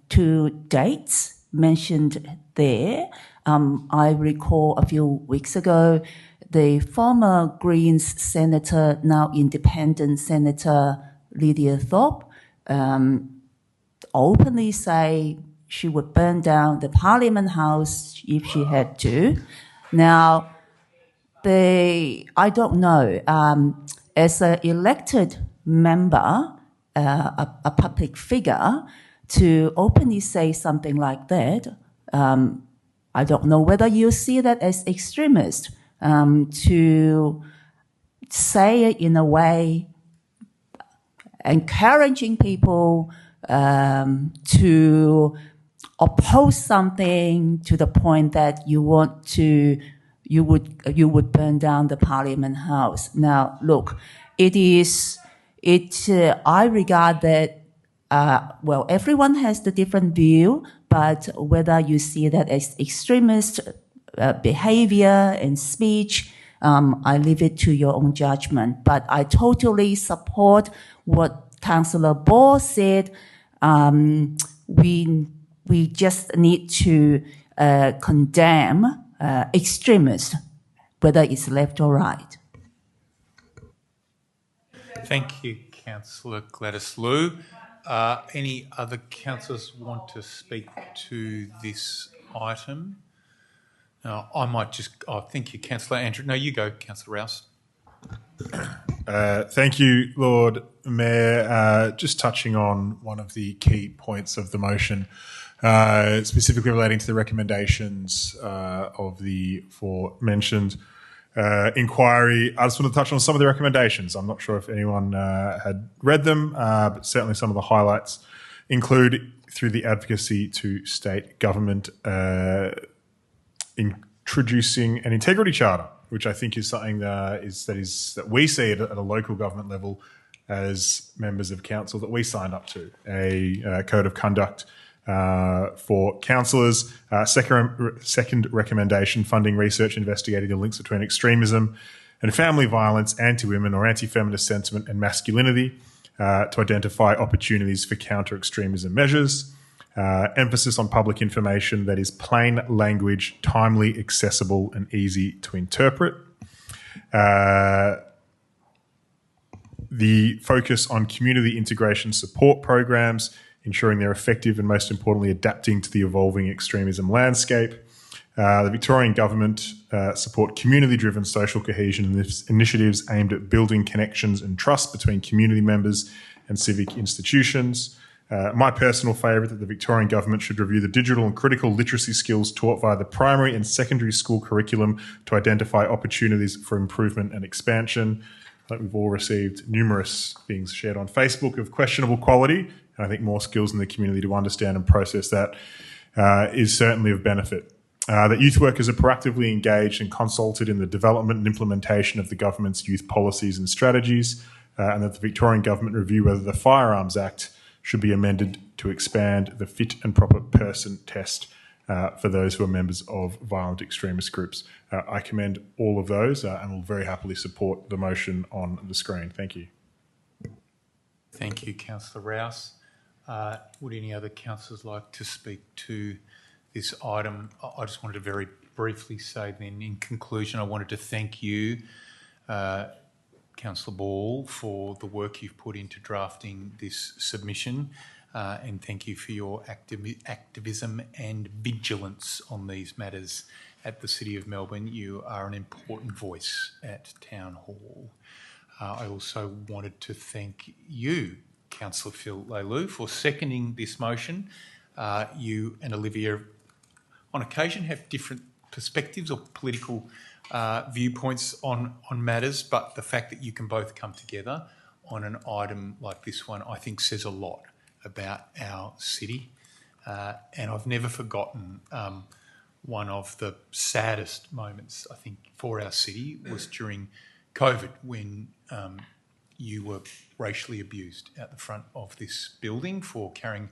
2 dates mentioned there, I recall a few weeks ago, the former Greens Senator, now Independent Senator Lydia Thorpe, openly say she would burn down the Parliament House if she had to. Now, I don't know, as an elected member, a public figure, to openly say something like that, I don't know whether you see that as extremist, to say it in a way encouraging people to oppose something to the point that you would burn down the Parliament House. Now, look, I regard that, well, everyone has the different view, but whether you see that as extremist behavior and speech, I leave it to your own judgment. But I totally support what Councillor Ball said. We just need to condemn extremists, whether it's left or right.
Thank you, Councillor Gladys Liu. Any other councillors want to speak to this item? Thank you, Councillor Andrew. No, you go, Councillor Rouse.
Thank you, Lord Mayor. Just touching on one of the key points of the motion, specifically relating to the recommendations of the aforementioned inquiry. I just want to touch on some of the recommendations. I'm not sure if anyone had read them, but certainly some of the highlights include, through the advocacy to state government, introducing an integrity charter, which I think is something that we see at a local government level as members of council that we signed up to, a code of conduct for councillors. Second recommendation, funding research investigating the links between extremism and family violence, anti-women or anti-feminist sentiment and masculinity to identify opportunities for counter-extremism measures. Emphasis on public information that is plain language, timely, accessible and easy to interpret. The focus on community integration support programs, ensuring they're effective and, most importantly, adapting to the evolving extremism landscape. The Victorian Government support community-driven social cohesion initiatives aimed at building connections and trust between community members and civic institutions. My personal favourite, that the Victorian Government should review the digital and critical literacy skills taught via the primary and secondary school curriculum to identify opportunities for improvement and expansion. I think we've all received numerous things shared on Facebook of questionable quality, and I think more skills in the community to understand and process that is certainly of benefit. That youth workers are proactively engaged and consulted in the development and implementation of the government's youth policies and strategies, and that the Victorian Government review whether the Firearms Act should be amended to expand the fit and proper person test for those who are members of violent extremist groups. I commend all of those and will very happily support the motion on the screen. Thank you.
Thank you, Councillor Rouse. Would any other councillors like to speak to this item? I just wanted to very briefly say then, in conclusion, I wanted to thank you, Councillor Ball, for the work you've put into drafting this submission, and thank you for your activism and vigilance on these matters at the City of Melbourne. You are an important voice at Town Hall. I also wanted to thank you, Councillor Phil Leilou, for seconding this motion. You and Olivia, on occasion, have different perspectives or political viewpoints on matters, but the fact that you can both come together on an item like this one, I think, says a lot about our city. And I've never forgotten one of the saddest moments, I think, for our city was during COVID, when you were racially abused at the front of this building for carrying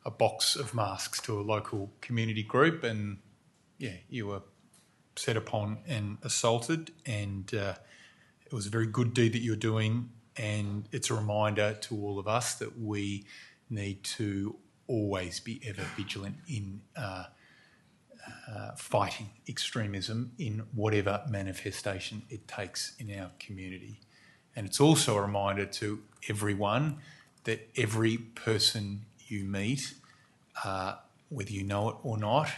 a box of masks to a local community group, and you were set upon and assaulted, and it was a very good deed that you're doing, and it's a reminder to all of us that we need to always be ever vigilant in fighting extremism in whatever manifestation it takes in our community. And it's also a reminder to everyone that every person you meet, whether you know it or not,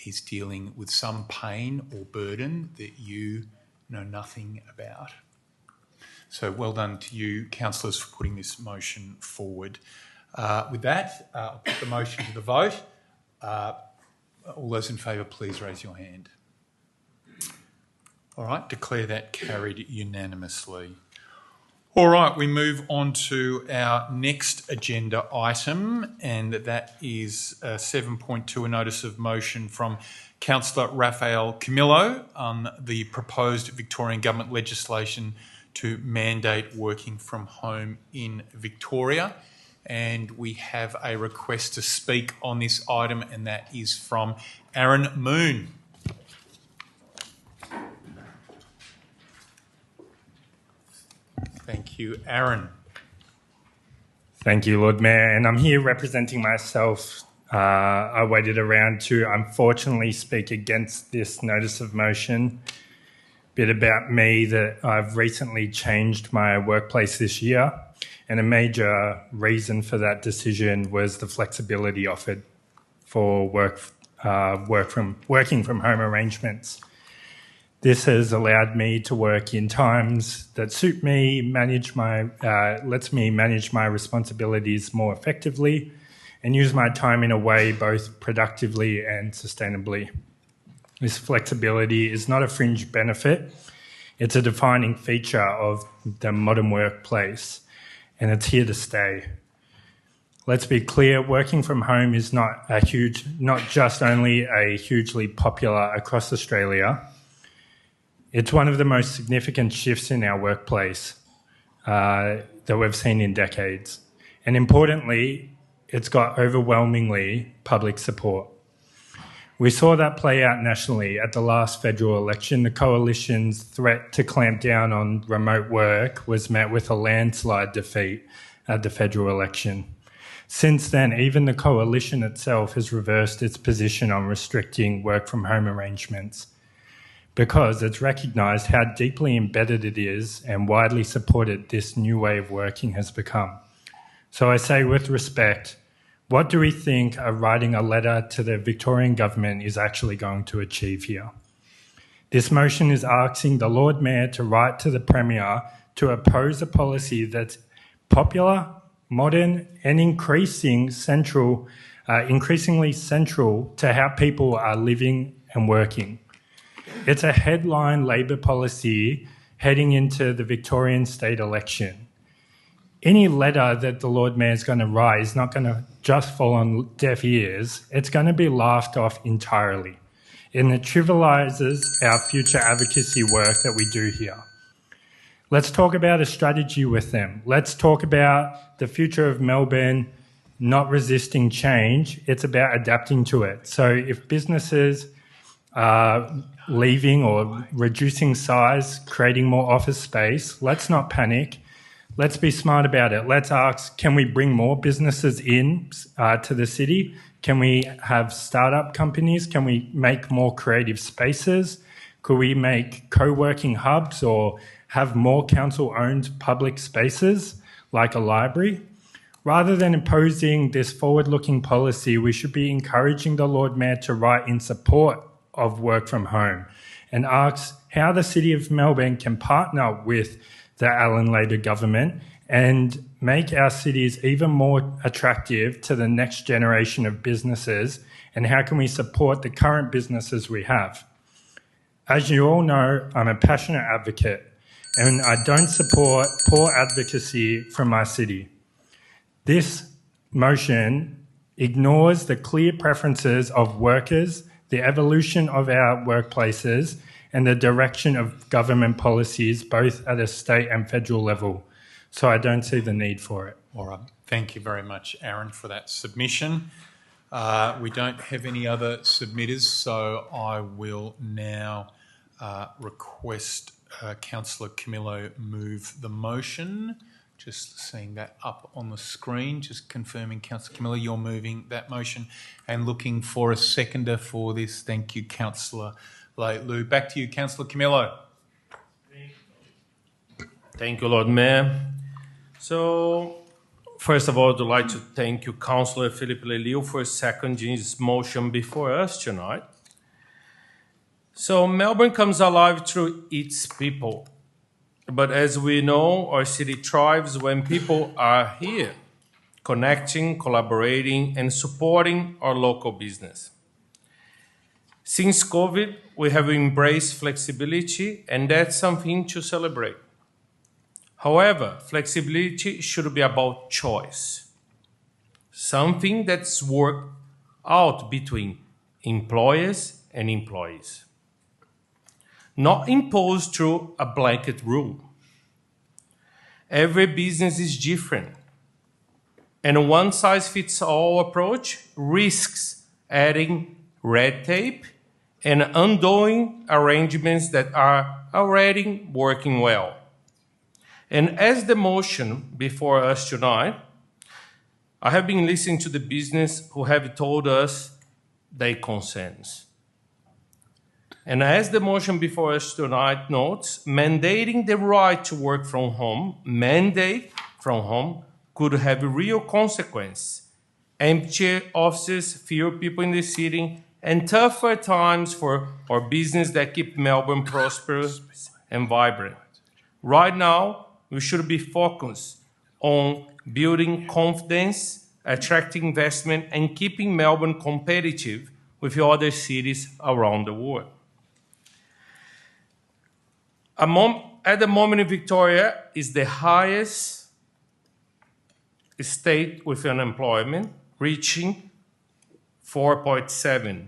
is dealing with some pain or burden that you know nothing about. So well done to you, councillors, for putting this motion forward. With that, I'll put the motion to the vote. All those in favour, please raise your hand. All right, declare that carried unanimously. All right, we move on to our next agenda item, and that is 7.2, a notice of motion from Councillor Raphael Camillo on the proposed Victorian Government legislation to mandate working from home in Victoria. And we have a request to speak on this item, and that is from Aaron Moon. Thank you, Aaron.
Thank you, Lord Mayor. And I'm here representing myself. I waited around to unfortunately speak against this notice of motion. Bit about me that I've recently changed my workplace this year, and a major reason for that decision was the flexibility offered for working from home arrangements. This has allowed me to work in times that suit me, lets me manage my responsibilities more effectively and use my time in a way both productively and sustainably. This flexibility is not a fringe benefit, it's a defining feature of the modern workplace, and it's here to stay. Let's be clear, working from home is not just only a hugely popular across Australia. It's one of the most significant shifts in our workplace that we've seen in decades. And importantly, it's got overwhelmingly public support. We saw that play out nationally at the last federal election. The Coalition's threat to clamp down on remote work was met with a landslide defeat at the federal election. Since then, even the Coalition itself has reversed its position on restricting work from home arrangements, because it's recognised how deeply embedded it is and widely supported this new way of working has become. So I say with respect, what do we think writing a letter to the Victorian Government is actually going to achieve here? This motion is asking the Lord Mayor to write to the Premier to oppose a policy that's popular, modern and increasingly central to how people are living and working. It's a headline Labor policy heading into the Victorian state election. Any letter that the Lord Mayor is going to write is not going to just fall on deaf ears. It's going to be laughed off entirely. And it trivialises our future advocacy work that we do here. Let's talk about a strategy with them. Let's talk about the future of Melbourne not resisting change. It's about adapting to it. So if businesses are leaving or reducing size, creating more office space, let's not panic. Let's be smart about it. Let's ask, can we bring more businesses in to the city? Can we have startup companies? Can we make more creative spaces? Could we make co-working hubs or have more council-owned public spaces like a library? Rather than imposing this forward-looking policy, we should be encouraging the Lord Mayor to write in support of work from home and ask how the City of Melbourne can partner with the Allan Labor government and make our cities even more attractive to the next generation of businesses, and how can we support the current businesses we have. As you all know, I'm a passionate advocate and I don't support poor advocacy from my city. This motion ignores the clear preferences of workers, the evolution of our workplaces, and the direction of government policies, both at a state and federal level. So I don't see the need for it.
All right. Thank you very much, Aaron, for that submission. We don't have any other submitters, so I will now request Councillor Camillo move the motion. Just seeing that up on the screen, just confirming, Councillor Camillo, you're moving that motion and looking for a seconder for this. Thank you, Councillor Lou. Back to you, Councillor Camillo.
Thank you, Lord Mayor. So, first of all, I'd like to thank you, Councillor Philip Lelio, for seconding this motion before us tonight. So, Melbourne comes alive through its people. But as we know, our city thrives when people are here.
connecting, collaborating, and supporting our local business. Since COVID, we have embraced flexibility, and that's something to celebrate. However, flexibility should be about choice, something that's worked out between employers and employees, not imposed through a blanket rule. Every business is different, and a one-size-fits-all approach risks adding red tape and undoing arrangements that are already working well. And as the motion before us tonight, I have been listening to the business who have told us their concerns. And as the motion before us tonight notes, mandating the right to work from home, mandate from home, could have real consequences. Empty offices, fewer people in the city, and tougher times for our business that keep Melbourne prosperous and vibrant. Right now, we should be focused on building confidence, attracting investment, and keeping Melbourne competitive with other cities around the world. At the moment, Victoria is the highest state with unemployment, reaching 4.7.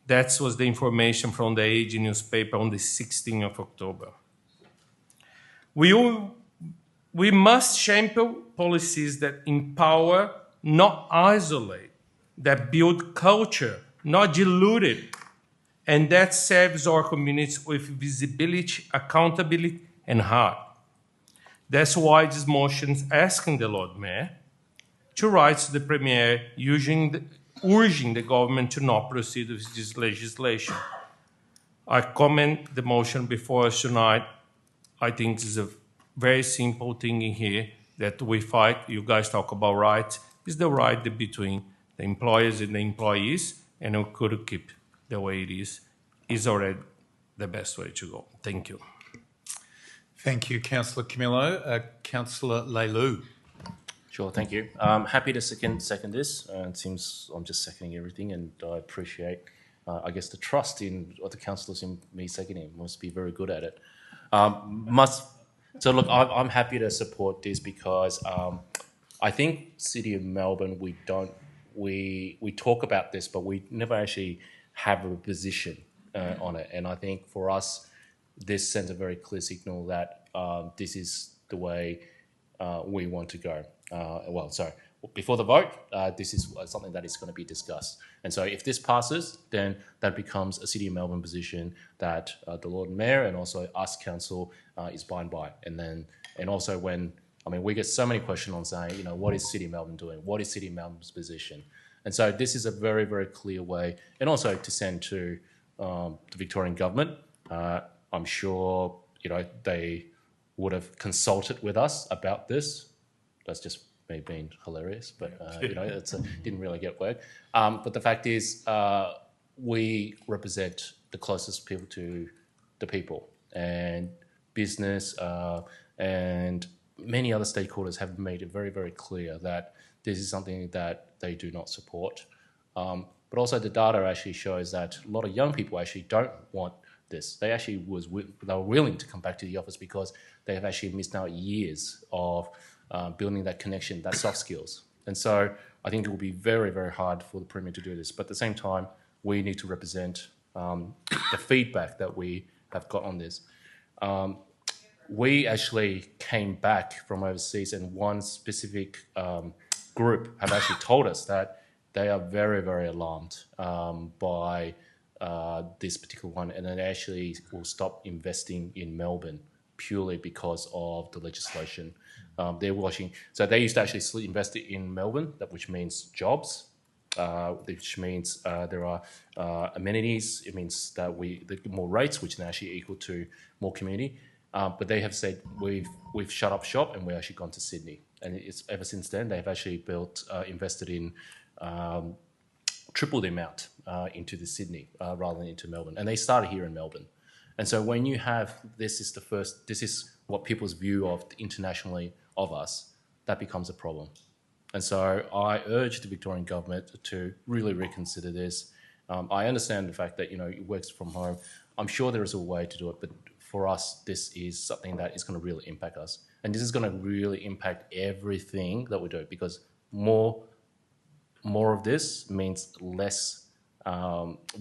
That was the information from the Age newspaper on the 16th of October. We must champion policies that empower, not isolate, that build culture, not dilute it, and that serves our communities with visibility, accountability, and heart. That's why this motion is asking the Lord Mayor to write to the Premier urging the government to not proceed with this legislation. I comment the motion before us tonight. I think this is a very simple thing in here that we fight. You guys talk about rights. It's the right between the employers and the employees, and we could keep the way it is already the best way to go. Thank you.
Thank you, Councillor Camillo. Councillor Leilou.
Sure, thank you. Happy to second this. It seems I'm just seconding everything, and I appreciate, I guess, the trust in what the councillors in me seconding. Must be very good at it. So look, I'm happy to support this because I think City of Melbourne, we talk about this, but we never actually have a position on it. And I think for us, this sends a very clear signal that this is the way we want to go. Before the vote, this is something that is going to be discussed. And so if this passes, then that becomes a City of Melbourne position that the Lord Mayor and also us council is bound by. And also we get so many questions on saying, what is City of Melbourne doing? What is City of Melbourne's position? And so this is a very, very clear way, and also to send to the Victorian government. I'm sure, they would have consulted with us about this. That's just me being hilarious, but it didn't really get work. But the fact is, we represent the closest people to the people, and business and many other stakeholders have made it very, very clear that this is something that they do not support. But also the data actually shows that a lot of young people actually don't want this. They actually they were willing to come back to the office because they have actually missed out years of building that connection, that soft skills. And so I think it will be very, very hard for the Premier to do this. But at the same time, we need to represent the feedback that we have got on this. We actually came back from overseas, and one specific group have actually told us that they are very, very alarmed by this particular one, and they actually will stop investing in Melbourne purely because of the legislation. They're watching. So they used to actually invest in Melbourne, which means jobs, which means there are amenities. It means that the more rates, which are actually equal to more community. But they have said we've shut up shop and we've actually gone to Sydney. And it's ever since then they've actually invested in triple the amount into the Sydney rather than into Melbourne. And they started here in Melbourne. And so when you have this is what people's view of internationally of us, that becomes a problem. And so I urge the Victorian government to really reconsider this. I understand the fact that, it works from home. I'm sure there is a way to do it, but for us, this is something that is going to really impact us. And this is going to really impact everything that we do, because more of this means less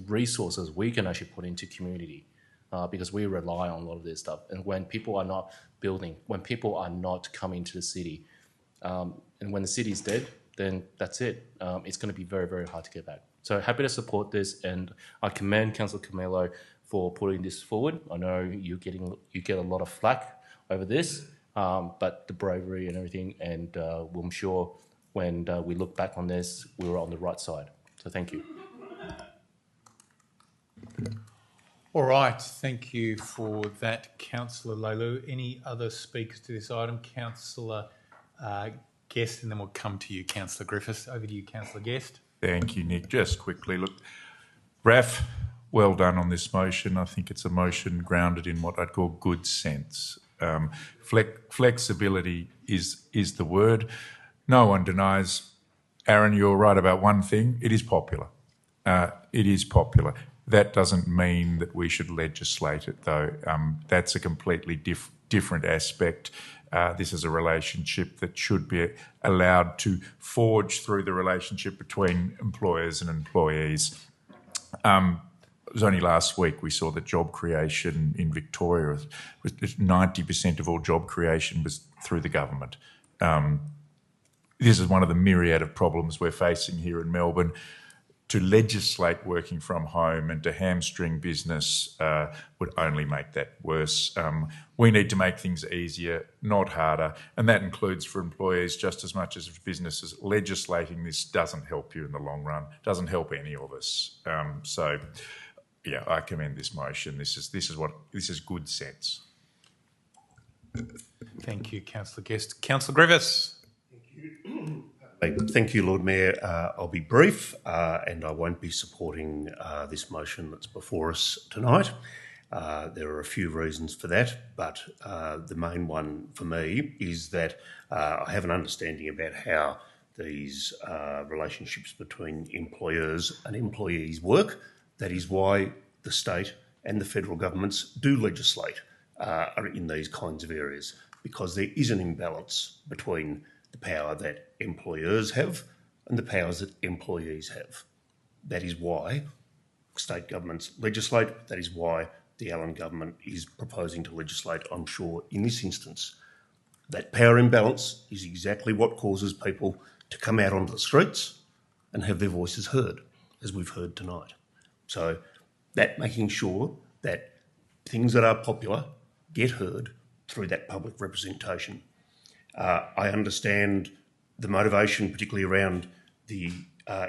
resources we can actually put into community, because we rely on a lot of this stuff. And when people are not building, when people are not coming to the city, and when the city is dead, then that's it. It's going to be very, very hard to get back. So happy to support this, and I commend Councillor Camillo for putting this forward. I know you get a lot of flack over this, but the bravery and everything, and I'm sure when we look back on this, we were on the right side. So thank you.
All right, thank you for that, Councillor Lelu. Any other speakers to this item? Councillor Guest, and then we'll come to you, Councillor Griffiths. Over to you, Councillor Guest.
Thank you, Nick. Just quickly, look, Raf, well done on this motion. I think it's a motion grounded in what I'd call good sense. Flexibility is the word. No one denies, Aaron, you're right about one thing. It is popular. It is popular. That doesn't mean that we should legislate it, though. That's a completely different aspect. This is a relationship that should be allowed to forge through the relationship between employers and employees. It was only last week we saw that job creation in Victoria, 90% of all job creation was through the government. This is one of the myriad of problems we're facing here in Melbourne. To legislate working from home and to hamstring business would only make that worse. We need to make things easier, not harder, and that includes for employees just as much as for businesses. Legislating this doesn't help you in the long run, doesn't help any of us. So, yeah, I commend this motion. This is good sense.
Thank you, Councillor Guest. Councillor Griffiths.
Thank you, Lord Mayor. I'll be brief, and I won't be supporting this motion that's before us tonight. There are a few reasons for that, but the main one for me is that I have an understanding about how these relationships between employers and employees work. That is why the state and the federal governments do legislate in these kinds of areas, because there is an imbalance between the power that employers have and the powers that employees have. That is why state governments legislate. That is why the Allen government is proposing to legislate, I'm sure, in this instance. That power imbalance is exactly what causes people to come out onto the streets and have their voices heard, as we've heard tonight. So that making sure that things that are popular get heard through that public representation. I understand the motivation, particularly around the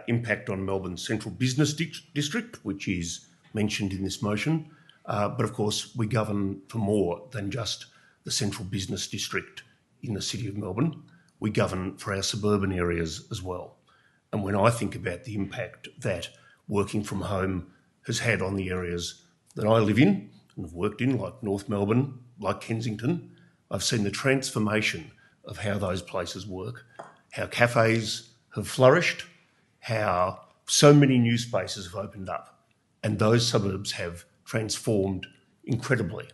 impact on Melbourne's central business district, which is mentioned in this motion. But of course, we govern for more than just the central business district in the City of Melbourne. We govern for our suburban areas as well. And when I think about the impact that working from home has had on the areas that I live in and have worked in, like North Melbourne, like Kensington, I've seen the transformation of how those places work, how cafes have flourished, how so many new spaces have opened up, and those suburbs have transformed incredibly.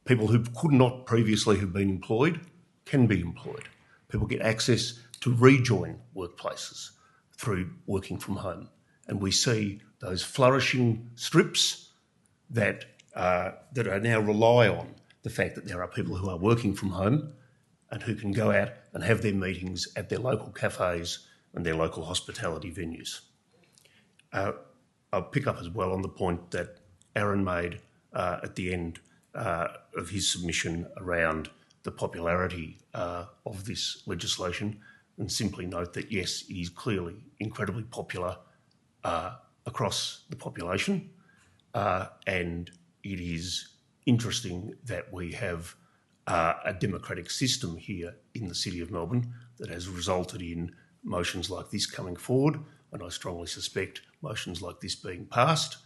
People who could not previously have been employed can be employed. People get access to rejoin workplaces through working from home. And we see those flourishing strips that are now rely on the fact that there are people who are working from home and who can go out and have their meetings at their local cafes and their local hospitality venues. I'll pick up as well on the point that Aaron made at the end of his submission around the popularity of this legislation, and simply note that, yes, it is clearly incredibly popular across the population, and it is interesting that we have a democratic system here in the City of Melbourne that has resulted in motions like this coming forward, and I strongly suspect motions like this being passed.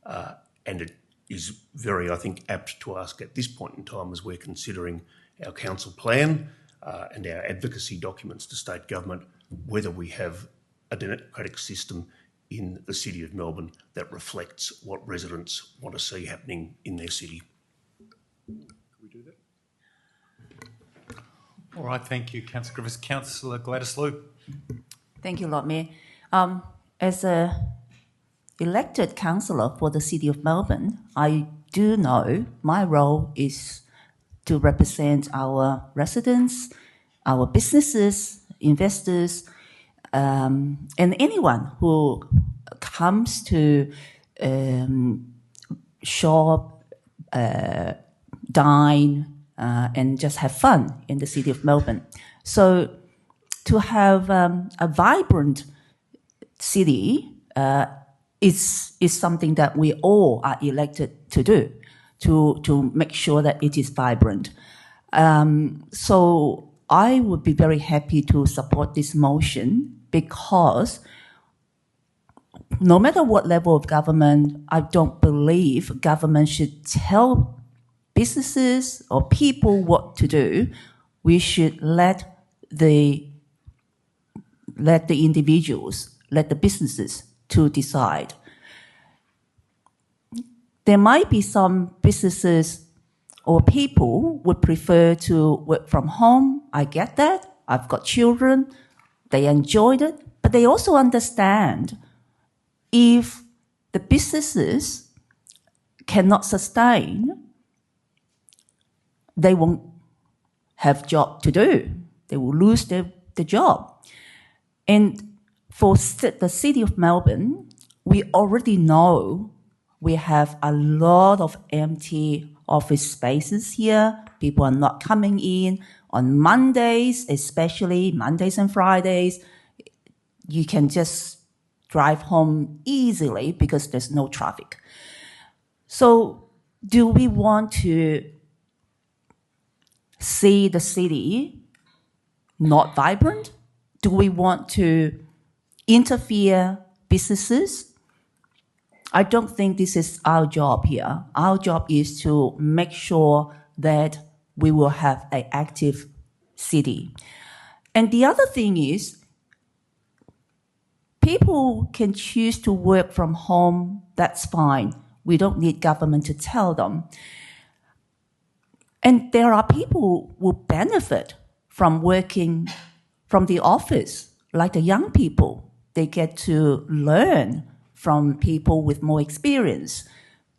And it is very, I think, apt to ask at this point in time, as we're considering our council plan and our advocacy documents to state government, whether we have a democratic system in the City of Melbourne that reflects what residents want to see happening in their city.
All right, thank you, Councillor Griffiths. Councillor Gladys Liu.
Thank you, Lord Mayor. As a elected councillor for the City of Melbourne, I do know my role is to represent our residents, our businesses, investors, and anyone who comes to shop, dine, and just have fun in the City of Melbourne. So to have a vibrant city is something that we all are elected to do, to make sure that it is vibrant. So I would be very happy to support this motion, because no matter what level of government, I don't believe government should tell businesses or people what to do. We should let the individuals, let the businesses to decide. There might be some businesses or people would prefer to work from home. I get that. I've got children. They enjoyed it. But they also understand if the businesses cannot sustain, they won't have job to do. They will lose the job. And for the City of Melbourne, we already know we have a lot of empty office spaces here. People are not coming in. On Mondays, especially Mondays and Fridays, you can just drive home easily because there's no traffic. So do we want to see the city not vibrant? Do we want to interfere businesses? I don't think this is our job here. Our job is to make sure that we will have an active city. And the other thing is, people can choose to work from home, that's fine. We don't need government to tell them. And there are people who benefit from working from the office, like the young people. They get to learn from people with more experience,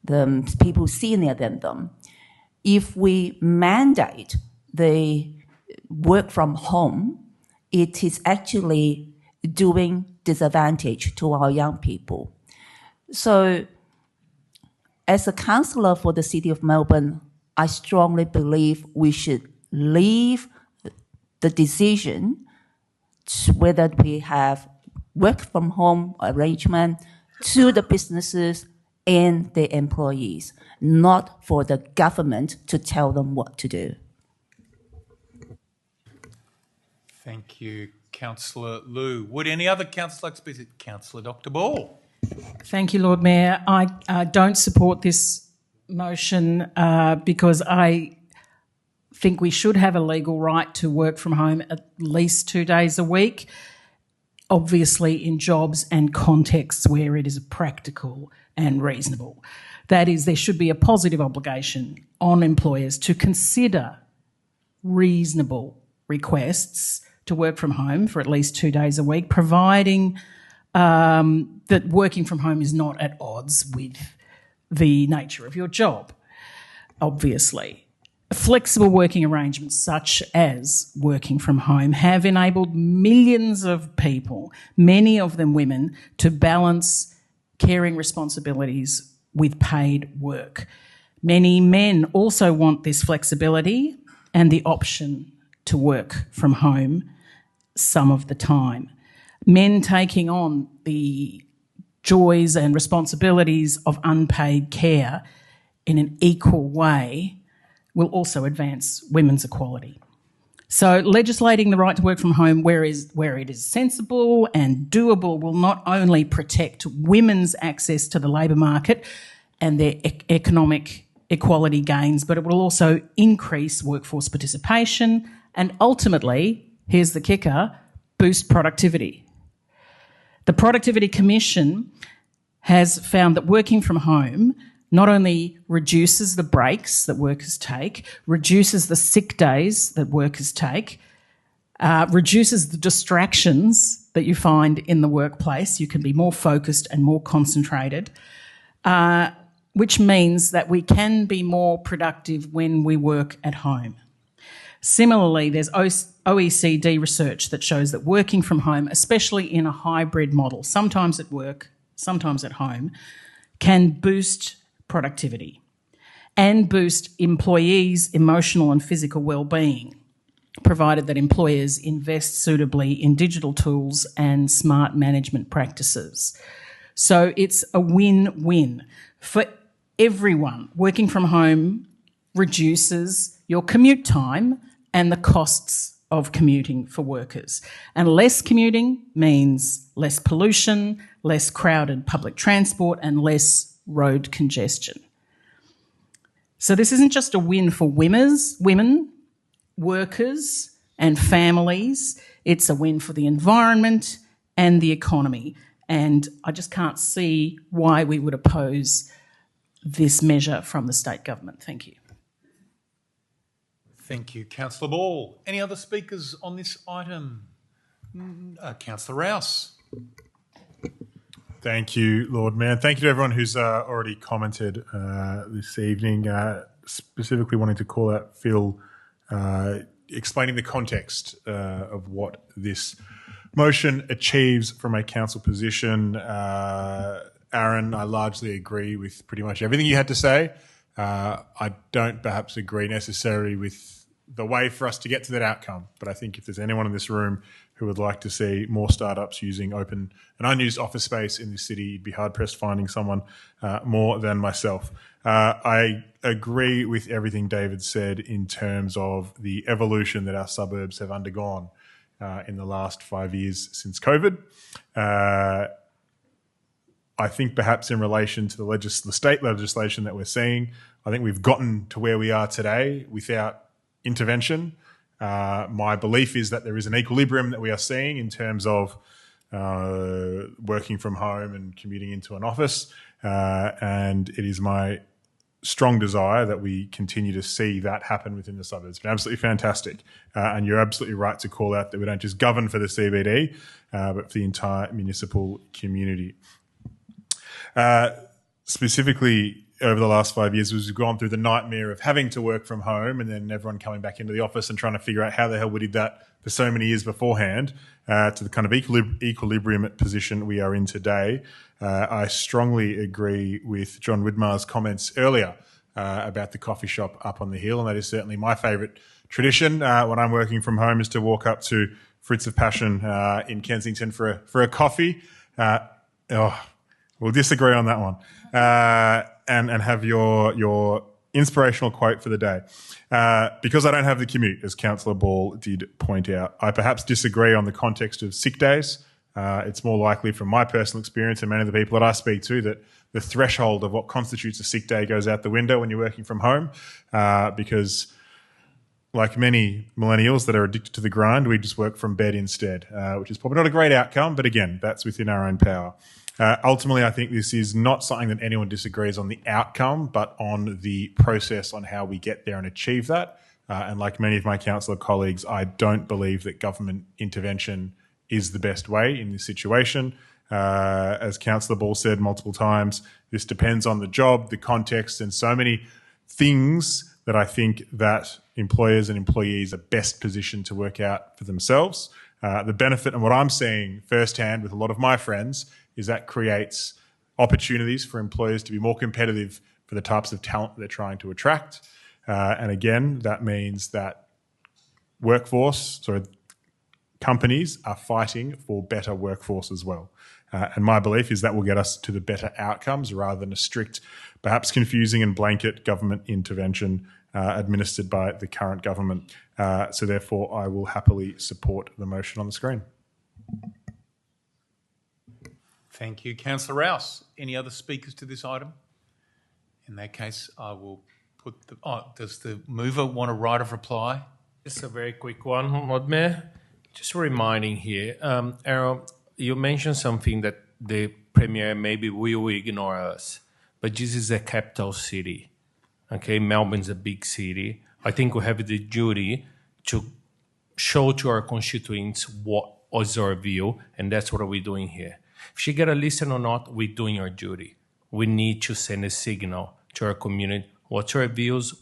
the people senior than them. If we mandate the work from home, it is actually doing disadvantage to our young people. So as a councillor for the City of Melbourne, I strongly believe we should leave the decision whether we have work from home arrangement to the businesses and the employees, not for the government to tell them what to do.
Thank you, Councillor Liu. Would any other councillor like to speak? Councillor Dr. Ball.
Thank you, Lord Mayor. I don't support this motion because I think we should have a legal right to work from home at least 2 days a week, obviously in jobs and contexts where it is practical and reasonable. That is, there should be a positive obligation on employers to consider reasonable requests to work from home for at least 2 days a week, providing that working from home is not at odds with the nature of your job, obviously. Flexible working arrangements such as working from home have enabled millions of people, many of them women, to balance caring responsibilities with paid work. Many men also want this flexibility and the option to work from home some of the time. Men taking on the joys and responsibilities of unpaid care in an equal way will also advance women's equality. So legislating the right to work from home where it is sensible and doable will not only protect women's access to the labour market and their economic equality gains, but it will also increase workforce participation and ultimately, here's the kicker, boost productivity. The Productivity Commission has found that working from home not only reduces the breaks that workers take, reduces the sick days that workers take, reduces the distractions that you find in the workplace. You can be more focused and more concentrated, which means that we can be more productive when we work at home. Similarly, there's OECD research that shows that working from home, especially in a hybrid model, sometimes at work, sometimes at home, can boost productivity and boost employees' emotional and physical well-being, provided that employers invest suitably in digital tools and smart management practices. So it's a win-win. For everyone, working from home reduces your commute time and the costs of commuting for workers. And less commuting means less pollution, less crowded public transport, and less road congestion. So this isn't just a win for women, workers, and families. It's a win for the environment and the economy. And I just can't see why we would oppose this measure from the state government. Thank you.
Thank you, Councillor Ball. Any other speakers on this item? Councillor Rouse.
Thank you, Lord Mayor. Thank you to everyone who's already commented this evening, specifically wanting to call out Phil explaining the context of what this motion achieves from a council position. Aaron, I largely agree with pretty much everything you had to say. I don't perhaps agree necessarily with the way for us to get to that outcome, but I think if there's anyone in this room who would like to see more startups using open and unused office space in this city, you'd be hard-pressed finding someone more than myself. I agree with everything David said in terms of the evolution that our suburbs have undergone in the last 5 years since COVID. I think perhaps in relation to the state legislation that we're seeing, I think we've gotten to where we are today without intervention. My belief is that there is an equilibrium that we are seeing in terms of working from home and commuting into an office, and it is my strong desire that we continue to see that happen within the suburbs. It's been absolutely fantastic, and you're absolutely right to call out that we don't just govern for the CBD, but for the entire municipal community. Specifically, over the last 5 years, we've gone through the nightmare of having to work from home and then everyone coming back into the office and trying to figure out how the hell we did that for so many years beforehand, to the kind of equilibrium position we are in today. I strongly agree with John Widmar's comments earlier about the coffee shop up on the hill, and that is certainly my favourite tradition when I'm working from home, is to walk up to Fritz of Passion in Kensington for a coffee. We'll disagree on that one. And have your inspirational quote for the day. Because I don't have the commute, as Councillor Ball did point out, I perhaps disagree on the context of sick days. It's more likely from my personal experience and many of the people that I speak to that the threshold of what constitutes a sick day goes out the window when you're working from home, because like many millennials that are addicted to the grind, we just work from bed instead, which is probably not a great outcome, but again, that's within our own power. Ultimately, I think this is not something that anyone disagrees on the outcome, but on the process on how we get there and achieve that. And like many of my councillor colleagues, I don't believe that government intervention is the best way in this situation. As Councillor Ball said multiple times, this depends on the job, the context, and so many things that I think that employers and employees are best positioned to work out for themselves. The benefit, and what I'm seeing firsthand with a lot of my friends, is that creates opportunities for employers to be more competitive for the types of talent they're trying to attract. And again, that means that companies are fighting for better workforce as well. And my belief is that will get us to the better outcomes rather than a strict, perhaps confusing and blanket government intervention administered by the current government. So therefore, I will happily support the motion on the screen.
Thank you, Councillor Rouse. Any other speakers to this item? In that case, I will put does the mover want a right of reply?
Just a very quick one, Lord Mayor.
Just reminding here, Aaron, you mentioned something that the Premier maybe will ignore us, but this is a capital city. Okay, Melbourne's a big city. I think we have the duty to show to our constituents what is our view, and that's what we're doing here. If she get a listen or not, we're doing our duty. We need to send a signal to our community. What's our views?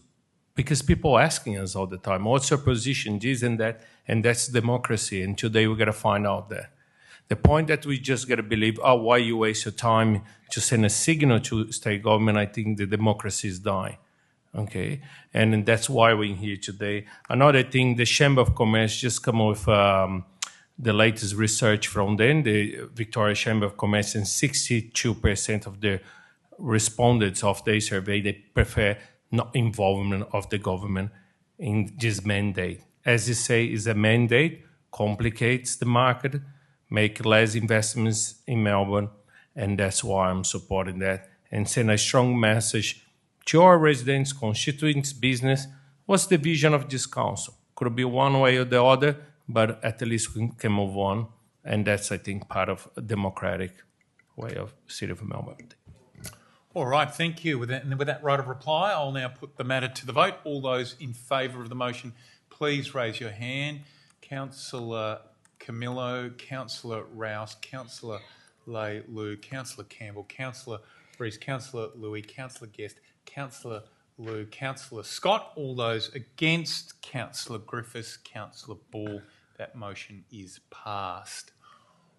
Because people are asking us all the time, what's your position, this and that, and that's democracy. And today we got to find out that. The point that we just got to believe, oh, why you waste your time to send a signal to state government, I think the democracy is dying. Okay, and that's why we're here today. Another thing, the Chamber of Commerce just come with the latest research from them, the Victoria Chamber of Commerce, and 62% of the respondents of their survey, they prefer not involvement of the government in this mandate. As you say, is a mandate, complicates the market, make less investments in Melbourne, and that's why I'm supporting that, and send a strong message to our residents, constituents, business. What's the vision of this council? Could be one way or the other, but at least we can move on. And that's, I think, part of a democratic way of City of Melbourne.
All right, thank you. With that right of reply, I'll now put the matter to the vote. All those in favour of the motion, please raise your hand. Councillor Camillo, Councillor Rouse, Councillor Lay-Lu, Councillor Campbell, Councillor Rees, Councillor Louis, Councillor Guest, Councillor Liu, Councillor Scott. All those against, Councillor Griffiths, Councillor Ball. That motion is passed.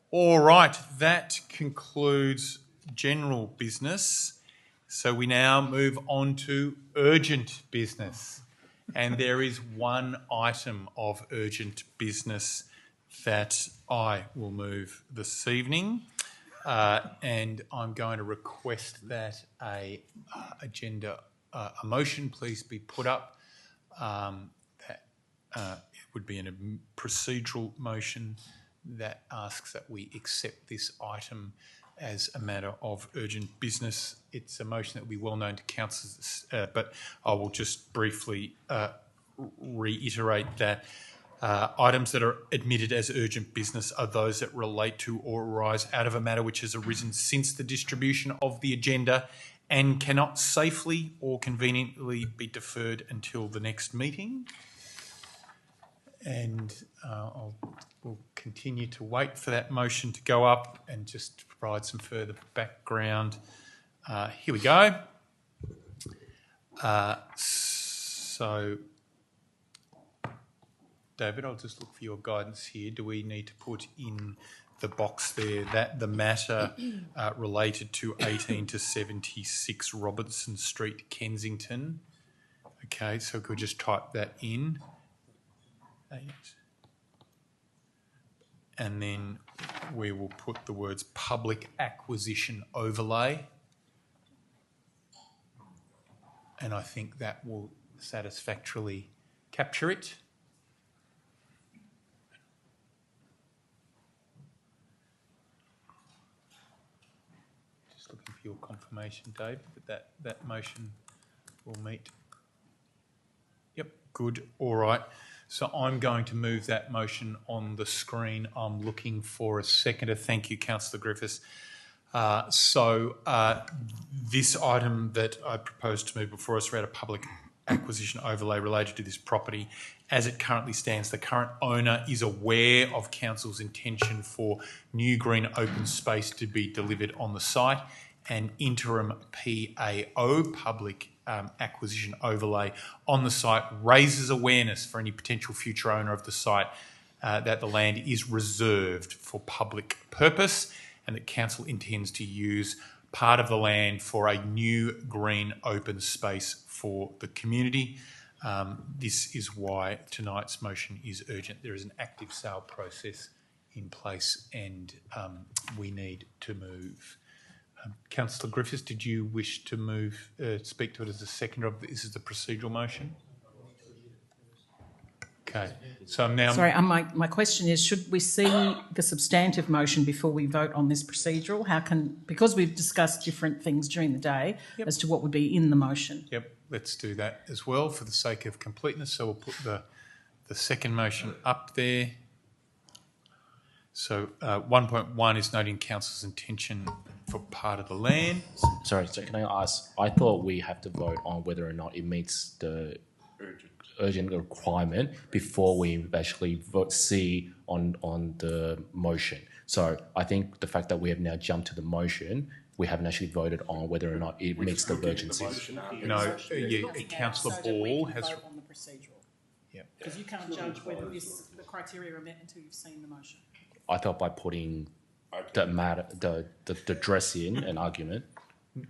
All right, that concludes general business. So we now move on to urgent business. And there is one item of urgent business that I will move this evening. And I'm going to request that a motion please be put up. That it would be a procedural motion that asks that we accept this item as a matter of urgent business. It's a motion that will be well known to councillors, but I will just briefly reiterate that items that are admitted as urgent business are those that relate to or arise out of a matter which has arisen since the distribution of the agenda and cannot safely or conveniently be deferred until the next meeting. And we'll continue to wait for that motion to go up and just to provide some further background. Here we go. So, David, I'll just look for your guidance here. Do we need to put in the box there that the matter related to 18 to 76 Robertson Street, Kensington? Okay, so could we just type that in? And then we will put the words public acquisition overlay. And I think that will satisfactorily capture it. Just looking for your confirmation, Dave, that motion will meet. Yep, good, all right. So I'm going to move that motion on the screen. I'm looking for a seconder. Thank you, Councillor Griffiths. This item that I proposed to move before us read a public acquisition overlay related to this property. As it currently stands, the current owner is aware of Council's intention for new green open space to be delivered on the site, and interim PAO, public acquisition overlay, on the site raises awareness for any potential future owner of the site that the land is reserved for public purpose and that Council intends to use part of the land for a new green open space for the community. This is why tonight's motion is urgent. There is an active sale process in place and we need to move. Councillor Griffiths, did you wish to speak to it as a seconder of this? Is the procedural motion? Okay, so I'm now...
Sorry, my question is, should we see the substantive motion before we vote on this procedural? Because we've discussed different things during the day as to what would be in the motion.
Yep, let's do that as well for the sake of completeness. So we'll put the second motion up there. So 1.1 is noting council's intention for part of the land.
Sorry, so can I ask? I thought we have to vote on whether or not it meets the urgent requirement before we actually vote C on the motion. So I think the fact that we have now jumped to the motion, we haven't actually voted on whether or not it meets the urgency.
No, Councillor Ball has.
On the procedural.
Yeah.
Because you can't judge whether the criteria are met until you've seen the motion.
I thought by putting the dress in an argument.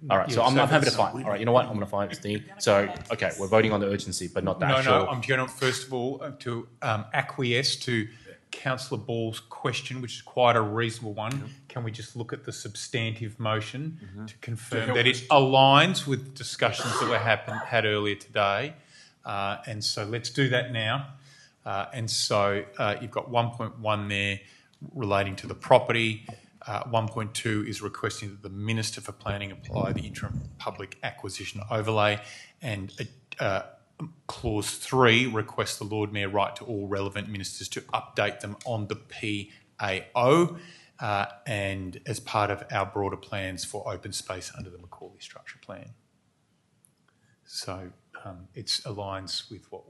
All right, so I'm happy to find. All right, you know what? I'm going to find this thing. So, okay, we're voting on the urgency, but not the actual.
No, I'm going to, first of all, to acquiesce to Councillor Ball's question, which is quite a reasonable one. Can we just look at the substantive motion to confirm that it aligns with discussions that were had earlier today? And so let's do that now. And so you've got 1.1 there relating to the property. 1.2 is requesting that the Minister for Planning apply the interim public acquisition overlay, and Clause 3 requests the Lord Mayor write to all relevant ministers to update them on the PAO and as part of our broader plans for open space under the Macaulay Structure Plan. So it aligns with what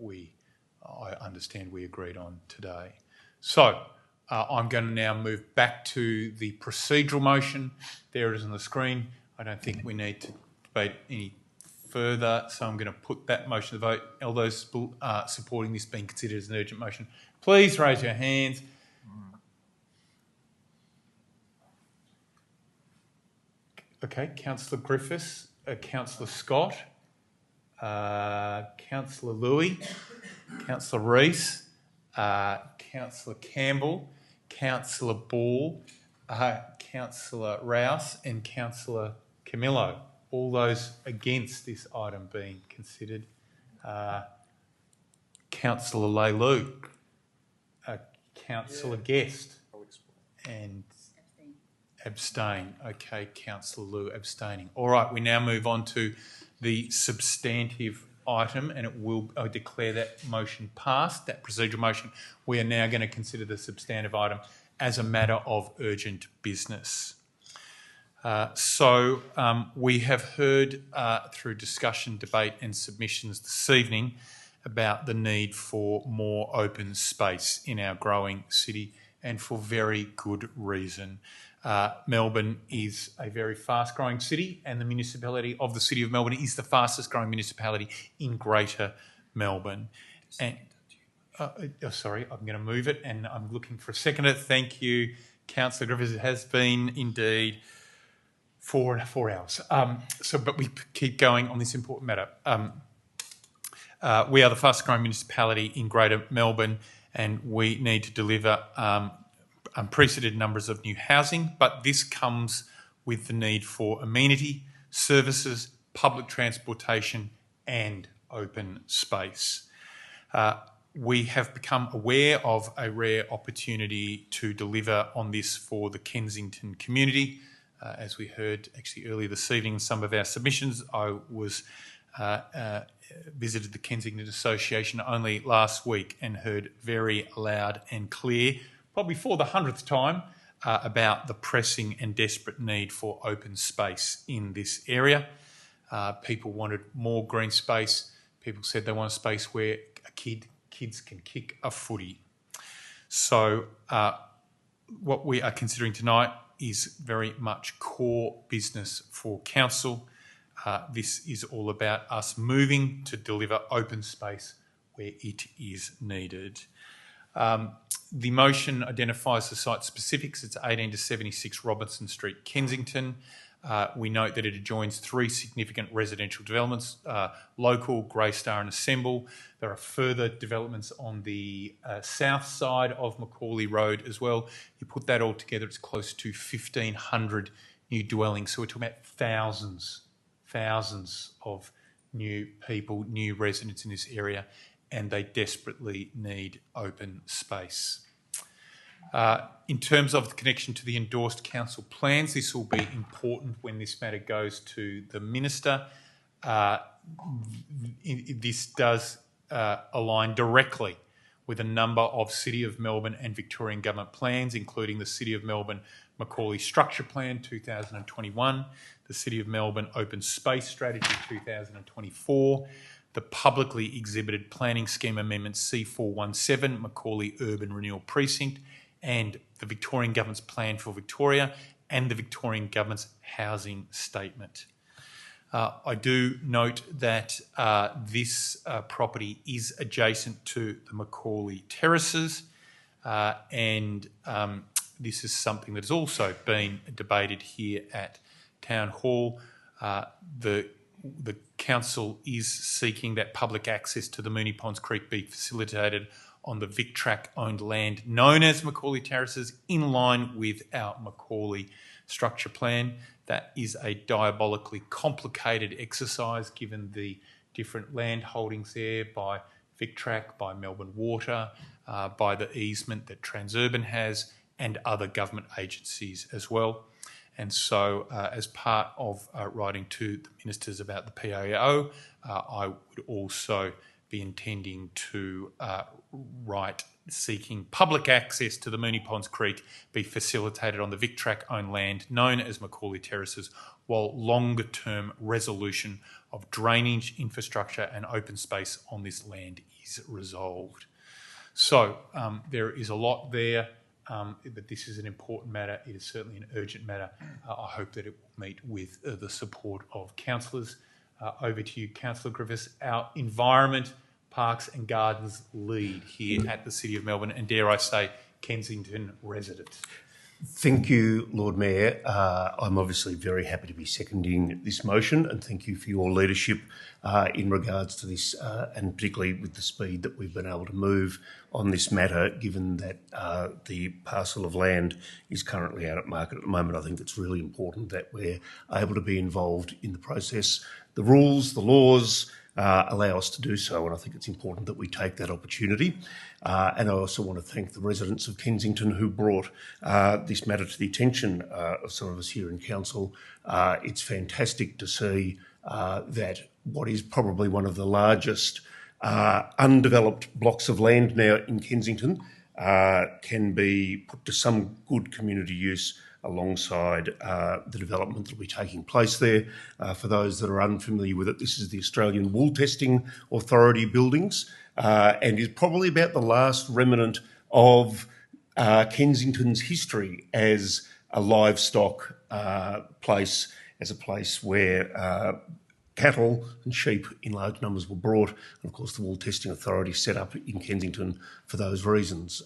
I understand we agreed on today. So I'm going to now move back to the procedural motion. There it is on the screen. I don't think we need to debate any further, so I'm going to put that motion to vote. All those supporting this being considered as an urgent motion, please raise your hands. Okay, Councillor Griffiths, Councillor Scott, Councillor Louis, Councillor Rees, Councillor Campbell, Councillor Ball, Councillor Rouse and Councillor Camillo. All those against this item being considered. Councillor Leilu, Councillor Guest, and abstain. Okay, Councillor Liu abstaining. All right, we now move on to the substantive item, and I declare that motion passed, that procedural motion. We are now going to consider the substantive item as a matter of urgent business. So we have heard through discussion, debate and submissions this evening about the need for more open space in our growing city, and for very good reason. Melbourne is a very fast-growing city, and the municipality of the City of Melbourne is the fastest-growing municipality in Greater Melbourne. And sorry, I'm going to move it, and I'm looking for a seconder. Thank you, Councillor Griffiths. It has been indeed 4 hours. But we keep going on this important matter. We are the fastest-growing municipality in Greater Melbourne, and we need to deliver unprecedented numbers of new housing, but this comes with the need for amenity, services, public transportation and open space. We have become aware of a rare opportunity to deliver on this for the Kensington community. As we heard actually earlier this evening in some of our submissions, I visited the Kensington Association only last week and heard very loud and clear, probably for the 100th time, about the pressing and desperate need for open space in this area. People wanted more green space. People said they want a space where kids can kick a footy. So what we are considering tonight is very much core business for council. This is all about us moving to deliver open space where it is needed. The motion identifies the site specifics. It's 18 to 76 Robinson Street, Kensington. We note that it adjoins 3 significant residential developments, Local, Greystar and Assemble. There are further developments on the south side of Macaulay Road as well. You put that all together, it's close to 1,500 new dwellings. So we're talking about thousands of new people, new residents in this area, and they desperately need open space. In terms of the connection to the endorsed council plans, this will be important when this matter goes to the Minister. This does align directly with a number of City of Melbourne and Victorian Government plans, including the City of Melbourne Macaulay Structure Plan 2021, the City of Melbourne Open Space Strategy 2024, the publicly exhibited Planning Scheme Amendment C417 Macaulay Urban Renewal Precinct, and the Victorian Government's Plan for Victoria and the Victorian Government's Housing Statement. I do note that this property is adjacent to the Macaulay Terraces, and this is something that has also been debated here at Town Hall. The council is seeking that public access to the Moonee Ponds Creek be facilitated on the VicTrack-owned land known as Macaulay Terraces, in line with our Macaulay Structure Plan. That is a diabolically complicated exercise given the different land holdings there by VicTrack, by Melbourne Water, by the easement that Transurban has, and other government agencies as well. And so as part of writing to the ministers about the PAO, I would also be intending to write seeking public access to the Moonee Ponds Creek be facilitated on the VicTrack-owned land known as Macaulay Terraces, while longer-term resolution of drainage, infrastructure and open space on this land is resolved. So there is a lot there, but this is an important matter. It is certainly an urgent matter. I hope that it will meet with the support of councillors. Over to you, Councillor Griffiths. Our environment, parks and gardens lead here at the City of Melbourne, and dare I say, Kensington resident.
Thank you, Lord Mayor. I'm obviously very happy to be seconding this motion, and thank you for your leadership in regards to this, and particularly with the speed that we've been able to move on this matter, given that the parcel of land is currently out at market at the moment. I think it's really important that we're able to be involved in the process. The rules, the laws, allow us to do so, and I think it's important that we take that opportunity. And I also want to thank the residents of Kensington who brought this matter to the attention of some of us here in Council. It's fantastic to see that what is probably one of the largest undeveloped blocks of land now in Kensington can be put to some good community use alongside the development that will be taking place there. For those that are unfamiliar with it, this is the Australian Wool Testing Authority buildings, and is probably about the last remnant of Kensington's history as a livestock place, as a place where cattle and sheep in large numbers were brought. And of course, the Wool Testing Authority set up in Kensington for those reasons.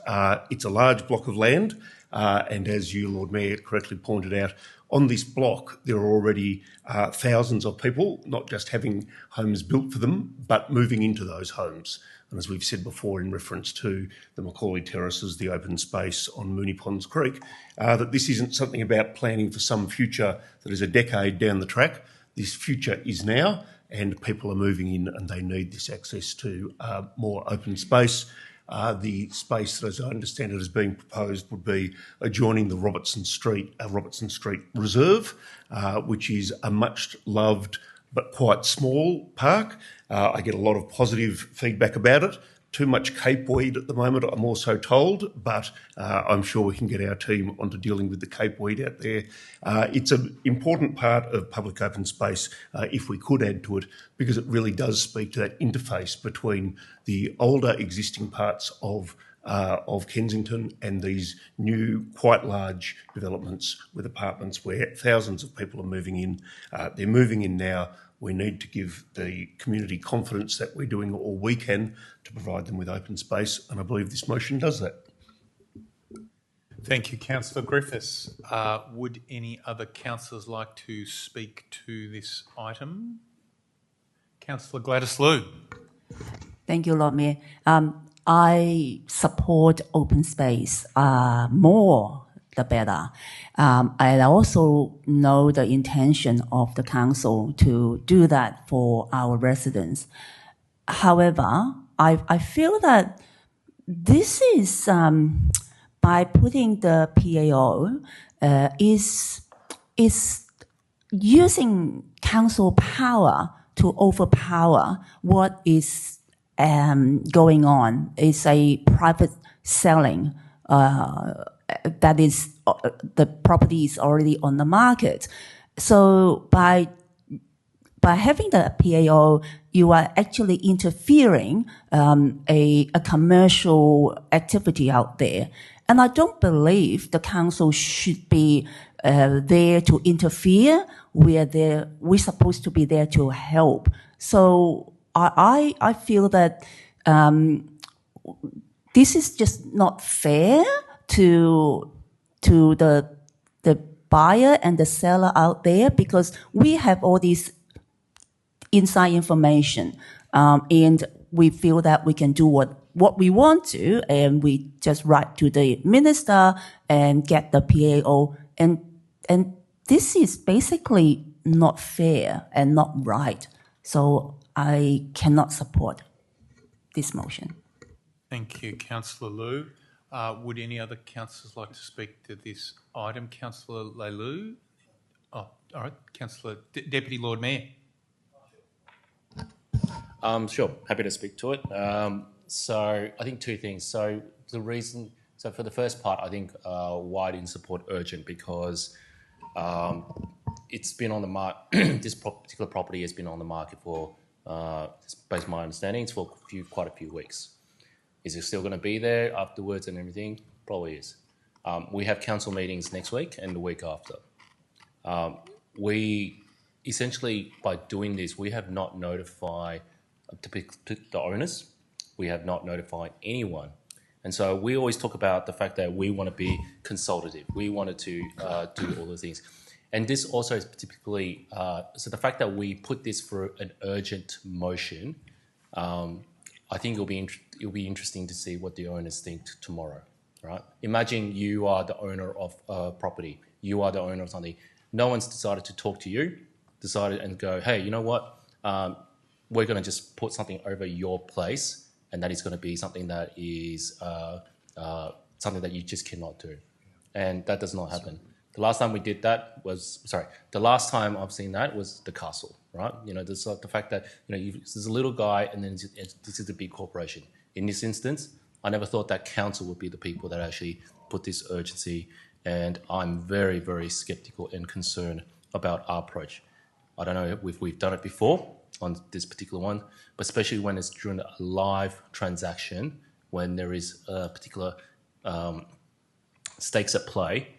It's a large block of land, and as you, Lord Mayor, correctly pointed out, on this block there are already thousands of people not just having homes built for them, but moving into those homes. And as we've said before in reference to the Macaulay Terraces, the open space on Moonee Ponds Creek, that this isn't something about planning for some future that is a decade down the track. This future is now, and people are moving in and they need this access to more open space. The space that, as I understand it, is being proposed would be adjoining the Robertson Street Reserve, which is a much loved but quite small park. I get a lot of positive feedback about it. Too much cape weed at the moment, I'm also told, but I'm sure we can get our team onto dealing with the cape weed out there. It's an important part of public open space, if we could add to it, because it really does speak to that interface between the older existing parts of Kensington and these new, quite large developments with apartments where thousands of people are moving in. They're moving in now. We need to give the community confidence that we're doing all we can to provide them with open space, and I believe this motion does that.
Thank you, Councillor Griffiths. Would any other councillors like to speak to this item? Councillor Gladys Liu.
Thank you, Lord Mayor. I support open space more the better. I also know the intention of the council to do that for our residents. However, I feel that this is, by putting the PAO, is using council power to overpower what is going on. It's a private selling. That is, the property is already on the market. So by having the PAO, you are actually interfering a commercial activity out there. And I don't believe the council should be there to interfere. We're supposed to be there to help. So I feel that this is just not fair to the buyer and the seller out there, because we have all these inside information, and we feel that we can do what we want to, and we just write to the minister and get the PAO, and this is basically not fair and not right. So I cannot support this motion.
Thank you, Councillor Liu. Would any other councillors like to speak to this item? Councillor Leilou? Oh, all right. Councillor Deputy Lord Mayor.
Sure, happy to speak to it. So I think two things. So for the first part, I think why I didn't support urgent, because it's been on the market. This particular property has been on the market for, based on my understanding, it's for quite a few weeks. Is it still going to be there afterwards and everything? Probably is. We have council meetings next week and the week after. We essentially, by doing this, we have not notified the owners. We have not notified anyone. And so we always talk about the fact that we want to be consultative. We wanted to do all those things. And this also is typically, so the fact that we put this for an urgent motion, I think it'll be interesting to see what the owners think tomorrow, right? Imagine you are the owner of a property. You are the owner of something. No one's decided to talk to you, decided and go, hey, you know what? We're going to just put something over your place, and that is going to be something that is something that you just cannot do. And that does not happen. The last time we did that the last time I've seen that was the castle, right? You know, there's the fact that, you know, there's a little guy and then this is a big corporation. In this instance, I never thought that council would be the people that actually put this urgency, and I'm very, very skeptical and concerned about our approach. I don't know if we've done it before on this particular one, but especially when it's during a live transaction, when there is a particular stakes at play,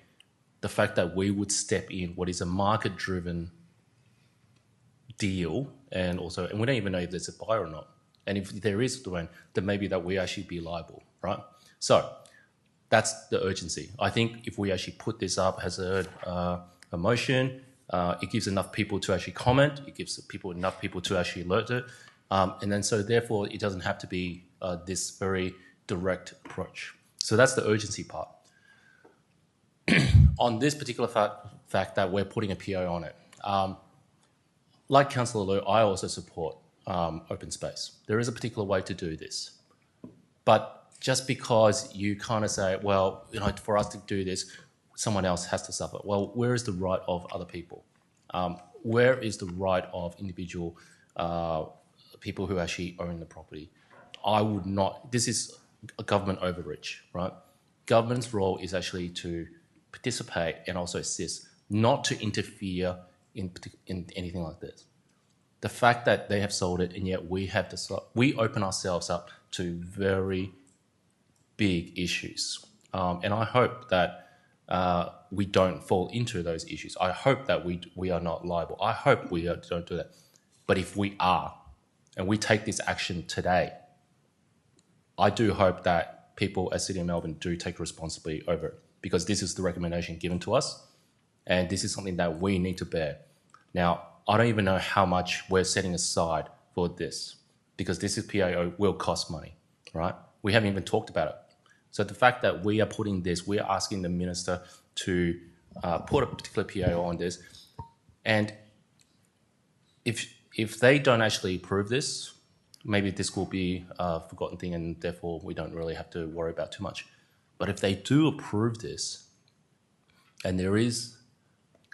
the fact that we would step in what is a market-driven deal, and we don't even know if there's a buyer or not. And if there is, then maybe that we actually be liable, right? So that's the urgency. I think if we actually put this up as a motion, it gives enough people to actually comment. It gives enough people to actually alert it. And then so therefore it doesn't have to be this very direct approach. So that's the urgency part. On this particular fact that we're putting a PO on it, like Councillor Liu, I also support open space. There is a particular way to do this. But just because you kind of say, well, you know, for us to do this, someone else has to suffer. Well, where is the right of other people? Where is the right of individual people who actually own the property? I would not, this is a government overreach, right? Government's role is actually to participate and also assist, not to interfere in anything like this. The fact that they have sold it and yet we open ourselves up to very big issues. And I hope that we don't fall into those issues. I hope that we are not liable. I hope we don't do that. But if we are, and we take this action today, I do hope that people at City of Melbourne do take responsibility over it, because this is the recommendation given to us, and this is something that we need to bear. Now, I don't even know how much we're setting aside for this, because this is PAO will cost money, right? We haven't even talked about it. So the fact that we are putting this, we are asking the minister to put a particular PAO on this, and if they don't actually approve this, maybe this will be a forgotten thing and therefore we don't really have to worry about too much. But if they do approve this, and there is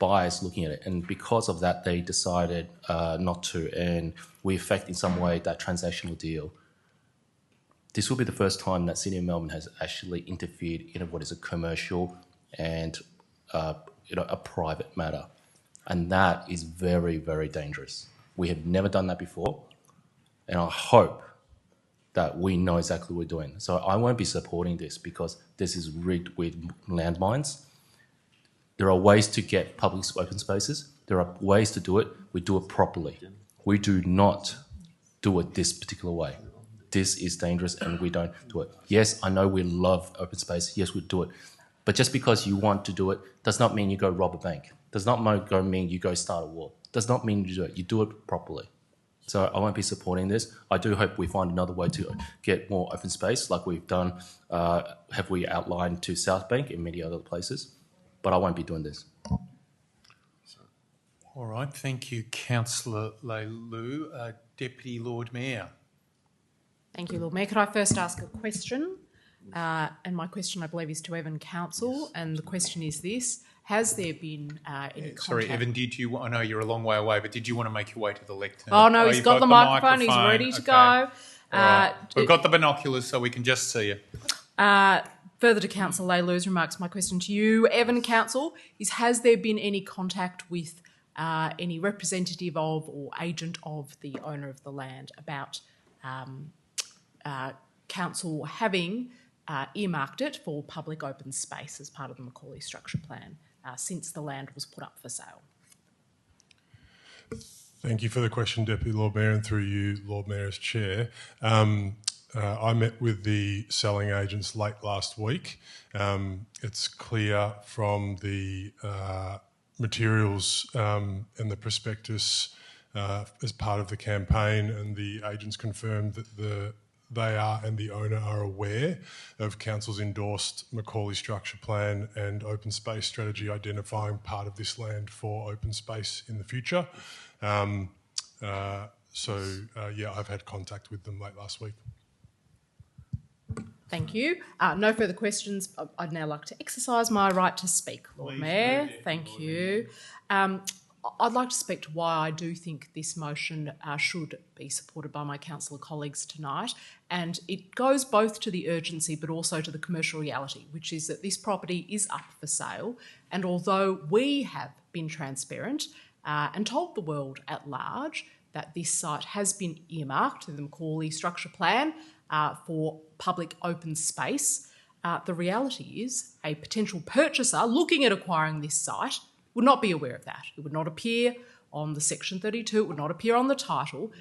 buyers looking at it, and because of that they decided not to, and we affect in some way that transactional deal, this will be the first time that City of Melbourne has actually interfered in what is a commercial and a private matter. And that is very, very dangerous. We have never done that before, and I hope that we know exactly what we're doing. So I won't be supporting this because this is rigged with landmines. There are ways to get public open spaces. There are ways to do it. We do it properly. We do not do it this particular way. This is dangerous and we don't do it. Yes, I know we love open space. Yes, we do it. But just because you want to do it does not mean you go rob a bank. Does not mean you go start a war. Does not mean you do it. You do it properly. So I won't be supporting this. I do hope we find another way to get more open space like we've done, have we outlined to South Bank and many other places. But I won't be doing this.
All right, thank you, Councillor Leilu. Deputy Lord Mayor.
Thank you, Lord Mayor. Could I first ask a question? And my question, I believe, is to Evan Council. And the question is this: has there been any contact?
Sorry, Evan, I know you're a long way away, but did you want to make your way to the lectern?
Oh, no, he's got the microphone. He's ready to go.
All right. We've got the binoculars so we can just see you.
Further to Councillor Leilu's remarks, my question to you, Evan Council, is has there been any contact with any representative of or agent of the owner of the land about council having earmarked it for public open space as part of the Macaulay Structure Plan since the land was put up for sale?
Thank you for the question, Deputy Lord Mayor, and through you, Lord Mayor, as Chair. I met with the selling agents late last week. It's clear from the materials and the prospectus as part of the campaign, and the agents confirmed that they are and the owner are aware of Council's endorsed Macaulay Structure Plan and open space strategy identifying part of this land for open space in the future. I've had contact with them late last week.
Thank you. No further questions. I'd now like to exercise my right to speak, Lord Mayor. Thank you. I'd like to speak to why I do think this motion should be supported by my councillor colleagues tonight. And it goes both to the urgency but also to the commercial reality, which is that this property is up for sale. And although we have been transparent and told the world at large that this site has been earmarked through the Macaulay Structure Plan for public open space, the reality is a potential purchaser looking at acquiring this site would not be aware of that. It would not appear on the Section 32, it would not appear on the title,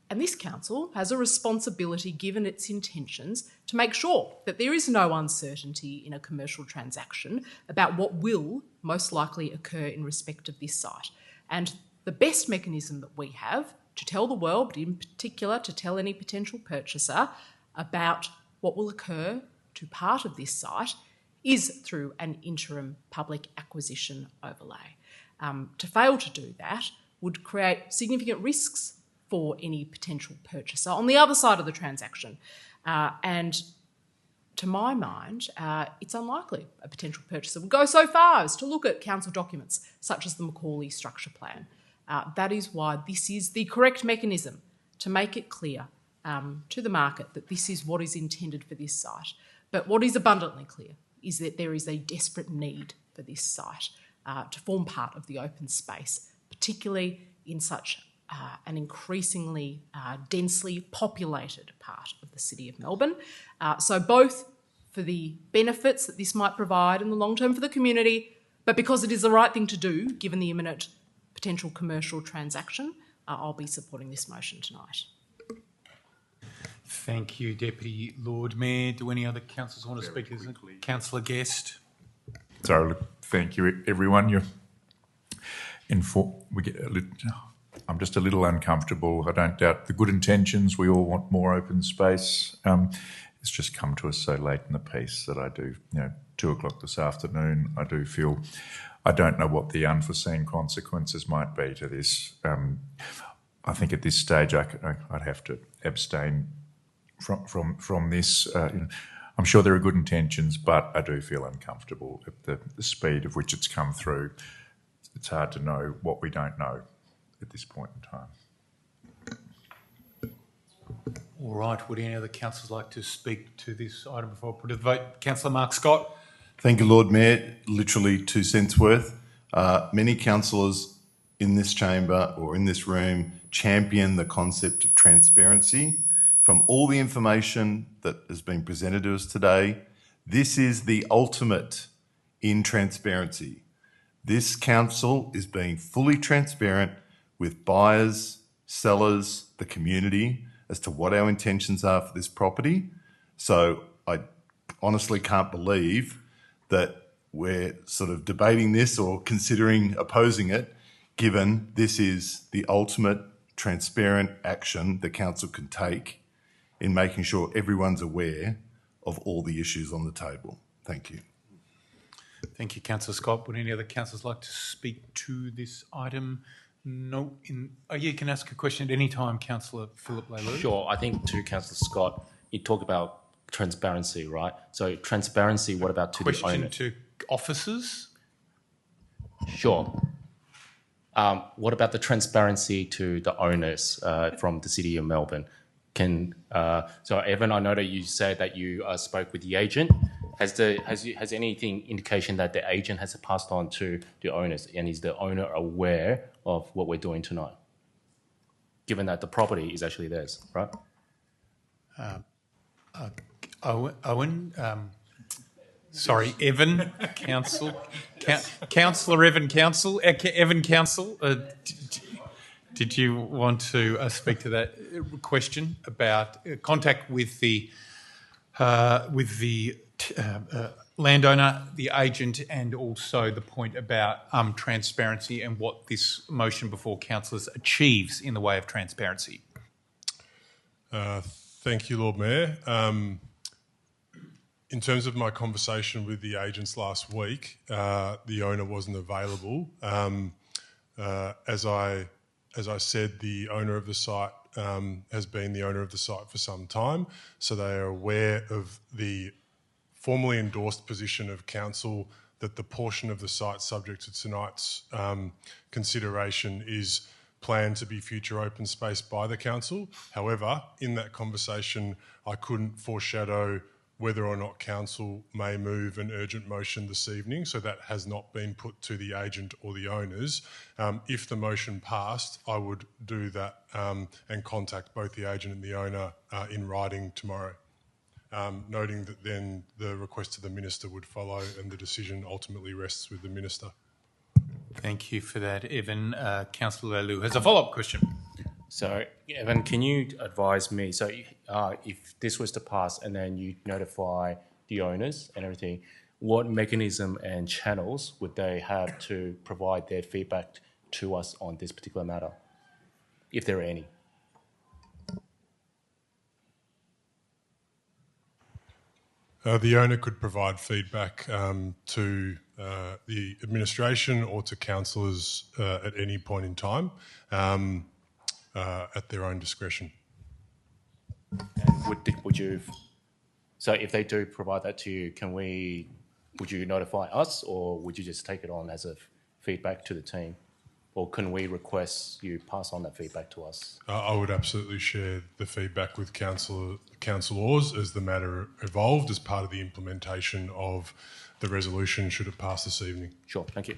and this council has a responsibility, given its intentions, to make sure that there is no uncertainty in a commercial transaction about what will most likely occur in respect of this site. And the best mechanism that we have to tell the world, but in particular to tell any potential purchaser about what will occur to part of this site, is through an interim public acquisition overlay. To fail to do that would create significant risks for any potential purchaser on the other side of the transaction. And to my mind, it's unlikely a potential purchaser would go so far as to look at council documents such as the Macaulay Structure Plan. That is why this is the correct mechanism to make it clear to the market that this is what is intended for this site. But what is abundantly clear is that there is a desperate need for this site to form part of the open space, particularly in such an increasingly densely populated part of the City of Melbourne. So both for the benefits that this might provide in the long term for the community, but because it is the right thing to do, given the imminent potential commercial transaction, I'll be supporting this motion tonight.
Thank you, Deputy Lord Mayor. Do any other councillors want to speak? Councillor Guest.
So, look, thank you, everyone. I'm just a little uncomfortable. I don't doubt the good intentions. We all want more open space. It's just come to us so late in the piece that I do, 2 o'clock this afternoon, I do feel I don't know what the unforeseen consequences might be to this. I think at this stage I'd have to abstain from this. I'm sure there are good intentions, but I do feel uncomfortable at the speed of which it's come through. It's hard to know what we don't know at this point in time.
All right. Would any other councillors like to speak to this item before I put it to the vote? Councillor Mark Scott.
Thank you, Lord Mayor. Literally 2 cents worth. Many councillors in this chamber or in this room champion the concept of transparency. From all the information that has been presented to us today, this is the ultimate in transparency. This council is being fully transparent with buyers, sellers, the community as to what our intentions are for this property. So I honestly can't believe that we're sort of debating this or considering opposing it, given this is the ultimate transparent action the council can take in making sure everyone's aware of all the issues on the table. Thank you.
Thank you, Councillor Scott. Would any other councillors like to speak to this item? No. You can ask a question at any time, Councillor Philip Leilua.
Sure. I think to Councillor Scott, you talk about transparency, right? So transparency, what about to the owner?
Question to officers?
Sure. What about the transparency to the owners from the City of Melbourne? So Evan, I know that you said that you spoke with the agent. Has anything indication that the agent has passed on to the owners, and is the owner aware of what we're doing tonight? Given that the property is actually theirs, right?
Owen, sorry, Evan, Councillor Evan Council. Did you want to speak to that question about contact with the landowner, the agent, and also the point about transparency and what this motion before councillors achieves in the way of transparency?
Thank you, Lord Mayor. In terms of my conversation with the agents last week, the owner wasn't available. As I said, the owner of the site has been the owner of the site for some time, so they are aware of the formally endorsed position of council that the portion of the site subject to tonight's consideration is planned to be future open space by the council. However, in that conversation, I couldn't foreshadow whether or not council may move an urgent motion this evening, so that has not been put to the agent or the owners. If the motion passed, I would do that and contact both the agent and the owner in writing tomorrow, noting that then the request to the minister would follow and the decision ultimately rests with the minister.
Thank you for that, Evan. Councillor Leilua has a follow-up question.
So, Evan, can you advise me, so if this was to pass and then you notify the owners and everything, what mechanism and channels would they have to provide their feedback to us on this particular matter, if there are any?
The owner could provide feedback to the administration or to councillors at any point in time. At their own discretion.
And would you? So, if they do provide that to you, would you notify us, or would you just take it on as a feedback to the team, or can we request you pass on that feedback to us?
I would absolutely share the feedback with councillors as the matter evolved as part of the implementation of the resolution should it pass this evening.
Sure, thank you.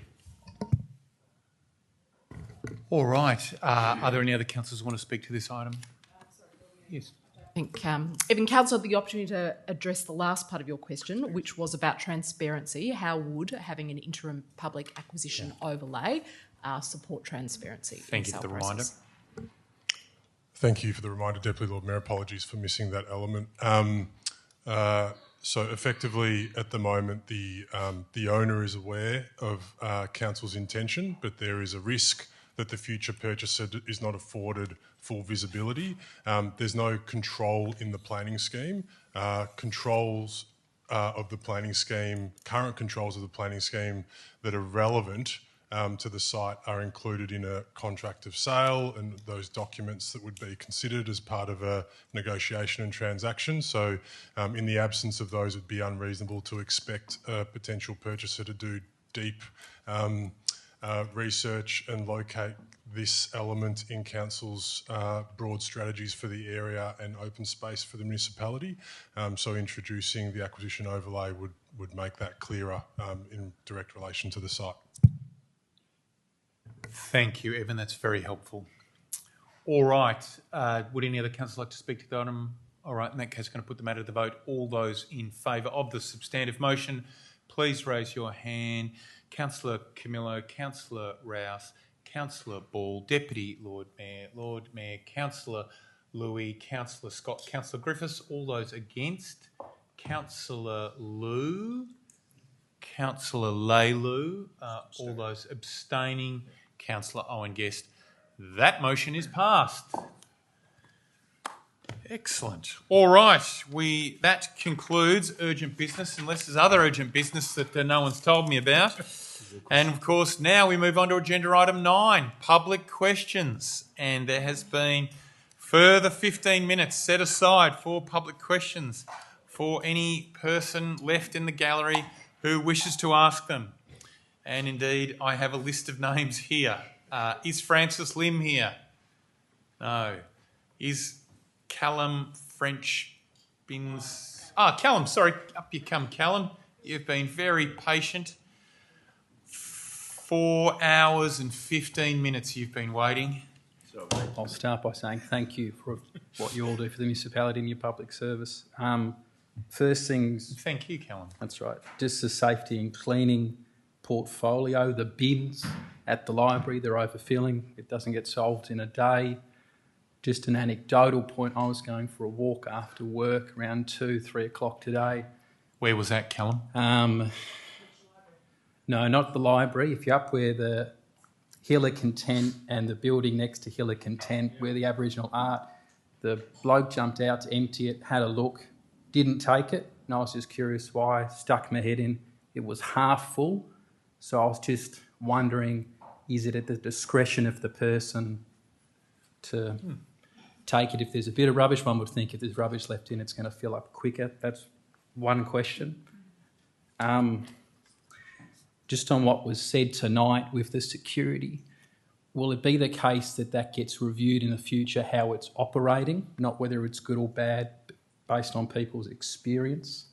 All right. Are there any other councillors who want to speak to this item? Yes.
I think Evan, council had the opportunity to address the last part of your question, which was about transparency. How would having an interim public acquisition overlay support transparency?
Thank you for the reminder.
Thank you for the reminder, Deputy Lord Mayor. Apologies for missing that element. So effectively, at the moment, the owner is aware of council's intention, but there is a risk that the future purchaser is not afforded full visibility. There's no control in the planning scheme. Controls of the planning scheme, current controls of the planning scheme that are relevant to the site are included in a contract of sale and those documents that would be considered as part of a negotiation and transaction. So in the absence of those, it'd be unreasonable to expect a potential purchaser to do deep research and locate this element in council's broad strategies for the area and open space for the municipality. So introducing the acquisition overlay would make that clearer in direct relation to the site.
Thank you, Evan. That's very helpful. All right. Would any other councillor like to speak to the item? All right. In that case, I'm going to put the matter to the vote. All those in favour of the substantive motion, please raise your hand. Councillor Camillo, Councillor Rouse, Councillor Ball, Deputy Lord Mayor, Councillor Louis, Councillor Scott, Councillor Griffiths. All those against? Councillor Liu, Councillor Leilu. All those abstaining? Councillor Owen Guest. That motion is passed. Excellent. All right. That concludes urgent business, unless there's other urgent business that no one's told me about. And of course, now we move on to agenda item 9, public questions. And there has been further 15 minutes set aside for public questions for any person left in the gallery who wishes to ask them. And indeed, I have a list of names here. Is Francis Lim here? No. Is Callum French Bins... Callum, sorry. Up you come, Callum. You've been very patient. 4 hours and 15 minutes you've been waiting.
I'll start by saying thank you for what you all do for the municipality and your public service. First things...
Thank you, Callum.
That's right. Just the safety and cleaning portfolio, the bins at the library, they're overfilling. It doesn't get solved in a day. Just an anecdotal point, I was going for a walk after work around 2, 3 o'clock today.
Where was that, Callum?
No, not the library. If you're up where the Hill of Content and the building next to Hill of Content, where the Aboriginal art, the bloke jumped out to empty it, had a look, didn't take it, and I was just curious why, stuck my head in. It was half full, so I was just wondering, is it at the discretion of the person to take it? If there's a bit of rubbish, one would think if there's rubbish left in, it's going to fill up quicker. That's one question. Just on what was said tonight with the security, will it be the case that that gets reviewed in the future, how it's operating, not whether it's good or bad, based on people's experience?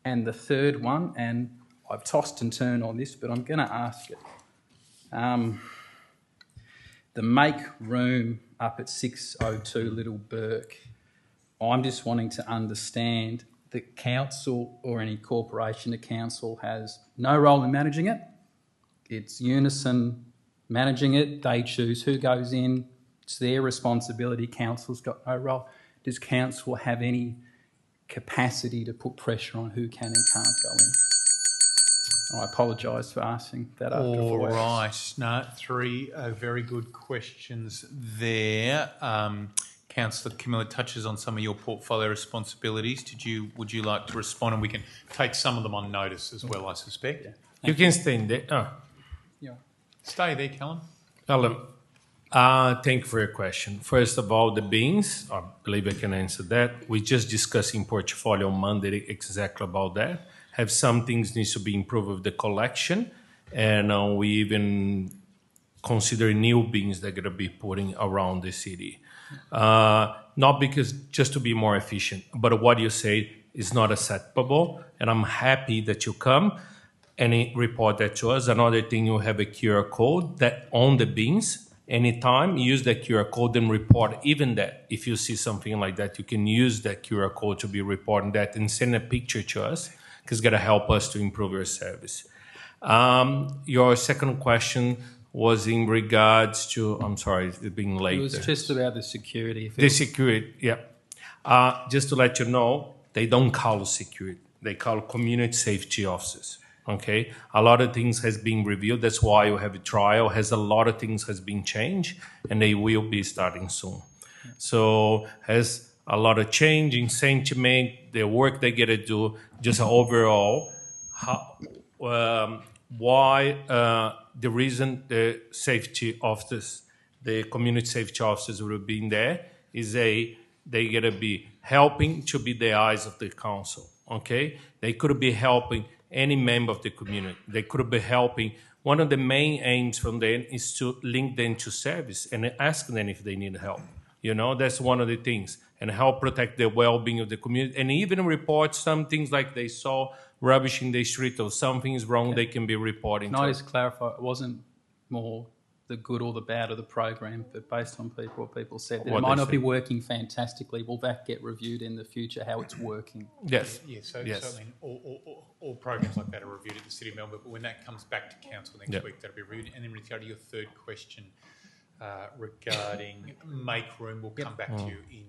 And the third one, and I've tossed and turned on this, but I'm going to ask it. The make room up at 602 Little Burke, I'm just wanting to understand the council or any corporation, the council has no role in managing it. It's Unison managing it. They choose who goes in. It's their responsibility. Council's got no role. Does council have any capacity to put pressure on who can and can't go in? I apologise for asking that after 4 hours.
All right. No, 3 very good questions there. Councillor Camilla touches on some of your portfolio responsibilities. Would you like to respond? And we can take some of them on notice as well, I suspect. Yeah.
You can stay in there.
Yeah. Stay there, Callum.
Callum, thank you for your question. First of all, the bins, I believe I can answer that. We just discussed in portfolio on Monday exactly about that. Have some things needs to be improved with the collection, and we even consider new bins that are going to be putting around the city. Not because just to be more efficient, but what you say is not acceptable, and I'm happy that you come and report that to us. Another thing, you have a QR code that on the bins. Anytime, use that QR code and report even that. If you see something like that, you can use that QR code to be reporting that and send a picture to us, because it's going to help us to improve your service. Your second question was in regards to, I'm sorry, it's being late.
It was just about the security.
The security, yeah. Just to let you know, they don't call security. They call community safety officers, okay? A lot of things has been revealed. That's why you have a trial. A lot of things has been changed, and they will be starting soon. So has a lot of change in sentiment, the work they get to do, just overall, why the reason the safety officers, the community safety officers will be in there is they get to be helping to be the eyes of the council, okay? They could be helping
any member of the community. They could be helping. One of the main aims from them is to link them to service and ask them if they need help. You know, that's one of the things, and help protect the well-being of the community, and even report some things like they saw rubbish in the street or something is wrong, they can be reporting.
Can I just clarify? It wasn't more the good or the bad of the program, but based on what people said, that it might not be working fantastically. Will that get reviewed in the future, how it's working?
Yes.
So I mean, all programs like that are reviewed at the City of Melbourne, but when that comes back to council next week, that'll be reviewed. And then with regard to your third question regarding make room, we'll come back to you in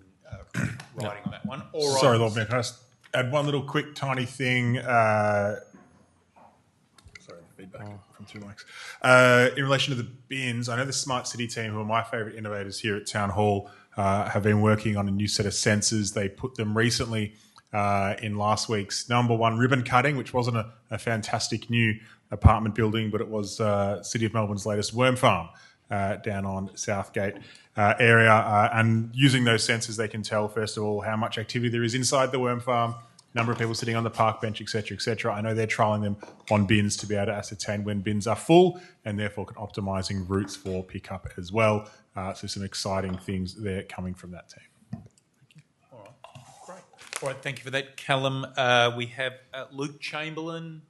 writing on that one. All right.
Sorry, Lord Mayor, can I just add one little quick tiny thing? Feedback from two mics. In relation to the bins, I know the Smart City team, who are my favourite innovators here at Town Hall, have been working on a new set of sensors. They put them recently in last week's number one ribbon cutting, which wasn't a fantastic new apartment building, but it was City of Melbourne's latest worm farm down on Southgate area. And using those sensors, they can tell, first of all, how much activity there is inside the worm farm, number of people sitting on the park bench, etc., etc. I know they're trialling them on bins to be able to ascertain when bins are full and therefore optimising routes for pickup as well. So some exciting things there coming from that team.
All right, great. All right, thank you for that, Callum. We have Luke Chamberlain.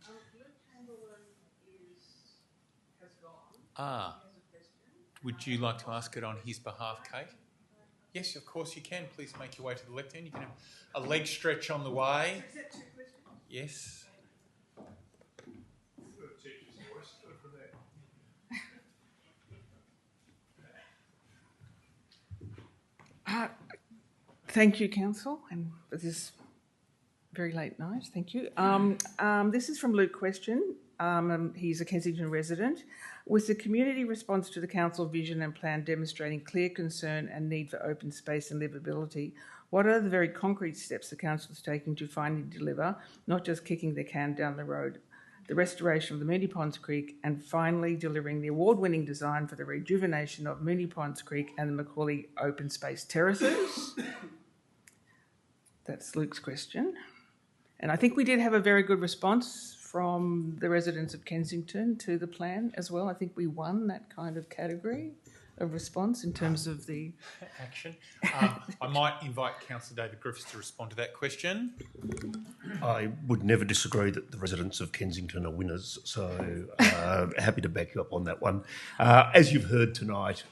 Would you like to ask it on his behalf, Kate? Yes, of course you can. Please make your way to the left end. You can have a leg stretch on the way. Yes.
Thank you, Council, and for this very late night. Thank you. This is from Luke Question. He's a Kensington resident. With the community response to the council vision and plan demonstrating clear concern and need for open space and livability, what are the very concrete steps the council is taking to finally deliver, not just kicking the can down the road, the restoration of the Moonee Ponds Creek, and finally delivering the award-winning design for the rejuvenation of Moonee Ponds Creek and the Macaulay open space terraces? That's Luke's question. And I think we did have a very good response from the residents of Kensington to the plan as well. I think we won that kind of category of response in terms of the
action. I might invite Councillor David Griffiths to respond to that question.
I would never disagree that the residents of Kensington are winners, so happy to back you up on that one. As you've heard tonight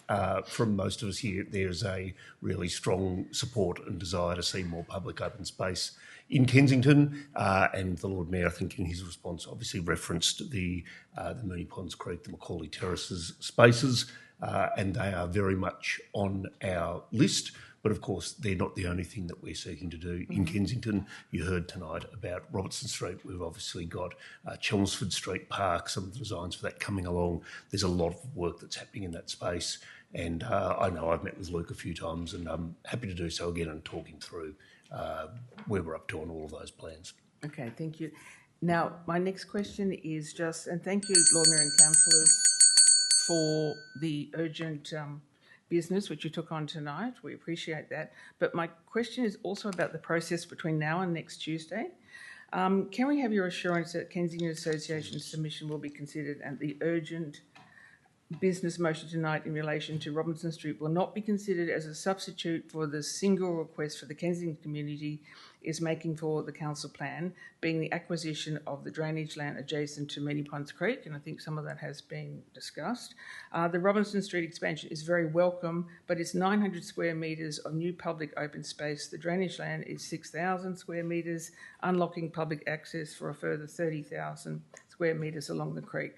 from most of us here, there's a really strong support and desire to see more public open space in Kensington, and the Lord Mayor, I think, in his response, obviously referenced the Moonee Ponds Creek, the Macaulay Terraces spaces, and they are very much on our list. But of course, they're not the only thing that we're seeking to do in Kensington. You heard tonight about Robertson Street. We've obviously got Chelmsford Street Park, some of the designs for that coming along. There's a lot of work that's happening in that space. And I know I've met with Luke a few times, and I'm happy to do so again and talk him through where we're up to on all of those plans.
Okay, thank you. Now, my next question is just, and thank you, Lord Mayor and councillors, for the urgent business which you took on tonight. We appreciate that. But my question is also about the process between now and next Tuesday. Can we have your assurance that Kensington Association submission will be considered and the urgent business motion tonight in relation to Robinson Street will not be considered as a substitute for the single request for the Kensington community is making for the council plan, being the acquisition of the drainage land adjacent to Moonee Ponds Creek, and I think some of that has been discussed. The Robinson Street expansion is very welcome, but it's 900 square metres of new public open space. The drainage land is 6,000 square metres, unlocking public access for a further 30,000 square metres along the creek.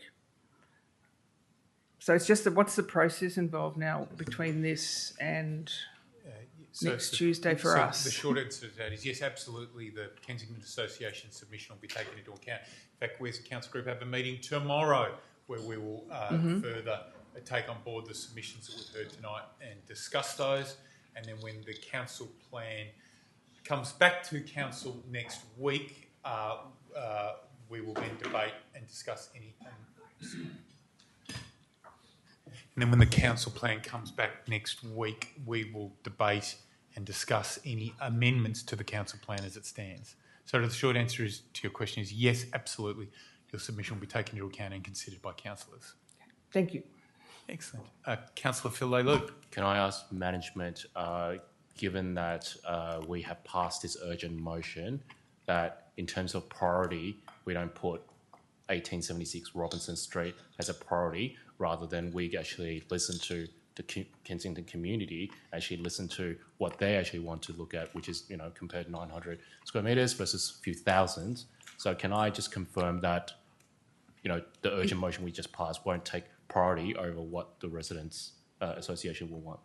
So it's just that what's the process involved now between this and next Tuesday for us?
The short answer to that is yes, absolutely. The Kensington Association submission will be taken into account. In fact, West Council Group have a meeting tomorrow where we will further take on board the submissions that we've heard tonight and discuss those. And then when the council plan comes back to council next week, we will then debate and discuss any. And then when the council plan comes back next week, we will debate and discuss any amendments to the council plan as it stands. So the short answer is to your question is yes, absolutely. Your submission will be taken into account and considered by councillors.
Thank you.
Excellent. Councillor Phil Leilou.
Can I ask management, given that we have passed this urgent motion, that in terms of priority, we don't put 1876 Robinson Street as a priority, rather than we actually listen to the Kensington community, actually listen to what they actually want to look at, which is, compared 900 square metres versus a few thousand. So can I just confirm that, the urgent motion we just passed won't take priority over what the Residents Association will want?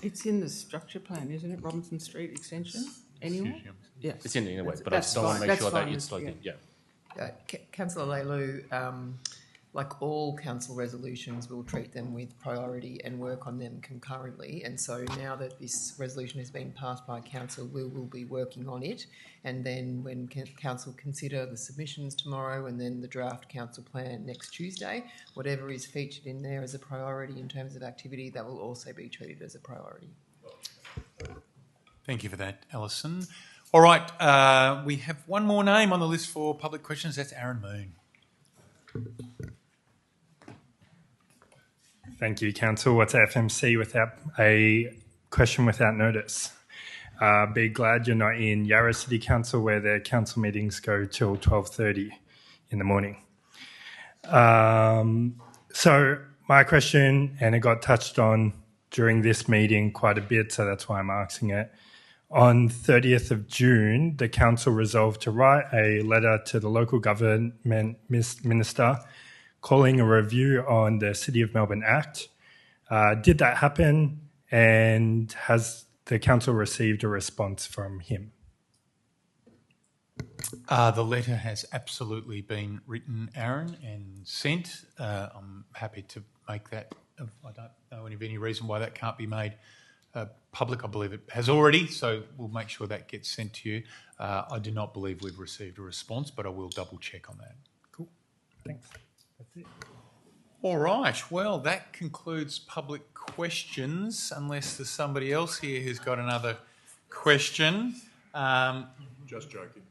It's in the structure plan, isn't it? Robinson Street extension? Anyway? Yes.
It's in anyway, but I still want to make sure that it's like,
Councillor Leilou, like all council resolutions, we'll treat them with priority and work on them concurrently. And so now that this resolution has been passed by council, we will be working on it. And then when council consider the submissions tomorrow and then the draft council plan next Tuesday, whatever is featured in there as a priority in terms of activity, that will also be treated as a priority.
Thank you for that, Alison. All right, we have one more name on the list for public questions. That's Aaron Moon.
Thank you, Council. What's FMC without a question without notice? Be glad you're not in Yarra City Council, where their council meetings go till 12:30 in the morning. So my question, and it got touched on during this meeting quite a bit, so that's why I'm asking it. On 30th of June, the council resolved to write a letter to the local government minister calling a review on the City of Melbourne Act. Did that happen, and has the council received a response from him?
The letter has absolutely been written, Aaron, and sent. I'm happy to make that. I don't know of any reason why that can't be made public. I believe it has already, so we'll make sure that gets sent to you. I do not believe we've received a response, but I will double check on that.
Cool. Thanks. That's it.
All right. Well, that concludes public questions, unless there's somebody else here who's got another question.
Just joking.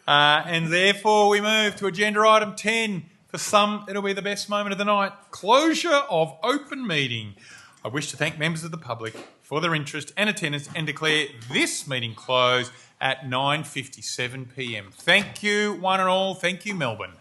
And therefore we move to agenda item 10. For some, it'll be the best moment of the night. Closure of open meeting. I wish to thank members of the public for their interest and attendance and declare this meeting closed at 9:57 p.m. Thank you, one and all. Thank you, Melbourne.